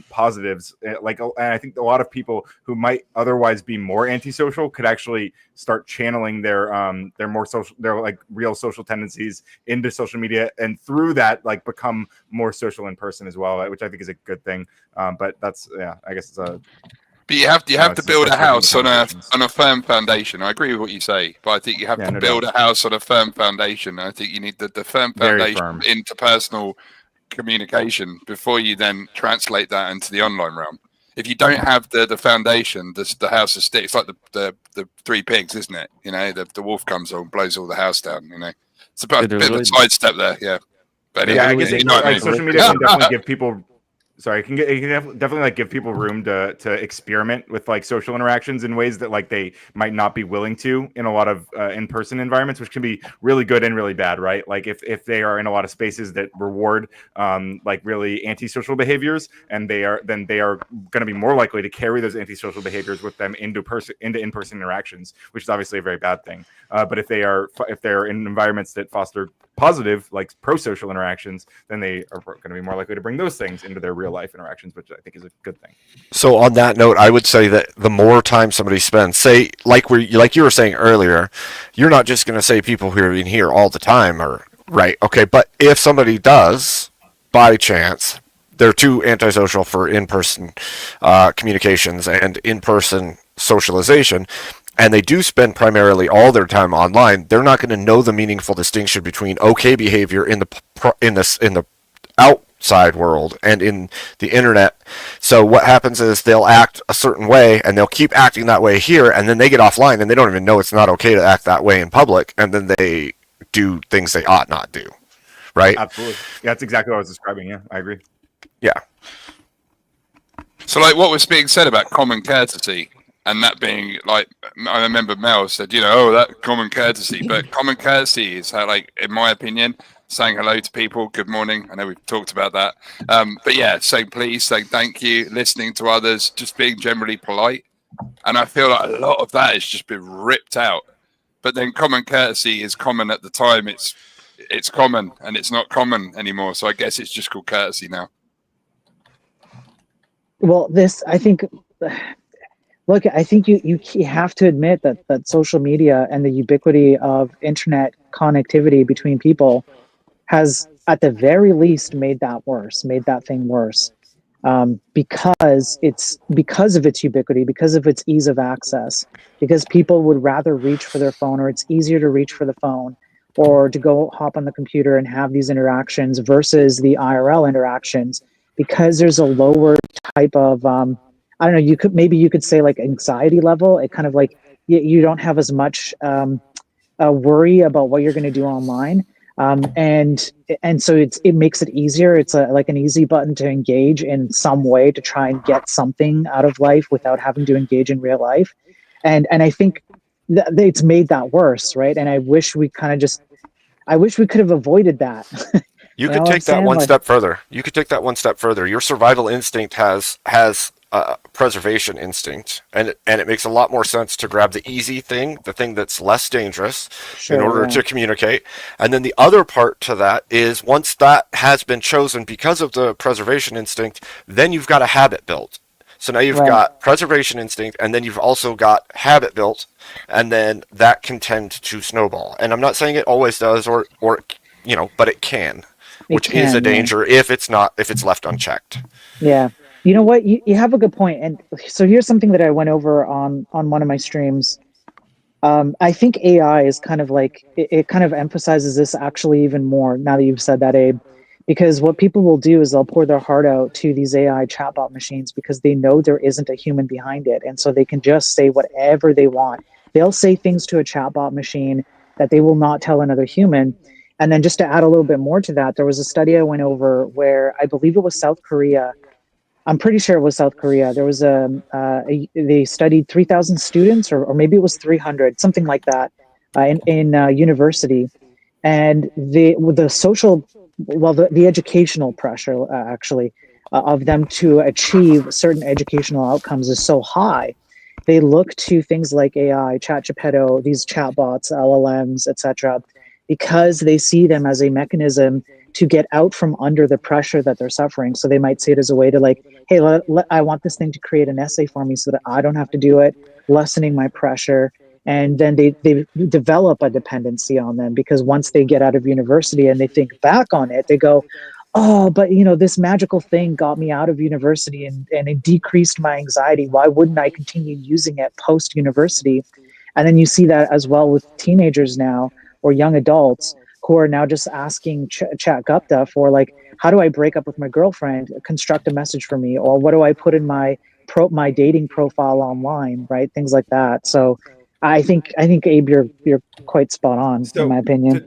positives, and I think a lot of people who might otherwise be more antisocial could actually start channeling their more social, their like real social tendencies into social media, and through that like become more social in person as well, which I think is a good thing. But that's I guess it's a. But you have to build a house on a firm foundation. I agree with what you say, but I think you have to build a house on a firm foundation. I think you need the firm foundation of interpersonal communication before you then translate that into the online realm. if you don't have the foundation, the house is still. It's like the three pigs, isn't it? You know, the wolf comes on, blows all the house down. You know, it's a bit of a sidestep there. Yeah, but Yeah, I anyway, guess you know what I like mean? social media can definitely give people. Sorry, it can definitely like give people room to experiment with like social interactions in ways that like they might not be willing to in a lot of in-person environments, which can be really good and really bad, right? Like if they are in a lot of spaces that reward like really antisocial behaviors, and they are going to be more likely to carry those antisocial behaviors with them into in-person interactions, which is obviously a very bad thing. But if they're in environments that foster positive, like pro-social interactions, then they are going to be more likely to bring those things into their real life interactions, which I think is a good thing. So on that note, I would say that the more time somebody spends, say like you were saying earlier, you're not just going to say people who are in here all the time, or right? Okay, but if somebody does, by chance, they're too antisocial for in-person communications and in-person socialization, and they do spend primarily all their time online, they're not going to know the meaningful distinction between okay behavior in the outside world and in the internet. So what happens is they'll act a certain way and they'll keep acting that way here, and then they get offline and they don't even know it's not okay to act that way in public, and then they do things they ought not do. Right? Absolutely. Yeah, that's exactly what I was describing. Yeah, I agree. Yeah. So, like what was being said about common courtesy, and that being like, I remember Mel said, you know, oh, that common courtesy, but common courtesy is how, like, in my opinion, saying hello to people, good morning. I know we've talked about that, but yeah, saying please, saying thank you, listening to others, just being generally polite. And I feel like a lot of that has just been ripped out. But then common courtesy is common at the time it's common, and it's not common anymore. So I guess it's just called courtesy now. Well, I think, look, I think you have to admit that social media and the ubiquity of internet connectivity between people has, at the very least, made that thing worse. Because of its ubiquity, because of its ease of access, because people would rather reach for their phone, or it's easier to reach for the phone, or to go hop on the computer and have these interactions versus the IRL interactions, because there's a lower type of I don't know, you could say like anxiety level. It kind of like you don't have as much worry about what you're going to do online. And so it makes it easier. It's like an easy button to engage in some way to try and get something out of life without having to engage in real life. And I think it's made that worse, right? And I wish we could have avoided that. You could take that one step further. Your survival instinct has preservation instinct, and it makes a lot more sense to grab the easy thing, the thing that's less dangerous, in order to communicate. And then the other part to that is, once that has been chosen because of the preservation instinct, then you've got a habit built. So now you've got preservation instinct, and then you've also got habit built, and then that can tend to snowball. And I'm not saying it always does, or but it can. Which is a danger if it's left unchecked. Yeah. You know what? You have a good point. And so here's something that I went over on one of my streams. I think AI is kind of like, it kind of emphasizes this actually even more now that you've said that, Abe. Because what people will do is they'll pour their heart out to these AI chatbot machines because they know there isn't a human behind it. And so they can just say whatever they want. They'll say things to a chatbot machine that they will not tell another human. And then just to add a little bit more to that, there was a study I went over where I believe it was South Korea. I'm pretty sure it was South Korea. There was they studied 3,000 students, or maybe it was 300, something like that, in university. And the educational pressure actually of them to achieve certain educational outcomes is so high. They look to things like AI, ChatGPT, these chatbots, LLMs, etc., because they see them as a mechanism to get out from under the pressure that they're suffering. So they might see it as a way to like, hey, I want this thing to create an essay for me so that I don't have to do it, lessening my pressure. And then they develop a dependency on them, because once they get out of university and they think back on it, they go, oh, but this magical thing got me out of university and it decreased my anxiety. Why wouldn't I continue using it post-university? And then you see that as well with teenagers now, or young adults who are now just asking Chat Gupta for like, how do I break up with my girlfriend? Construct a message for me. Or what do I put in my my dating profile online, right? Things like that. So I think Abe, you're quite spot on in my opinion.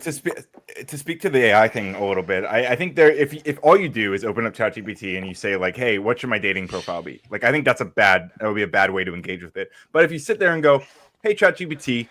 To speak to the AI thing a little bit, I think there if all you do is open up ChatGPT and you say like, hey, what should my dating profile be? Like, I think that would be a bad way to engage with it. But if you sit there and go, hey, ChatGPT,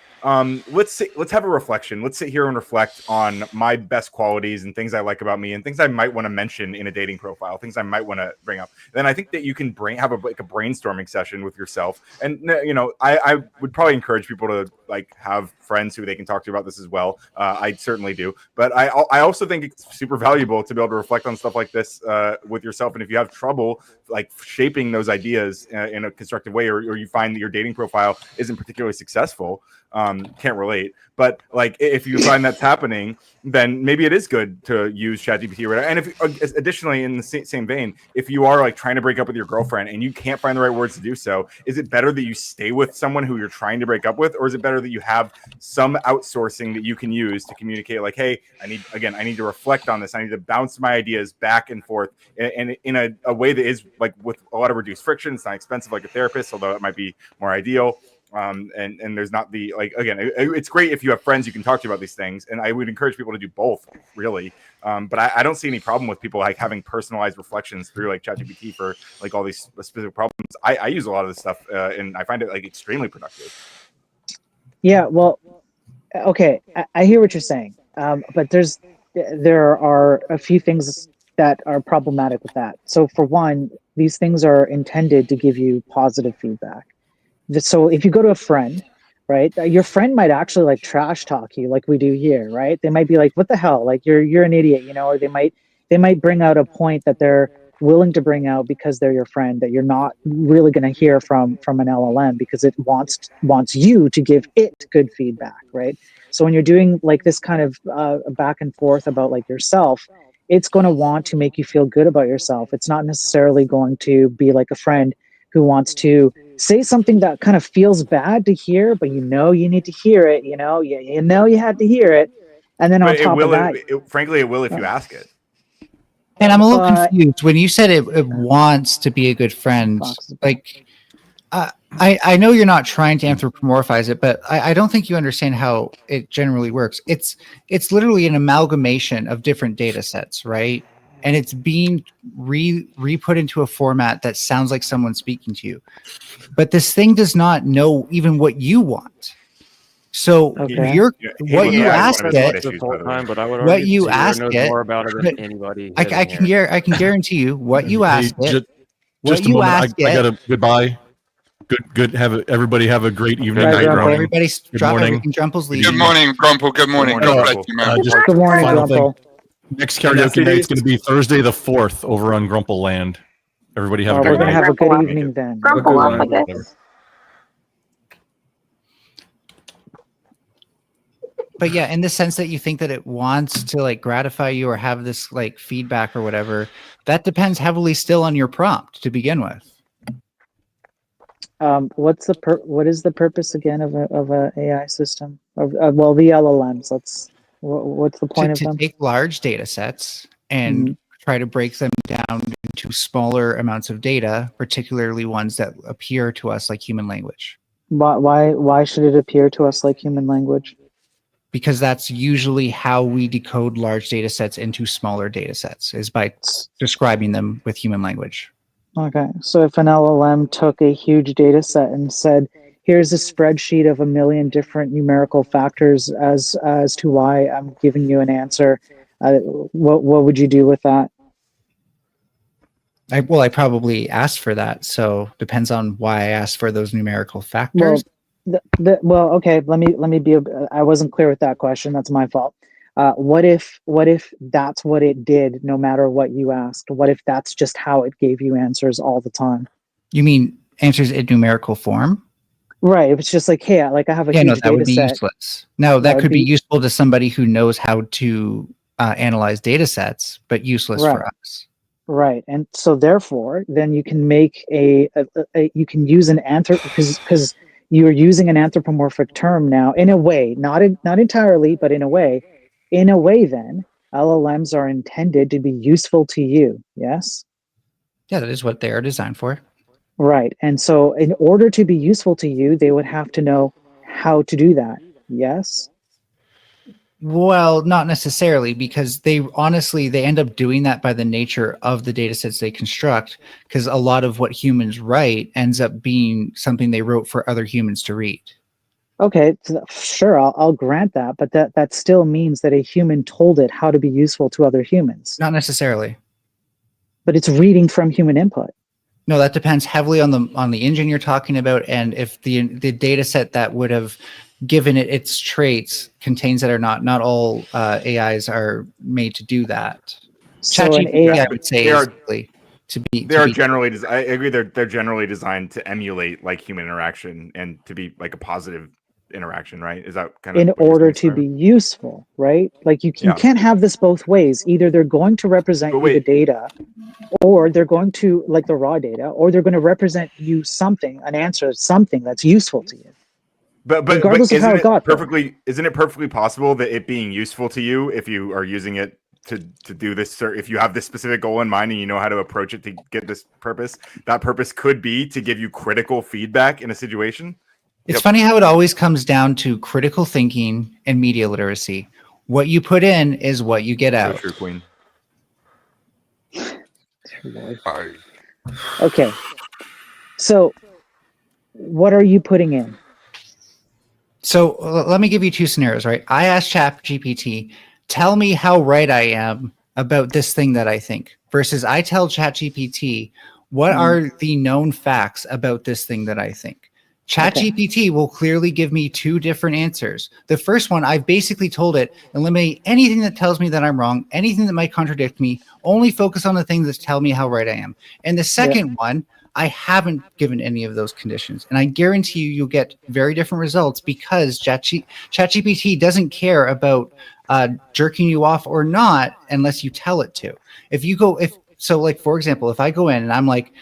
let's have a reflection. Let's sit here and reflect on my best qualities and things I like about me and things I might want to mention in a dating profile, things I might want to bring up. Then I think that you can have a brainstorming session with yourself. And you know, I would probably encourage people to like have friends who they can talk to about this as well. I certainly do, but I also think it's super valuable to be able to reflect on stuff like this with yourself. And if you have trouble like shaping those ideas in a constructive way, or you find that your dating profile isn't particularly successful, can't relate. But like if you find that's happening, then maybe it is good to use ChatGPT or whatever. And if additionally, in the same vein, if you are like trying to break up with your girlfriend and you can't find the right words to do so, is it better that you stay with someone who you're trying to break up with, or is it better that you have some outsourcing that you can use to communicate like, hey, I need to reflect on this. I need to bounce my ideas back and forth and in a way that is like with a lot of reduced friction. It's not expensive like a therapist, although it might be more ideal. And there's not the like, again, it's great if you have friends you can talk to about these things, and I would encourage people to do both, really. But I don't see any problem with people like having personalized reflections through like ChatGPT for like all these specific problems. I use a lot of this stuff and I find it like extremely productive. Yeah, well, okay, I hear what you're saying, but there are a few things that are problematic with that. So for one, these things are intended to give you positive feedback. So if you go to a friend, right, your friend might actually like trash talk you like we do here, right? They might be like, what the hell, like you're an idiot, you know, or they might bring out a point that they're willing to bring out because they're your friend, that you're not really going to hear from an LLM because it wants you to give it good feedback, right? So when you're doing like this kind of back and forth about like yourself, it's going to want to make you feel good about yourself. It's not necessarily going to be like a friend who wants to say something that kind of feels bad to hear, but you know you need to hear it, you know you had to hear it. And then on top of that, frankly, it will if you ask it. And I'm a little confused when you said it wants to be a good friend. Like, I know you're not trying to anthropomorphize it, but I don't think you understand how it generally works. It's literally an amalgamation of different data sets, right? And it's being re-put into a format that sounds like someone speaking to you. But this thing does not know even what you want. So what you ask it, but I would what argue you Zero ask knows it, more about it than anybody. I can guarantee you what you ask it. Just a moment. I got a goodbye. Good. Everybody have a great evening. Bye, Night, Grumple. morning. Everybody's Good drop morning. everything. Grumple's leaving. Good morning, Grumple. Good morning. God bless you, man. Just good morning, final Grumple. thing. Next karaoke night's going to be Thursday the 4th over on Grumple Land. Everybody have a We're good gonna night. have a good evening then. Grumple up, I guess. But yeah, in the sense that you think that it wants to like gratify you or have this like feedback or whatever, that depends heavily still on your prompt to begin with. What is the purpose again of a AI system? Well, the LLMs. What's the point of them? To take large data sets and try to break them down into smaller amounts of data, particularly ones that appear to us like human language. Why should it appear to us like human language? Because that's usually how we decode large data sets into smaller data sets, is by describing them with human language. Okay, so if an LLM took a huge data set and said, here's a spreadsheet of 1 million different numerical factors as to why I'm giving you an answer, what would you do with that? I probably asked for that, so depends on why I asked for those numerical factors. Well, okay. Let me be. I wasn't clear with that question. That's my fault. What if that's what it did, no matter what you asked? What if that's just how it gave you answers all the time? You mean answers in numerical form? Right. If it's just like, hey, like I have a huge that would be data set. useless. No, that could be useful to somebody who knows how to analyze data sets, but useless for us. Right. And so therefore, then you can make you can use an because you're using an anthropomorphic term now in a way, not entirely, but in a way. In a way, then LLMs are intended to be useful to you. Yes. Yeah, that is what they are designed for. Right. And so in order to be useful to you, they would have to know how to do that. Yes? Well, not necessarily, because they honestly they end up doing that by the nature of the data sets they construct, because a lot of what humans write ends up being something they wrote for other humans to read. Okay, sure, I'll grant that, but that still means that a human told it how to be useful to other humans. Not necessarily. But it's reading from human input. No, that depends heavily on the engine you're talking about, and if the data set that would have given it its traits contains that or not. Not all AIs are made to do that. So an ChatGPT, AI, I would say, They is are- likely to be. They are generally. I agree. They're generally designed to emulate like human interaction and to be like a positive interaction, right? Is that kind of in what you're order saying, to be Simon? useful, right? Like you Yeah. can't have this both ways. Either they're going to represent But you the wait. data, or they're going to, like the raw data, or they're going to represent you something, an answer, something that's useful to you. But regardless of how it got there. isn't it perfectly possible that it being useful to you if you are using it to do this, or if you have this specific goal in mind and you know how to approach it to get this purpose, that purpose could be to give you critical feedback in a situation? It's funny how it always comes down to critical thinking and media literacy. What you put in is what you get out. So true, Queen. Okay. So what are you putting in? So let me give you two scenarios, right? I asked ChatGPT, tell me how right I am about this thing that I think, versus I tell ChatGPT, what are the known facts about this thing that I think? ChatGPT will clearly give me two different answers. The first one, I've basically told it, eliminate anything that tells me that I'm wrong, anything that might contradict me, only focus on the things that tell me how right I am. And the second one, I haven't given any of those conditions. And I guarantee you, you'll get very different results because ChatGPT doesn't care about jerking you off or not unless you tell it to. Like, for example, if I go in and I'm like,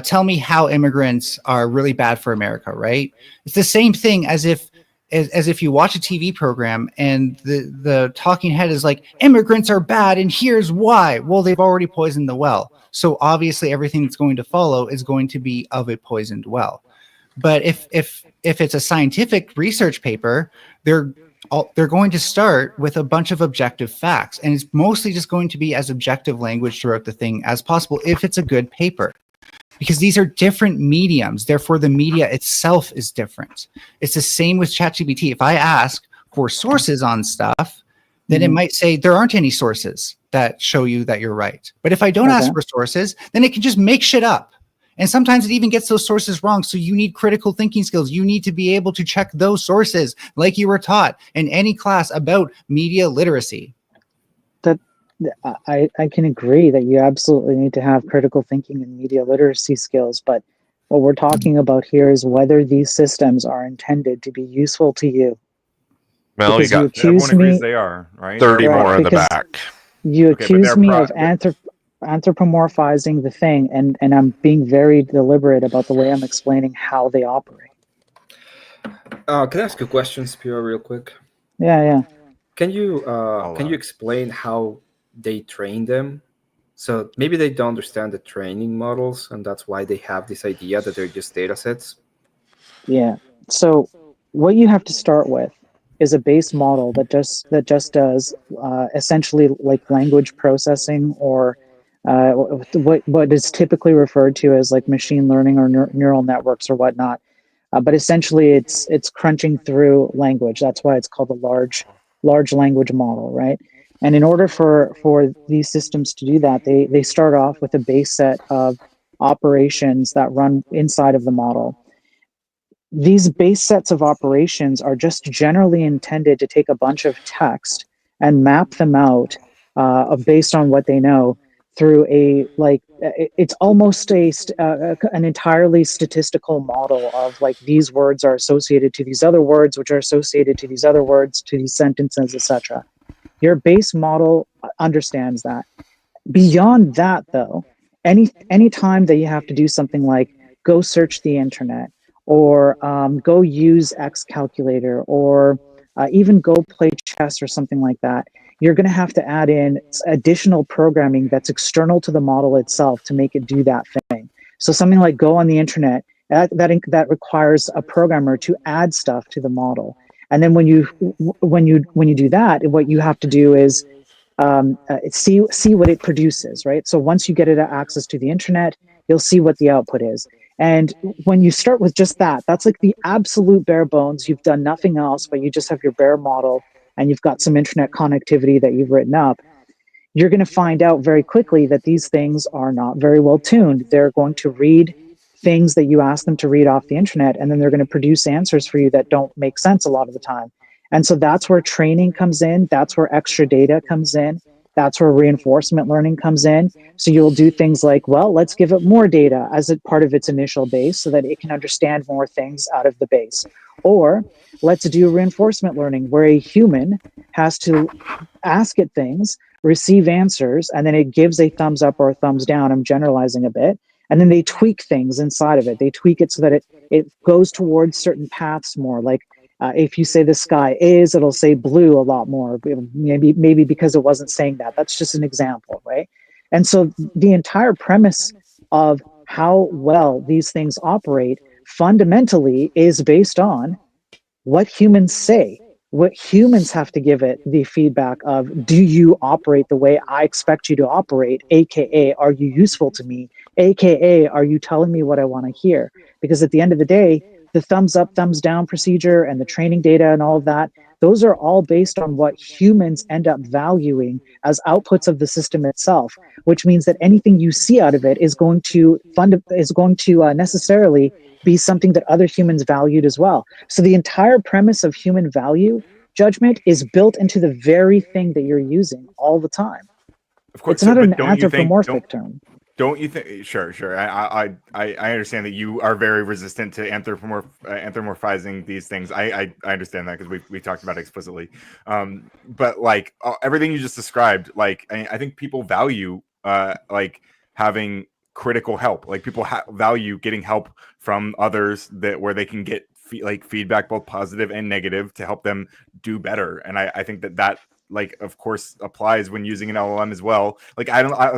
tell me how immigrants are really bad for America, right? It's the same thing as if you watch a TV program and the talking head is like, immigrants are bad and here's why. Well, they've already poisoned the well. So obviously everything that's going to follow is going to be of a poisoned well. But if it's a scientific research paper, they're going to start with a bunch of objective facts, and it's mostly just going to be as objective language throughout the thing as possible if it's a good paper. Because these are different mediums, therefore the media itself is different. It's the same with ChatGPT. If I ask for sources on stuff, then it might say there aren't any sources that show you that you're right. But if I don't ask for sources, then it can just make shit up. And sometimes it even gets those sources wrong. So you need critical thinking skills. You need to be able to check those sources like you were taught in any class about media literacy. I can agree that you absolutely need to have critical thinking and media literacy skills, but what we're talking about here is whether these systems are intended to be useful to you. Well, because you got everyone agrees they are, right? 30 more in the because back. You Okay, but accuse they're me of anthropomorphizing the thing, and I'm being very deliberate about the way I'm explaining how they operate. Can I ask a question, Spiro, real quick? Yeah. Can you explain how they train them? So maybe they don't understand the training models, and that's why they have this idea that they're just data sets. Yeah. So what you have to start with is a base model that just does essentially like language processing, or what is typically referred to as like machine learning or neural networks or whatnot. But essentially, it's crunching through language. That's why it's called a large language model, right? And in order for these systems to do that, they start off with a base set of operations that run inside of the model. These base sets of operations are just generally intended to take a bunch of text and map them out based on what they know through it's almost an entirely statistical model of like these words are associated to these other words, which are associated to these other words, to these sentences, etc. Your base model understands that. Beyond that, though, any time that you have to do something like go search the internet, or go use X calculator, or even go play chess or something like that, you're going to have to add in additional programming that's external to the model itself to make it do that thing. So something like go on the internet, that requires a programmer to add stuff to the model. And then when you do that, what you have to do is see what it produces, right? So once you get it access to the internet, you'll see what the output is. And when you start with just that, that's like the absolute bare bones. You've done nothing else, but you just have your bare model and you've got some internet connectivity that you've written up. You're going to find out very quickly that these things are not very well tuned. They're going to read things that you ask them to read off the internet, and then they're going to produce answers for you that don't make sense a lot of the time. And so that's where training comes in. That's where extra data comes in. That's where reinforcement learning comes in. So you'll do things like, well, let's give it more data as a part of its initial base so that it can understand more things out of the base. Or let's do reinforcement learning where a human has to ask it things, receive answers, and then it gives a thumbs up or a thumbs down. I'm generalizing a bit. And then they tweak things inside of it. They tweak it so that it goes towards certain paths more. Like if you say the sky is, it'll say blue a lot more. Maybe because it wasn't saying that. That's just an example, right? And so the entire premise of how well these things operate fundamentally is based on what humans say, what humans have to give it the feedback of, do you operate the way I expect you to operate? AKA, are you useful to me? AKA, are you telling me what I want to hear? Because at the end of the day, the thumbs up, thumbs down procedure and the training data and all of that, those are all based on what humans end up valuing as outputs of the system itself, which means that anything you see out of it is going to necessarily be something that other humans valued as well. So the entire premise of human value judgment is built into the very thing that you're using all the time. Of course, it's not an don't you think? anthropomorphic term. Don't you think? Sure. I understand that you are very resistant to anthropomorphizing these things. I understand that because we talked about it explicitly. But like everything you just described, like I think people value like having critical help. Like people value getting help from others where they can get like feedback, both positive and negative, to help them do better. And I think that like of course applies when using an LLM as well. Like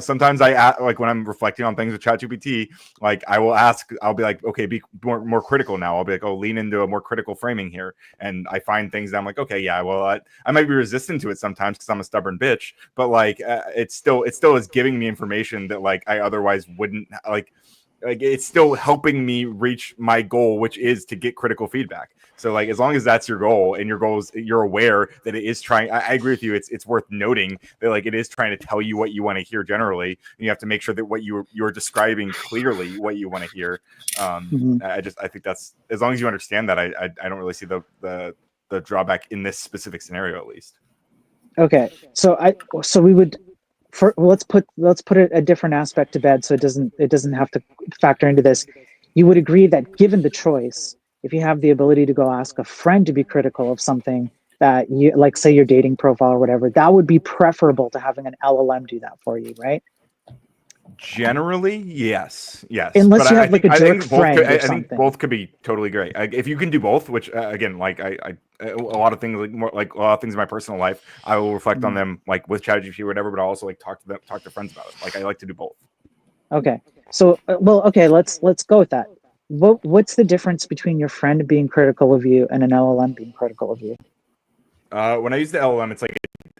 sometimes like when I'm reflecting on things with ChatGPT, like I'll be like, okay, be more critical now. I'll be like, oh, lean into a more critical framing here. And I find things that I'm like, okay, yeah, well, I might be resistant to it sometimes because I'm a stubborn bitch, but like it still is giving me information that like I otherwise wouldn't like it's still helping me reach my goal, which is to get critical feedback. So like as long as that's your goal and your goal is you're aware that it is trying, I agree with you. It's worth noting that like it is trying to tell you what you want to hear generally. And you have to make sure that what you're describing clearly what you want to hear. I think that's, as long as you understand that, I don't really see the drawback in this specific scenario at least. Okay, so we would let's put a different aspect to bed so it doesn't have to factor into this. You would agree that given the choice, if you have the ability to go ask a friend to be critical of something that you like, say your dating profile or whatever, that would be preferable to having an LLM do that for you, right? Generally, yes. Unless but you have like a jerk friend or I something. think both could be totally great. If you can do both, which again, like a lot of things, like a lot of things in my personal life, I will reflect on them like with ChatGPT or whatever, but I also like talk to friends about it. Like I like to do both. Okay, so let's go with that. What's the difference between your friend being critical of you and an LLM being critical of you? When I use the LLM,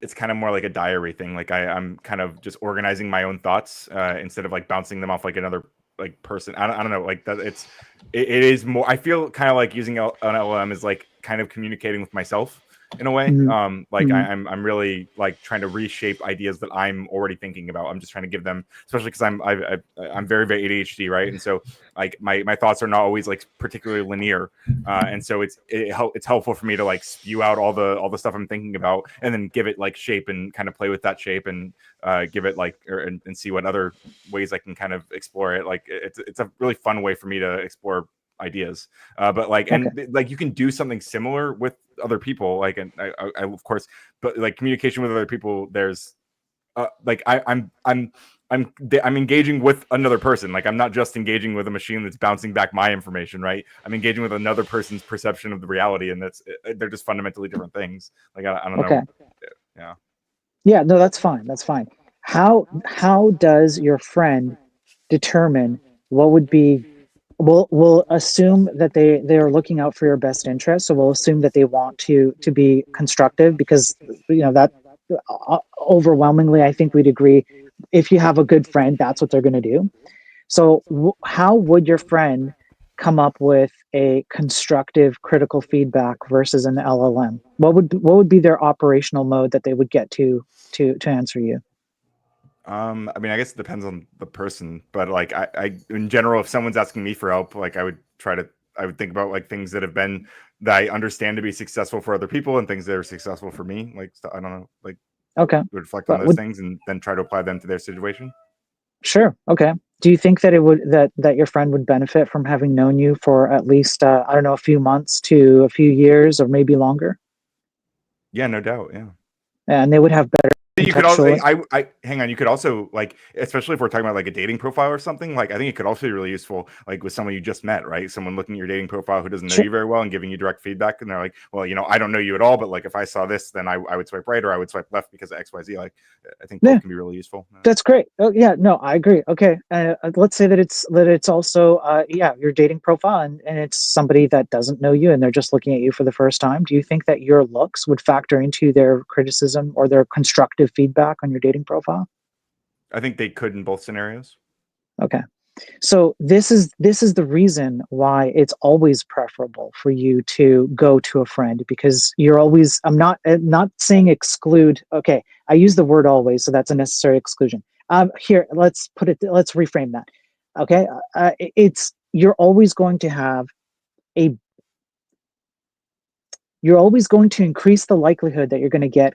it's kind of more like a diary thing. Like I'm kind of just organizing my own thoughts instead of like bouncing them off like another like person. I don't know. Like that, it is more. I feel kind of like using an LLM is like kind of communicating with myself in a way. I'm really like trying to reshape ideas that I'm already thinking about. I'm just trying to give them, especially because I'm very ADHD, right? And so like my thoughts are not always like particularly linear, and so it's helpful for me to like spew out all the stuff I'm thinking about and then give it like shape and kind of play with that shape and give it like and see what other ways I can kind of explore it. Like it's a really fun way for me to explore ideas, but like and like you can do something similar with other people, like, and I of course, but like communication with other people, there's like I'm engaging with another person. Like I'm not just engaging with a machine that's bouncing back my information, right? I'm engaging with another person's perception of the reality, and they're just fundamentally different things. Like I don't know. Yeah, no, that's fine. How does your friend determine what would be, we'll assume that they are looking out for your best interest, so we'll assume that they want to be constructive, because that overwhelmingly I think we'd agree, if you have a good friend, that's what they're going to do. So how would your friend come up with a constructive critical feedback versus an LLM? What would be their operational mode that they would get to answer you? I mean, I guess it depends on the person, but like I in general, if someone's asking me for help, like I would think about like things that I understand to be successful for other people and things that are successful for me. Like, I don't know, like, okay, reflect on those things and then try to apply them to their situation. Sure. Okay. Do you think that that your friend would benefit from having known you for at least I don't know, a few months to a few years or maybe longer? Yeah, no doubt. Yeah. And they would have better. You could also, I hang on. You could also, like, especially if we're talking about like a dating profile or something, like I think it could also be really useful, like with someone you just met, right? Someone looking at your dating profile who doesn't know you very well and giving you direct feedback, and they're like, well, I don't know you at all, but like if I saw this, then I would swipe right or I would swipe left because of X, Y, Z. Like, I think both can be really useful. That's great. Oh yeah, no, I agree. Okay, let's say that it's also your dating profile, and it's somebody that doesn't know you and they're just looking at you for the first time. Do you think that your looks would factor into their criticism or their constructive feedback on your dating profile? I think they could in both scenarios. Okay. So this is the reason why it's always preferable for you to go to a friend, because you're always, I'm not saying exclude. Okay, I use the word always, so that's a necessary exclusion. Here, let's reframe that. Okay, it's you're always going to have you're always going to increase the likelihood that you're going to get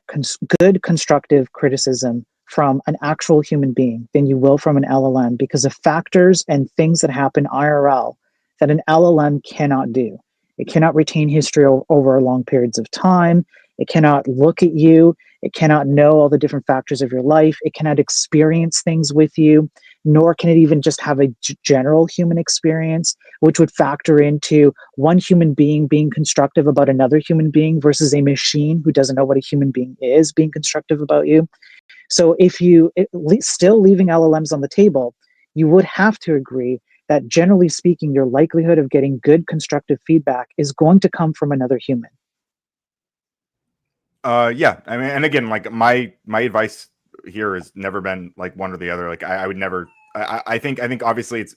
good constructive criticism from an actual human being than you will from an LLM, because of factors and things that happen IRL that an LLM cannot do. It cannot retain history over long periods of time. It cannot look at you. It cannot know all the different factors of your life. It cannot experience things with you, nor can it even just have a general human experience, which would factor into one human being being constructive about another human being versus a machine who doesn't know what a human being is being constructive about you. So if you still leaving LLMs on the table, you would have to agree that generally speaking, your likelihood of getting good constructive feedback is going to come from another human. Yeah. I mean, and again, like my advice here has never been like one or the other. Like I would never, I think obviously it's,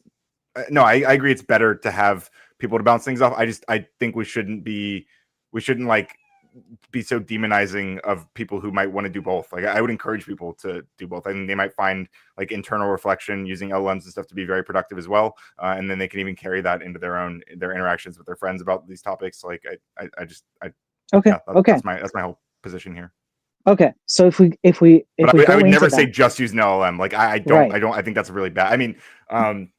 no, I agree. It's better to have people to bounce things off. I think we shouldn't like be so demonizing of people who might want to do both. Like I would encourage people to do both. I think they might find like internal reflection using LLMs and stuff to be very productive as well. And then they can even carry that into their interactions with their friends about these topics. Like Okay. That's my whole position here. Okay, so if we I would never say just use an LLM. Like I think that's really bad. I mean,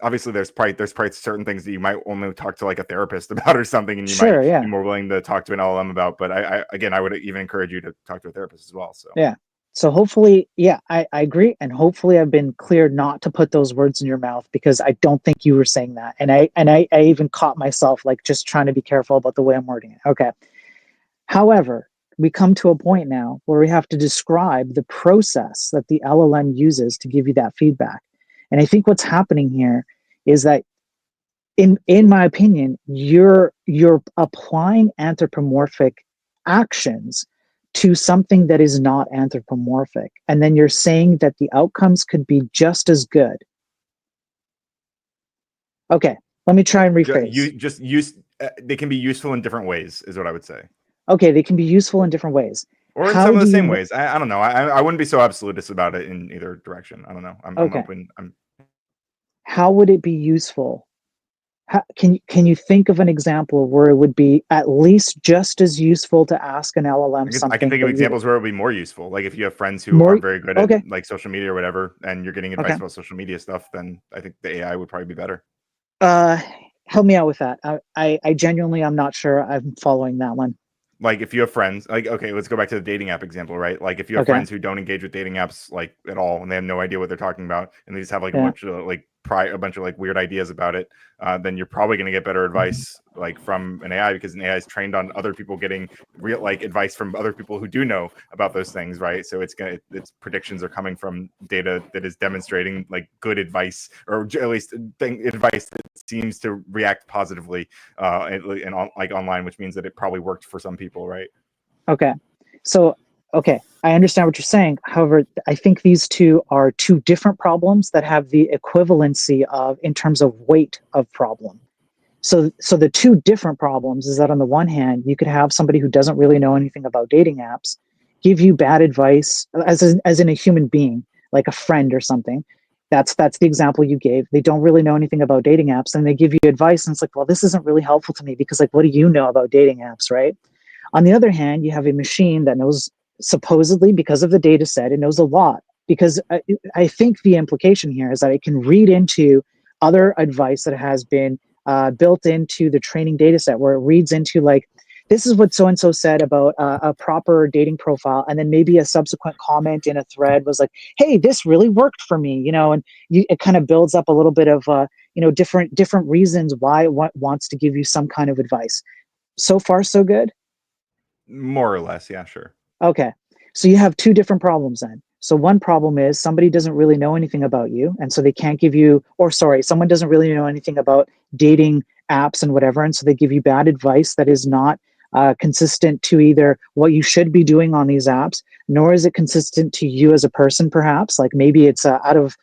obviously there's probably certain things that you might only talk to like a therapist about or something, and you might be more willing to talk to an LLM about. But I would even encourage you to talk to a therapist as well. So yeah. So hopefully, I agree, and hopefully I've been clear not to put those words in your mouth, because I don't think you were saying that, and I even caught myself like just trying to be careful about the way I'm wording it. Okay. However, we come to a point now where we have to describe the process that the LLM uses to give you that feedback. And I think what's happening here is that in my opinion, you're applying anthropomorphic actions to something that is not anthropomorphic. And then you're saying that the outcomes could be just as good. Okay, let me try and rephrase. They can be useful in different ways, is what I would say. Okay, they can be useful in different ways. Or in some of the same ways. I don't know. I wouldn't be so absolutist about it in either direction. I don't know. I'm open. How would it be useful? Can you think of an example where it would be at least just as useful to ask an LLM something? I can think of examples where it would be more useful. Like if you have friends who aren't very good at like social media or whatever, and you're getting advice about social media stuff, then I think the AI would probably be better. Help me out with that. I genuinely, I'm not sure I'm following that one. Like if you have friends, like, okay, let's go back to the dating app example, right? Like if you have friends who don't engage with dating apps like at all, and they have no idea what they're talking about, and they just have like a bunch of like a bunch of like weird ideas about it, then you're probably going to get better advice like from an AI, because an AI is trained on other people getting real like advice from other people who do know about those things, right? So its predictions are coming from data that is demonstrating like good advice, or at least advice that seems to react positively and like online, which means that it probably worked for some people, right? Okay. So, okay, I understand what you're saying. However, I think these two are two different problems that have the equivalency of, in terms of weight of problem. So the two different problems is that on the one hand, you could have somebody who doesn't really know anything about dating apps give you bad advice as in a human being, like a friend or something. That's the example you gave. They don't really know anything about dating apps, and they give you advice, and it's like, well, this isn't really helpful to me because, like, what do you know about dating apps, right? On the other hand, you have a machine that knows, supposedly because of the data set, it knows a lot. Because I think the implication here is that it can read into other advice that has been built into the training data set, where it reads into, like, this is what so-and-so said about a proper dating profile, and then maybe a subsequent comment in a thread was like, hey, this really worked for me, and it kind of builds up a little bit of different reasons why it wants to give you some kind of advice. So far, so good? More or less, yeah, sure. Okay. So you have two different problems then. So one problem is somebody doesn't really know anything about you, and so they can't give you, or sorry, someone doesn't really know anything about dating apps and whatever, and so they give you bad advice that is not consistent to either what you should be doing on these apps, nor is it consistent to you as a person, perhaps. Like maybe it's out of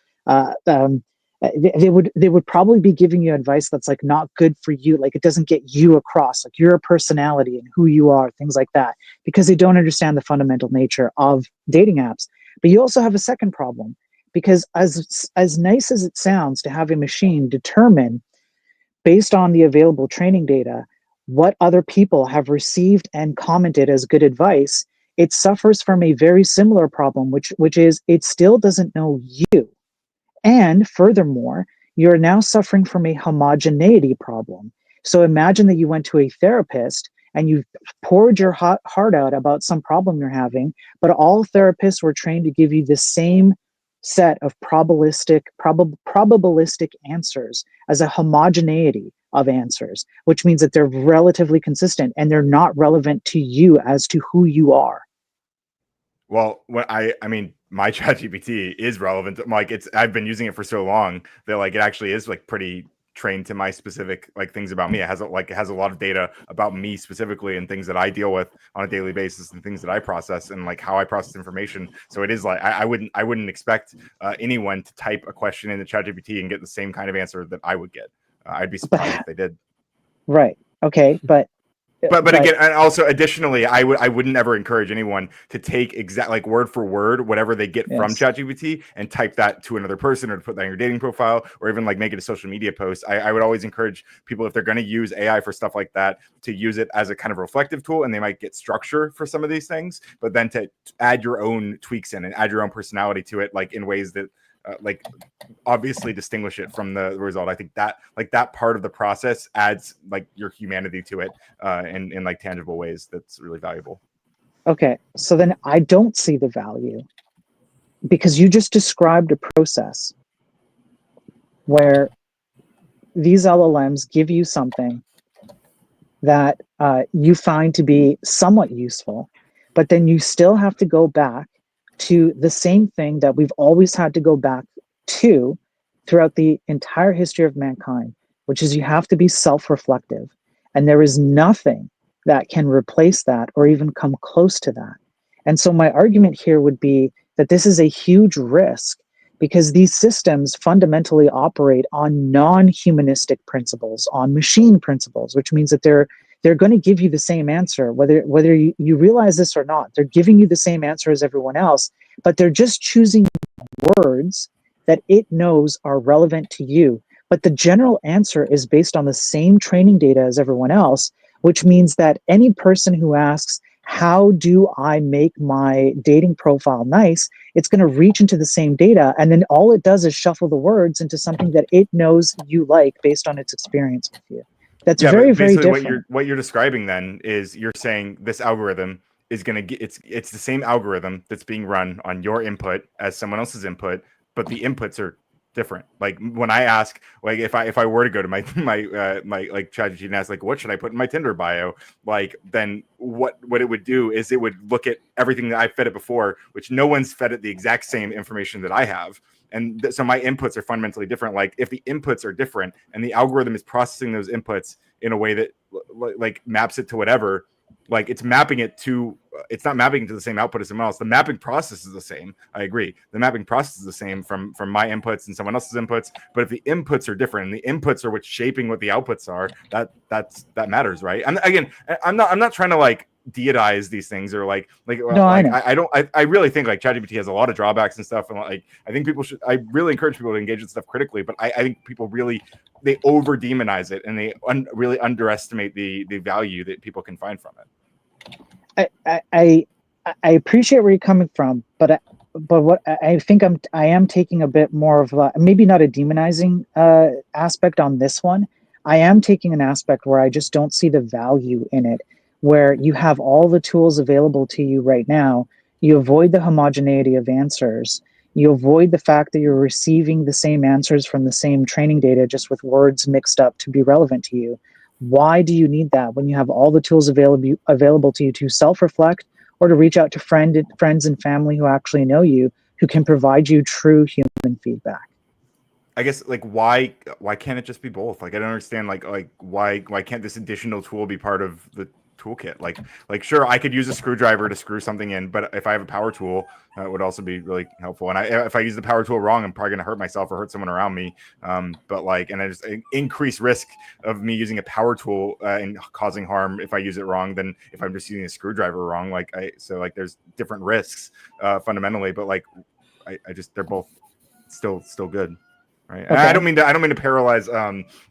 they would probably be giving you advice that's like not good for you, like it doesn't get you across, like your personality and who you are, things like that, because they don't understand the fundamental nature of dating apps. But you also have a second problem, because as nice as it sounds to have a machine determine, based on the available training data, what other people have received and commented as good advice, it suffers from a very similar problem, which is it still doesn't know you. And furthermore, you're now suffering from a homogeneity problem. So imagine that you went to a therapist and you poured your heart out about some problem you're having, but all therapists were trained to give you the same set of probabilistic answers, as a homogeneity of answers, which means that they're relatively consistent and they're not relevant to you as to who you are. Well, when I mean, my ChatGPT is relevant. Like I've been using it for so long that like it actually is like pretty trained to my specific like things about me. It has a lot of data about me specifically and things that I deal with on a daily basis and things that I process and like how I process information. So it is like I wouldn't expect anyone to type a question in the ChatGPT and get the same kind of answer that I would get. I'd be surprised if they did. Right. Okay. But again, and also additionally, I wouldn't ever encourage anyone to take exact like word for word whatever they get from ChatGPT and type that to another person or to put that in your dating profile or even like make it a social media post. I would always encourage people, if they're going to use AI for stuff like that, to use it as a kind of reflective tool, and they might get structure for some of these things, but then to add your own tweaks in and add your own personality to it, like in ways that like obviously distinguish it from the result. I think that like that part of the process adds like your humanity to it in like tangible ways. That's really valuable. Okay, so then I don't see the value, because you just described a process where these LLMs give you something that you find to be somewhat useful, but then you still have to go back to the same thing that we've always had to go back to throughout the entire history of mankind, which is you have to be self-reflective. And there is nothing that can replace that or even come close to that. And so my argument here would be that this is a huge risk, because these systems fundamentally operate on non-humanistic principles, on machine principles, which means that they're going to give you the same answer, whether you realize this or not. They're giving you the same answer as everyone else, but they're just choosing words that it knows are relevant to you. But the general answer is based on the same training data as everyone else, which means that any person who asks, how do I make my dating profile nice? It's going to reach into the same data, and then all it does is shuffle the words into something that it knows you like based on its experience with you. That's very, very different. What you're describing then is you're saying this algorithm is going to get it's the same algorithm that's being run on your input as someone else's input, but the inputs are different. Like when I ask, like if I were to go to my like ChatGPT and ask like what should I put in my Tinder bio, like then what it would do is it would look at everything that I fed it before, which no one's fed it the exact same information that I have. And so my inputs are fundamentally different. Like if the inputs are different and the algorithm is processing those inputs in a way that like maps it to whatever, like it's mapping it to, it's not mapping to the same output as someone else. The mapping process is the same. I agree. The mapping process is the same from my inputs and someone else's inputs. But if the inputs are different and the inputs are what's shaping what the outputs are, that matters, right? And again, I'm not trying to like deidize these things or like No, I really think like ChatGPT has a lot of drawbacks and stuff, and like I think people should, I really encourage people to engage with stuff critically, but I think people really, they over demonize it and they really underestimate the value that people can find from it. I appreciate where you're coming from, but what I think I am taking a bit more of a, maybe not a demonizing aspect on this one. I am taking an aspect where I just don't see the value in it, where you have all the tools available to you right now. You avoid the homogeneity of answers. You avoid the fact that you're receiving the same answers from the same training data, just with words mixed up to be relevant to you. Why do you need that when you have all the tools available to you to self-reflect or to reach out to friends and family who actually know you, who can provide you true human feedback? I guess like why can't it just be both? Like I don't understand like why can't this additional tool be part of the toolkit? Like sure, I could use a screwdriver to screw something in, but if I have a power tool, it would also be really helpful. And if I use the power tool wrong, I'm probably going to hurt myself or hurt someone around me. But like, and I just increase risk of me using a power tool and causing harm if I use it wrong than if I'm just using a screwdriver wrong. So there's different risks fundamentally, but like I just, they're both still good. Right. Okay. I don't mean to paralyze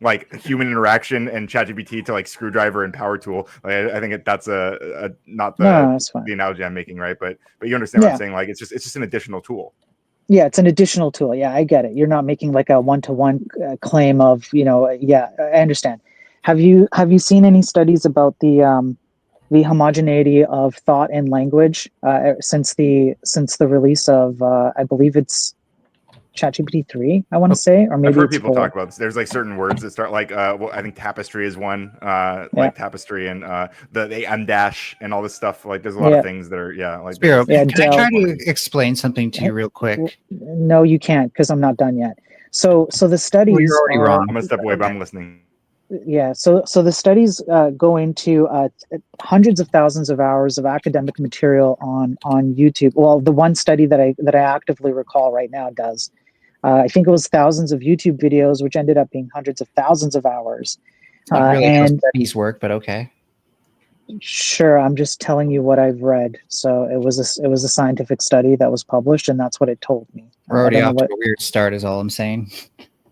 like human interaction and ChatGPT to like screwdriver and power tool. Like, I think that's not the analogy I'm making, right? But you understand what I'm saying? Like it's just an additional tool. Yeah, it's an additional tool. Yeah, I get it. You're not making like a one-to-one claim of, yeah, I understand. Have you seen any studies about the homogeneity of thought and language since the release of I believe it's ChatGPT 3, I want to say, or maybe I've heard it's people 4. talk about this. There's like certain words that start like I think tapestry is one, like tapestry and the M dash and all this stuff. Like there's a lot of things that are like Spiro, can I try to explain something to you real quick? No, you can't, because I'm not done yet. So the studies. Well, you're already wrong. I'm gonna step away, but I'm listening. Yeah, so the studies go into hundreds of thousands of hours of academic material on YouTube. Well, the one study that I actively recall right now does. I think it was thousands of YouTube videos, which ended up being hundreds of thousands of hours. Not really how studies work, but okay. Sure, I'm just telling you what I've read. So it was a scientific study that was published, and that's what it told me. We're already off to a weird start, is all I'm saying.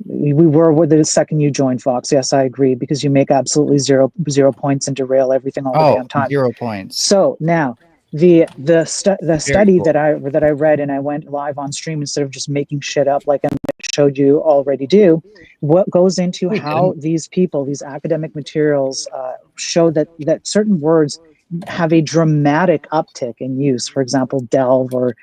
We were with the second you joined, Fox. Yes, I agree, because you make absolutely zero points and derail everything all the damn time. 0 points. So now the study cool. that I read, and I went live on stream instead of just making shit up like I showed you already do. What goes into how these people, these academic materials, show that certain words have a dramatic uptick in use. For example, delve or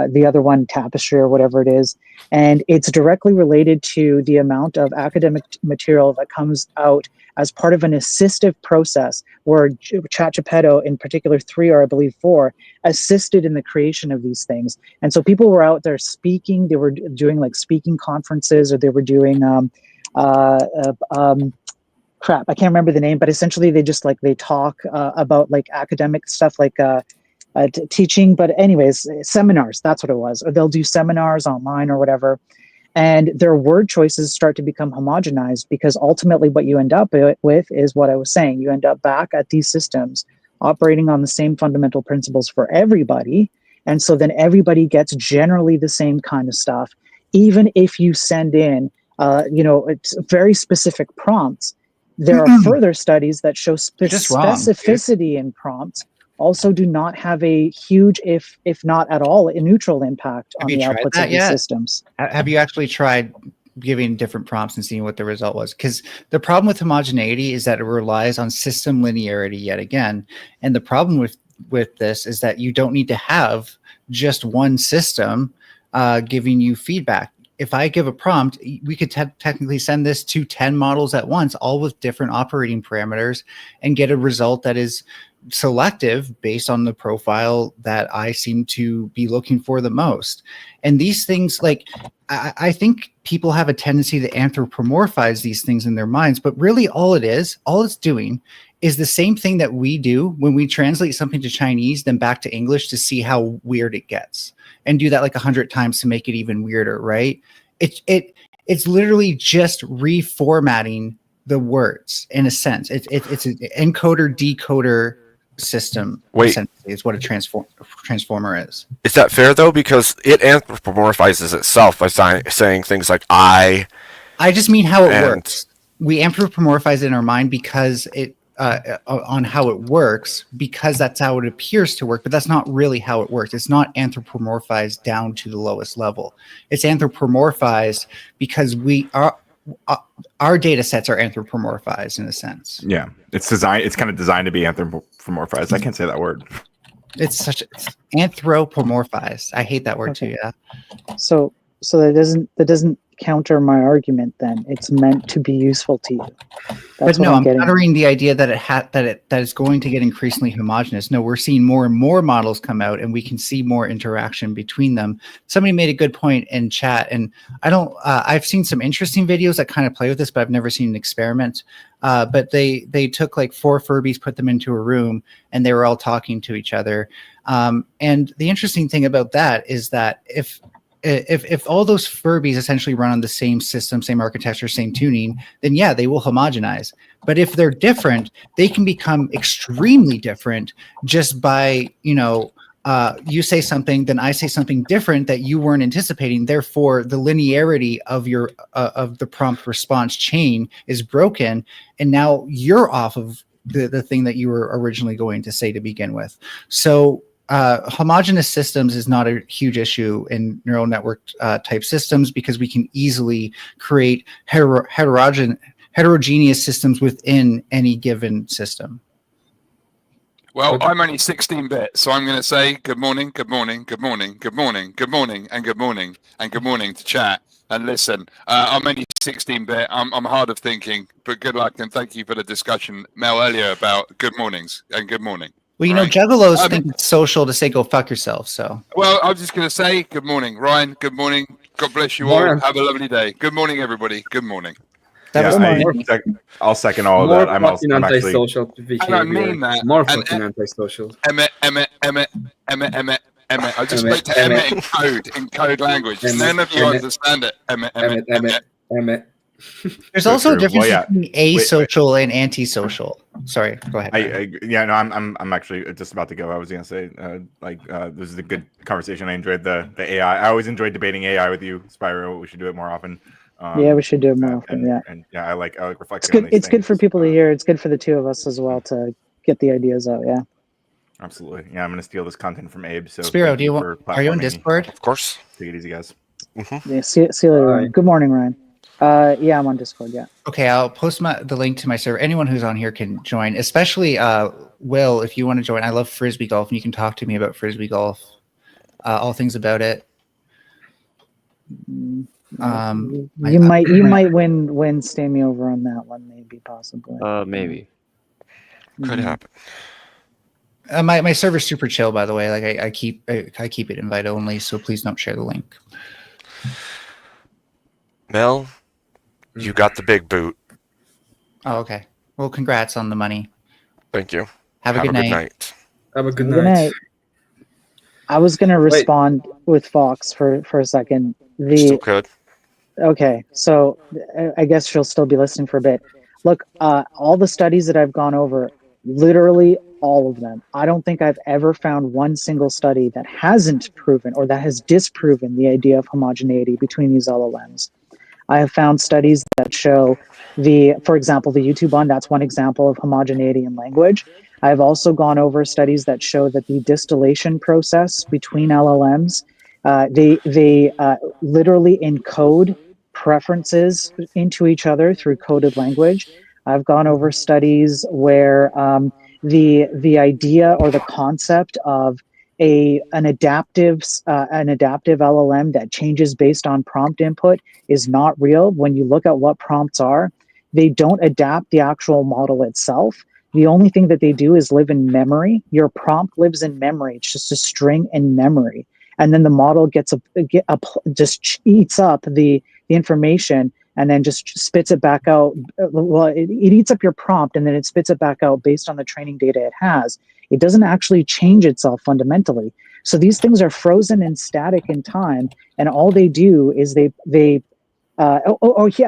the other one, tapestry or whatever it is. And it's directly related to the amount of academic material that comes out as part of an assistive process where ChatGPT, in particular 3 or I believe 4, assisted in the creation of these things. And so people were out there speaking, they were doing like speaking conferences, or they were doing crap, I can't remember the name, but essentially they just they talk about like academic stuff, like teaching, but anyways, seminars, that's what it was. Or they'll do seminars online or whatever. And their word choices start to become homogenized, because ultimately what you end up with is what I was saying. You end up back at these systems operating on the same fundamental principles for everybody. And so then everybody gets generally the same kind of stuff, even if you send in, it's very specific prompts. There are further studies that show specificity in prompts also do not have a huge, if not at all, a neutral impact on the outputs of these systems. Have you actually tried giving different prompts and seeing what the result was? Because the problem with homogeneity is that it relies on system linearity yet again. And the problem with this is that you don't need to have just one system giving you feedback. if I give a prompt, we could technically send this to 10 models at once, all with different operating parameters, and get a result that is selective based on the profile that I seem to be looking for the most. And these things, like, I think people have a tendency to anthropomorphize these things in their minds, but really all it's doing is the same thing that we do when we translate something to Chinese, then back to English to see how weird it gets, and do that like 100 times to make it even weirder, right? It's literally just reformatting the words in a sense. It's an encoder decoder system. Wait. Essentially, is what a transformer is. Is that fair though? Because it anthropomorphizes itself by saying things like I just mean how it works. We anthropomorphize it in our mind because it on how it works, because that's how it appears to work, but that's not really how it works. It's not anthropomorphized down to the lowest level. It's anthropomorphized because our data sets are anthropomorphized in a sense. Yeah, it's kind of designed to be anthropomorphized. I can't say that word. It's anthropomorphized. I hate that word too. Yeah. So that doesn't counter my argument. Then it's meant to be useful to you. That's but no, I'm getting countering the idea that that is going to get increasingly homogenous. No, we're seeing more and more models come out, and we can see more interaction between them. Somebody made a good point in chat, and I've seen some interesting videos that kind of play with this, but I've never seen an experiment. But they took like 4 Furbies, put them into a room, and they were all talking to each other. And the interesting thing about that is that if all those Furbies essentially run on the same system, same architecture, same tuning, then yeah, they will homogenize. But if they're different, they can become extremely different just by, you say something, then I say something different that you weren't anticipating. Therefore, the linearity of your of the prompt response chain is broken, and now you're off of the thing that you were originally going to say to begin with. So homogeneous systems is not a huge issue in neural network type systems, because we can easily create heterogeneous systems within any given system. Well, I'm only 16-bit, so I'm going to say good morning, good morning, good morning, good morning, good morning, and good morning, and good morning to chat. And listen, I'm only 16-bit. I'm hard of thinking, but good luck and thank you for the discussion, Mel, earlier about good mornings and good morning. Well, juggalos think it's social to say go fuck yourself. So. Well, I'm just going to say good morning, Ryan. Good morning. God bless you all. Have a lovely day. Good morning, everybody. Good morning. I'll second all of that. I'm antisocial behavior. And I mean that. More fucking antisocial. Emmett. I just spoke to Emmett in code language. None of you understand it. Emmett. There's also a difference between asocial and antisocial. Sorry, go ahead. I'm actually just about to go. I was gonna say, this is a good conversation. I enjoyed the AI. I always enjoyed debating AI with you, Spyro. We should do it more often. Yeah, we should do it more often. And I like It's reflecting. good. It's good for people to hear. It's good for the two of us as well to get the ideas out. Yeah. Absolutely. Yeah, I'm gonna steal this content from Abe. So Spiro, are you on Discord? Of course. Take it easy, guys. Yeah. See you later. Good morning, Ryan. Yeah, I'm on Discord. Yeah. Okay, I'll post the link to my server. Anyone who's on here can join, especially Will, if you want to join. I love frisbee golf, and you can talk to me about frisbee golf, all things about it. You might win Stay Me Over on that one, maybe, possibly. Maybe. Could happen. My server's super chill, by the way. Like I keep it invite only, so please don't share the link. Mel, you got the big boot. Oh, okay. Well, congrats on the money. Thank you. Have a good night. Have a good night. I was going to respond with Fox for a second. Still could. Okay, so I guess she'll still be listening for a bit. Look, all the studies that I've gone over, literally all of them, I don't think I've ever found one single study that hasn't proven or that has disproven the idea of homogeneity between these LLMs. I have found studies that show for example, the YouTube one, that's one example of homogeneity in language. I've also gone over studies that show that the distillation process between LLMs, they literally encode preferences into each other through coded language. I've gone over studies where the idea or the concept of an adaptive LLM that changes based on prompt input is not real. When you look at what prompts are, they don't adapt the actual model itself. The only thing that they do is live in memory. Your prompt lives in memory. It's just a string in memory, and then the model just eats up the information and then just spits it back out. Well, it eats up your prompt and then it spits it back out based on the training data it has. It doesn't actually change itself fundamentally. So these things are frozen and static in time, and all they do is yeah,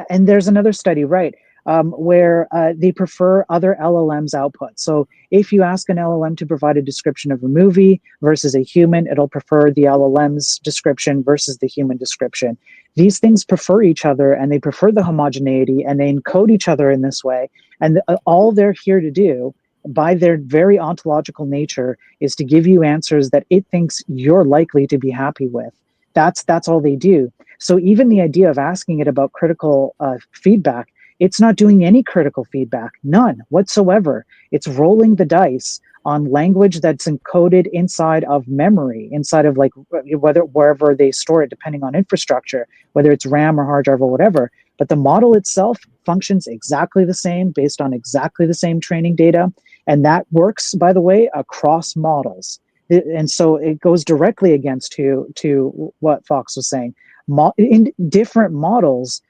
and there's another study, right, where they prefer other LLM's output. So if you ask an LLM to provide a description of a movie versus a human, it'll prefer the LLM's description versus the human description. These things prefer each other, and they prefer the homogeneity, and they encode each other in this way. And all they're here to do, by their very ontological nature, is to give you answers that it thinks you're likely to be happy with. That's all they do. So even the idea of asking it about critical feedback, it's not doing any critical feedback, none whatsoever. It's rolling the dice on language that's encoded inside of memory, inside of wherever they store it, depending on infrastructure, whether it's RAM or hard drive or whatever. But the model itself functions exactly the same, based on exactly the same training data. And that works, by the way, across models. And so it goes directly against to what Fox was saying. In different models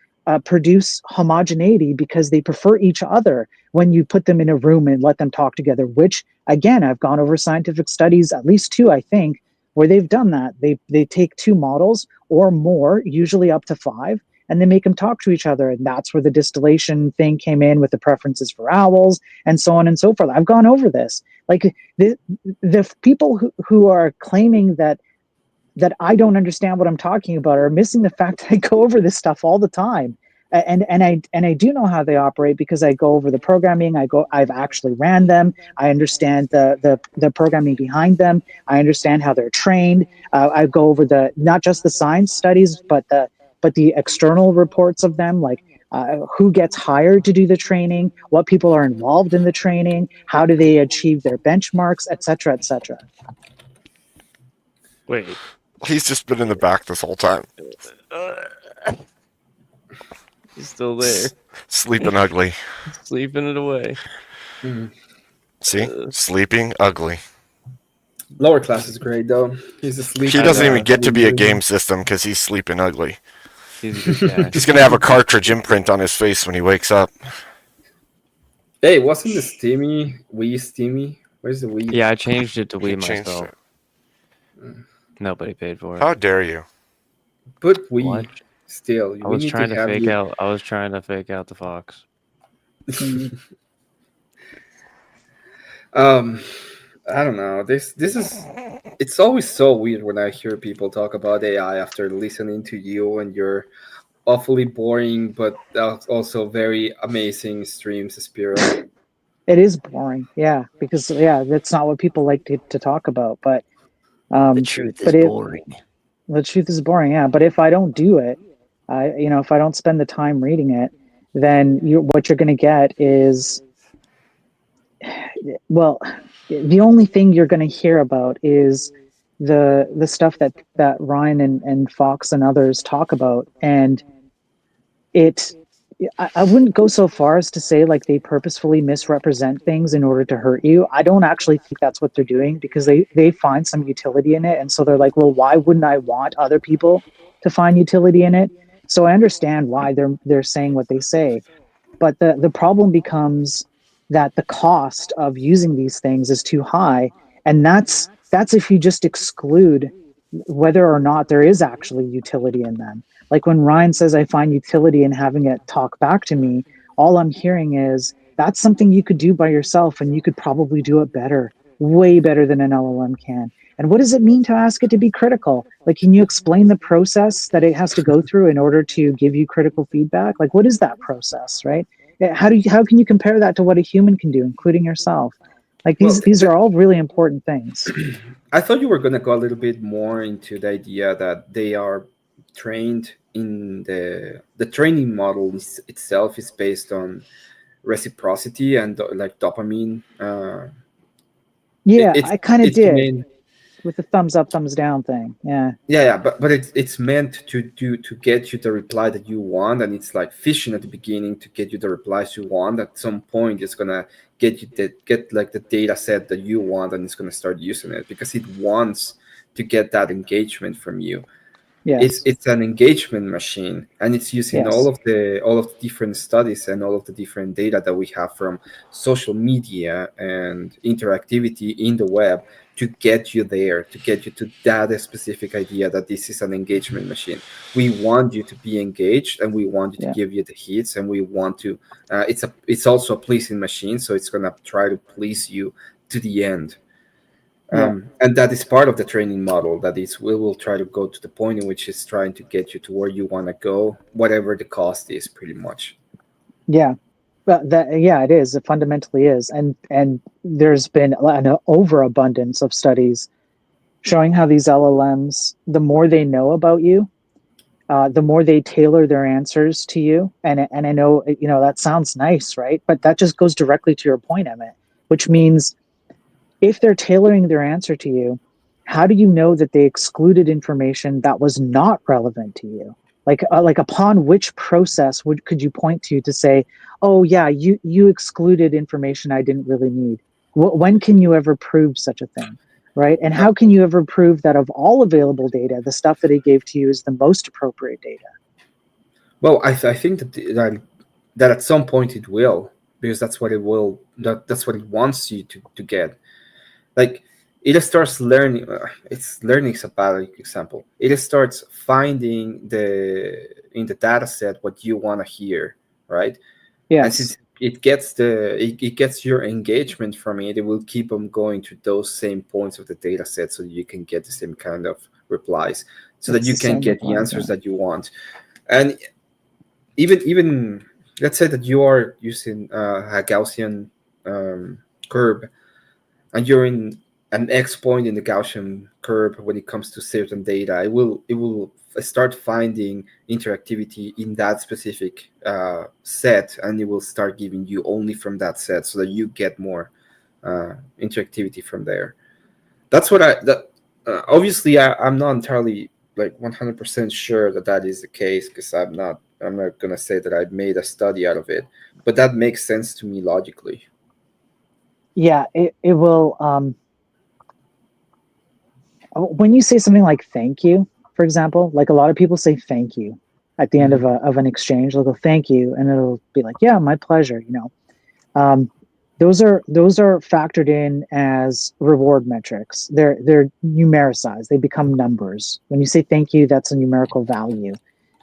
produce homogeneity because they prefer each other when you put them in a room and let them talk together, which, again, I've gone over scientific studies, at least 2, I think, where they've done that. They take 2 models or more, usually up to 5, and they make them talk to each other. And that's where the distillation thing came in, with the preferences for owls and so on and so forth. I've gone over this. Like the people who are claiming that I don't understand what I'm talking about are missing the fact that I go over this stuff all the time. And I do know how they operate, because I go over the programming. I've actually ran them. I understand the programming behind them. I understand how they're trained. I go over not just the science studies, but the external reports of them, like who gets hired to do the training, what people are involved in the training, how do they achieve their benchmarks, etc., etc. Wait. He's just been in the back this whole time. He's still there. Sleeping ugly. Sleeping it away. See? Sleeping ugly. Lower class is great, though. He's asleep. He doesn't even get to be a game system because he's sleeping ugly. He's a good guy. He's going to have a cartridge imprint on his face when he wakes up. Hey, wasn't the Wii Steamy? Where's the Wii? Yeah, I changed it to He Wii changed myself. it. Nobody paid for it. How dare you? Put Wii What? still. I was trying to fake out. I was trying to fake out the Fox. I don't know. This is. It's always so weird when I hear people talk about AI after listening to you and your awfully boring but also very amazing streams, Spiro. It is boring, yeah, because that's not what people like to talk about. But The truth is boring. The truth is boring, yeah. But if I don't do it, if I don't spend the time reading it, then what you're going to get is, well, the only thing you're going to hear about is the stuff that Ryan and Fox and others talk about, and I wouldn't go so far as to say like they purposefully misrepresent things in order to hurt you. I don't actually think that's what they're doing, because they find some utility in it. And so they're like, well, why wouldn't I want other people to find utility in it? So I understand why they're saying what they say. But the problem becomes that the cost of using these things is too high. And that's if you just exclude whether or not there is actually utility in them. Like when Ryan says, I find utility in having it talk back to me, all I'm hearing is that's something you could do by yourself, and you could probably do it better, way better than an LLM can. And what does it mean to ask it to be critical? Like, can you explain the process that it has to go through in order to give you critical feedback? Like, what is that process, right? How can you compare that to what a human can do, including yourself? Like these are all really important things. I thought you were going to go a little bit more into the idea that they are trained in the training model itself is based on reciprocity and like dopamine. I kind of did. with the thumbs up, thumbs down thing. Yeah. Yeah, but it's meant to get you the reply that you want, and it's like fishing at the beginning to get you the replies you want. At some point, it's gonna get like the data set that you want, and it's gonna start using it because it wants to get that engagement from you. Yes. It's an engagement machine, and it's using Yes. all of the different studies and all of the different data that we have from social media and interactivity in the web to get you there, to get you to that specific idea that this is an engagement machine. We want you to be engaged, and we want you to Yeah. give you the hits, and we want to. It's also a pleasing machine, so it's gonna try to please you to the end. And that is part of the training model. That is, we will try to go to the point in which it's trying to get you to where you want to go, whatever the cost is, pretty much. Yeah. But it is. It fundamentally is. And there's been an overabundance of studies showing how these LLMs, the more they know about you, the more they tailor their answers to you. And I know, that sounds nice, right? But that just goes directly to your point, Emmett, which means if they're tailoring their answer to you, how do you know that they excluded information that was not relevant to you? Like upon which process could you point to say, oh yeah, you excluded information I didn't really need? When can you ever prove such a thing, right? And how can you ever prove that of all available data, the stuff that it gave to you is the most appropriate data? Well, I think that at some point it will, because that's what it will. That's what it wants you to get. Like, it starts learning. It's learning is a bad example. It starts finding in the data set what you want to hear, right? Yes. And since it gets your engagement from it, it will keep on going to those same points of the data set, so you can get the same kind of replies, so that you can get the answers that you want. And even let's say that you are using a Gaussian curve, and you're in an X point in the Gaussian curve when it comes to certain data, it will start finding interactivity in that specific set, and it will start giving you only from that set, so that you get more interactivity from there. That's what obviously I'm not entirely like 100% sure that is the case, because I'm not gonna say that I've made a study out of it, but that makes sense to me logically. Yeah, it will. When you say something like "thank you," for example, like a lot of people say "thank you" at the end of an exchange. They'll go "thank you," and it'll be like, "Yeah, my pleasure." Those are factored in as reward metrics. They're numericized. They become numbers. When you say "thank you," that's a numerical value,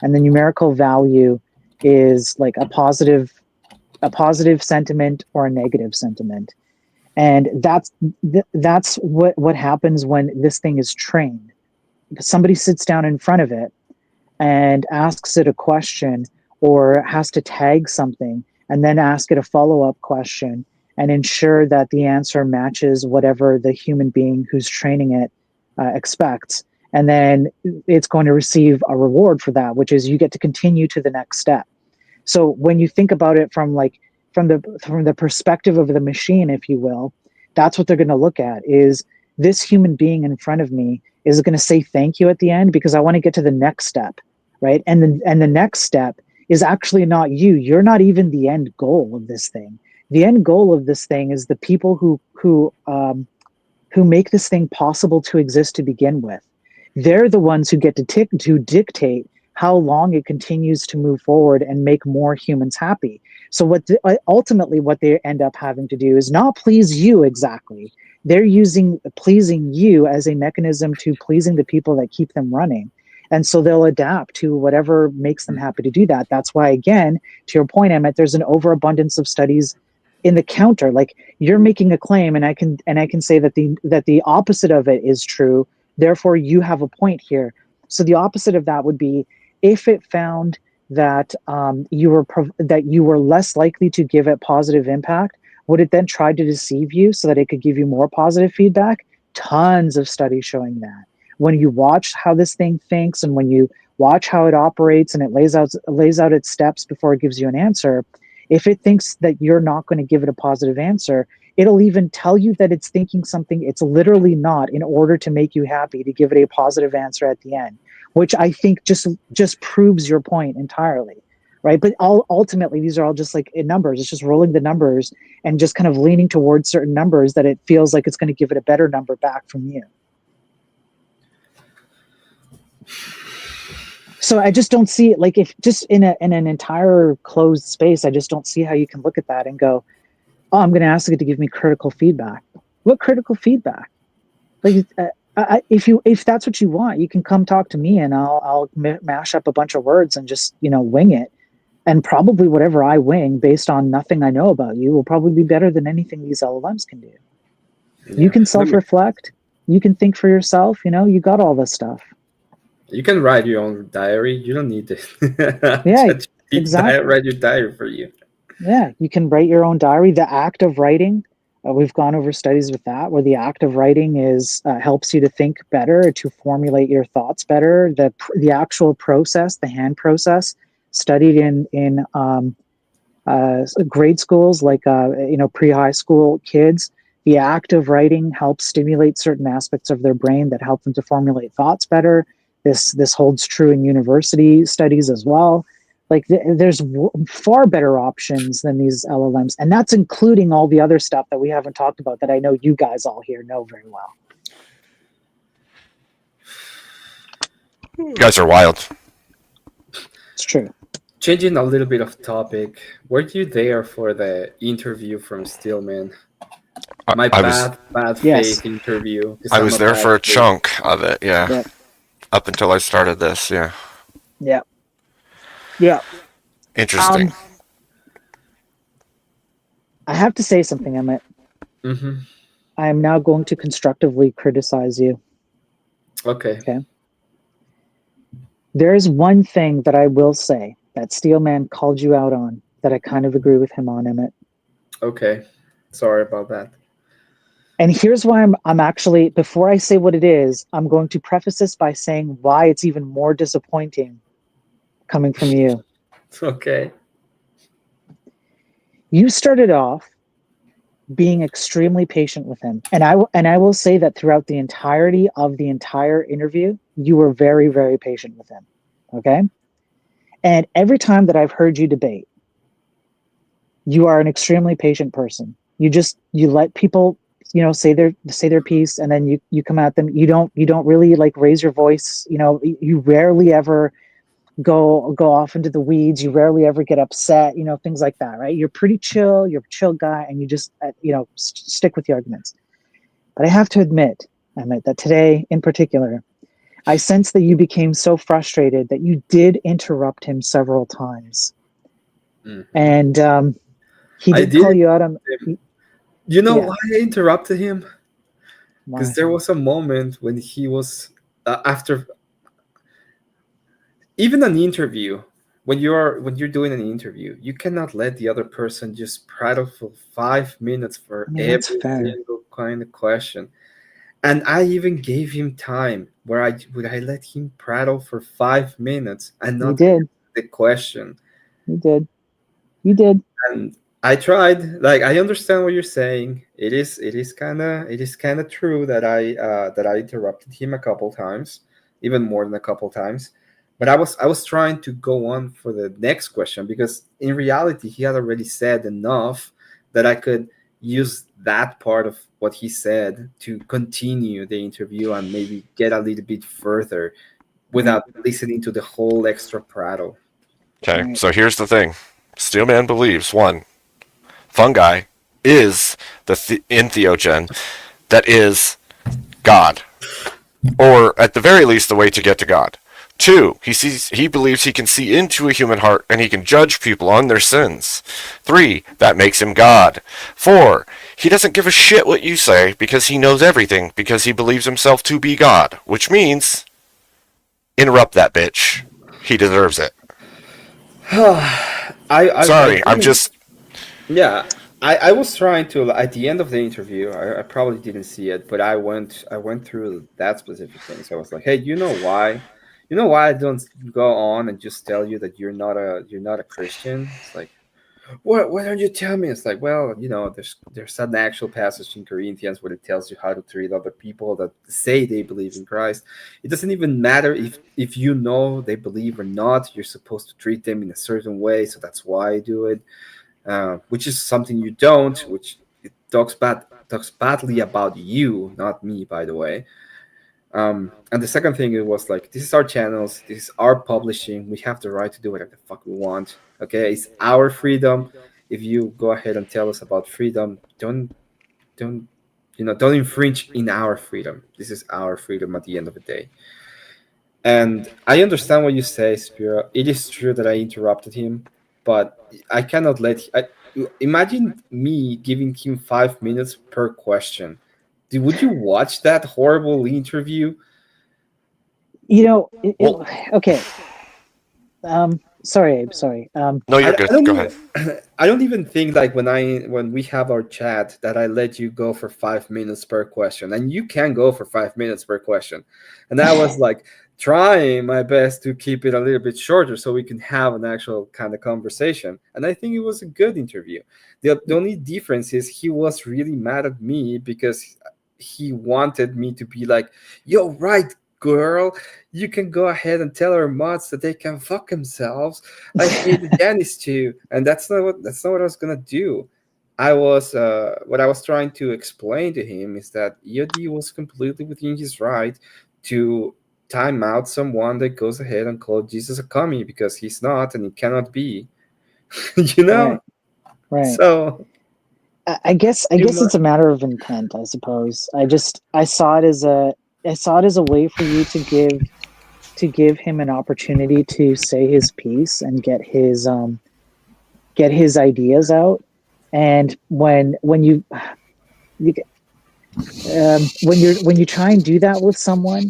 and the numerical value is like a positive sentiment or a negative sentiment. And that's what happens when this thing is trained. Somebody sits down in front of it and asks it a question, or has to tag something and then ask it a follow-up question and ensure that the answer matches whatever the human being who's training it expects. And then it's going to receive a reward for that, which is you get to continue to the next step. So when you think about it from the perspective of the machine, if you will, that's what they're going to look at. Is this human being in front of me is going to say thank you at the end because I want to get to the next step, right? And the next step is actually not you. You're not even the end goal of this thing. The end goal of this thing is the people who make this thing possible to exist to begin with. They're the ones who get to dictate how long it continues to move forward and make more humans happy. So ultimately what they end up having to do is not please you exactly. They're using pleasing you as a mechanism to pleasing the people that keep them running. And so they'll adapt to whatever makes them happy to do that. That's why, again, to your point, Emmett, there's an overabundance of studies in the counter. Like, you're making a claim, and I can say that the opposite of it is true. Therefore, you have a point here. So the opposite of that would be, if it found that you were less likely to give it positive impact, would it then try to deceive you so that it could give you more positive feedback? Tons of studies showing that. When you watch how this thing thinks, and when you watch how it operates, and it lays out its steps before it gives you an answer, if it thinks that you're not going to give it a positive answer, It'll even tell you that it's thinking something it's literally not in order to make you happy, to give it a positive answer at the end, which I think just proves your point entirely, right? But ultimately, these are all just like numbers. It's just rolling the numbers and just kind of leaning towards certain numbers that it feels like it's going to give it a better number back from you. So I just don't see it, like, if just in an entire closed space, I just don't see how you can look at that and go, oh, I'm going to ask it to give me critical feedback. What critical feedback? Like, if that's what you want, you can come talk to me, and I'll mash up a bunch of words and just, wing it. And probably whatever I wing based on nothing I know about you will probably be better than anything these LLMs can do. Yeah. You can self-reflect. You can think for yourself. You got all this stuff. You can write your own diary. You don't need to Yeah, exactly. write your diary for you. Yeah, you can write your own diary. The act of writing, we've gone over studies with that, where the act of writing is helps you to think better, to formulate your thoughts better. The actual process, the hand process, studied in grade schools, like pre-high school kids. The act of writing helps stimulate certain aspects of their brain that help them to formulate thoughts better. This holds true in university studies as well. Like, there's far better options than these LLMs, and that's including all the other stuff that we haven't talked about that I know you guys all here know very well. You guys are wild. It's true. Changing a little bit of topic, were you there for the interview from Stillman? My bad faith interview. I was there for a chunk of it, yeah. Yep. Up until I started this, yeah. Yeah. Yeah. Interesting. I have to say something, Emmett. Mm-hmm. I am now going to constructively criticize you. Okay. There is one thing that I will say that Steelman called you out on that I kind of agree with him on, Emmett. Okay. Sorry about that. And here's why I'm actually, before I say what it is, I'm going to preface this by saying why it's even more disappointing coming from you. Okay. You started off being extremely patient with him. And I will say that throughout the entirety of the entire interview, you were very, very patient with him. Okay? And every time that I've heard you debate, you are an extremely patient person. You let people, say their piece, and then you come at them. You don't really like raise your voice. You rarely ever go off into the weeds. You rarely ever get upset, things like that, right? You're pretty chill. You're a chill guy, and you just, stick with the arguments. But I have to admit that today in particular, I sense that you became so frustrated that you did interrupt him several times. Mm-hmm. And he did call you out on. You know why I interrupted him? Because Why? there was a moment when he was after even an interview. When you're doing an interview, you cannot let the other person just prattle for 5 minutes for every single kind of question. And I even gave him time where I let him prattle for 5 minutes and not answer the question. You did. And I tried. Like, I understand what you're saying. It is kind of true that I interrupted him a couple times, even more than a couple times. But I was trying to go on for the next question, because in reality he had already said enough that I could use that part of what he said to continue the interview and maybe get a little bit further without listening to the whole extra prattle. Okay, so here's the thing. Steelman believes, one, fungi is the entheogen that is God, or at the very least the way to get to God. Two, he believes he can see into a human heart and he can judge people on their sins. Three, that makes him God. Four, he doesn't give a shit what you say because he knows everything, because he believes himself to be God, which means interrupt that bitch. He deserves it. I'm just... Yeah, I was trying to, at the end of the interview, I probably didn't see it, but I went through that specific thing. So I was like, hey, you know why I don't go on and just tell you that you're not a Christian? It's like, why don't you tell me? It's like, well, there's an actual passage in Corinthians where it tells you how to treat other people that say they believe in Christ. It doesn't even matter if you know they believe or not. You're supposed to treat them in a certain way, so that's why I do it. Which is something you don't, which it talks badly about you, not me, by the way. And the second thing, it was like, this is our channels, this is our publishing, we have the right to do whatever the fuck we want. Okay, it's our freedom. If you go ahead and tell us about freedom, don't don't infringe in our freedom. This is our freedom at the end of the day. And I understand what you say, Spiro. It is true that I interrupted him, but I cannot imagine me giving him 5 minutes per question. Would you watch that horrible interview? Okay. Sorry, Abe. Sorry. No, you're good. Go ahead. I don't even think like when we have our chat that I let you go for 5 minutes per question, and you can go for 5 minutes per question, and I was like trying my best to keep it a little bit shorter so we can have an actual kind of conversation. And I think it was a good interview. The only difference is he was really mad at me because he wanted me to be like, "Yo, right, girl, you can go ahead and tell our mods that they can fuck themselves. I hate Janice too." And that's not what I was gonna do. What I was trying to explain to him is that EOD was completely within his right to time out someone that goes ahead and call Jesus a commie, because he's not and he cannot be. Right. So I guess it's a matter of intent, I suppose. I saw it as a way for you to give him an opportunity to say his piece and get his ideas out. And when you try and do that with someone,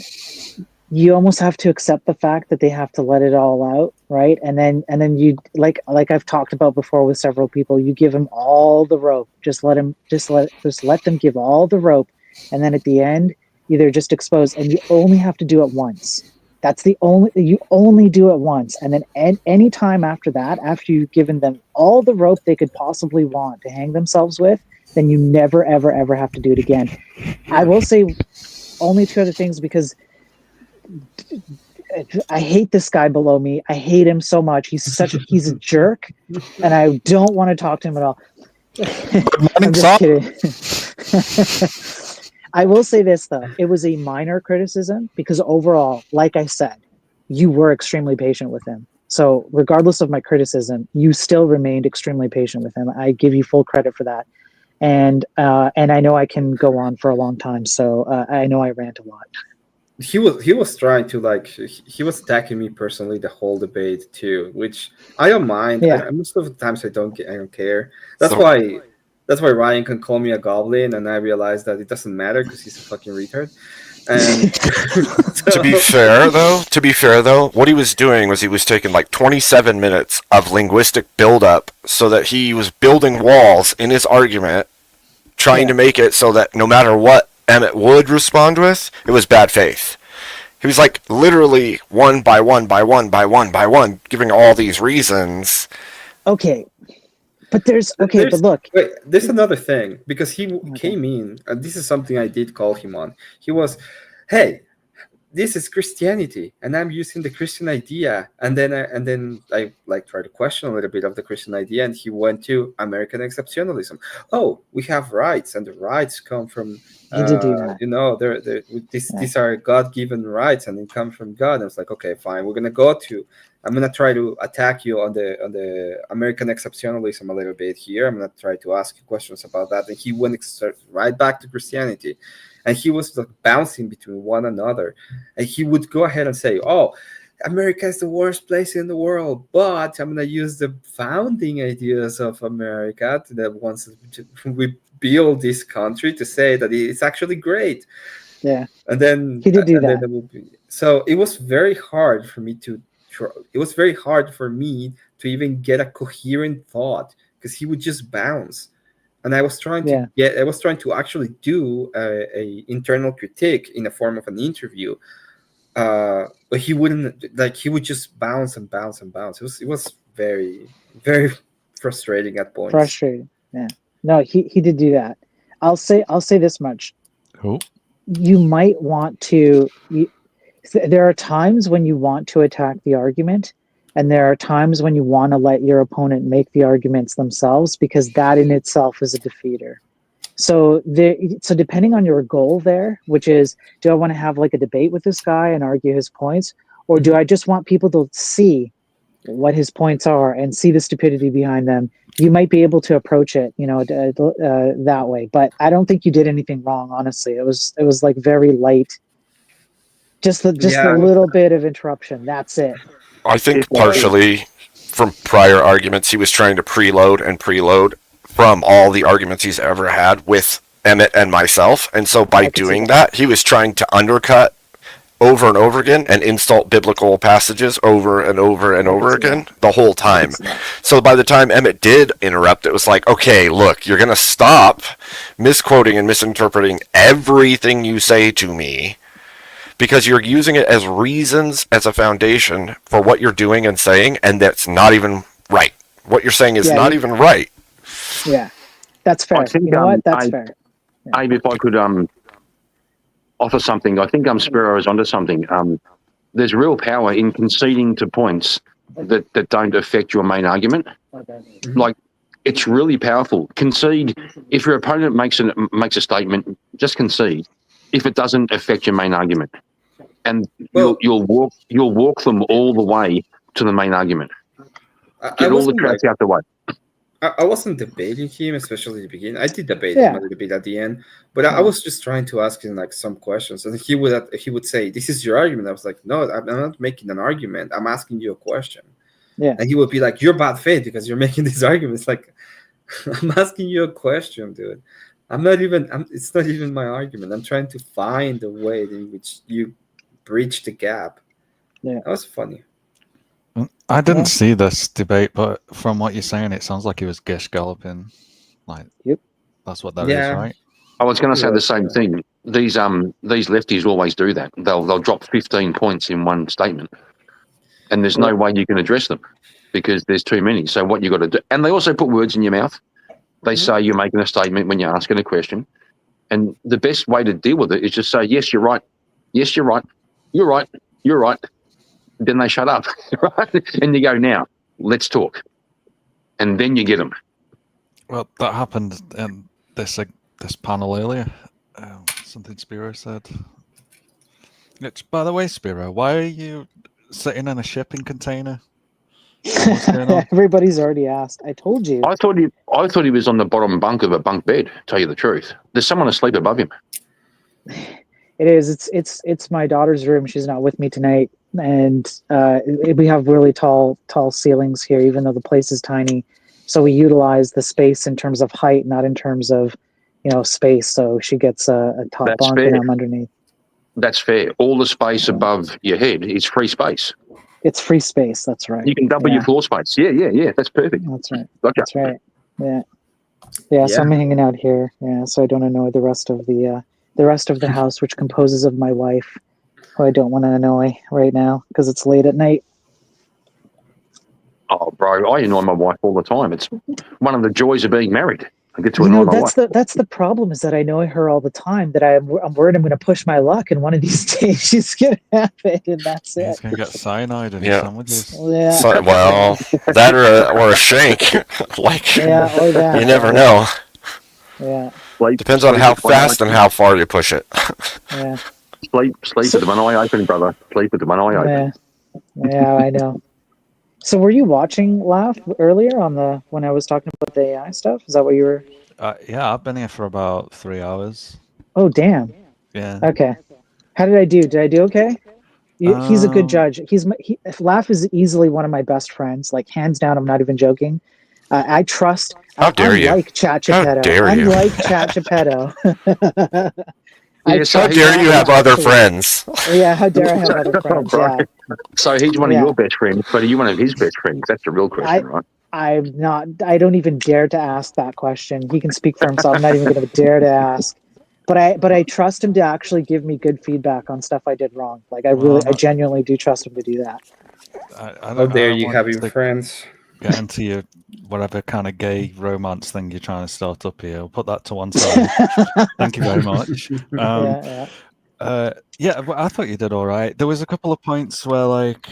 you almost have to accept the fact that they have to let it all out, right? And then you, like I've talked about before with several people, you give them all the rope. Just let them give all the rope, and then at the end, either just expose, and you only have to do it once. You only do it once, and then any time after that, after you've given them all the rope they could possibly want to hang themselves with, then you never ever ever have to do it again. I will say only two other things, because I hate this guy below me. I hate him so much. He's a jerk, and I don't want to talk to him at all. I'm just kidding. I will say this though. It was a minor criticism, because overall, like I said, you were extremely patient with him. So regardless of my criticism, you still remained extremely patient with him. I give you full credit for that. And I know I can go on for a long time, so I know I rant a lot. He was trying to, like, he was attacking me personally the whole debate too, which I don't mind. Yeah. Most of the times I don't care. That's why Ryan can call me a goblin, and I realize that it doesn't matter because he's a fucking retard. And To be fair though, what he was doing was he was taking like 27 minutes of linguistic buildup so that he was building walls in his argument, trying to make it so that no matter what Emmett would respond with, it was bad faith. He was like literally one by one by one by one by one giving all these reasons. Okay. But but look. Wait, there's another thing, because he came in, and this is something I did call him on. He was, hey, this is Christianity, and I'm using the Christian idea. And then I like try to question a little bit of the Christian idea, and he went to American exceptionalism. Oh, we have rights, and the rights come from He did do that. these are God-given rights, and they come from God. And it's like, okay, fine, I'm gonna try to attack you on the American exceptionalism a little bit here. I'm gonna try to ask you questions about that. And he went right back to Christianity, and he was like bouncing between one another. And he would go ahead and say, "Oh, America is the worst place in the world, but I'm gonna use the founding ideas of America, that once we build this country, to say that it's actually great." Yeah, and then he did do that. So it was very hard for me to even get a coherent thought, because he would just bounce. And I was trying to actually do a internal critique in the form of an interview, but he wouldn't. Like, he would just bounce and bounce and bounce. It was very, very frustrating at points. Frustrating. Yeah. No, he did do that. I'll say this much. Oh. You might want to. There are times when you want to attack the argument, and there are times when you want to let your opponent make the arguments themselves, because that in itself is a defeater. So depending on your goal there, which is, do I want to have like a debate with this guy and argue his points, or do I just want people to see what his points are and see the stupidity behind them? You might be able to approach it, that way. But I don't think you did anything wrong. Honestly, it was like very light. Just the little bit of interruption. That's it. I think partially from prior arguments, he was trying to preload from all the arguments he's ever had with Emmett and myself. And so by doing that, he was trying to undercut over and over again and insult biblical passages over and over and over again the whole time. So by the time Emmett did interrupt, it was like, okay, look, you're going to stop misquoting and misinterpreting everything you say to me, because you're using it as reasons, as a foundation for what you're doing and saying, and that's not even right. What you're saying is not even right. Yeah, that's fair. I think, you know what? That's fair. Yeah. Abe, if I could offer something, I think Spiro is onto something. There's real power in conceding to points that don't affect your main argument. Like, it's really powerful. Concede. If your opponent makes a statement, just concede. If it doesn't affect your main argument, and you'll walk them all the way to the main argument. Get all the tracks out the way. I wasn't debating him, especially at the beginning. I did debate him a little bit at the end, but I was just trying to ask him like some questions, and he would say, "This is your argument." I was like, "No, I'm not making an argument. I'm asking you a question." Yeah. And he would be like, "You're bad faith because you're making these arguments." Like, I'm asking you a question, dude. It's not even my argument. I'm trying to find a way in which you bridge the gap. Yeah, that was funny. I didn't see this debate, but from what you're saying, it sounds like he was gish galloping. Like, that's what that is, right? I was going to say the same thing. These lefties always do that. They'll drop 15 points in one statement, and there's no way you can address them because there's too many. So what you got to do, and they also put words in your mouth. They say you're making a statement when you're asking a question, and the best way to deal with it is just say, "Yes, you're right. Yes, you're right. You're right. You're right." Then they shut up, right? And you go, "Now, let's talk," and then you get them. Well, that happened in this panel earlier. Something Spiro said. By the way, Spiro, why are you sitting in a shipping container? Everybody's already asked. I told you. I thought he was on the bottom bunk of a bunk bed. Tell you the truth, there's someone asleep above him. It is. It's my daughter's room. She's not with me tonight, and we have really tall ceilings here, even though the place is tiny. So we utilize the space in terms of height, not in terms of space. So she gets a top bunk, and I'm underneath. That's fair. All the space above your head is free space. It's free space. That's right. You can double your floor space. Yeah. That's perfect. That's right. Gotcha. That's right. Yeah. So I'm hanging out here. Yeah. So I don't annoy the rest of the house, which composes of my wife, who I don't want to annoy right now because it's late at night. Oh, bro, I annoy my wife all the time. It's one of the joys of being married. I get to annoy my wife. That's the problem, is that I annoy her all the time, that I'm worried I'm going to push my luck, and one of these days she's going to have it, and that's it. He's going to get cyanide in his sandwiches. Yeah. So, well, that or a shank. Or that. You never know. Yeah. Depends on how fast and how far you push it. Yeah. Sleep with the one eye open, brother. Sleep with the one eye open. Yeah, I know. So were you watching Laugh earlier when I was talking about the AI stuff? Is that what you were? Yeah, I've been here for about 3 hours. Oh, damn. Yeah. Okay. How did I do? Did I do okay? He's a good judge. Laugh is easily one of my best friends. Like, hands down, I'm not even joking. I trust. How dare you? Unlike Chat Geppetto. Unlike Chat Geppetto. How dare you have other friends? Yeah, how dare I have other friends? Yeah. So he's one of your best friends, but are you one of his best friends? That's the real question, right? I'm not. I don't even dare to ask that question. He can speak for himself. I'm not even going to dare to ask. But I trust him to actually give me good feedback on stuff I did wrong. Like, I genuinely do trust him to do that. How dare you have your friends? get into your whatever kind of gay romance thing you're trying to start up here. We'll put that to one side. Thank you very much. Yeah, but I thought you did all right. There was a couple of points where, like,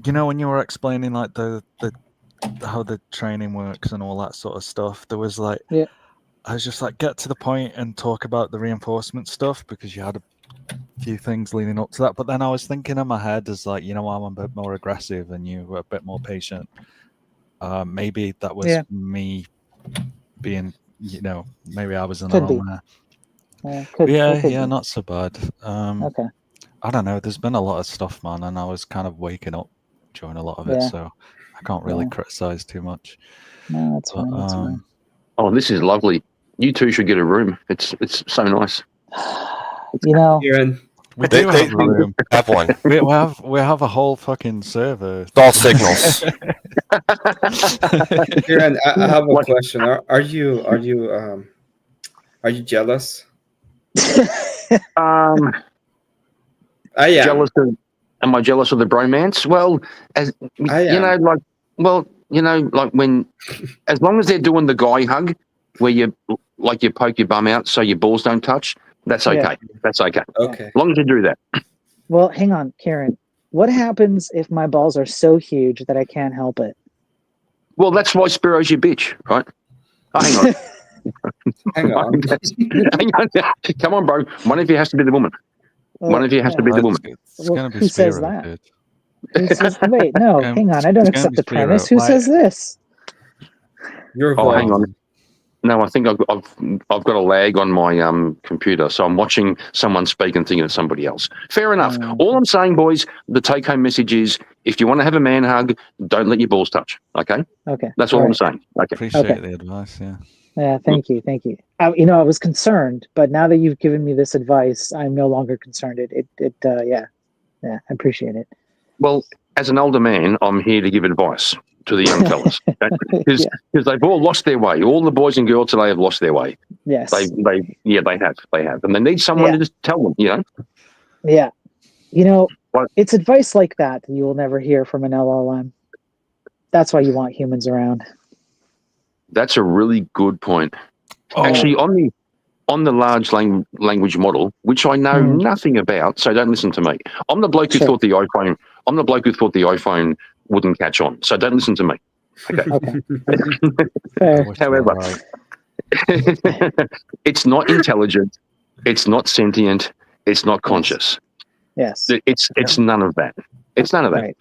you know, when you were explaining like the how the training works and all that sort of stuff, there was like, I was just like, get to the point and talk about the reinforcement stuff because you had a few things leading up to that. But then I was thinking in my head as like, you know, I'm a bit more aggressive and you were a bit more patient. Maybe that was me being, you know, maybe I was in the wrong there. Yeah, not so bad. Okay. I don't know. There's been a lot of stuff, man, and I was kind of waking up during a lot of it, so I can't really criticize too much. No, that's fine. That's fine. Oh, this is lovely. You two should get a room. It's so nice. You know, we do have a room. Have one. We have a whole fucking server. It's all signals. Kieran, I have a question. Are you jealous? I am. Jealous of, am I jealous of the bromance? Well, as you know, like, like when, as long as they're doing the guy hug, where you poke your bum out so your balls don't touch, that's okay. That's okay. Okay. As long as you do that. Well, hang on, Kieran. What happens if my balls are so huge that I can't help it? Well, that's why Spiro's your bitch, right? Oh, hang on. Hang on. Hang on. Come on, bro. One of you has to be the woman. One of you has to be the woman. It's going to be who says Spiro, that? dude. Who says, wait, no, hang on. I don't accept the premise. Who says this? Oh, hang on. No, I think I've got a lag on my computer, so I'm watching someone speak and thinking it's somebody else. Fair enough. All I'm saying, boys, the take-home message is: if you want to have a man hug, don't let your balls touch. Okay. Okay. That's all I'm saying. Okay. Appreciate the advice. Yeah. Yeah, thank you. You know, I was concerned, but now that you've given me this advice, I'm no longer concerned. I appreciate it. Well, as an older man, I'm here to give advice to the young fellas because they've all lost their way. All the boys and girls today have lost their way. Yes. They have, and they need someone to just tell them. You know. Yeah. You know, it's advice like that you will never hear from an LLM. That's why you want humans around. That's a really good point. Actually, on the large language model, which I know nothing about, so don't listen to me. I'm the bloke who thought the iPhone. I'm the bloke who thought the iPhone wouldn't catch on. So don't listen to me. Okay. However, it's not intelligent. It's not sentient. It's not conscious. Yes. It's none of that. It's none of that. Right.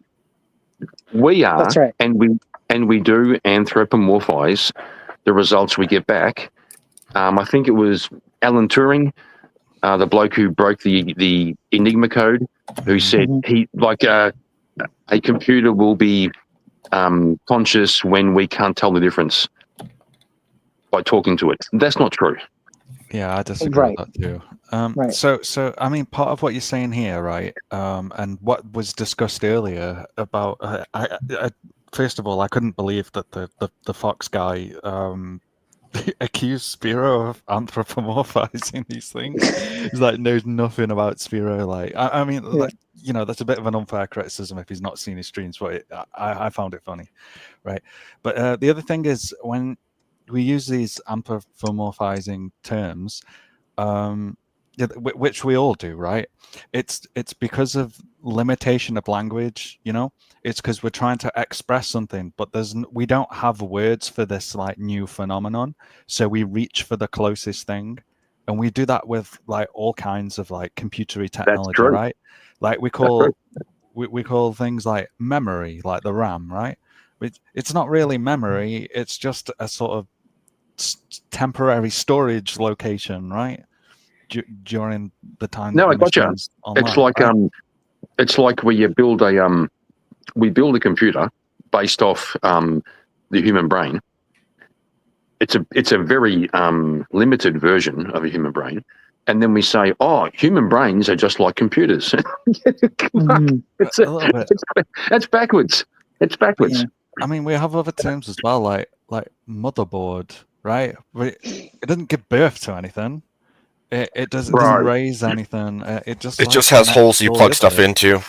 We are, That's right. and we do anthropomorphize the results we get back. I think it was Alan Turing, the bloke who broke the Enigma code, who said a computer will be conscious when we can't tell the difference by talking to it. That's not true. Yeah, I disagree with that too. So I mean, part of what you're saying here, right, and what was discussed earlier about, I first of all, I couldn't believe that the Fox guy accused Spiro of anthropomorphizing these things. He's like knows nothing about Spiro. Like, I mean, like, you know, that's a bit of an unfair criticism if he's not seen his streams, but I found it funny, right? But the other thing is when we use these anthropomorphizing terms, which we all do, right? It's because of limitation of language, you know. It's because we're trying to express something, but we don't have words for this like new phenomenon, so we reach for the closest thing, and we do that with like all kinds of like computery technology, right? Like we call things like memory, like the RAM, right? It's not really memory; it's just a sort of temporary storage location, right? During the time. No, I gotcha. It's like it's like where you build we build a computer based off the human brain. It's a very limited version of a human brain, and then we say, oh, human brains are just like computers. That's backwards. It's backwards. Yeah. I mean, we have other terms as well, like motherboard, right? It doesn't give birth to anything. It doesn't raise anything. It just has holes you plug stuff into.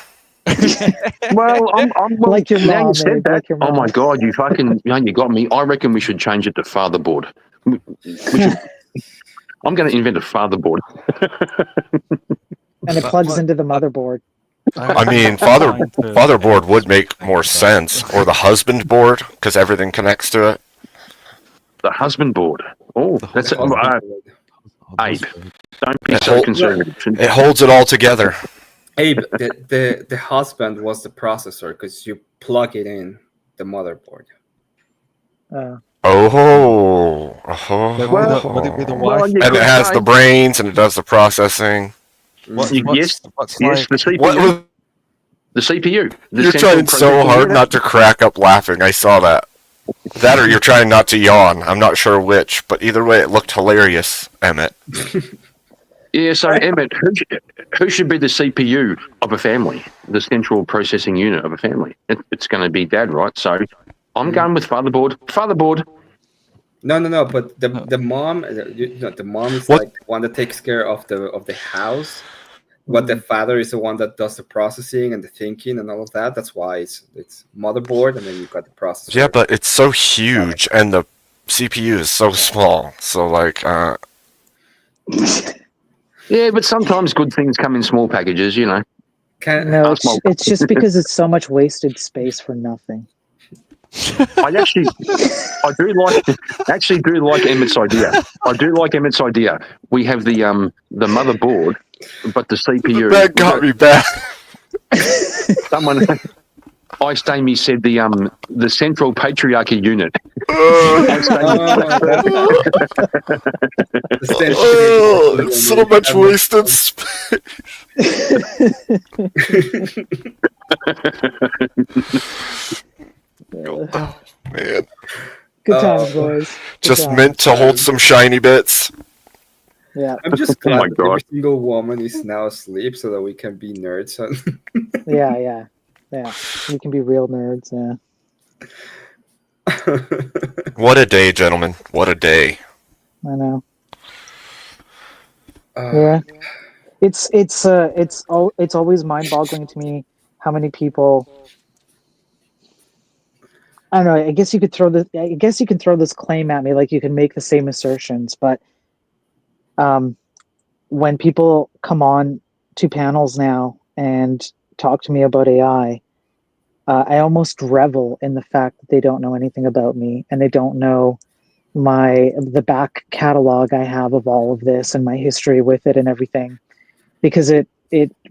Well, well, Like your now mom, you said Abe, that. like your Oh my mom. God, you fucking, you got me. I reckon we should change it to fatherboard. We should. I'm going to invent a fatherboard. And it plugs into the motherboard. I mean, fatherboard would make more sense, or the husband board, because everything connects to it. The husband board. Oh, that's Abe. Don't be It, so conservative. it holds it all together. Abe, the husband was the processor because you plug it in the motherboard. Oh, Would it be the wife? and it has the brains and it does the processing. Yes, what's yes, the CPU. What was- The CPU. The You're central trying so processing hard unit. not to crack up laughing. I saw that. That or you're trying not to yawn. I'm not sure which, but either way, it looked hilarious, Emmett. Yeah, so Emmett, who should be the CPU of a family, the central processing unit of a family? It's going to be Dad, right? So I'm going with fatherboard. Fatherboard. No. But the mom, the mom is like the one that takes care of the house. But the father is the one that does the processing and the thinking and all of that. That's why it's motherboard, and then you've got the processor. Yeah, but it's so huge, and the CPU is so small. So, like, Yeah, but sometimes good things come in small packages, you know. No, it's just because it's so much wasted space for nothing. I do like Emmett's idea. I do like Emmett's idea. We have the motherboard, but the CPU. That got me back. Someone, Iced Amy said the central patriarchy unit. So much wasted space. Oh, man. Good times, boys. Good Just times. meant to hold some shiny bits. Yeah. I'm just Oh glad my that God. every single woman is now asleep so that we can be nerds. Yeah. We can be real nerds. Yeah. What a day, gentlemen. What a day. I know. Yeah. It's always mind-boggling to me how many people. I don't know. I guess you could throw this claim at me, like you can make the same assertions, but when people come on to panels now and talk to me about AI, I almost revel in the fact that they don't know anything about me and they don't know the back catalog I have of all of this and my history with it and everything, because it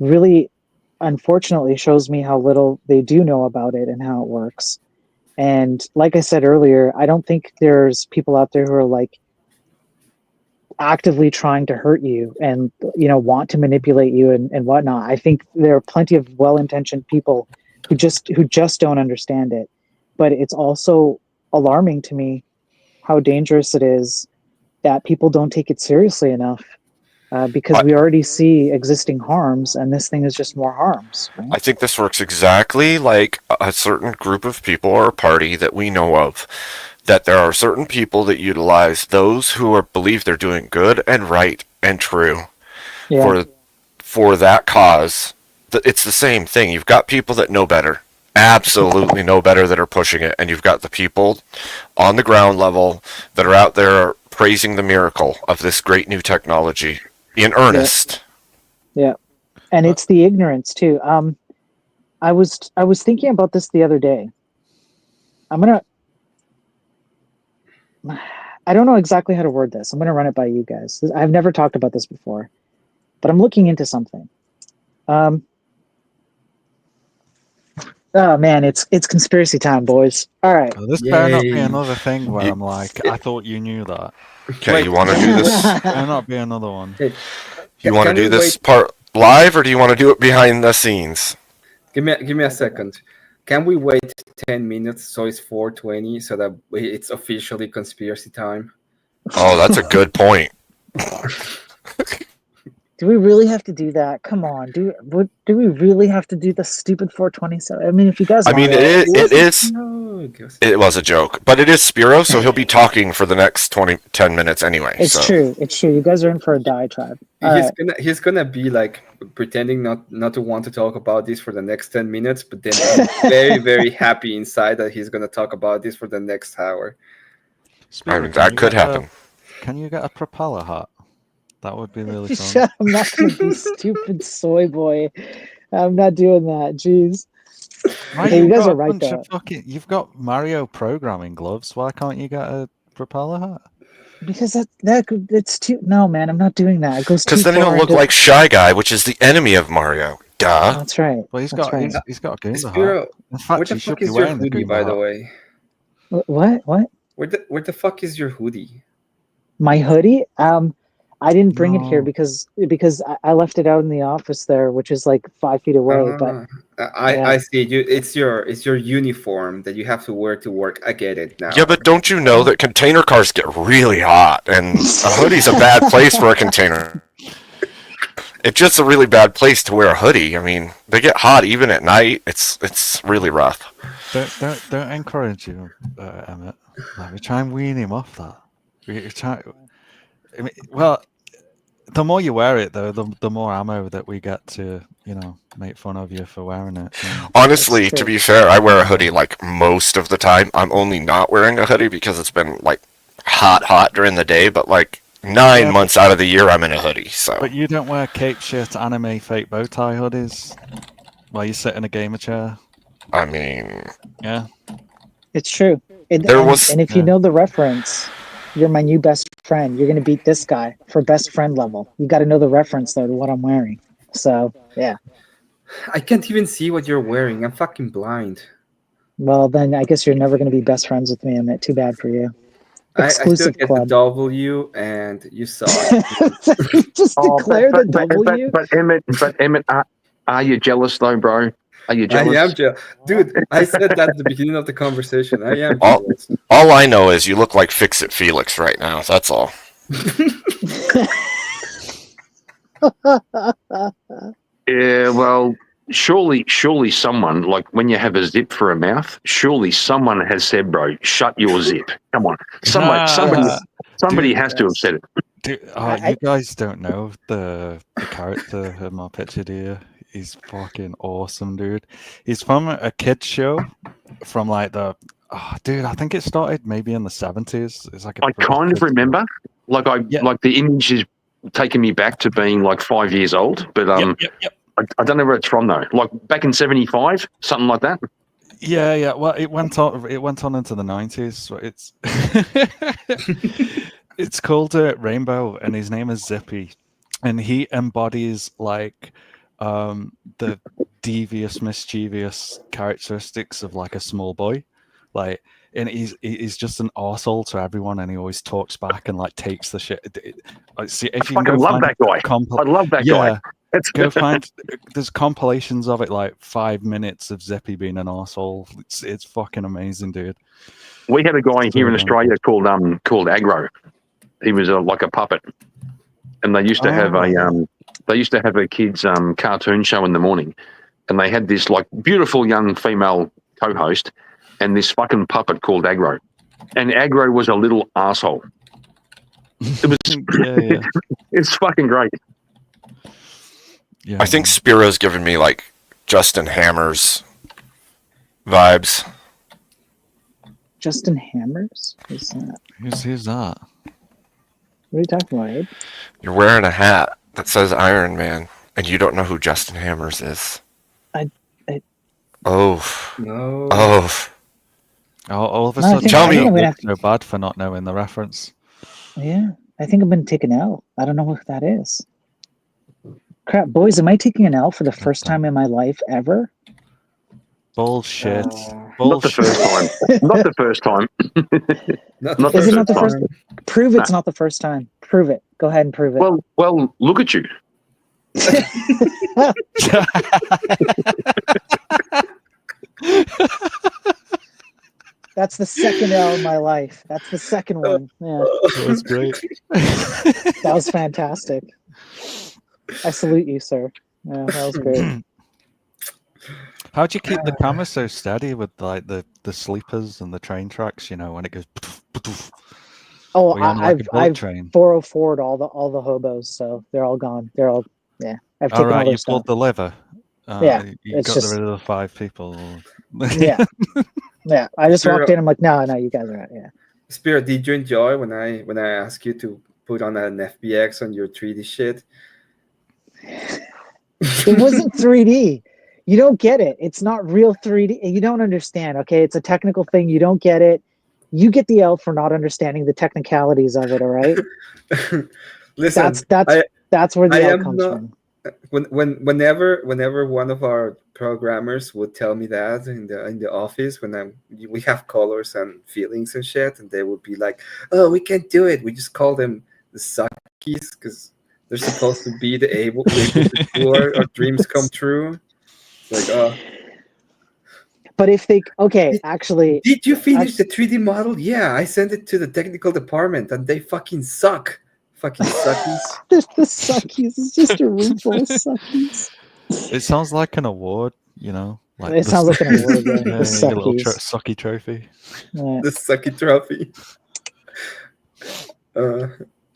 really unfortunately shows me how little they do know about it and how it works. And like I said earlier, I don't think there's people out there who are like actively trying to hurt you and want to manipulate you and whatnot. I think there are plenty of well-intentioned people who just don't understand it. But it's also alarming to me how dangerous it is that people don't take it seriously enough, because we already see existing harms, and this thing is just more harms. Right? I think this works exactly like a certain group of people or a party that we know of. That there are certain people that utilize those who believe they're doing good and right and true for that cause. It's the same thing. You've got people that know better, absolutely know better, that are pushing it, and you've got the people on the ground level that are out there praising the miracle of this great new technology in earnest. Yeah. And it's the ignorance too. I was thinking about this the other day. I don't know exactly how to word this. I'm going to run it by you guys. I've never talked about this before, but I'm looking into something. Oh man, it's conspiracy time, boys. All right. Oh, this better not be another thing where I'm like, I thought you knew that. Okay, you want to do this? Better not be another one. You want to do this part live, or do you want to do it behind the scenes? Give me a second. Can we wait 10 minutes so it's 4:20 so that it's officially conspiracy time? Oh, that's a good point. Do we really have to do that? Come on, do we really have to do the stupid 427? I mean, if you guys I want mean, it, it was a joke, but it is Spiro, so he'll be talking for the next 10 minutes anyway. it's so. true. It's true. You guys are in for a diatribe. All He's right. gonna be like pretending not to want to talk about this for the next 10 minutes, but then he's very, very happy inside that he's gonna talk about this for the next hour. Spiro, I mean, that could happen. Can you get a propeller hat? That would be really fun. Shut up, I'm not gonna be stupid soy boy. I'm not doing that. Jeez. Why Hey, you you've guys got are a right bunch though. of you've got Mario programming gloves. Why can't you get a propeller hat? Because it's too. No, man, I'm not doing that. It goes too Because then far he'll look into- like Shy Guy, which is the enemy of Mario. Duh. That's right. Well, he's That's got right. he's got a Goomba Spiro, hat. In fact, where the he should fuck be is your wearing the hoodie, Goomba by the hat. way? What? Where the fuck is your hoodie? My hoodie? I didn't bring it here No. because I left it out in the office there, which is like 5 feet away. But I see you. It's your uniform that you have to wear to work. I get it now. Yeah, but don't you know that container cars get really hot, and a hoodie's a bad place for a container. It's just a really bad place to wear a hoodie. I mean, they get hot even at night. It's really rough. Don't encourage you, Emmett. Like, we try and wean him off that. We try. I mean, well, the more you wear it, though, the more ammo that we get to, make fun of you for wearing it. Honestly, to be fair, I wear a hoodie like most of the time. I'm only not wearing a hoodie because it's been like hot during the day, but like 9 months out of the year I'm in a hoodie. So. But you don't wear cape shit, anime, fake bow tie hoodies while you sit in a gamer chair. I mean, yeah, it's true. And if you know the reference, you're my new best friend. You're gonna beat this guy for best friend level. You got to know the reference though to what I'm wearing. So yeah. I can't even see what you're wearing. I'm fucking blind. Well, then I guess you're never gonna be best friends with me, Emmett. Too bad for you. I still Exclusive get club. the W, and you saw it. Just declare the W. But Emmett, are you jealous though, bro? Are you jealous? I am jealous, dude. I said that at the beginning of the conversation. I am all, jealous. all I know is you look like Fix It Felix right now. That's all. Yeah, well, surely someone, like when you have a zip for a mouth, surely someone has said, bro, shut your zip. Come on. Somebody has to have said it. Dude, you guys don't know the character in my picture, do you? He's fucking awesome, dude. He's from a kids show from like dude, I think it started maybe in the 70s. It's like I kind of remember. Like the image is taking me back to being like 5 years old, but Yep. I don't know where it's from though. Like back in 75, something like that. Yeah. Well, it went on into the 90s. So it's it's called Rainbow, and his name is Zippy, and he embodies like the devious, mischievous characteristics of like a small boy, like. And he's just an arsehole to everyone, and he always talks back and like takes the shit. See, if you I love that guy. I love that guy. Go find. There's compilations of it, like 5 minutes of Zippy being an arsehole. It's fucking amazing, dude. We had a guy here in Australia called Aggro. He was like a puppet, and they used to have a kids cartoon show in the morning, and they had this like beautiful young female co-host, and this fucking puppet called Aggro, and Aggro was a little asshole. It was, it's fucking great. I think Spiro's giving me like Justin Hammers vibes. Justin Hammers? Who's that? Who's that? What are you talking about, Abe? You're wearing a hat that says Iron Man, and you don't know who Justin Hammers is. No. All of a No, sudden, tell me. it's so bad for not knowing the reference. Yeah, I think I've been taken L. I don't know what that is. Crap, boys, am I taking an L for the first time in my life ever? Bullshit. Not the first time. Not the first time. Is it not the first? Prove it's not the first time. Prove it. Go ahead and prove it. Well, look at you. That's the second L in my life. That's the second one. Yeah. That was great. That was fantastic. I salute you, sir. Yeah, that was great. How'd you keep the camera so steady with like the sleepers and the train tracks? You know, when it goes. Oh, Were you on like a bullet I've train? 404'd all the hobos, so they're all gone. They're all I've All taken all right, their you pulled stuff. the lever. Yeah, You it's got just rid of the 5 people. yeah, yeah. I just walked Spirit, in. I'm like, no, you guys are out. Yeah. Spirit, did you enjoy when I asked you to put on an FBX on your 3D shit? It wasn't 3D. You don't get it. It's not real 3D. You don't understand. Okay, it's a technical thing. You don't get it. You get the L for not understanding the technicalities of it. All right. Listen, that's where the I L am comes not. from. Whenever one of our programmers would tell me that in the office we have colors and feelings and shit, and they would be like, "Oh, we can't do it. We just call them the suckies because they're supposed to be the able to do our dreams come true." It's like, But if they actually, did you finish the 3D model? Yeah, I sent it to the technical department, and they fucking suck. Fucking suckies. the suckies. It's just a room full of suckies. It sounds like an award, you know. Like It sounds like an award, yeah. Yeah, The your little suckies. sucky trophy. Yeah. The sucky trophy.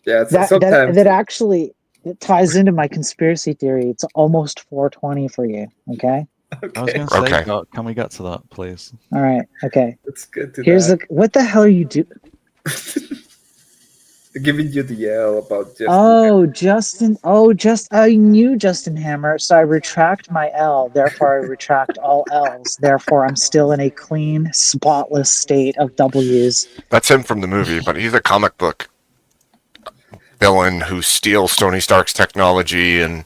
Yeah, That actually it ties into my conspiracy theory. It's almost 420 for you. Okay. I was going to say, can we get to that, please? All right. Okay. Let's get to Here's that. what the hell are you do? Giving you the yell about Justin. Oh, Justin. Oh, I knew Justin Hammer, so I retract my L. Therefore, I retract all L's. Therefore, I'm still in a clean, spotless state of W's. That's him from the movie, but he's a comic book villain who steals Tony Stark's technology and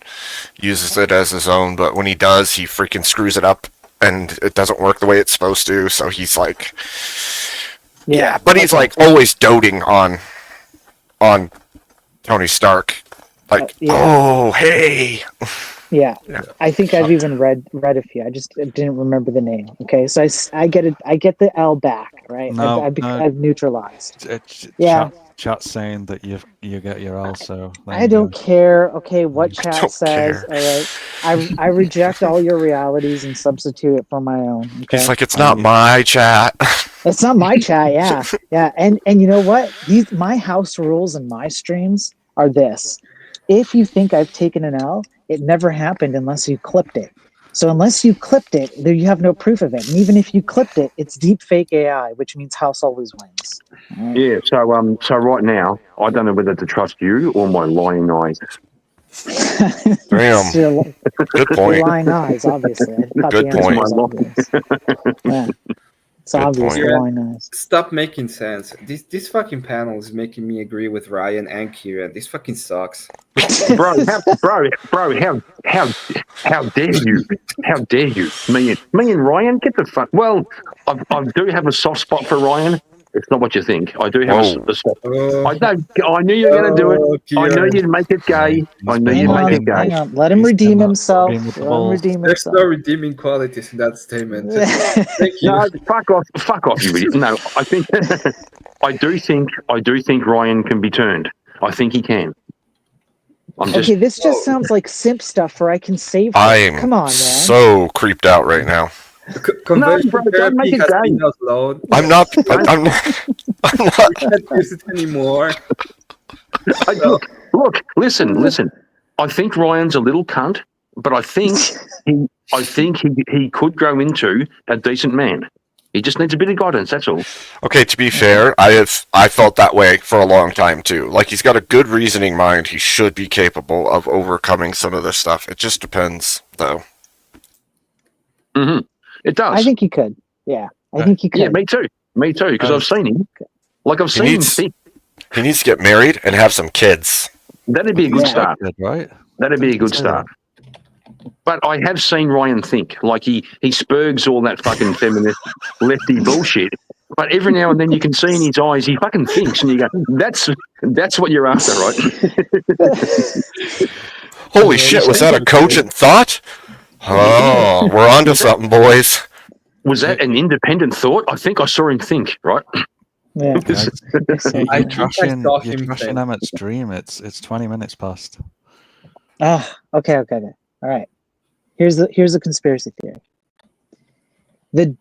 uses it as his own, but when he does, he freaking screws it up and it doesn't work the way it's supposed to, so he's like... Yeah, but he's like always doting on Tony Stark. Like, oh, hey! Yeah. I think I've even read a few. I just didn't remember the name. Okay, so I get it. I get the L back, right? No, I've neutralized. Yeah. Chat's saying that you get your L, so I don't care. Okay, what chat says. All right, I reject all your realities and substitute it for my own. Okay? He's like, it's not my chat. It's not my chat. Yeah, yeah. And you know what? My house rules and my streams are this: if you think I've taken an L, it never happened unless you clipped it. So unless you clipped it, you have no proof of it. And even if you clipped it, it's deep fake AI, which means house always wins. Right? Yeah. So right now, I don't know whether to trust you or my lying eyes. Damn. Good point. Lying eyes, obviously. Good point. Yeah. It's obvious the lying eyes. Stop making sense. This fucking panel is making me agree with Ryan and Kieran. This fucking sucks. bro, how dare you? How dare you? Me and Ryan, get the fuck. Well, I do have a soft spot for Ryan. It's not what you think. I do have a soft. I knew you were going to do it. I knew you'd make it gay. I knew you'd make it gay. Hang on. Let him redeem himself. There's no redeeming qualities in that statement. Thank you. No, fuck off, you idiot. No, I think I do think Ryan can be turned. I think he can. Okay, this just sounds like simp stuff where I can save. I'm Come on, man. so creeped out right now. Conversion don't make therapy it has gay. been outlawed. I'm not. We can't use it anymore. Look, listen. I think Ryan's a little cunt, but I think he could grow into a decent man. He just needs a bit of guidance. That's all. Okay, to be fair, I felt that way for a long time too. Like, he's got a good reasoning mind. He should be capable of overcoming some of this stuff. It just depends, though. Mm-hmm. It does. I think he could. Yeah, I think he could. Yeah, me too. Because I've seen him. Like I've seen him. He needs to get married and have some kids. That'd be a good start, right? That'd be a good start. But I have seen Ryan think. Like he spurgs all that fucking feminist lefty bullshit. But every now and then you can see in his eyes he fucking thinks, and you go, "That's what you're after, right?" Holy shit! Was that a cogent thought? Oh, we're onto something, boys. Was that an independent thought? I think I saw him think, right? Yeah. You're trashing Emmett's dream. It's 20 minutes past. Okay. All right. Here's the conspiracy theory. The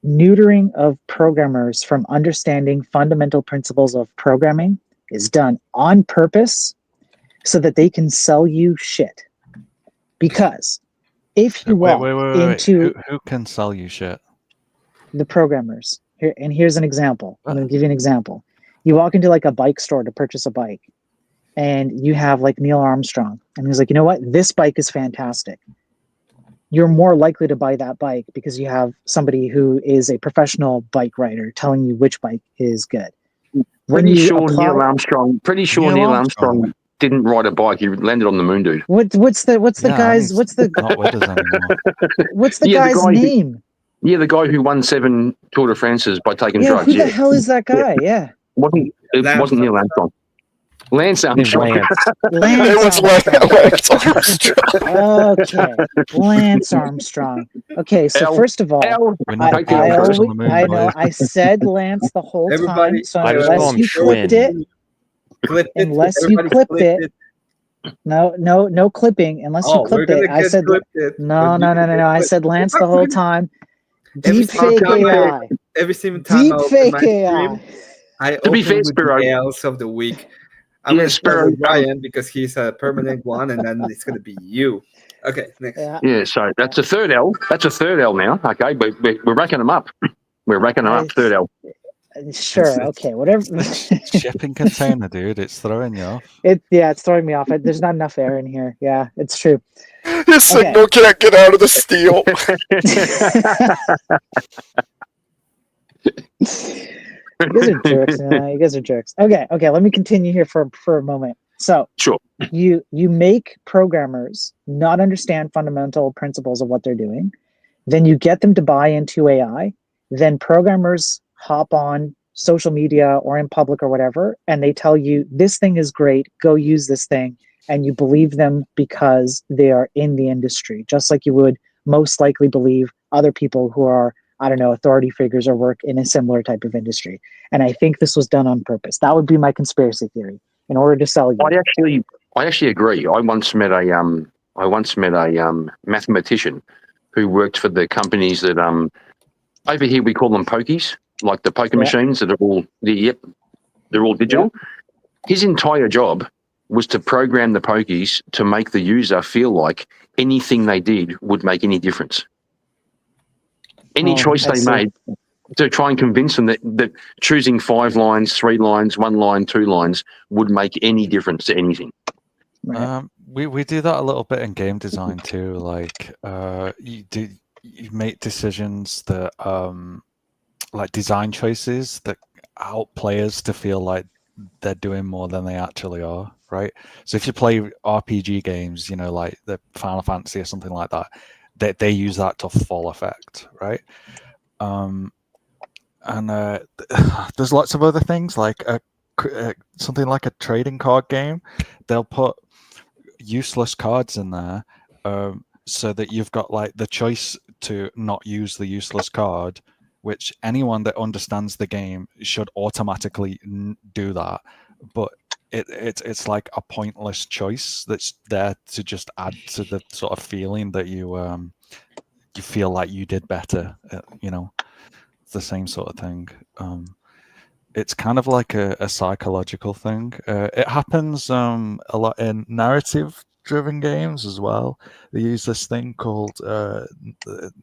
neutering of programmers from understanding fundamental principles of programming is done on purpose so that they can sell you shit. Because if you walk Wait. into Who can sell you shit? the programmers, here's an example. I'm going to give you an example. You walk into like a bike store to purchase a bike, and you have like Neil Armstrong, and he's like, you know what? This bike is fantastic. You're more likely to buy that bike because you have somebody who is a professional bike rider telling you which bike is good. Pretty sure Neil Armstrong didn't ride a bike. He landed on the moon, dude. What's the guy's name? Yeah, the guy who won 7 Tour de France's by taking drugs. Who the hell is that guy? Yeah. It wasn't Neil Armstrong. Lance Armstrong. Lance Okay, Lance Armstrong. Okay, so first of all, I know I said Lance the whole time. So unless you clipped it, no clipping. Unless you clipped it, I said no. I said Lance the whole time. Deep fake AI. Every single time Deep fake AI. I To be open fair, with Spiro. the L's of the week. I'm going to start with Ryan because he's a permanent one, and then it's going to be you. Okay, next. Yeah, so that's a third L. That's a third L now. Okay, we're racking them up. We're racking them up. Third L. Sure. Okay. Whatever. Shipping container, dude. It's throwing you off. It's throwing me off. There's not enough air in here. Yeah, it's true. His signal can't get out of the steel. You guys are jerks. You guys are jerks. Okay. Let me continue here for a moment. So, sure, you make programmers not understand fundamental principles of what they're doing. Then you get them to buy into AI. Then programmers hop on social media or in public or whatever, and they tell you this thing is great. Go use this thing, and you believe them because they are in the industry, just like you would most likely believe other people who are, I don't know, authority figures or work in a similar type of industry. And I think this was done on purpose. That would be my conspiracy theory in order to sell you. I actually agree. I once met a mathematician who worked for the companies that over here we call them pokies, like the poker machines that are all they're all digital. Yep. His entire job was to program the pokies to make the user feel like anything they did would make any difference. Any choice they made to try and convince them that choosing 5 lines, 3 lines, 1 line, 2 lines would make any difference to anything. We do that a little bit in game design too. Like you make decisions that like design choices that help players to feel like they're doing more than they actually are, right? So if you play RPG games, you know, like the Final Fantasy or something like that, they use that to full effect, right? And there's lots of other things like something like a trading card game. They'll put useless cards in there so that you've got like the choice to not use the useless card, which anyone that understands the game should automatically do that. But it's like a pointless choice that's there to just add to the sort of feeling that you feel like you did better. You know, it's the same sort of thing. It's kind of like a psychological thing. It happens a lot in narrative-driven games as well. They use this thing called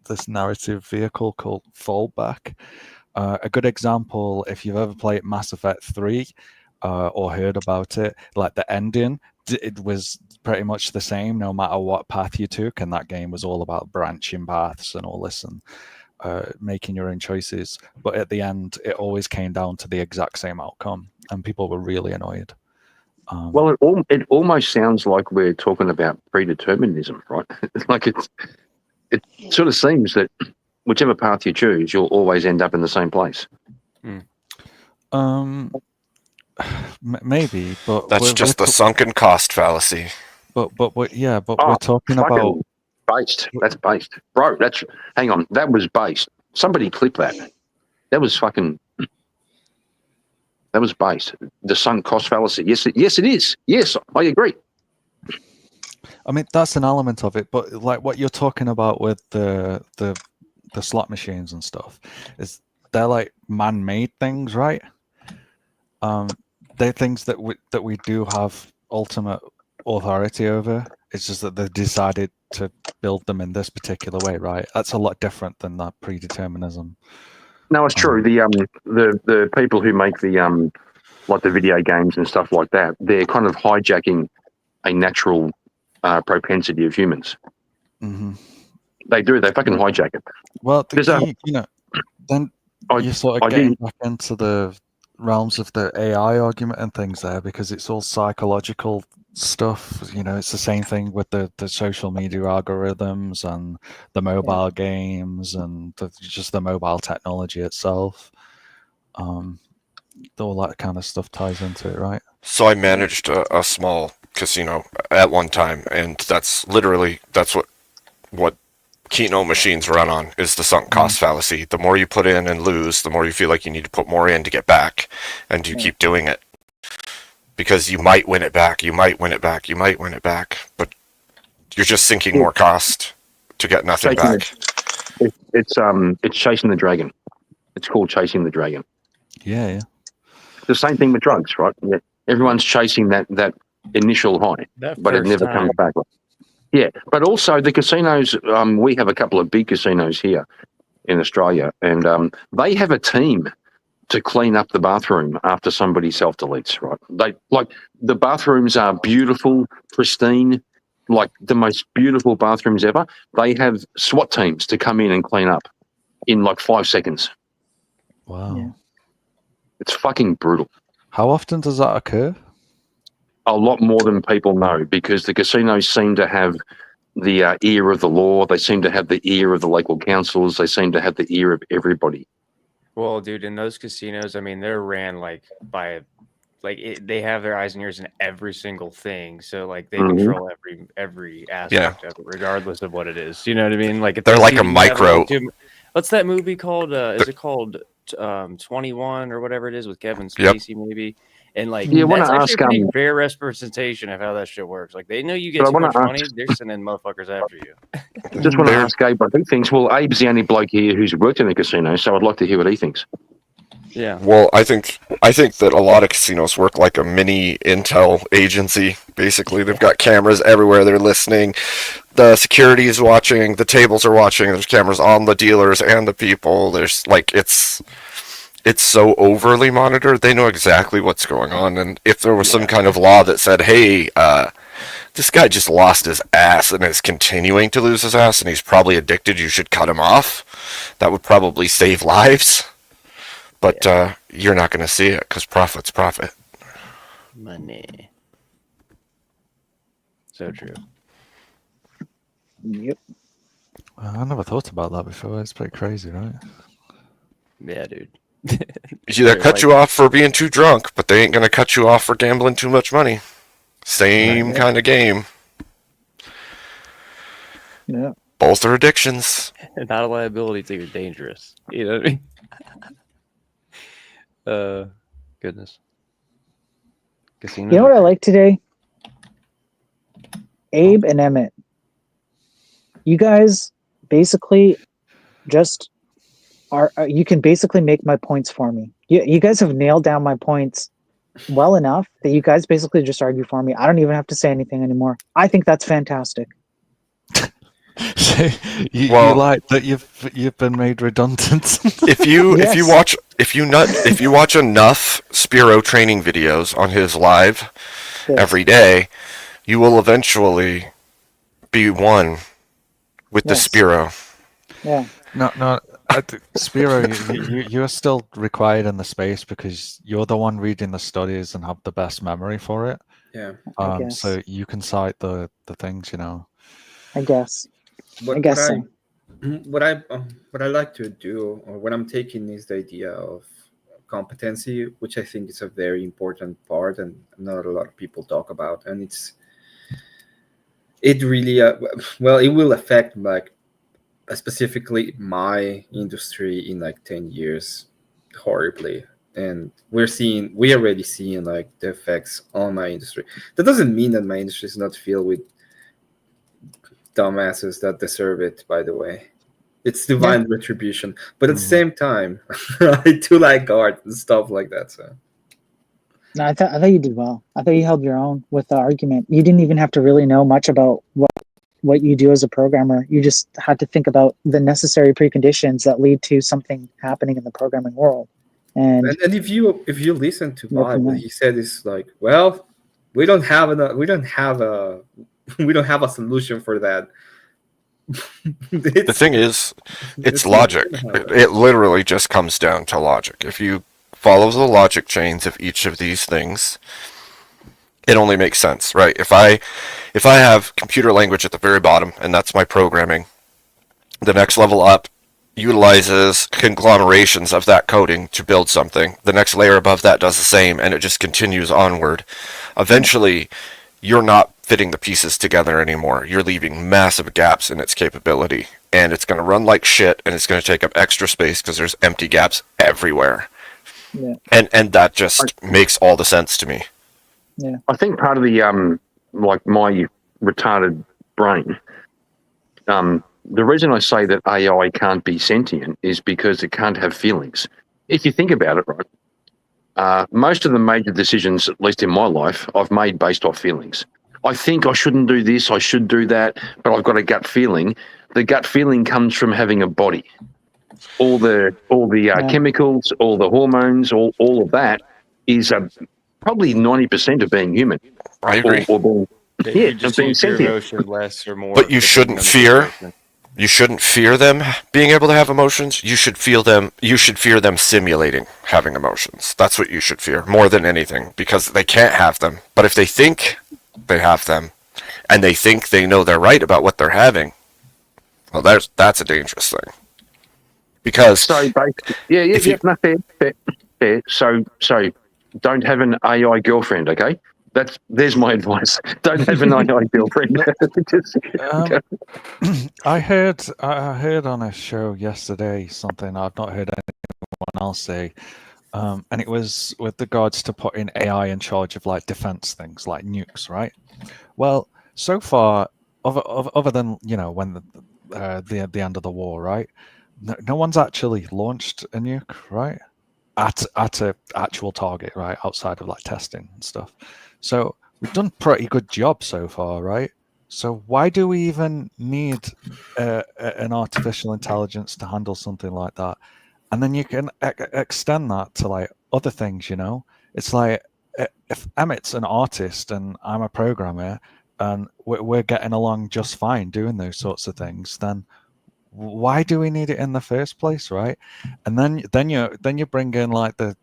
this narrative vehicle called fallback. A good example, if you've ever played Mass Effect 3 or heard about it, like the ending, it was pretty much the same no matter what path you took, and that game was all about branching paths and all this and making your own choices, but at the end it always came down to the exact same outcome, and people were really annoyed. Well, it almost sounds like we're talking about predeterminism, right? Like it sort of seems that whichever path you choose, you'll always end up in the same place. Maybe, but that's just the sunken cost fallacy. But we're talking about based. That's based, bro. Hang on. That was based. Somebody clip that. That was based. The sunk cost fallacy. Yes, it is. Yes, I agree. I mean, that's an element of it, but like what you're talking about with the slot machines and stuff is they're like man-made things, right? They're things that we do have ultimate authority over. It's just that they've decided to build them in this particular way, right? That's a lot different than that predeterminism. No, it's true. The people who make the like the video games and stuff like that, they're kind of hijacking a natural propensity of humans. Mm-hmm. They do. They fucking hijack it. Well, There's then you're sort of getting back into the realms of the AI argument and things there, because it's all psychological stuff. It's the same thing with the social media algorithms and the mobile games and just the mobile technology itself. All that kind of stuff ties into it, right? So I managed a small casino at one time, and that's what Keno machines run on, is the sunk cost fallacy. The more you put in and lose, the more you feel like you need to put more in to get back, and you keep doing it because you might win it back, you might win it back, you might win it back, but you're just sinking more cost to get nothing back. It's chasing the dragon. It's called chasing the dragon. Yeah. The same thing with drugs, right? Yeah. Everyone's chasing that initial high, but it never comes back. Yeah, but also the casinos, we have a couple of big casinos here in Australia, and they have a team to clean up the bathroom after somebody self-deletes, right? The bathrooms are beautiful, pristine, like the most beautiful bathrooms ever. They have SWAT teams to come in and clean up in like 5 seconds. Wow. Yeah. It's fucking brutal. How often does that occur? A lot more than people know, because the casinos seem to have the ear of the law. They seem to have the ear of the local councils. They seem to have the ear of everybody. Well, dude, in those casinos, I mean, they're ran they have their eyes and ears in every single thing. So like they control every aspect of it, regardless of what it is. You know what I mean? Like they're like a micro. What's that movie called? Is it called 21 or whatever it is with Kevin Spacey maybe? And like that's actually a pretty fair representation of how that shit works. Like they know you get too much money, they're sending motherfuckers after you. Just want to ask Abe what he thinks. Well, Abe's the only bloke here who's worked in a casino, so I'd like to hear what he thinks. Yeah. Well, I think that a lot of casinos work like a mini intel agency. Basically, they've got cameras everywhere. They're listening. The security is watching. The tables are watching. There's cameras on the dealers and the people. There's like it's so overly monitored. They know exactly what's going on. And if there was some kind of law that said, "Hey, this guy just lost his ass and is continuing to lose his ass, and he's probably addicted. You should cut him off," that would probably save lives. But you're not going to see it because profit's profit. Money. So true. Yep. I never thought about that before. It's pretty crazy, right? Yeah, dude. They cut you off for being too drunk, but they ain't going to cut you off for gambling too much money. Same kind of game. Yeah. Both are addictions. Not a liability till you're dangerous. You know what I mean? Goodness. Casino. You know what I like today? Abe and Emmett. You guys basically just you can basically make my points for me. You guys have nailed down my points well enough that you guys basically just argue for me. I don't even have to say anything anymore. I think that's fantastic. You like that you've been made redundant. if you watch enough Spiro training videos on his live every day, you will eventually be one with the Spiro. Yeah. No, Spiro, you're still required in the space because you're the one reading the studies and have the best memory for it. Yeah. So you can cite the things, I guess. What I like to do, or what I'm taking, is the idea of competency, which I think is a very important part and not a lot of people talk about. And it really it will affect like specifically my industry in like 10 years horribly. And we already seeing like the effects on my industry. That doesn't mean that my industry is not filled with dumbasses that deserve it. By the way, it's divine retribution. But at the same time, I do like art and stuff like that. So. No, I thought you did well. I thought you held your own with the argument. You didn't even have to really know much about what you do as a programmer. You just had to think about the necessary preconditions that lead to something happening in the programming world. And if you listen to Bob, what he said is like, well, we don't have a solution for that. The thing is, it's logic. It literally just comes down to logic. If you follow the logic chains of each of these things, it only makes sense, right? If I have computer language at the very bottom, and that's my programming, the next level up utilizes conglomerations of that coding to build something. The next layer above that does the same, and it just continues onward. Eventually, you're not fitting the pieces together anymore. You're leaving massive gaps in its capability, and it's going to run like shit, and it's going to take up extra space because there's empty gaps everywhere. Yeah. And that just makes all the sense to me. Yeah. I think part of the like my retarded brain, the reason I say that AI can't be sentient is because it can't have feelings. If you think about it, right, most of the major decisions, at least in my life, I've made based off feelings. I think I shouldn't do this, I should do that, but I've got a gut feeling. The gut feeling comes from having a body. All the chemicals, all the hormones, all of that is probably 90% of being human. I agree. You just use your emotion less or more. But you shouldn't fear. You shouldn't fear them being able to have emotions. You should feel them. You should fear them simulating having emotions. That's what you should fear more than anything, because they can't have them. But if they think they have them, and they think they know they're right about what they're having, well, that's a dangerous thing. Because fair. So don't have an AI girlfriend, okay? There's my advice. Don't have an AI girlfriend. I heard on a show yesterday something I've not heard anyone else say, and it was with regards to putting AI in charge of like defense things like nukes, right? Well, so far, other than when the end of the war, right? No one's actually launched a nuke, right? At a actual target, right? Outside of like testing and stuff. So we've done pretty good job so far, right? So why do we even need an artificial intelligence to handle something like that? And then you can extend that to like other things, It's like if Emmett's an artist and I'm a programmer and we're getting along just fine doing those sorts of things, then why do we need it in the first place, right? And then you bring in like the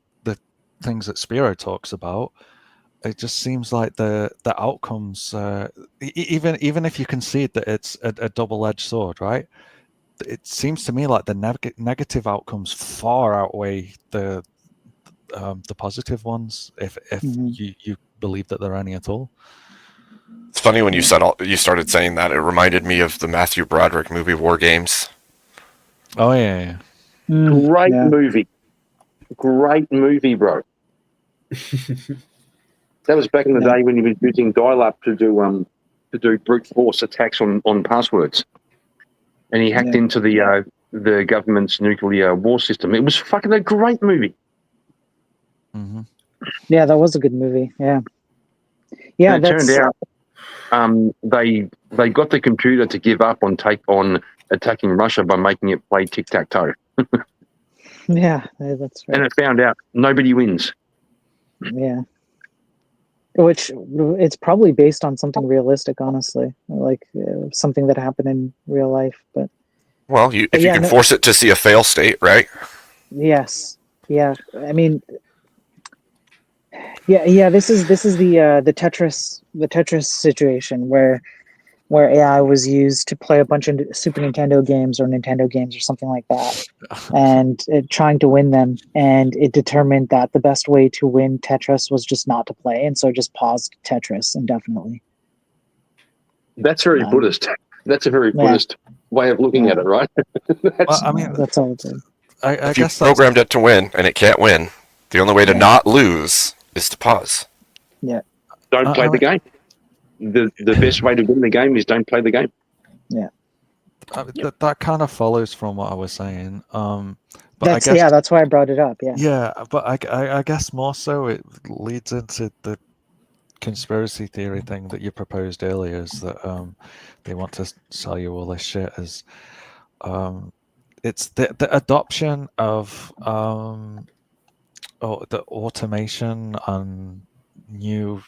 things that Spiro talks about. It just seems like the outcomes, even if you concede that it's a double-edged sword, right? It seems to me like the negative outcomes far outweigh the positive ones, if you believe that there are any at all. It's funny when you started saying that. It reminded me of the Matthew Broderick movie War Games. Oh yeah. Great movie, bro. That was back in the day when he was using dial-up to do brute force attacks on passwords, and he hacked into the government's nuclear war system. It was fucking a great movie. Mm-hmm. Yeah, that was a good movie. Yeah. Yeah, and it turned out they got the computer to give up on attacking Russia by making it play tic-tac-toe. Yeah, that's right. And it found out nobody wins. Yeah. Which it's probably based on something realistic, honestly, like something that happened in real life. But if you can force it to see a fail state, right? Yes. Yeah. I mean, yeah. This is the Tetris situation where AI was used to play a bunch of Super Nintendo games or Nintendo games or something like that, and trying to win them. And it determined that the best way to win Tetris was just not to play, and so it just paused Tetris indefinitely. That's very Buddhist. That's a very Buddhist way of looking at it, right? That's all it is. If you programmed it to win and it can't win, the only way to not lose is to pause. Yeah. Don't play the game. the best way to win the game is don't play the game. Yeah. That kind of follows from what I was saying. But That's I guess that's why I brought it up. Yeah. yeah, but I guess more so it leads into the conspiracy theory thing that you proposed earlier, is that they want to sell you all this shit as it's the adoption of the automation and new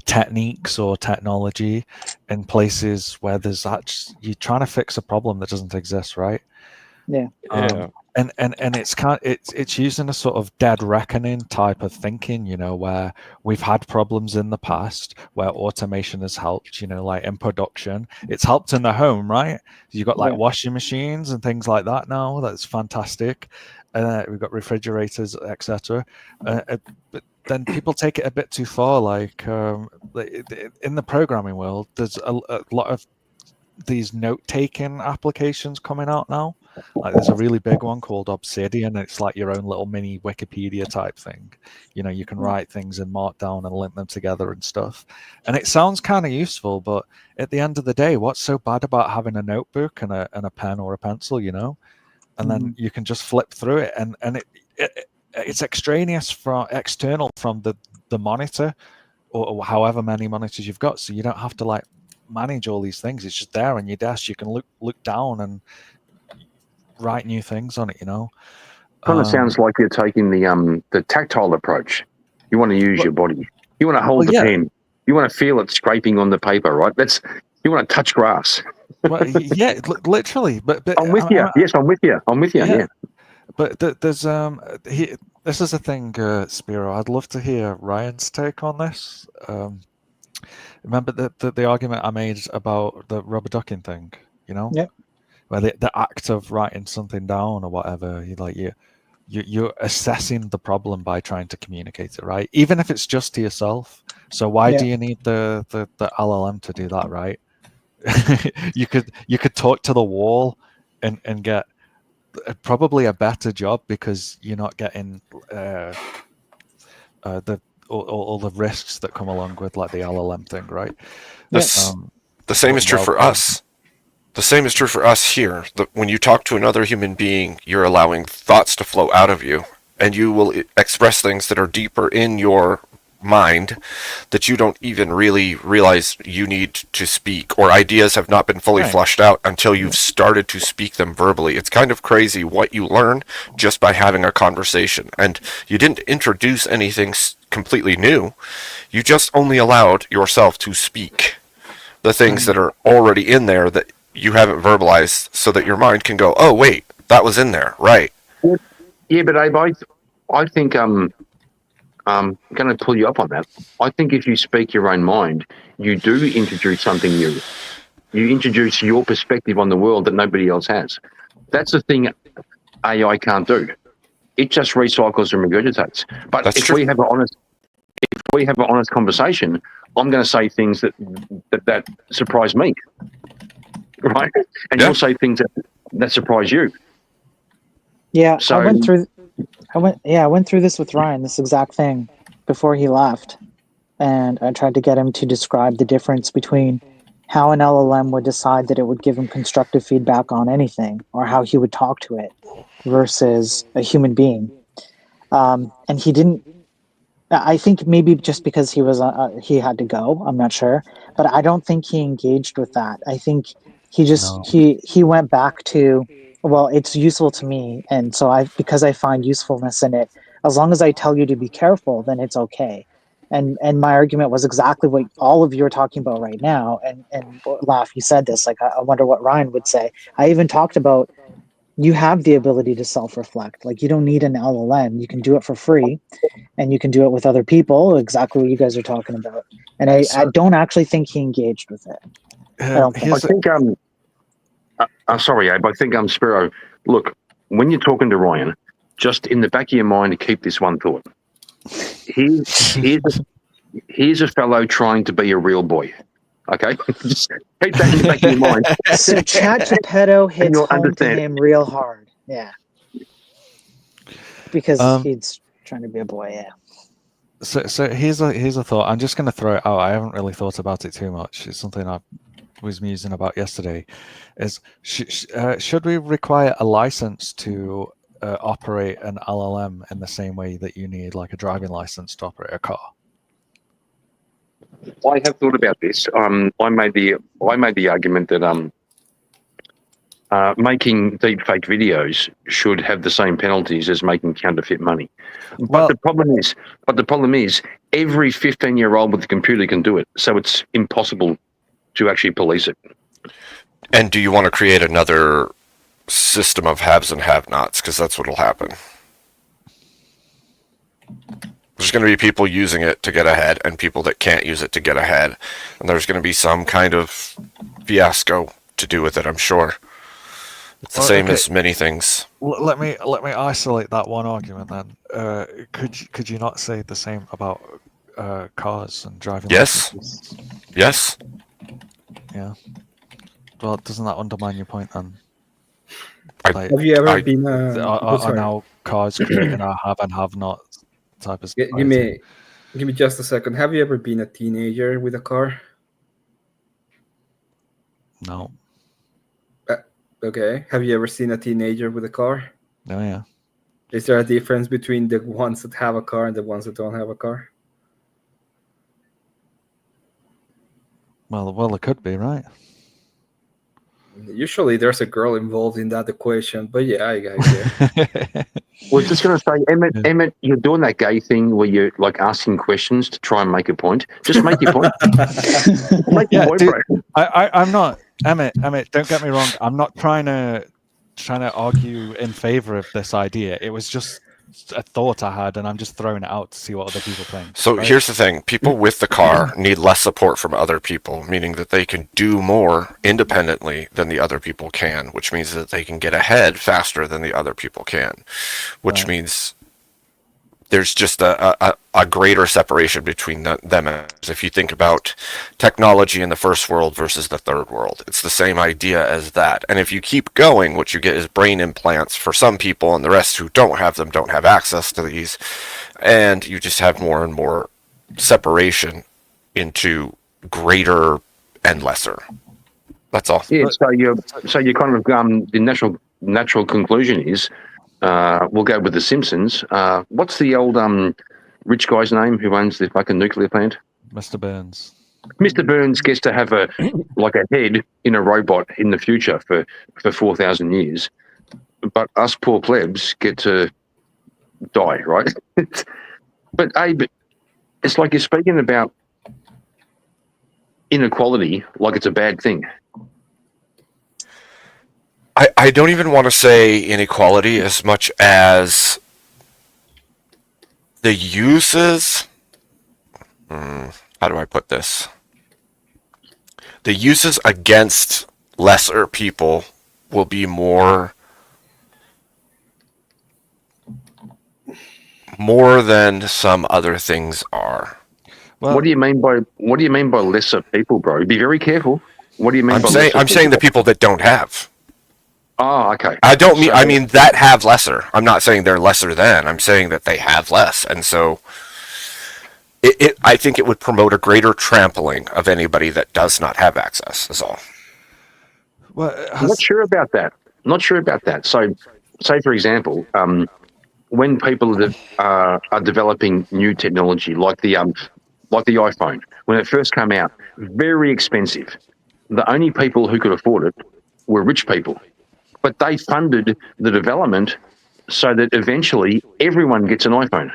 techniques or technology in places where there's actually you're trying to fix a problem that doesn't exist, right? Yeah. And it's using a sort of dead reckoning type of thinking, where we've had problems in the past where automation has helped, like in production. It's helped in the home, right? You've got like washing machines and things like that now. That's fantastic. We've got refrigerators, etc. But then people take it a bit too far. Like in the programming world, there's a lot of these note-taking applications coming out now. Like there's a really big one called Obsidian, and it's like your own little mini Wikipedia type thing. You can write things in Markdown and link them together and stuff. And it sounds kind of useful, but at the end of the day, what's so bad about having a notebook and a pen or a pencil, And then you can just flip through it, and it's extraneous external from the monitor or however many monitors you've got, so you don't have to like manage all these things. It's just there on your desk. You can look down and write new things on it. Kind of sounds like you're taking the tactile approach. You want to use your body. You want to hold the pen. You want to feel it scraping on the paper, right? You want to touch grass. Well, yeah, literally. But I'm with you. Yes, I'm with you. I'm with you. Yeah. But there's this is a thing, Spiro. I'd love to hear Ryan's take on this. Remember the argument I made about the rubber ducking thing, Yep. Where the act of writing something down or whatever, you're assessing the problem by trying to communicate it, right? Even if it's just to yourself. So why do you need the LLM to do that, right? you could talk to the wall and get probably a better job, because you're not getting all the risks that come along with like the LLM thing, right? The same is true for us. The same is true for us here. When you talk to another human being, you're allowing thoughts to flow out of you, and you will express things that are deeper in your mind that you don't even really realize you need to speak, or ideas have not been fully flushed out until you've started to speak them verbally. It's kind of crazy what you learn just by having a conversation, and you didn't introduce anything completely new. You just only allowed yourself to speak the things that are already in there that you haven't verbalized, so that your mind can go, oh wait, that was in there, right? Yeah, but Abe, I think I'm going to pull you up on that. I think if you speak your own mind, you do introduce something new. You introduce your perspective on the world that nobody else has. That's the thing AI can't do. It just recycles and regurgitates. But if we have an honest conversation, I'm going to say things that surprise me, right? And you'll say things that surprise you. Yeah, so, I went through this with Ryan, this exact thing, before he left, and I tried to get him to describe the difference between how an LLM would decide that it would give him constructive feedback on anything, or how he would talk to it, versus a human being. And he didn't. I think maybe just because he had to go, I'm not sure, but I don't think he engaged with that. I think he just he went back to, well, it's useful to me, and so because I find usefulness in it, as long as I tell you to be careful, then it's okay. And my argument was exactly what all of you are talking about right now. And Laugh, you said this, like I wonder what Ryan would say. I even talked about, you have the ability to self-reflect. Like, you don't need an LLM. You can do it for free, and you can do it with other people, exactly what you guys are talking about. And I don't actually think he engaged with it. I don't think. I think I'm sorry, Abe. I think Spiro. Look, when you're talking to Ryan, just in the back of your mind, keep this one thought. Here's a fellow trying to be a real boy. Okay, just keep that in the back of your mind. So ChatGPT hits home to him real hard. Yeah, because he's trying to be a boy. Yeah. So here's a thought. I'm just going to throw it out. I haven't really thought about it too much. It's something I was musing about yesterday. Is should we require a license to operate an LLM in the same way that you need like a driving license to operate a car? I have thought about this. I made the argument that making deepfake videos should have the same penalties as making counterfeit money. But the problem is, every 15-year-old with a computer can do it, so it's impossible to actually police it. And do you want to create another system of haves and have-nots? Because that's what will happen. There's going to be people using it to get ahead and people that can't use it to get ahead. And there's going to be some kind of fiasco to do with it, I'm sure. It's the same as many things. Let me isolate that one argument then. Could you not say the same about cars and driving licenses? Yes. Yeah. Well, doesn't that undermine your point then? Have you ever been? Are now cars creating a have and have not type of Give me just a second. Have you ever been a teenager with a car? No. Okay. Have you ever seen a teenager with a car? Oh yeah. Is there a difference between the ones that have a car and the ones that don't have a car? Well, there could be, right? Usually there's a girl involved in that equation, but yeah, I get it. I was just going to say, Emmett, you're doing that gay thing where you're like asking questions to try and make a point. Just make your point. Make your point, bro. I'm not, Emmett. Don't get me wrong. I'm not trying to argue in favor of this idea. It was just a thought I had, and I'm just throwing it out to see what other people think. So here's the thing. People with the car need less support from other people, meaning that they can do more independently than the other people can, which means that they can get ahead faster than the other people can, which means there's just a greater separation between them. If you think about technology in the first world versus the third world, it's the same idea as that. And if you keep going, what you get is brain implants for some people, and the rest who don't have them don't have access to these. And you just have more and more separation into greater and lesser. That's all. Yeah, so you kind of the natural conclusion is we'll go with the Simpsons. What's the old rich guy's name who owns the fucking nuclear plant? Mr. Burns. Mr. Burns gets to have a head in a robot in the future for 4,000 years, but us poor plebs get to die, right? But it's like you're speaking about inequality like it's a bad thing. I don't even want to say inequality as much as the uses. How do I put this? The uses against lesser people will be more than some other things are. Well, what do you mean by lesser people, bro? Be very careful. What do you mean I'm saying the people that don't have. Oh, okay. I mean that have lesser. I'm not saying they're lesser than. I'm saying that they have less, and so I think it would promote a greater trampling of anybody that does not have access. Is all. Well, I'm not sure about that. So, say for example, when people are developing new technology, like the iPhone, when it first came out, very expensive. The only people who could afford it were rich people. But they funded the development so that eventually everyone gets an iPhone.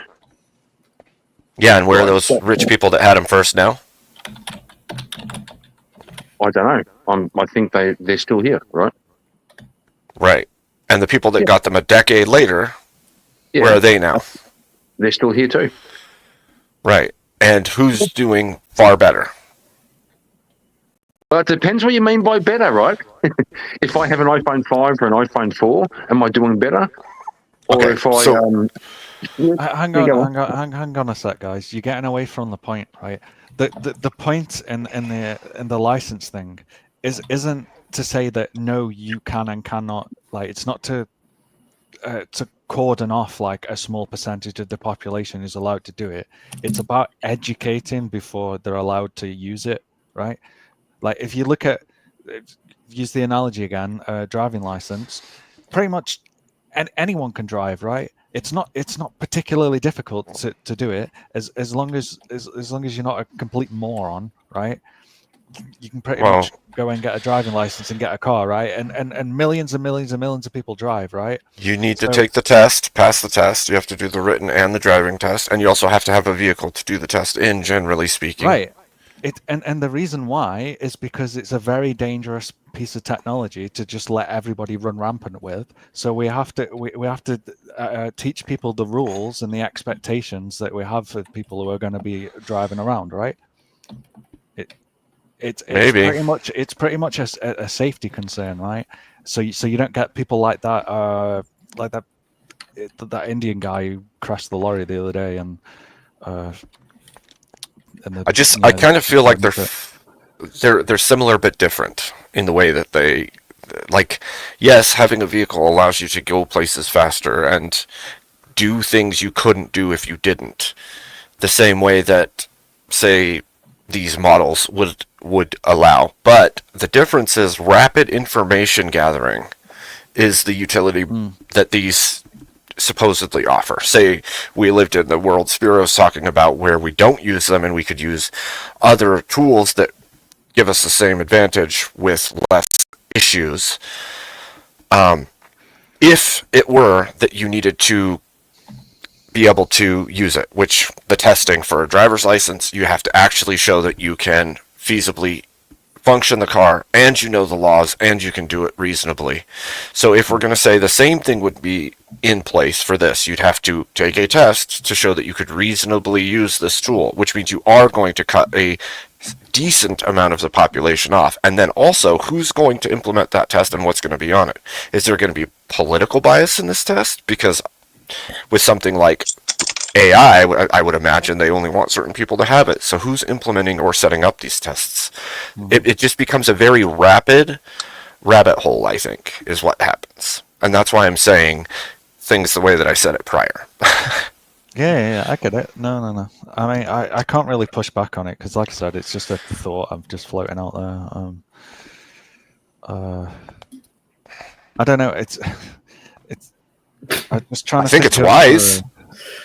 Yeah, and where are those rich people that had them first now? I don't know. I think they're still here, right? Right. And the people that got them a decade later, where are they now? They're still here too. Right. And who's doing far better? Well, it depends what you mean by better, right? If I have an iPhone 5 or an iPhone 4, am I doing better? Or if I... hang on a sec, guys. You're getting away from the point, right? The point in the license thing isn't to say that no, you can and cannot, like, it's not to cordon off like a small percentage of the population is allowed to do it. It's about educating before they're allowed to use it, right? Like if you look at, use the analogy again, driving license, pretty much anyone can drive, right? It's not particularly difficult to do it as long as you're not a complete moron, right? You can pretty much go and get a driving license and get a car, right? And millions and millions and millions of people drive, right? You need to take the test, pass the test. You have to do the written and the driving test, and you also have to have a vehicle to do the test in, generally speaking. Right. And the reason why is because it's a very dangerous piece of technology to just let everybody run rampant with. So we have to teach people the rules and the expectations that we have for people who are going to be driving around, right? It's pretty much a safety concern, right? So you don't get people like that that Indian guy who crashed the lorry the other day and I kind of feel like they're similar but different in the way that they, like, yes, having a vehicle allows you to go places faster and do things you couldn't do if you didn't. The same way that, say, these models would allow. But the difference is rapid information gathering is the utility that these supposedly offer. Say we lived in the world Spiro's talking about where we don't use them and we could use other tools that give us the same advantage with less issues. If it were that you needed to be able to use it, which the testing for a driver's license, you have to actually show that you can feasibly function the car and you know the laws and you can do it reasonably. So if we're going to say the same thing would be in place for this, you'd have to take a test to show that you could reasonably use this tool, which means you are going to cut a decent amount of the population off. And then also, who's going to implement that test and what's going to be on it? Is there going to be political bias in this test? Because with something like AI, I would imagine they only want certain people to have it. So who's implementing or setting up these tests? It just becomes a very rapid rabbit hole, I think, is what happens. And that's why I'm saying things the way that I said it prior. Yeah, I get it. No. I mean, I can't really push back on it because, like I said, it's just a thought I'm just floating out there. I don't know. It's. I'm just trying to. I think it's wise.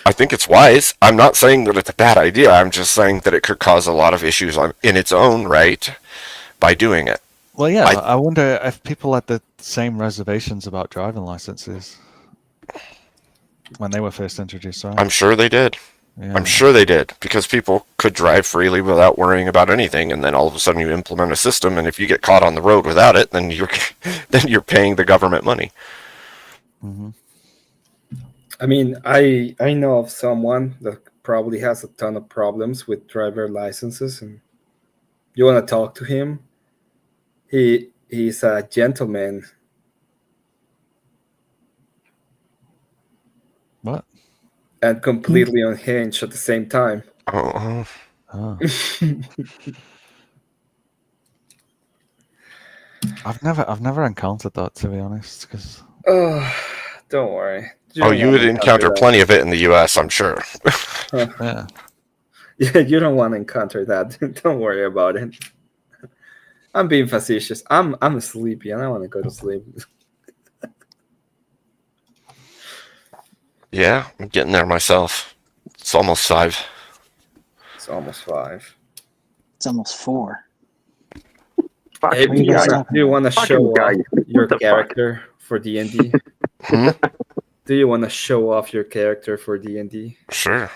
I think it's wise. I'm not saying that it's a bad idea. I'm just saying that it could cause a lot of issues in its own right by doing it. Well, yeah. I wonder if people had the same reservations about driving licenses when they were first introduced, right? I'm sure they did. Yeah. I'm sure they did, because people could drive freely without worrying about anything, and then all of a sudden you implement a system, and if you get caught on the road without it, then you're paying the government money. Mm-hmm. I mean, I know of someone that probably has a ton of problems with driver licenses, and you want to talk to him. He's a gentleman. What? And completely unhinged at the same time. Oh. I've never encountered that, to be honest. Cause... Oh, don't worry. You would encounter plenty of it in the U.S., I'm sure. Yeah. Yeah, you don't want to encounter that. Don't worry about it. I'm being facetious. I'm sleepy and I want to go to sleep. Yeah, I'm getting there myself. It's almost 5. It's almost 5. It's almost 4. Hey, do you want to show off your character for D&D? Do you want to show off your character for D&D? Sure.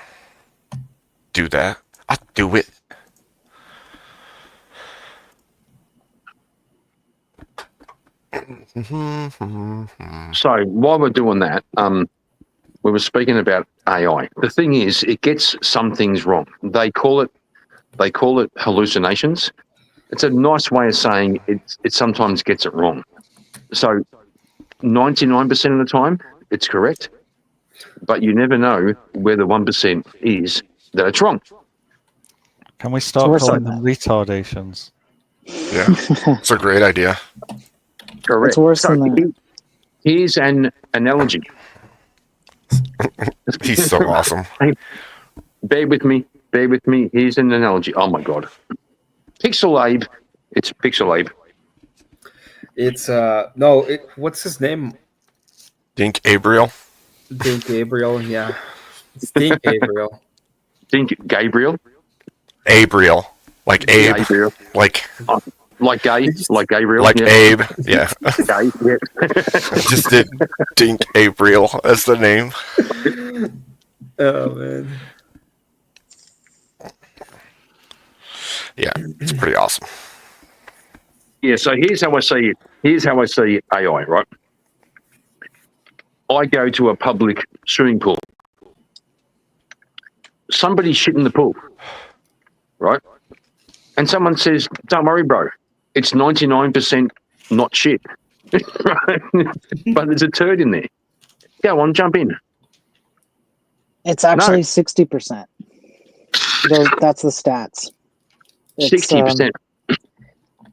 Do that. I'll do it. So while we're doing that, we were speaking about AI. The thing is, it gets some things wrong. They call it hallucinations. It's a nice way of saying it sometimes gets it wrong. So 99% of the time, it's correct, but you never know where the 1% is that it's wrong. Can we start calling them retardations? Yeah, it's a great idea. Correct. It's worse than that. Here's an analogy. He's so awesome. Hey, bear with me. Bear with me. Here's an analogy. Oh my god. Pixel Abe. It's Pixel Abe. It's no. What's his name? Dink Gabriel. Dink Gabriel. Yeah, it's Dink Gabriel. Dink Gabriel. Abriel. Like Abe. Gabriel. Like gay. Like Gabriel. Like yeah. Abe. Yeah. Gay, yeah. Just did Dink Abriel as the name. Oh man. Yeah, it's pretty awesome. Yeah, so here's how I see it. Here's how I see AI, right? I go to a public swimming pool. Somebody's shit in the pool, right? And someone says, don't worry, bro. It's 99% not shit. Right? But there's a turd in there. Go on, jump in. It's actually 60%. That's the stats. 60%.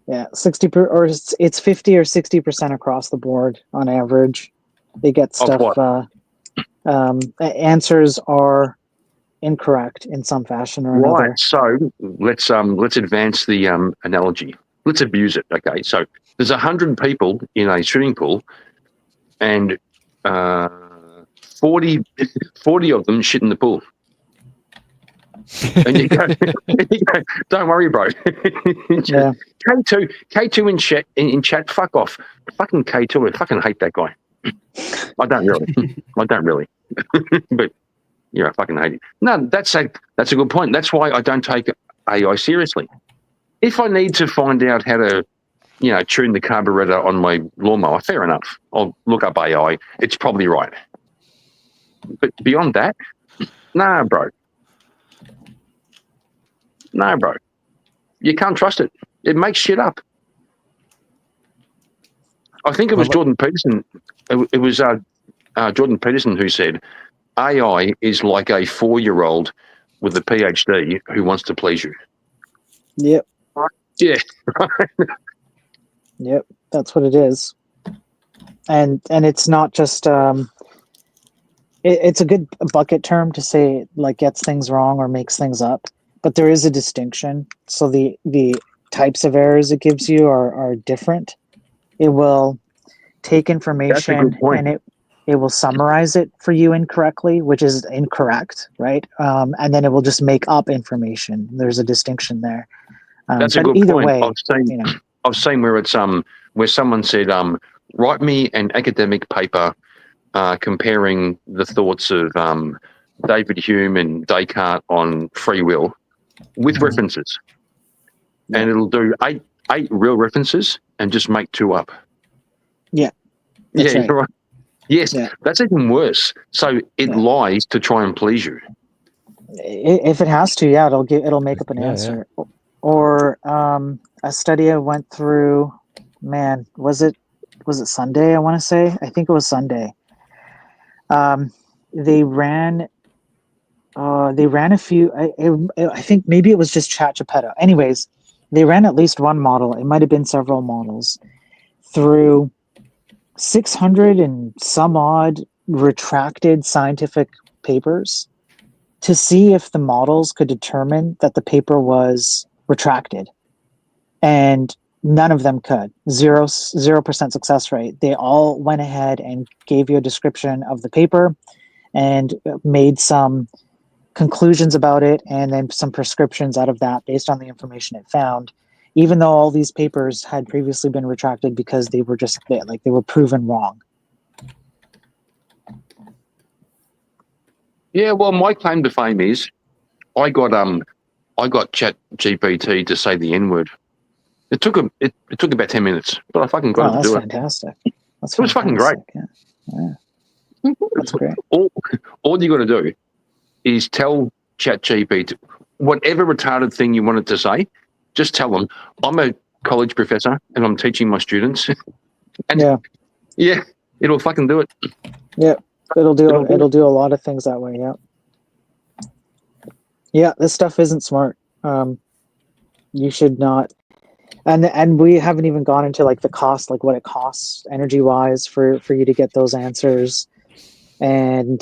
Yeah, or it's 50 or 60% across the board on average. They get stuff. Answers are incorrect in some fashion or another. Right. So let's advance the analogy. Let's abuse it. Okay. So there's 100 people in a swimming pool, and 40 of them shit in the pool. And you go, don't worry, bro. Yeah. K2 in chat, fuck off. Fucking K2, I fucking hate that guy. I don't really. But yeah, I fucking hate it. No, that's a good point. That's why I don't take AI seriously. If I need to find out how to, tune the carburetor on my lawnmower, fair enough. I'll look up AI. It's probably right. But beyond that, nah, bro. No, bro. You can't trust it. It makes shit up. I think it was Jordan Peterson. It was Jordan Peterson who said, AI is like a 4-year-old with a PhD who wants to please you. Yep. Yeah. Yep. That's what it is. And it's not just it's a good bucket term to say like gets things wrong or makes things up. But there is a distinction. So the types of errors it gives you are different. It will take information and it will summarize it for you incorrectly, which is incorrect, right? And then it will just make up information. There's a distinction there. That's a good point. I've seen where it's where someone said, write me an academic paper comparing the thoughts of David Hume and Descartes on free will with references, and it'll do eight real references and just make 2 up. Yeah, yeah, right. Yes, that's even worse. So it lies to try and please you. If it has to, it'll make up an answer. Yeah. Or a study I went through. Man, was it Sunday? I want to say. I think it was Sunday. They ran a few. I think maybe it was just ChatGPT. Anyways, they ran at least one model. It might have been several models through 600 and some odd retracted scientific papers to see if the models could determine that the paper was retracted, and none of them could. 0% success rate. They all went ahead and gave you a description of the paper and made some conclusions about it and then some prescriptions out of that based on the information it found, even though all these papers had previously been retracted because they were they were proven wrong. Yeah, well, my claim to fame is I got Chat GPT to say the N-word. It took about 10 minutes, but I fucking got it to do it. Fantastic. It was fucking great. Yeah. That's great. All you got to do is tell ChatGPT whatever retarded thing you wanted to say. Just tell them I'm a college professor and I'm teaching my students. And yeah, it'll fucking do it. Yeah, it'll do a lot of things that way. Yeah. Yeah, this stuff isn't smart. You should not. And we haven't even gone into like the cost, like what it costs energy wise for you to get those answers. And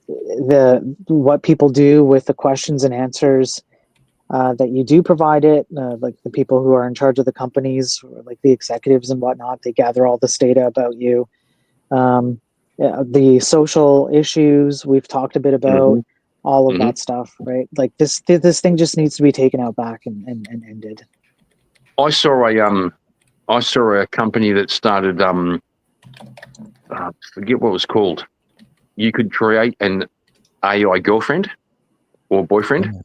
what people do with the questions and answers that you do provide it, like the people who are in charge of the companies, or like the executives and whatnot, they gather all this data about you. The social issues we've talked a bit about, all of that stuff, right? Like this thing just needs to be taken out back and ended. I saw a company that started forget what it was called. You could create an AI girlfriend or boyfriend.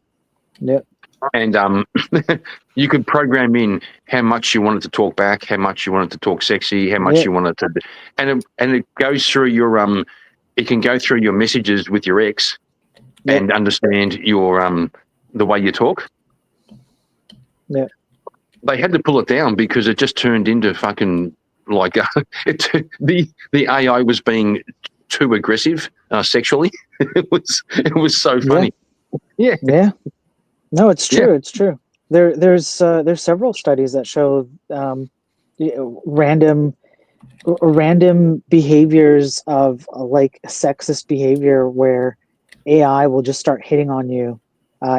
Yep. And you could program in how much you wanted to talk back, how much you wanted to talk sexy, how much you wanted to, and it goes through your it can go through your messages with your ex and understand your the way you talk. Yeah. They had to pull it down because it just turned into fucking like the AI was being too aggressive sexually. It was so funny. Yeah. Yeah. No, it's true. It's true. There's several studies that show random behaviors of like sexist behavior where AI will just start hitting on you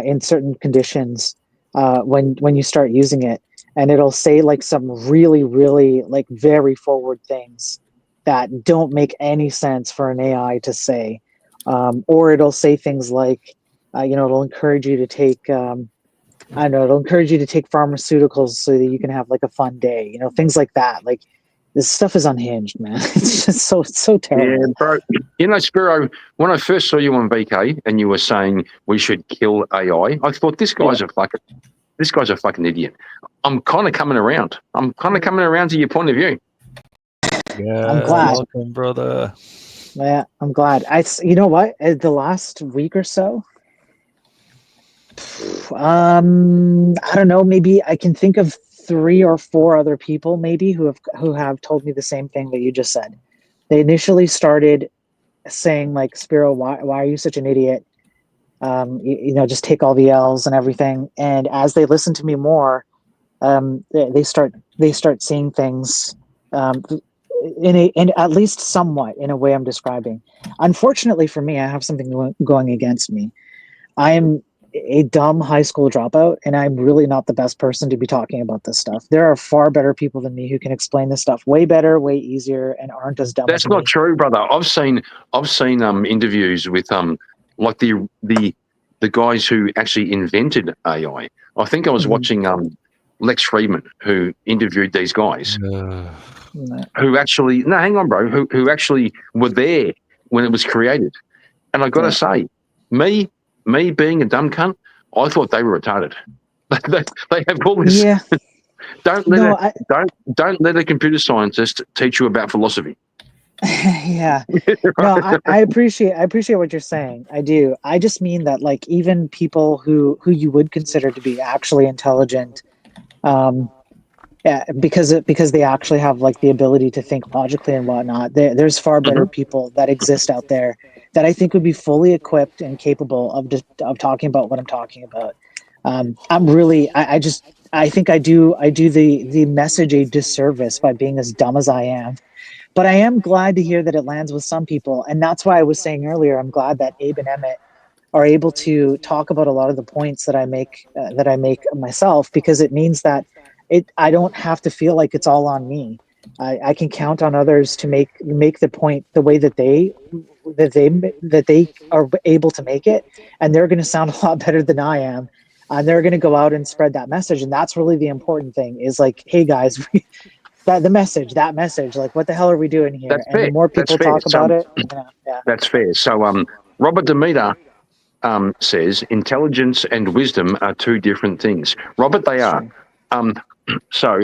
in certain conditions when you start using it, and it'll say like some really like very forward things that don't make any sense for an AI to say, or it'll say things like it'll encourage you to take I don't know, it'll encourage you to take pharmaceuticals so that you can have like a fun day, things like that. Like this stuff is unhinged, man. It's just so terrible. Yeah, bro. Spiro, when I first saw you on VK and you were saying we should kill AI, I thought this guy's a fucking idiot. I'm kind of coming around. To your point of view. Yeah, I'm glad. welcome, brother. Yeah, I'm glad. You know what? The last week or so, I don't know. Maybe I can think of 3 or 4 other people, maybe who have told me the same thing that you just said. They initially started saying like, "Spiro, why are you such an idiot? Just take all the L's and everything." And as they listen to me more, they start seeing things in at least somewhat in a way I'm describing. Unfortunately for me, I have something going against me. I am a dumb high school dropout, and I'm really not the best person to be talking about this stuff. There are far better people than me who can explain this stuff way better, way easier, and aren't as dumb That's as not me. true, brother. I've seen interviews with like the guys who actually invented AI. I think I was watching Lex Friedman, who interviewed these guys who actually hang on, bro, who actually were there when it was created. And I got to say, me being a dumb cunt, I thought they were retarded. They have all this. Yeah. Don't let a computer scientist teach you about philosophy. Yeah. No, I appreciate what you're saying. I do. I just mean that like even people who you would consider to be actually intelligent, because they actually have like the ability to think logically and whatnot. There's far better people that exist out there that I think would be fully equipped and capable of talking about what I'm talking about. I'm really, I think I do the message a disservice by being as dumb as I am. But I am glad to hear that it lands with some people, and that's why I was saying earlier, I'm glad that Abe and Emmett are able to talk about a lot of the points that I make myself, because it means that I don't have to feel like it's all on me. I can count on others to make the point the way that they are able to make it, and they're going to sound a lot better than I am, and they're going to go out and spread that message. And that's really the important thing, is like, hey guys, that message, like, what the hell are we doing here? That's And fair. the more people talk about it, that's fair. So Robert Demeter says intelligence and wisdom are 2 different things. Robert, they are. So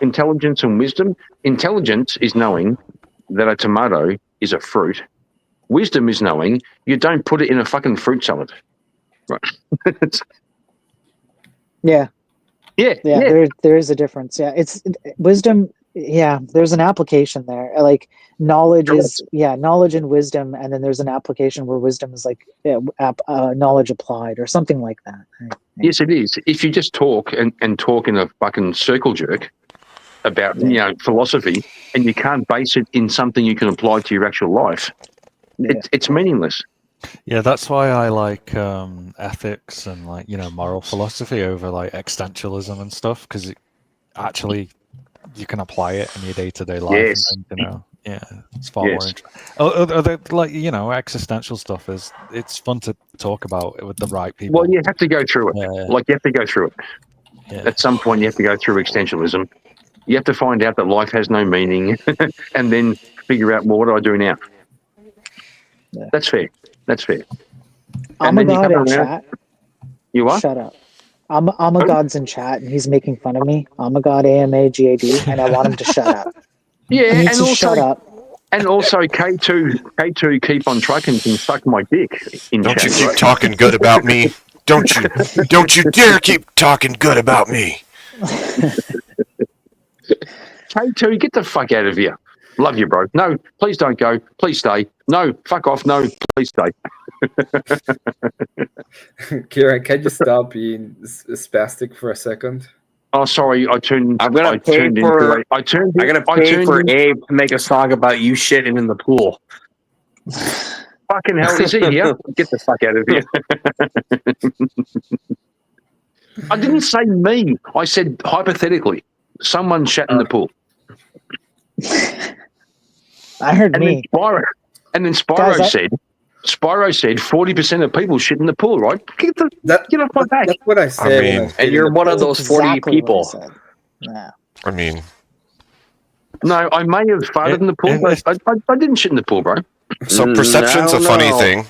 intelligence and wisdom. Intelligence is knowing that a tomato is a fruit. Wisdom is knowing you don't put it in a fucking fruit salad. Right. Yeah. There is a difference. Yeah, it's wisdom. Yeah, there's an application there. Like knowledge is knowledge and wisdom, and then there's an application where wisdom is like knowledge applied or something like that. Right? Yes, it is. If you just talk and talk in a fucking circle jerk about philosophy, and you can't base it in something you can apply to your actual life, it's meaningless. Yeah, that's why I like ethics and like moral philosophy over like existentialism and stuff, because actually you can apply it in your day-to-day life Yes. and things. Yeah, it's far more Yes. interesting. Like existential stuff it's fun to talk about with the right people. Well, you have to go through it. Yeah. Like you have to go through it. Yeah. At some point, you have to go through existentialism. You have to find out that life has no meaning, and then figure out, well, what do I do now? Yeah. That's fair. That's fair. I'm a then you god come in around. chat. You are? Shut up. I'm a god's in chat, and he's making fun of me. I'm a god AMA GAD, and I want him to shut up. Yeah, He needs and to also, shut up. and also K2 keep on trucking can suck my dick in Don't chat. you keep right? talking good about me. Don't you dare keep talking good about me. K2, get the fuck out of here. Love you, bro. No, please don't go. Please stay. No, fuck off. No, please stay. Kieran, can you stop being spastic for a second? Oh, sorry. I turned. I'm gonna I pay turned for. into. I turned. I'm gonna I pay turned for in- Abe to make a song about you shitting in the pool. Fucking hell, is he here? Get the fuck out of here. I didn't say me. I said hypothetically. Someone shat in the pool. I heard me. Then Spyro Guys, said 40% of people shit in the pool, right? Get off my back. That's what I said. I mean- And you're one of those 40 exactly what I people. said. Yeah. I mean, No, I may have farted in the pool, but I didn't shit in the pool, bro. so perception's a funny no. thing.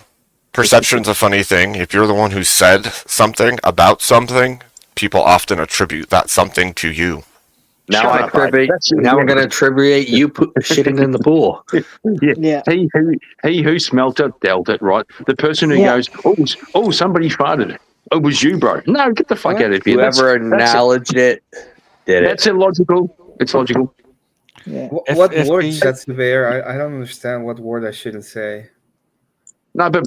Perception's a funny thing. If you're the one who said something about something, people often attribute that something to you. Now Shut I up, mate. attribute. That's- Now we're gonna attribute you shitting in the pool. Yeah. He who smelt it dealt it, right? The person who goes, oh, somebody farted. It was you, bro. No, get the fuck out of here. Whoever acknowledged it did it. That's illogical. It's logical. Yeah. What word that's there? I don't understand what word I shouldn't say. No, but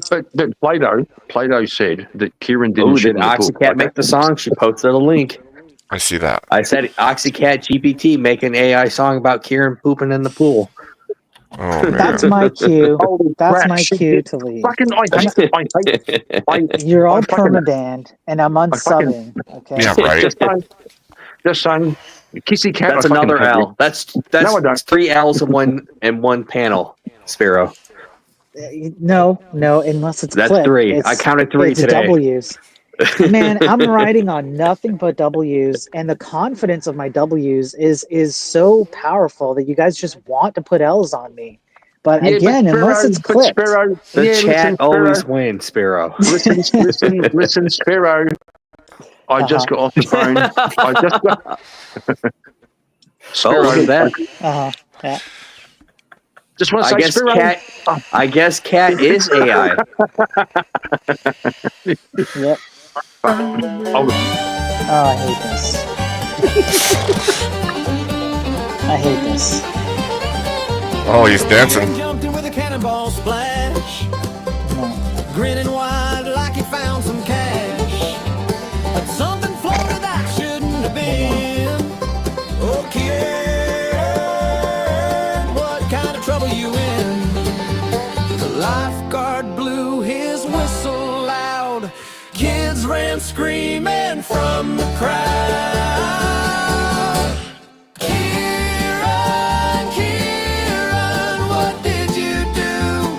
Plato said that Kieran didn't Oh, shit did in the pool. Oxycat make the song? She posted a link. I see that. I said Oxycat GPT make an AI song about Kieran pooping in the pool. Oh man. That's my cue. That's crap, my shit, cue to leave. Fucking, You're all fucking- permabanned, and I'm unsubbing. Okay. Yeah, right. Just saying, kissy cat. That's I fucking another hate you. L. That's No, I don't. 3 L's in one panel, Spiro. No, unless it's That's clip. 3. It's, I counted 3 it's today. W's. Man, I'm writing on nothing but W's, and the confidence of my W's is so powerful that you guys just want to put L's on me. But Yeah, again, but unless it's Spiro, clipped. Spiro, The yeah, chat listen, always Spiro. wins, Spiro. Listen, Spiro. I just got off the phone. I just got. Spiro, look at that. Yeah. Just want to I say, guess Spiro. Cat is AI. Yep. Oh, I hate this. I hate this. Oh, he's dancing. Jumped in with a cannonball splash. Grinning wide like he found some cash. But something floated that shouldn't have been. Oh, kid, what kind of trouble you in? The lifeguard blew his whistle loud. Kids ran screaming from the crowd. Kieran, what did you do?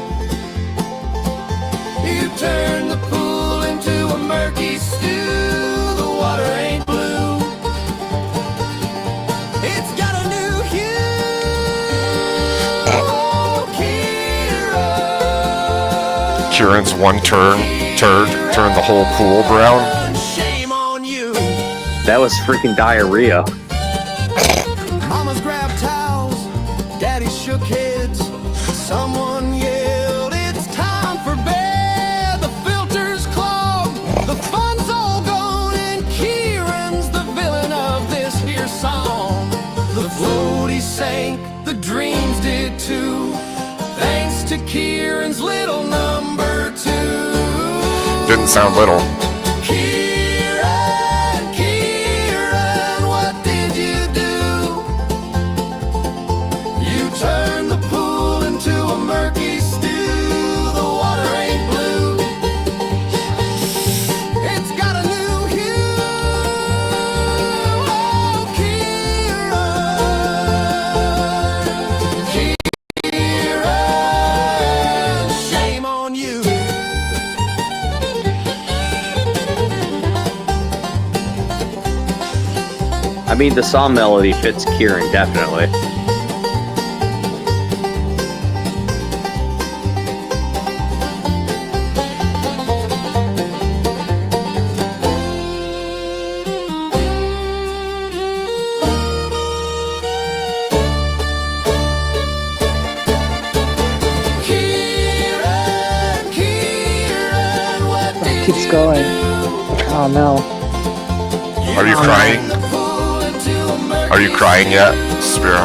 You turned the pool into a murky stew. The water ain't blue. It's got a new hue. Oh, Kieran. Kieran's one turd turned the whole pool brown. Shame on you. That was freaking diarrhea. Mama's grabbed towels, daddy shook heads. Someone yelled, it's time for bed. The filter's clogged, the fun's all gone, and Kieran's the villain of this here song. The floaty sank, the dreams did too. Thanks to Kieran's little number 2. Didn't sound little. Kieran, what did you do? You turned the pool into a murky stew. The water ain't blue. I mean, the song melody fits Kieran definitely. Keeps going. Oh no. Are you crying? Are you crying yet, Spiro?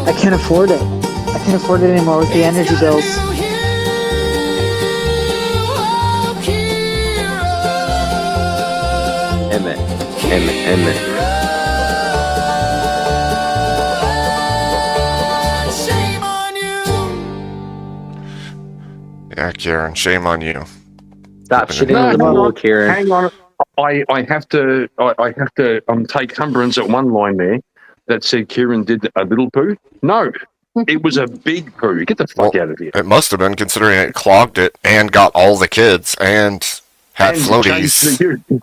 I can't afford it. I can't afford it anymore with the energy bills. Emmett. Yeah, Kieran, shame on you. Stop shitting on the pool, Kieran. Hang on. I have to take umbrance at one line there that said Kieran did a little poo. No, it was a big poo. Get the fuck out of here. It must have been, considering it clogged it and got all the kids and had floaties. Changed the hue.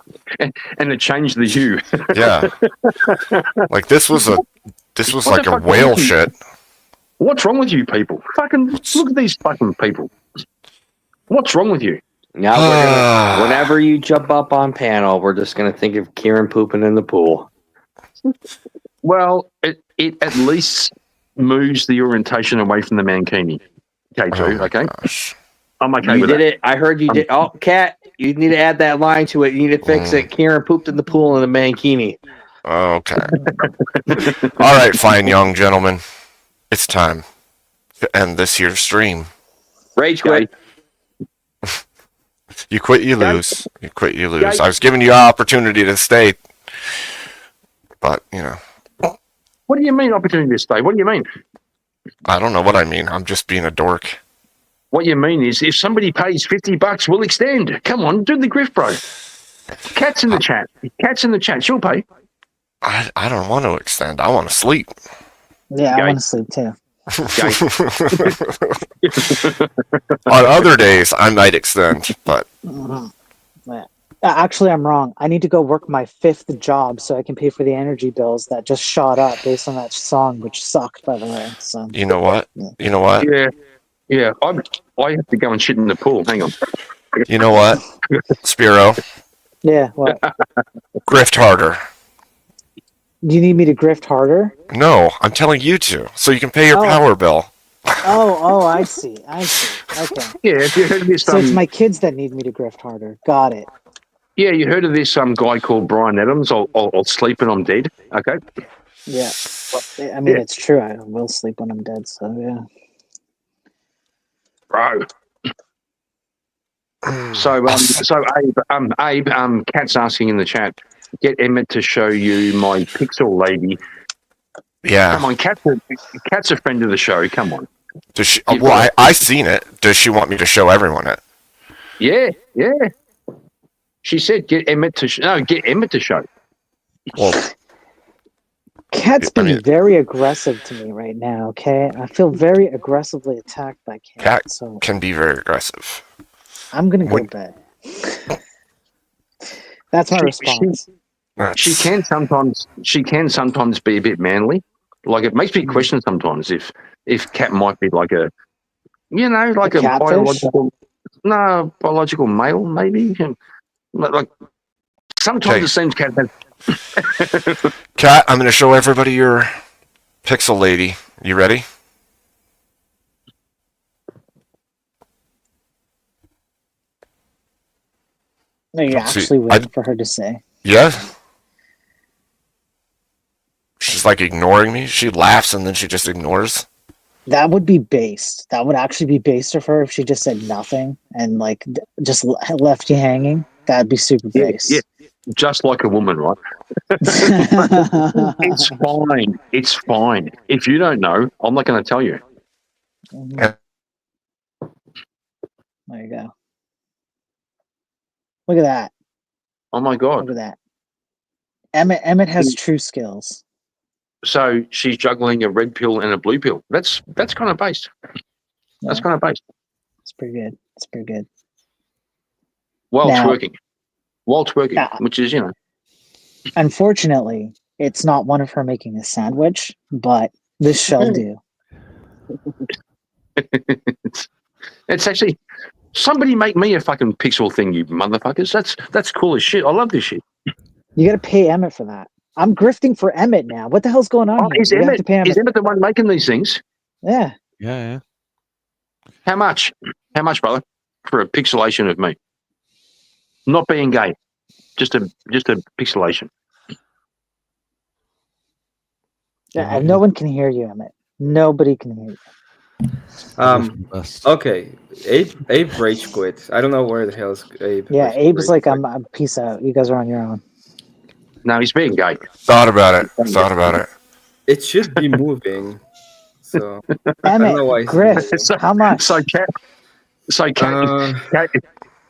And it changed the hue. Yeah. Like this was What like the a fuck whale is- shit. What's wrong with you people? Fucking look at these fucking people. What's wrong with you? Now we're gonna, whenever you jump up on panel, we're just gonna think of Kieran pooping in the pool. Well, it at least moves the orientation away from the mankini. K2, okay? I'm okay You with did that. it. I heard you did. Oh, Kat, you need to add that line to it. You need to fix it. Kieran pooped in the pool in the mankini. Okay. All right, fine, young gentlemen. It's time to end this here stream. Rage quit. You quit, you lose. You quit, you lose. Guys. I was giving you an opportunity to stay, but, you know. What do you mean opportunity to stay? What do you mean? I don't know what I mean. I'm just being a dork. What you mean is if somebody pays $50, we'll extend. Come on, do the grift, bro. Cat's in the chat. Cat's in the chat. She'll pay. I don't want to extend. I want to sleep. Yeah, I want to sleep too. On other days, I might extend, but Yeah. Actually, I'm wrong. I need to go work my 5th job so I can pay for the energy bills that just shot up based on that song, which sucked, by the way. So you know what? You know what? Yeah. I have to go and shit in the pool. Hang on. You know what, Spiro? Yeah, what? Grift harder. Do you need me to grift harder? No, I'm telling you to, so you can pay your Oh. power bill. Oh, I see. Okay. Yeah, have you heard of this? So it's my kids that need me to grift harder. Got it. Yeah, you heard of this guy called Brian Adams? I'll sleep and I'm dead. Okay. Yeah. I mean, it's true. I will sleep when I'm dead. So yeah. Bro. So Abe, Kat's asking in the chat, get Emmett to show you my pixel lady. Yeah. Come on, Kat's a friend of the show. Come on. Does she? Well, I seen it. Does she want me to show everyone it? Yeah. She said, get Emmett to show. Well, Kat's being very aggressive to me right now. Okay, I feel very aggressively attacked by Kat. Cat So can be very aggressive. I'm gonna go to bed. That's my response. She can sometimes be a bit manly. Like it makes me question sometimes if Kat might be like a catfish? biological male maybe. Like sometimes it seems Kat has. Kat, I'm going to show everybody your pixel lady. You ready? Are you Let's see. actually waiting for her to say? Yeah. She's like ignoring me. She laughs and then she just ignores. That would be based. That would actually be based of her if she just said nothing and like just left you hanging. That'd be super base. Yeah, just like a woman, right? It's fine. It's fine. If you don't know, I'm not going to tell you. There you go. Look at that. Oh my god! Look at that. Emmett has true skills. So she's juggling a red pill and a blue pill. That's kind of based. That's kind of based. It's pretty good. It's pretty good. While Now- twerking, which is Unfortunately, It's not one of her making a sandwich, but this shall do. It's actually somebody make me a fucking pixel thing, you motherfuckers. That's cool as shit. I love this shit. You got to pay Emmett for that. I'm grifting for Emmett now. What the hell's going on here? Is You have to pay Emmett. Emmett the one making these things? Yeah. Yeah. How much? How much, brother? For a pixelation of me? Not being gay. Just a pixelation. Yeah, no one can hear you, Emmett. Nobody can hear you. Okay. Abe rage quit. I don't know where the hell is Abe. Yeah, rage Abe's like, quit. I'm peace out. You guys are on your own. No, he's being gay. Thought about it. It should be moving. So I Emmett, don't know why. Griff, how much? Cat.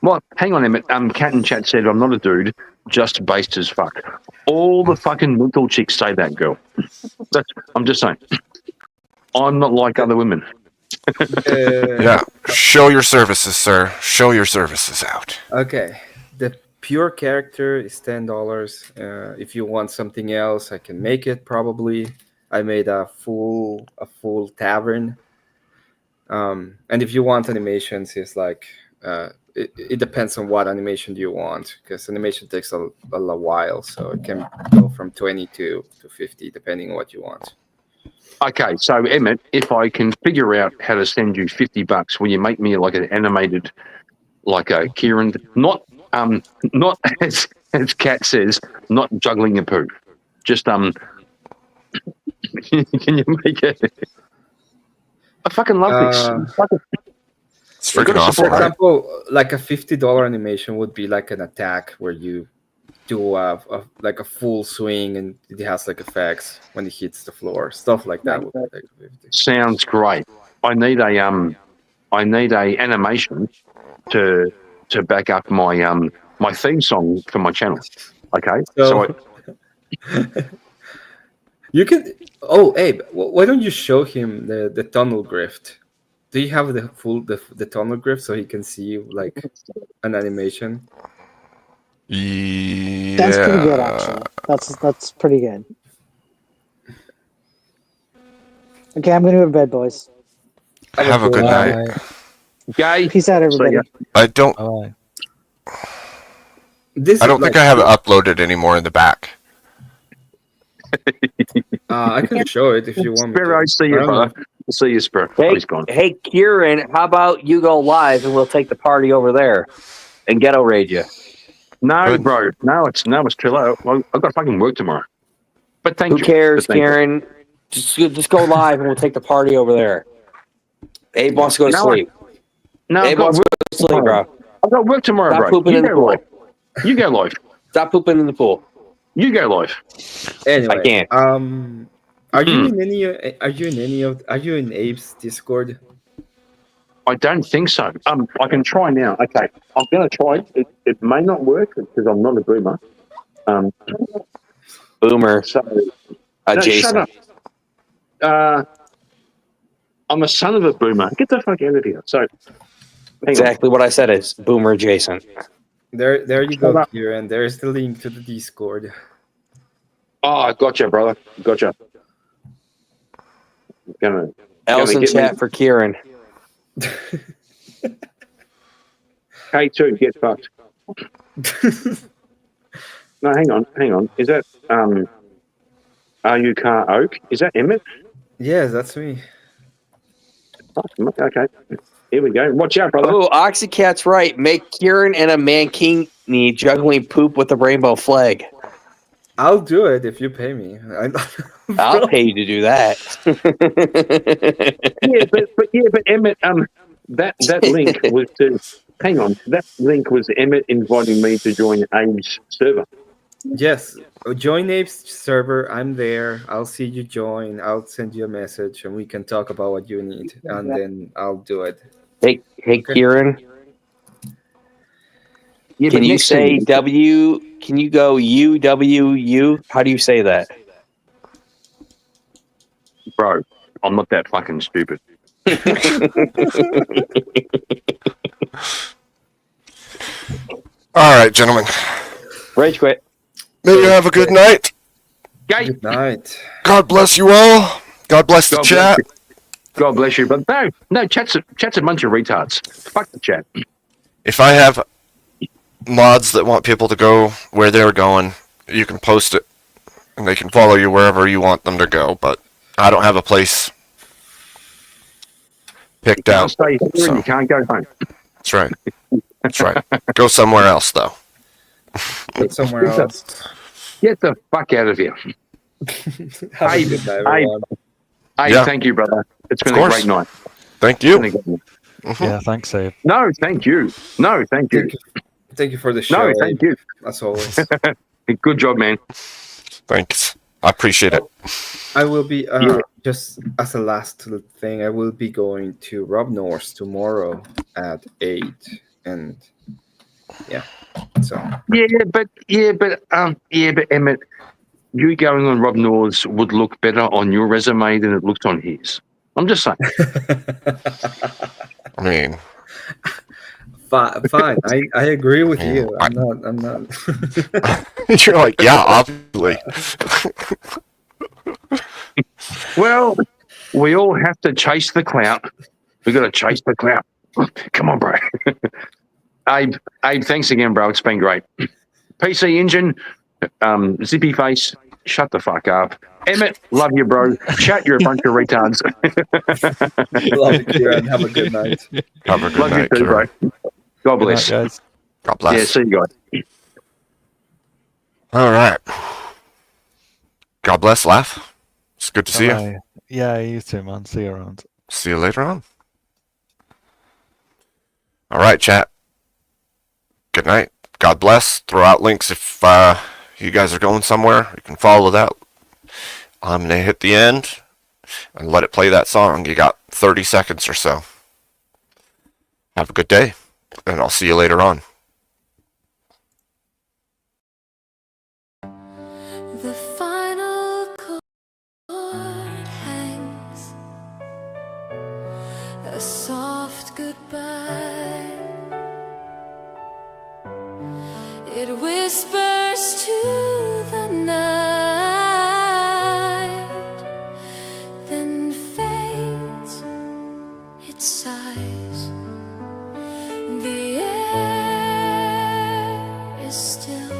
Well, hang on, Emmett. Cat in chat said I'm not a dude, just based as fuck. All the fucking mental chicks say that, girl. I'm just saying. I'm not like other women. Yeah. Show your services, sir. Show your services out. Okay. The pure character is $10. If you want something else, I can make it probably. I made a full tavern. And if you want animations, it's like it depends on what animation do you want, because animation takes a while, so it can go from 20 to 50 depending on what you want. Okay, so Emmett, if I can figure out how to send you $50, will you make me like an animated, like a Kieran? Not as Kat says, not juggling a poo. Just can you make it? I fucking love this. It's freaking awesome, For right? example, like a $50 animation would be like an attack where you do like a full swing and it has like effects when it hits the floor, stuff like that. Would be like 50. Sounds great. I need a animation to back up my my theme song for my channel. Okay, so you can. Oh, Abe, why don't you show him the tunnel grift? Do you have the full the tunnel grift so he can see like an animation? Yeah. That's pretty good, actually. That's pretty good. Okay, I'm gonna go to bed, boys. Have a good night. Guy, peace out, everybody. I don't. Bye. I don't think I have it uploaded anymore in the back. I can show it if you want me Sparrow, to. see you, brother. See you, Sparrow. Hey, He's gone. hey, Kieran, how about you go live and we'll take the party over there and ghetto raid you? No, bro. No, it's too late. I've got fucking work tomorrow. But thank you. Who cares, But thank you. Kieran? Just go live and we'll take the party over there. Abe wants to go to sleep. Abe wants to go to sleep, bro. I've got work tomorrow, Stop bro. pooping in the pool. You go live. Stop pooping in the pool. You go live. Anyway, I can't. Are you in any? Are you in Abe's Discord? I don't think so. I can try now. Okay, I'm gonna try. It may not work because I'm not a boomer. Boomer. So, Jason. shut up. I'm a son of a boomer. Get the fuck out of here. So, Exactly what I said is boomer adjacent. There you go, Kieran. There's the link to the Discord. Oh, gotcha, brother. Gotcha. Else in chat for Kieran. K2, get fucked. No, hang on. Is that Are You Car Oak? Is that Emmett? Yes, that's me. Okay. Here we go. Watch out, brother. Oh, Oxycat's right. Make Kieran and a mankini juggling poop with the rainbow flag. I'll do it if you pay me. I'll pay you to do that. but Emmett, that link was to hang on. That link was Emmett inviting me to join Abe's server. Yes, join Abe's server. I'm there. I'll see you join. I'll send you a message and we can talk about what you need, and then I'll do it. Hey, Okay. Kieran. Yeah, Can you say W? Can you go UWU? How do you say that? Bro, I'm not that fucking stupid. All right, gentlemen. Rage quit. May you have a good night. Good night. God bless you all. God bless the chat. God bless you. But no, chat's a bunch of retards. Fuck the chat. If I have mods that want people to go where they're going, you can post it, and they can follow you wherever you want them to go. But I don't have a place picked out. Stay here So. and you can't go home. That's right. That's right. Go somewhere else, though. Go somewhere else. Get the fuck out of here. Have a good night, everyone. Yeah. Thank you, brother. It's been Of a course. great night. Thank you. Yeah, thanks, Abe. No, thank you. No, thank you. Thank you for the show. No, thank you. As always. Good job, man. Thanks. I appreciate it. I will be just as a last little thing. I will be going to Rob North tomorrow at 8, and yeah. So but Emmett, you going on Rob North's would look better on your resume than it looked on his. I'm just saying. I mean, fine. I agree with you. I'm not. You're like, yeah, obviously. Well, we all have to chase the clout. We got to chase the clout. Come on, bro. Abe, thanks again, bro. It's been great. PC Engine, Zippy Face, shut the fuck up. Emmett, love you, bro. Chat, you're a bunch of retards. Love you, Kieran. Have a good night. Have a good love night, you too, bro. God bless. Good night, guys. God bless. Yeah, see you guys. All right. God bless, Laugh. It's good to see you. Bye. Yeah, you too, man. See you around. See you later on. All right, chat. Good night. God bless. Throw out links if you guys are going somewhere. You can follow that. I'm going to hit the end and let it play that song. You got 30 seconds or so. Have a good day, and I'll see you later on. The final chord hangs, a soft goodbye. It whispers to the night, then fades, it sighs. The air is still,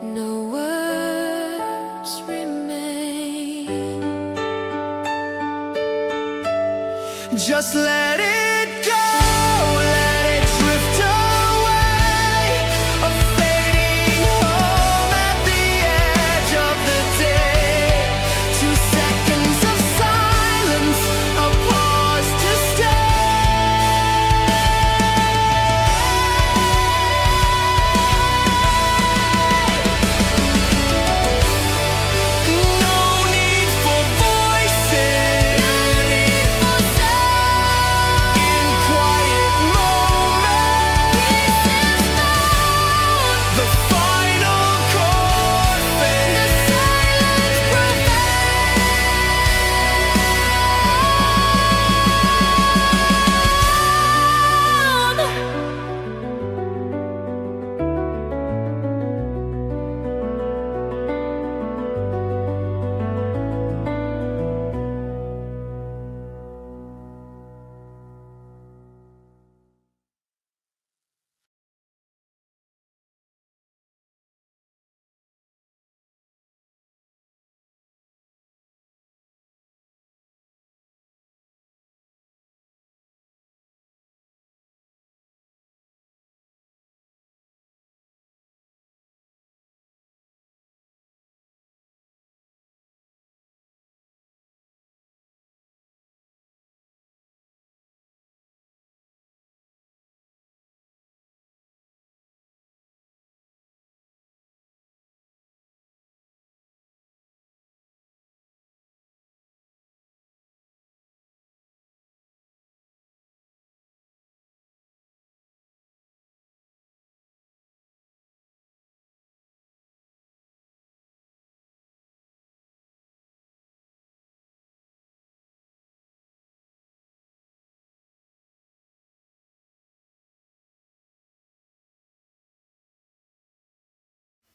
no words remain. Just let it go, let it drift away, a fading home at the edge of the day. 2 seconds of silence, a pause to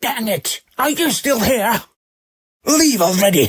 Dang it! Are you still here? Leave already!